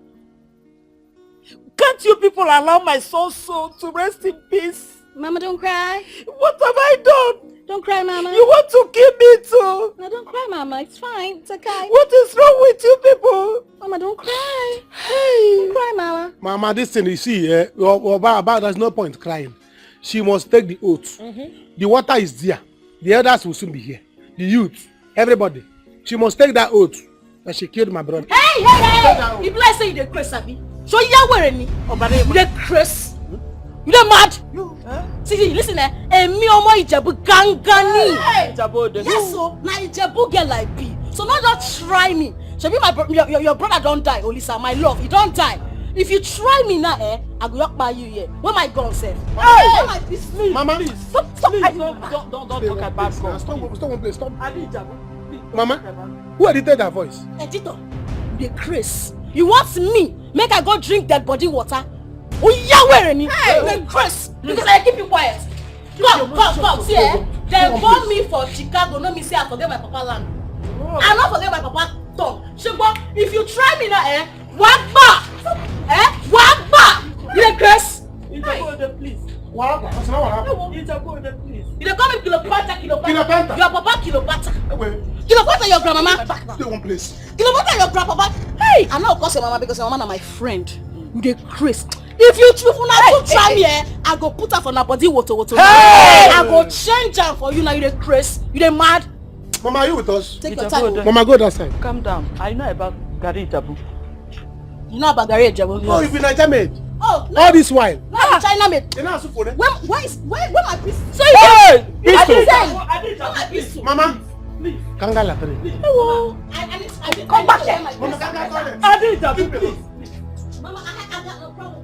Can't you people allow my soul to rest in peace? Mama, don't cry. What have I done? Don't cry, Mama. You want to kill me too? No, don't cry, Mama. It's fine. It's okay. What is wrong with you people? Mama, don't cry. Hey. Don't cry, Mama. Mama, this thing you see, there's no point crying. She must take the oath. The water is there. The others will soon be here. The youth, everybody. She must take that oath that she killed my brother. Hey! You bless you the Chris, Abi. So you wearing me? You the Chris? You the mad? See, listen, me omo Ijebu gangani. Yes, so na Ijebu girl like be. So not just try me. So be your brother don't die, Olisa, my love, he don't die. If you try me now, I go up by you here. Where my gun said? Hey, my peace, please. Mama, please, stop. Please, don't talk about God. Stop. Mama, who edited that voice? Editor, the Chris. You want me? Make I go drink that body water? Oh, yeah, wearing me. Hey, the Chris. Because I keep you quiet. Come. See, they born me for Chicago. No, me say I forget my papa land. I not forget my papa tongue. If you try me now, walk back. Walk back. You the Chris? Please. What happened? Please. You don't call me Kilopata. Your papa Kilopata. Kilopata your grandmama. Stay one place. Kilopata your grandpapa. Hey, I know of course your mama because your mama is my friend. You the Chris. If you try me, I go put her for her body water. Hey! I go change her for you now. You the Chris. You the mad. Mama, are you with us? Take your time. Mama, go that side. Calm down. I know about Gari Jabu. You know about Gari Jabu? Oh, you be Niger maid. Oh, no. All this while. No, China maid. You're not supposed to. Where my piece? Hey! My piece. Mama. Please. Kanga Latri. Hello. I come back here. Mama, Kanga, I did Jabu, please. Mama, I got no problem.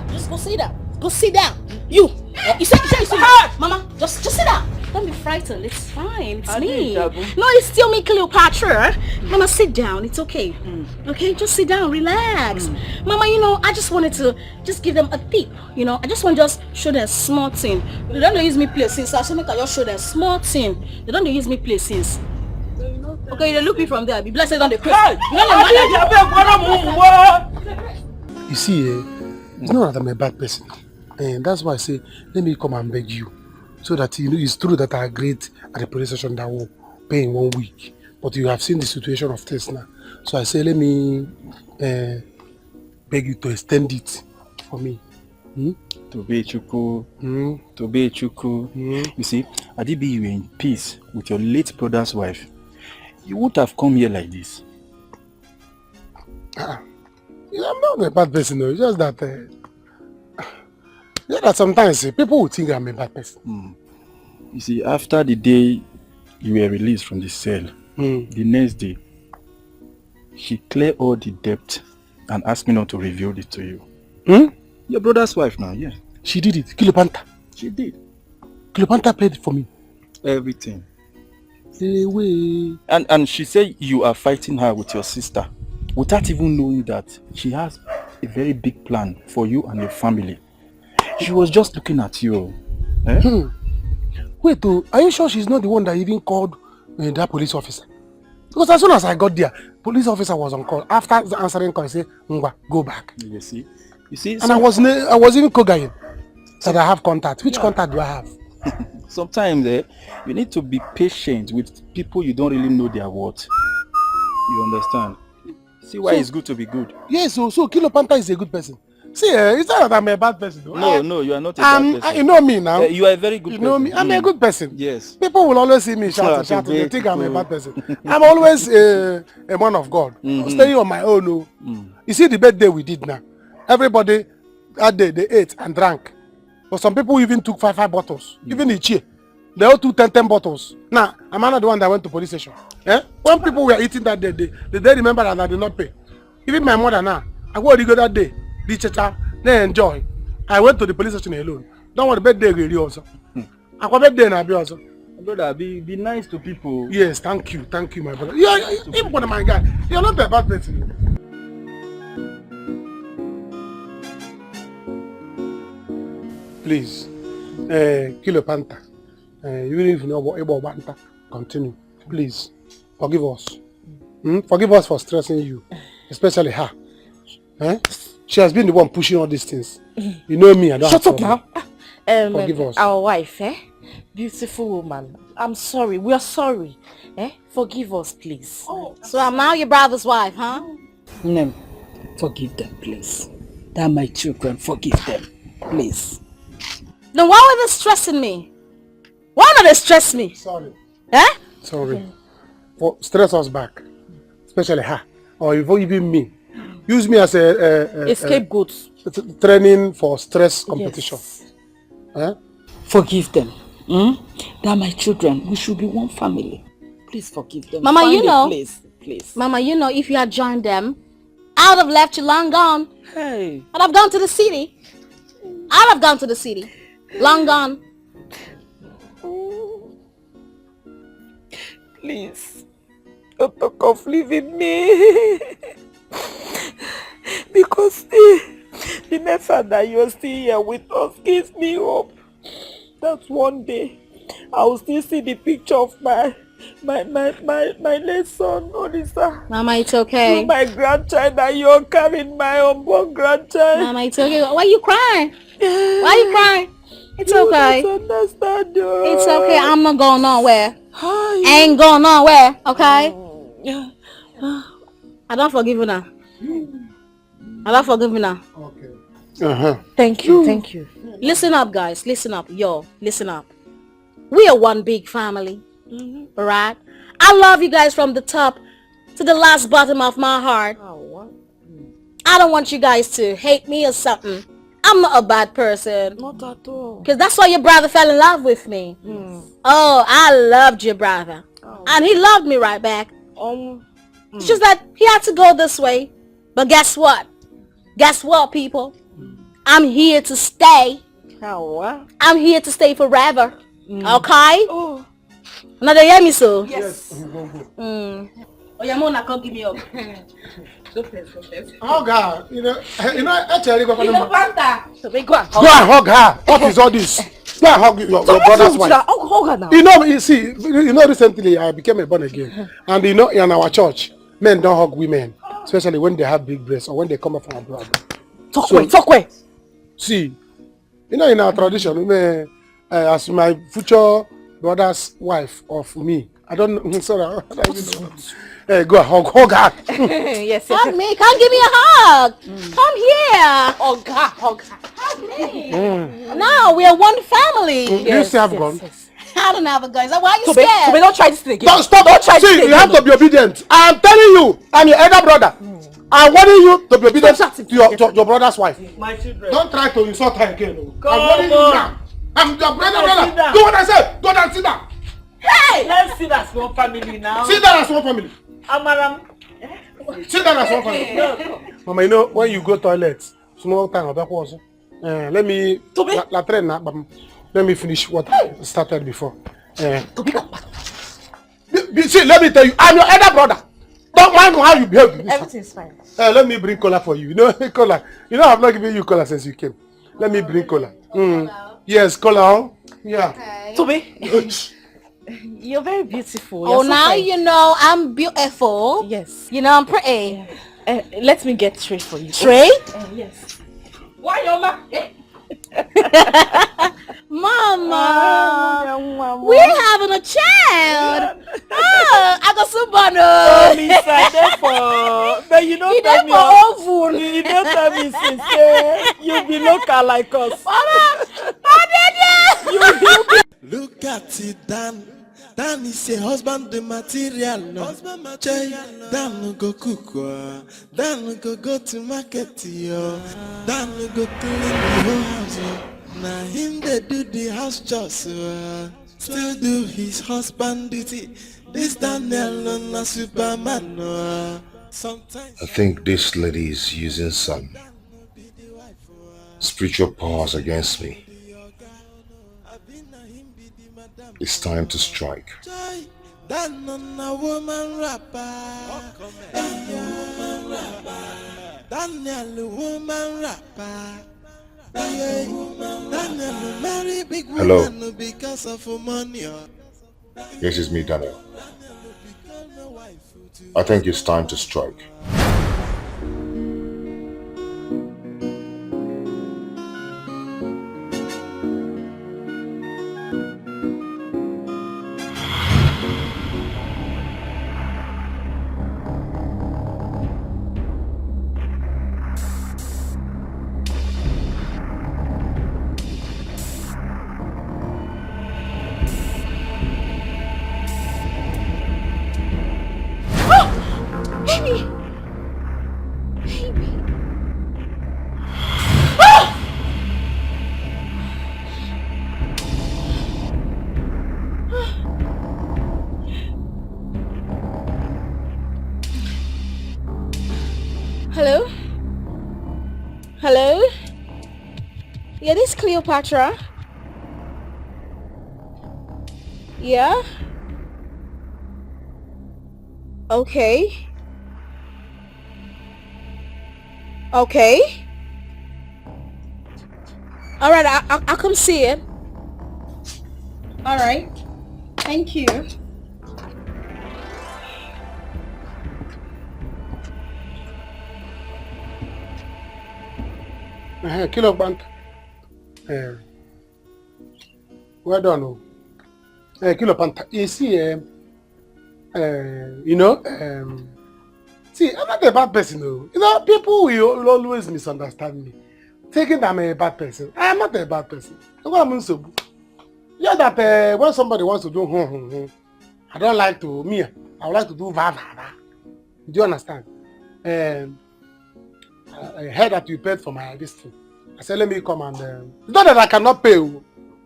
Just go sit down. Go sit down. You sit down. Mama, just sit down. Don't be frightened. It's fine. It's me. No, it's still me, Cleopatra. Mama, sit down. It's okay. Okay, just sit down. Relax. Mama, I just wanted to just give them a tip. I just want to just show them small thing. They don't use me play since. I make I just show them small thing. They don't use me play since. Okay, they look me from there. Be blessed on the cross. You see, it's not that I'm a bad person. And that's why I say, let me come and beg you. So that it's true that I agreed at the police station that will pay in 1 week. But you have seen the situation of things now. So I say, let me beg you to extend it for me. Tobechuku. You see, Adibi, you were in peace with your late brother's wife. You wouldn't have come here like this. I'm not a bad person, though. It's just that that sometimes people will think I'm a bad person. You see, after the day you were released from the cell, the next day, she cleared all the debt and asked me not to reveal it to you. Your brother's wife now, yeah. She did it. Kilopanta. She did. Kilopanta paid for me. Everything. And she said you are fighting her with your sister without even knowing that she has a very big plan for you and your family. She was just looking at you. Wait, are you sure she's not the one that even called that police officer? Because as soon as I got there, police officer was on call. After the answering call, I said, Ngwa, go back. You see? And I was even Kogayin that I have contact. Which contact do I have? Sometimes you need to be patient with people you don't really know their worth. You understand? See why it's good to be good. Yes, so Kilo Panther is a good person. See, it's not that I'm a bad person. Though. No, you are not a bad person. You know me now. You are a very good person. You know me. I'm a good person. Yes. People will always see me shouting. They think I'm a bad person. I'm always a man of God. Staying on my own. You see the birthday we did now. Everybody that day they ate and drank. But some people even took 5 bottles. Even each year. They all took 10 bottles. Now, I'm not the one that went to police station. When people were eating that day, they remember that I did not pay. Even my mother now, I go to go that day. They enjoy. I went to the police station alone. Don't want the birthday really also. I got birthday now be also. Brother, be nice to people. Yes, thank you, my brother. You're even one of my guy. You're not a bad person. Please, Kilo Panther. Even if you know about Panther, continue. Please, forgive us. Forgive us for stressing you, especially her. She has been the one pushing all these things. You know me, I don't Shut up now. Forgive us. Our wife, beautiful woman. I'm sorry. We are sorry. Forgive us, please. So I'm now your brother's wife, huh? Nem, forgive them, please. They're my children. Forgive them, please. Then why were they stressing me? Why not they stress me? Sorry. Sorry. For stress us back, especially her, or even me. Use me as a scapegoat. Training for stress competition. Yes. Forgive them. They're my children. We should be one family. Please forgive them. Mama, Find you know. Please. Mama, you know, if you had joined them, I would have left you long gone. Hey. I'd have gone to the city. Long gone. Please. Don't talk of leaving me. Because the mere fact that you're still here with us gives me hope that one day I will still see the picture of my late son, Odisa. Mama, it's okay. You're my grandchild and you're carrying my unborn grandchild. Mama, it's okay. Why are you crying? It's okay. Understand, It's okay. I'm not going nowhere. I ain't going nowhere, okay? I don't forgive you now. Okay. Thank you. Listen up, guys. Listen up. Listen up. We are one big family. Alright? I love you guys from the top to the last bottom of my heart. I don't want you guys to hate me or something. I'm not a bad person. Not at all. Because that's why your brother fell in love with me. Oh, I loved your brother. And he loved me right back. It's just that he had to go this way. But guess what? People? I'm here to stay. I'm here to stay forever. Okay? Now they hear me so? Yes. Oh, your mona can't give me up. Oh God, actually go and hug her. What is all this? Go and hug your brother's wife. Hug her now. Recently I became a born again, and in our church, men don't hug women, especially when they have big breasts or when they come up from abroad. Talk way. See, in our tradition, as my future brother's wife of me, I don't know. Sorry, I don't even know. Go hug her. Yes. Hug me. Come give me a hug. Come here. Hug her. Hug me. Now we are one family. Do you still have gun? I don't have a gun. Why are you scared? Tobe, don't try this thing again. Don't try this thing again. You have to be obedient. I'm telling you, I'm your elder brother. I'm warning you to be obedient to your brother's wife. My children. Don't try to insult her again. Come I'm warning you on. now. I'm your brother. Do what I said. Go down, sit down. Hey! Let's see that small family now. Sit down as one family. Amaram. Sit down as one family. Mama, you know, when you go toilet, small time, let me let me finish what I started before. See, let me tell you, I'm your elder brother. Don't mind how you behave. Everything's fine. Let me bring cola for you. You know, cola. You know, I've not given you cola since you came. Let me bring cola. Yes, cola. Yeah. Okay. Tobe, you're very beautiful. Oh, now you know I'm beautiful. Yes. You know I'm pretty. Let me get tray for you. Tray? Yes. Why, Yoma? Mama, we're having a child. I got somebody. Oh, Lisa, therefore, but you don't tell me. You don't tell me since you be local like us. Look at it, Dan. Dan is a husband, the material. No. Dan no go cook. Dan no go to market. Dan no go clean the whole house. Now him they do the house chores. Still do his husband duty. This Daniel on a Superman. Sometimes I think this lady is using some spiritual powers against me. It's time to strike. Dan on a woman rapper. Daniel woman rapper. Daniel marry big woman because of money. Yes, it's me, Daniel. I think it's time to strike. Hello? Hello? Yeah, this is Cleopatra. Yeah? Okay. Okay. Alright, I'll come see it. Alright. Thank you. Kilo bank. Well done. Kilo panta. You see, see, I'm not a bad person. You know, people will always misunderstand me, thinking that I'm a bad person. I am not a bad person. Look what I'm so. Yeah, that when somebody wants to do I don't like to me. I would like to do va. Do you understand? I heard that you paid for my this thing. I said, let me come and... it's not that I cannot pay,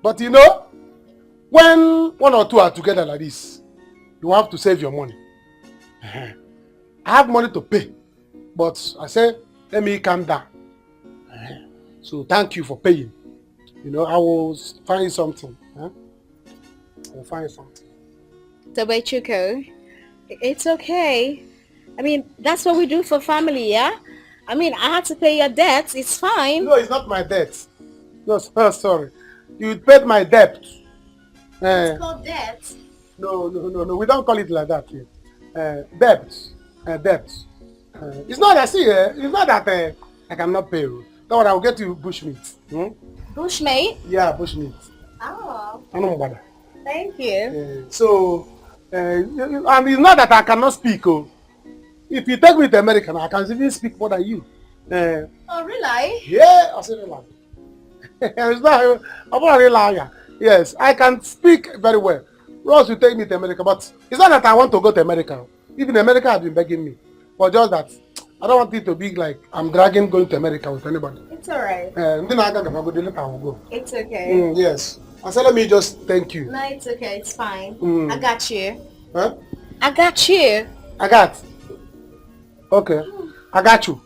but you know, when one or two are together like this, you have to save your money. I have money to pay, but I said, let me calm down. So thank you for paying. You know, I will find something. I will find something. Tobechuko, it's okay. I mean, that's what we do for family, yeah? I mean, I had to pay your debts. It's fine. No, it's not my debt. No, sorry. You paid my debt. It's called debt. No. We don't call it like that here. Debt. It's not that, it's not that I cannot pay you. Don't worry, I will get you bushmeat. Bushmeat? Yeah, bushmeat. Oh. I don't bother. Thank you. And it's not that I cannot speak. If you take me to America, I can even speak more than you. Oh, really? Yeah, I said really. It's not, I'm not a liar. Yes, I can speak very well. Ross will take me to America, but it's not that I want to go to America. Even America has been begging me. But just that, I don't want it to be like I'm dragging going to America with anybody. It's alright. Then I will go. It's okay. Yes. I said, let me just thank you. No, it's okay. It's fine. I got you. Huh? I got you. I got. Okay. I got you.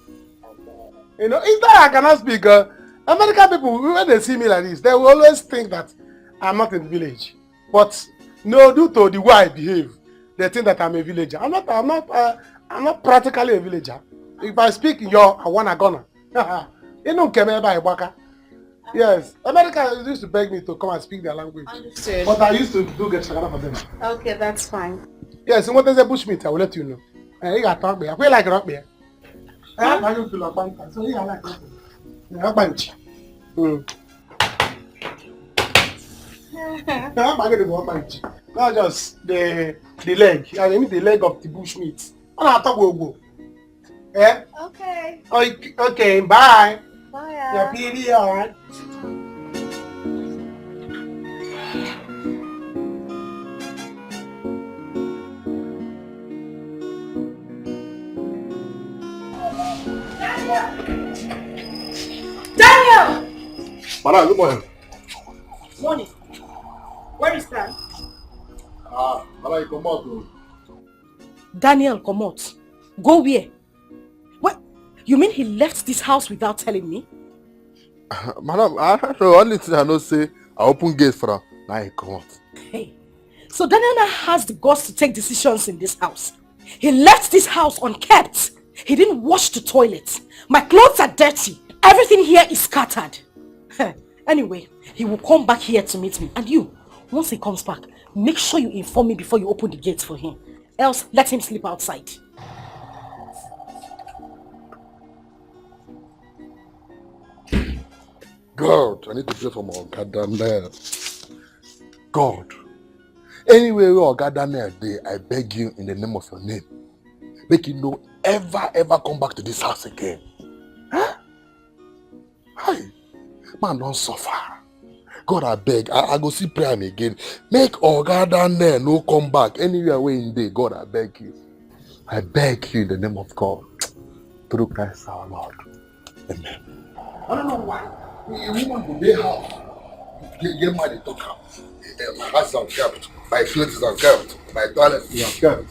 You know, it's that I cannot speak. American people, when they see me like this, they will always think that I'm not in the village. But no, due to the way I behave, they think that I'm a villager. I'm not practically a villager. If I speak in your, I wanna gonna. You don't care about Ibaka. Yes, America used to beg me to come and speak their language. Understood. But I used to do get shagana for them. Okay, that's fine. Yes, what is a bushmeat? I will let you know. You got talk me. I feel like rock me. I have to look so you like rock me. I bunch. Not just the leg. I mean the leg of the bushmeat. Eh? Okay. Okay, bye. Bye. Your period. Daniel! Madam, good morning. Morning. Where is Dan? Madam, you come out. Daniel, come out. Go where? What? You mean he left this house without telling me? Madam, the only thing I know say, I open gate for her. Now he come out. Hey. So Daniel now has the guts to take decisions in this house. He left this house unkept. He didn't wash the toilet. My clothes are dirty. Everything here is scattered. Anyway, he will come back here to meet me. And you, once he comes back, make sure you inform me before you open the gates for him. Else, let him sleep outside. God, I need to pray for my goddamn Daniel. God, anywhere your goddamn day, I beg you in the name of your name, make you no ever come back to this house again. Huh? Hey, man, don't suffer. God, I beg, I go see prayer again. Make our goddamn no come back anywhere way in day. God, I beg you. I beg you in the name of God, through Christ our Lord. Amen. I don't know why. A woman go dey house, get mad dey talk am. My house is unkept, my clothes is unkept, my toilet is unkept.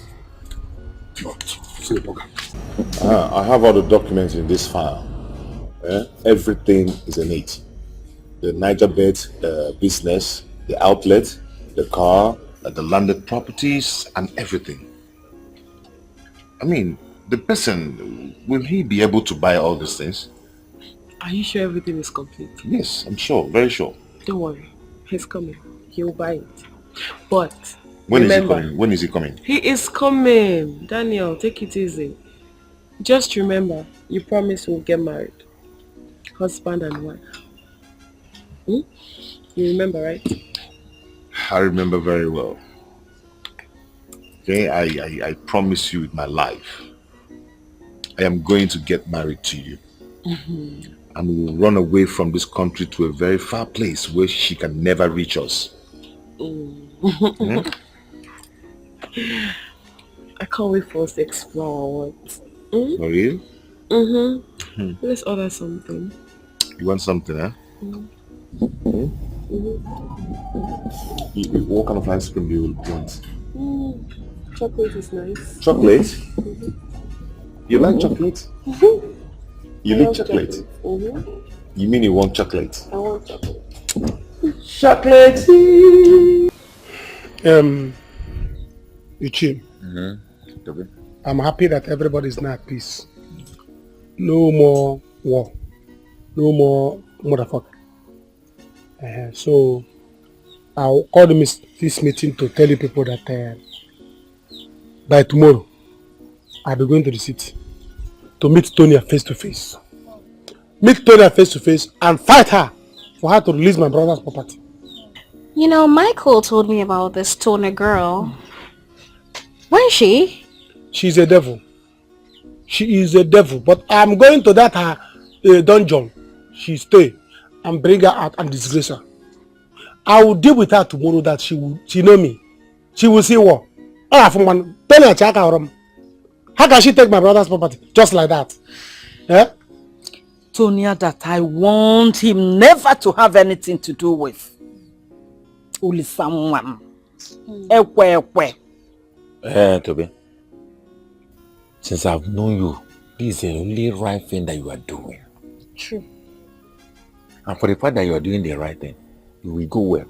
I have all the documents in this file. Everything is in it. The Niger bed, the business, the outlet, the car, the landed properties, and everything. I mean, the person, will he be able to buy all these things? Are you sure everything is complete? Yes, I'm sure, very sure. Don't worry, he's coming. He'll buy it. But When remember, is he coming? When is he coming? He is coming. Daniel, take it easy. Just remember, you promised we'll get married. Husband and wife. You remember, right? I remember very well. Okay, I promise you with my life, I am going to get married to you. And we will run away from this country to a very far place where she can never reach us. I can't wait for us to explore our world. For real? Let's order something. You want something, huh? What kind of ice cream do you want? Chocolate is nice. Chocolate? You like chocolate? You like chocolate? You mean you want chocolate? I want chocolate. Chocolate! Uchi. I'm happy that everybody is now at peace. No more war. No more motherfucker. So I'll call this meeting to tell you people that by tomorrow I'll be going to the city to meet Tonya face to face. Meet Tonya face to face and fight her for her to release my brother's property. You know, Michael told me about this Tonya girl. Where is she? She's a devil. She is a devil. But I'm going to that her dungeon. She stay and bring her out and disgrace her. I will deal with her tomorrow that she know me. She will see what. How can she take my brother's property just like that? Yeah? Tonya, that I want him never to have anything to do with. Only someone. Toby, since I've known you, this is the only right thing that you are doing. True. And for the fact that you are doing the right thing, you will go well.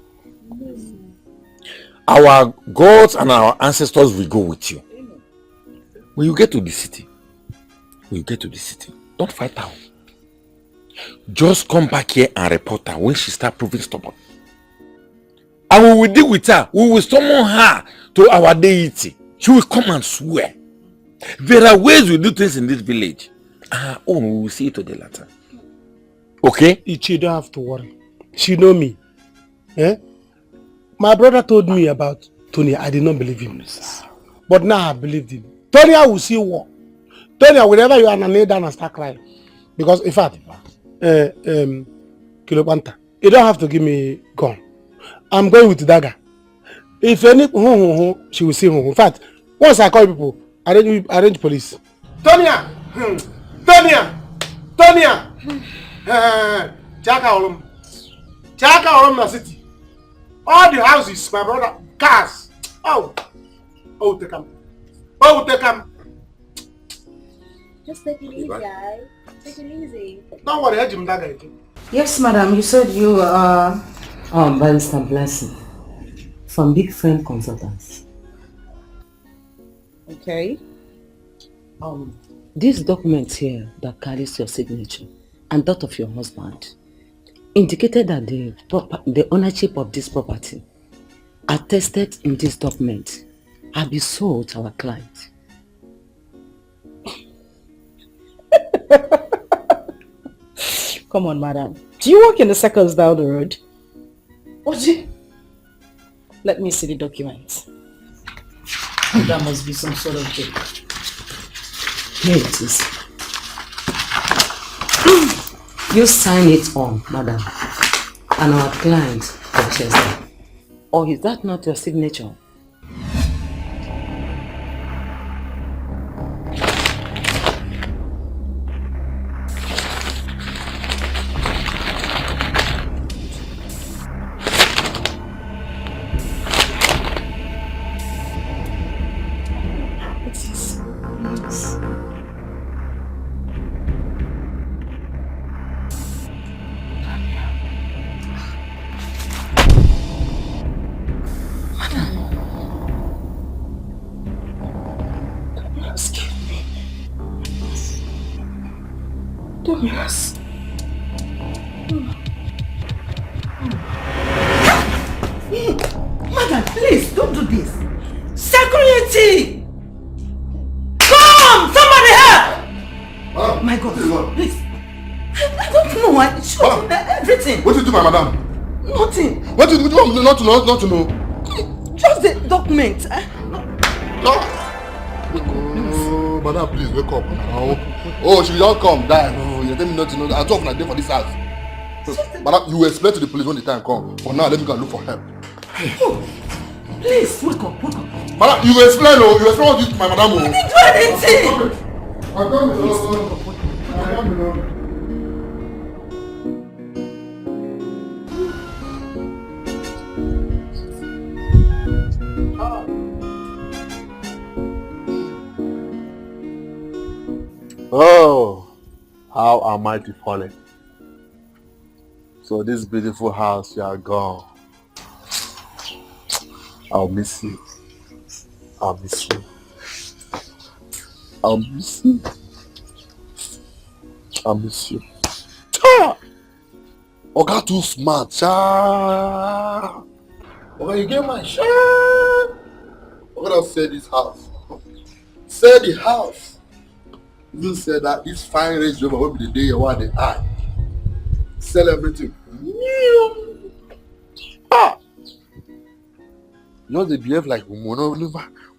Our gods and our ancestors will go with you. When you get to the city, don't fight her. Just come back here and report her when she starts proving stubborn. And we will deal with her. We will summon her to our deity. She will come and swear. There are ways we do things in this village. Our own, we will see it to the latter. Okay? Ichi, don't have to worry. She know me. My brother told me about Tony. I did not believe him. But now I believed him. Tony, I will see war. Tony, whenever you are kneel down and start crying. Because in fact, Kilopanta, you don't have to give me gun. I'm going with the dagger. If any she will see in fact, once I call people, arrange police. Tonya! Tonya! Chaka Olum na city. All the houses, my brother, cars. Oh, take them. Just take it easy, guys. Take it easy. Don't worry, Jim Dagger. Yes, madam. You said you are Barrister Blessing from Big Frame Consultants. Okay. This document here that carries your signature and that of your husband indicated that the ownership of this property attested in this document have been sold to our client. Come on, madam. Do you work in the circles down the road? Let me see the document. That must be some sort of joke. Here it is. You sign it on, madam, and our client purchased it. Or is that not your signature? Yes. Madam, please don't do this. Security! Come! Somebody help! Oh my God, please. I don't know. I showed everything. What did you do, my madam? Nothing. What did you do not to know? Just the document. No. Oh, madam, please wake up now. Oh, she will not come, die. No, you tell me not to know. I'll talk like day for this house. Madam, you will explain to the police when the time comes. For now, let me go and look for help. Oh, please, wake up. Madam, you will explain, oh. You will explain what you do to my madam, oh. I didn't do anything. I'll come, Oh, how am I to fallen? So this beautiful house, you are gone. I'll miss you. I'll miss you. I'll miss you. I'll miss you. Oga too smart, cha. Oga, you get my shot. Oga don't sell this house. Sell the house. You said that this fine Range Rover will be the day you want the eye. Sell everything. You know they behave like we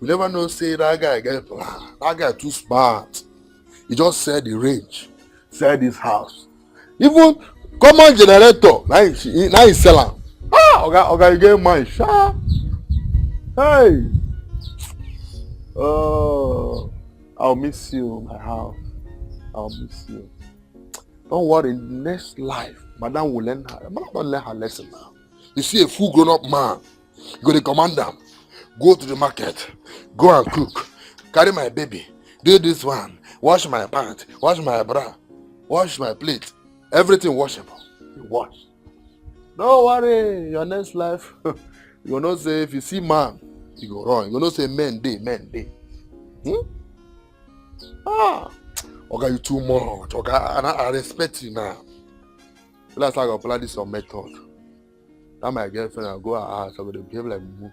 never know say that guy get plan. That guy too smart. He just sell the range. Sell this house. Even common generator. Now he sell am. Okay, you get mine. Sha. Hey. Oh, I'll miss you, my house. I'll miss you. Don't worry, in the next life, madam will learn her. Madam don't learn her lesson now. You see a full grown-up man, you go to command them, go to the market, go and cook, carry my baby, do this one, wash my pants, wash my bra, wash my plate, everything washable. You wash. Don't worry, your next life, you will not say if you see man, you go wrong. You will not say men day. Okay, you too much. Okay, and I respect you now. Last time I apply this on method. Now my girlfriend I go and ask, I will behave like move.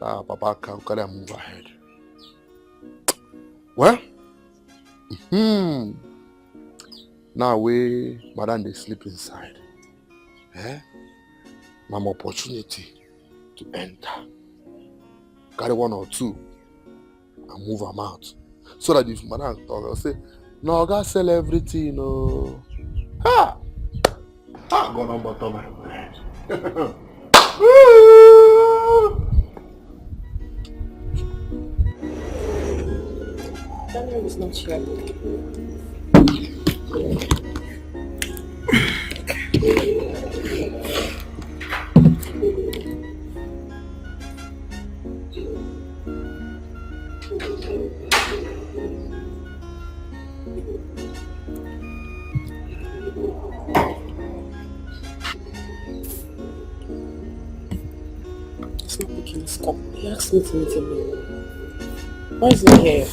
Now Papa can carry and move ahead. Well, now we madam they sleep inside. Mama opportunity. to enter. Carry one or two and move them out. So that if madam talk, I'll say, no, I gotta sell everything, no. Ha! Ha! God on bottom my mind. Daniel is not here. It's not picking his call. He asked me to meet him. Why is he here?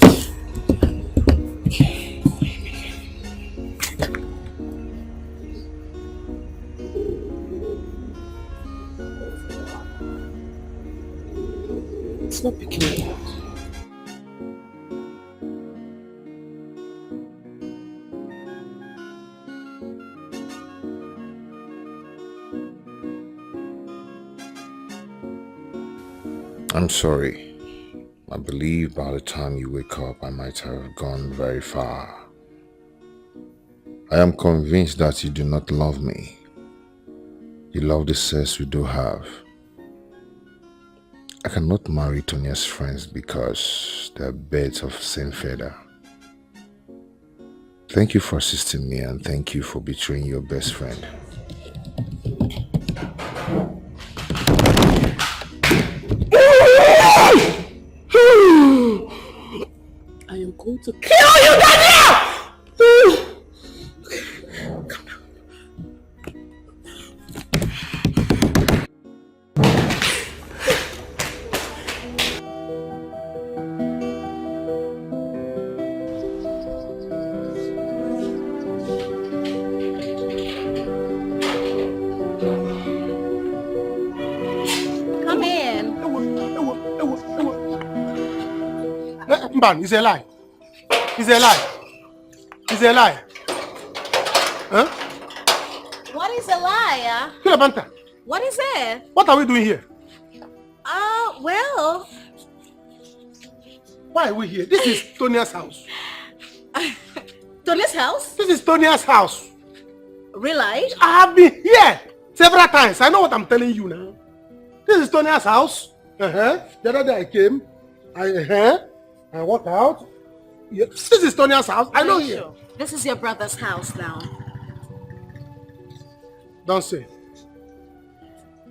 It's not picking it up. I'm sorry. I believe by the time you wake up, I might have gone very far. I am convinced that you do not love me. You love the sex we do have. I cannot marry Tonia's friends because they are birds of same feather. Thank you for assisting me and thank you for betraying your best friend. I am going to kill you, Daniel! Come in. Mban, it's a lie. It's a lie. It's a lie. Huh? What is a liar? Kilabanta, What is it? what are we doing here? Well. Why are we here? This is Tonia's house. Tony's house? This is Tonia's house. Really? I have been here several times. I know what I'm telling you now. This is Tonia's house. The other day I came. I walked out. Yeah. This is Tonia's house. I know here. This is your brother's house now. Don't say.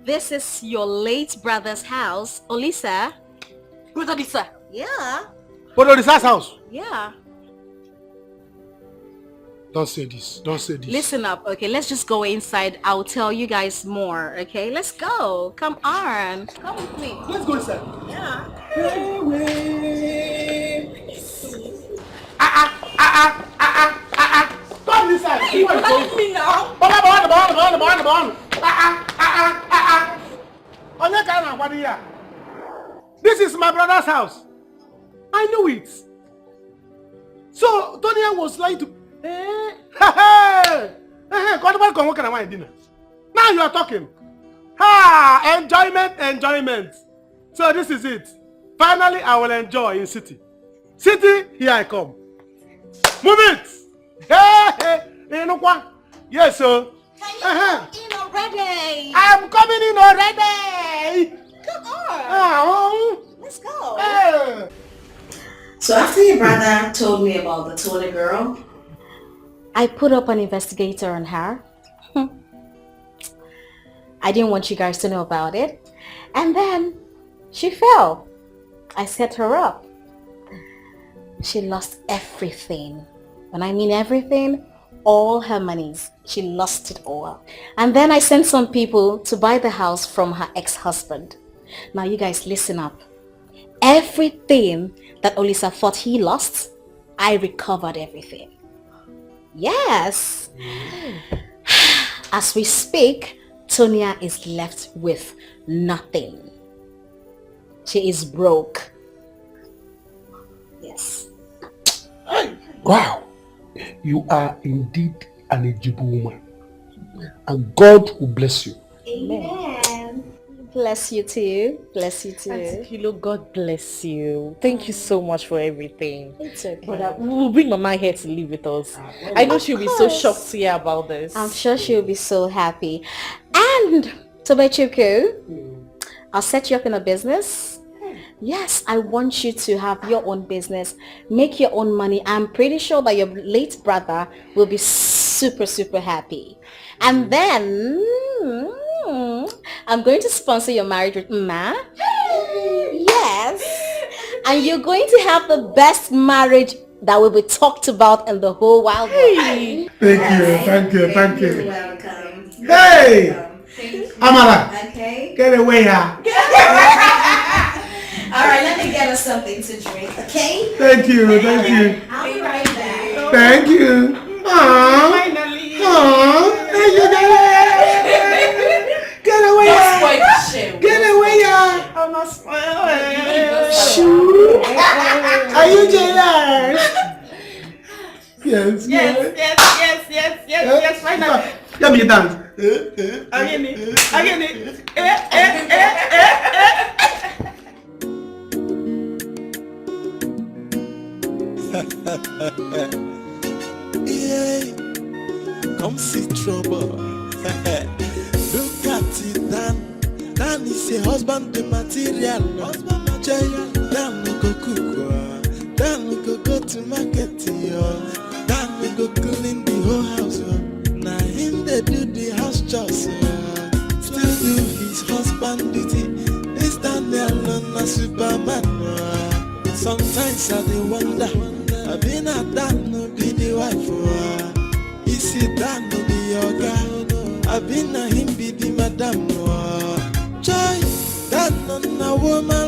This is your late brother's house, Olisa. Brother Lisa. Yeah. But Olisa's house. Yeah. Don't say this. Don't say this. Listen up, okay? Let's just go inside. I'll tell you guys more, okay? Let's go. Come on. Come with me. Let's go inside. Yeah. Come inside. Hey, leave me now. This is my brother's house. I knew it. So Tonia was lying to. Now you are talking. Enjoyment. So this is it. Finally, I will enjoy in city. City, here I come. Move it. Yes, sir. In already. I'm coming in already. Come on. Let's go. So after your brother told me about the Tony girl, I put up an investigator on her. I didn't want you guys to know about it. And then she fell. I set her up. She lost everything. When I mean everything, all her monies. She lost it all. And then I sent some people to buy the house from her ex-husband. Now you guys listen up. Everything that Olisa thought he lost, I recovered everything. Yes. As we speak, Tonia is left with nothing. She is broke. Yes. Wow. You are indeed an Ejigbo woman. And God will bless you. Amen. Bless you too. Bless you too. Auntie Kilo, God bless you. Thank you so much for everything. It's okay. But we'll bring Mama here to live with us. I know she'll be so shocked to hear about this. I'm sure she'll be so happy. And Tobechuku, I'll set you up in a business. Yes, I want you to have your own business, make your own money. I'm pretty sure that your late brother will be super, super happy. And then I'm going to sponsor your marriage with Ma. Yes. And you're going to have the best marriage that will be talked about in the whole wild world. Thank you. You're welcome. Hey! Amara. Okay. Get away here. All right, let me get us something to drink, okay? Thank you. I'll be right back. Thank you. Aww. Finally. Aww. Thank you. Get away here. Get away here. I'm not spoiling. Are you jealous? Yes, finally. Let me dance. Again. Yeah, come see trouble. Look at it, Dan is a husband, the material. Dan no go cook, Dan no go to market, Dan no go clean the whole house. Now him they do the house chores, still do his husband duty. This Dan alone a Superman. Sometimes I dey wonder, I been a Dan no be the wife. Is it Dan no be your guy? I been a him be the madam. Joy, Dan no na woman.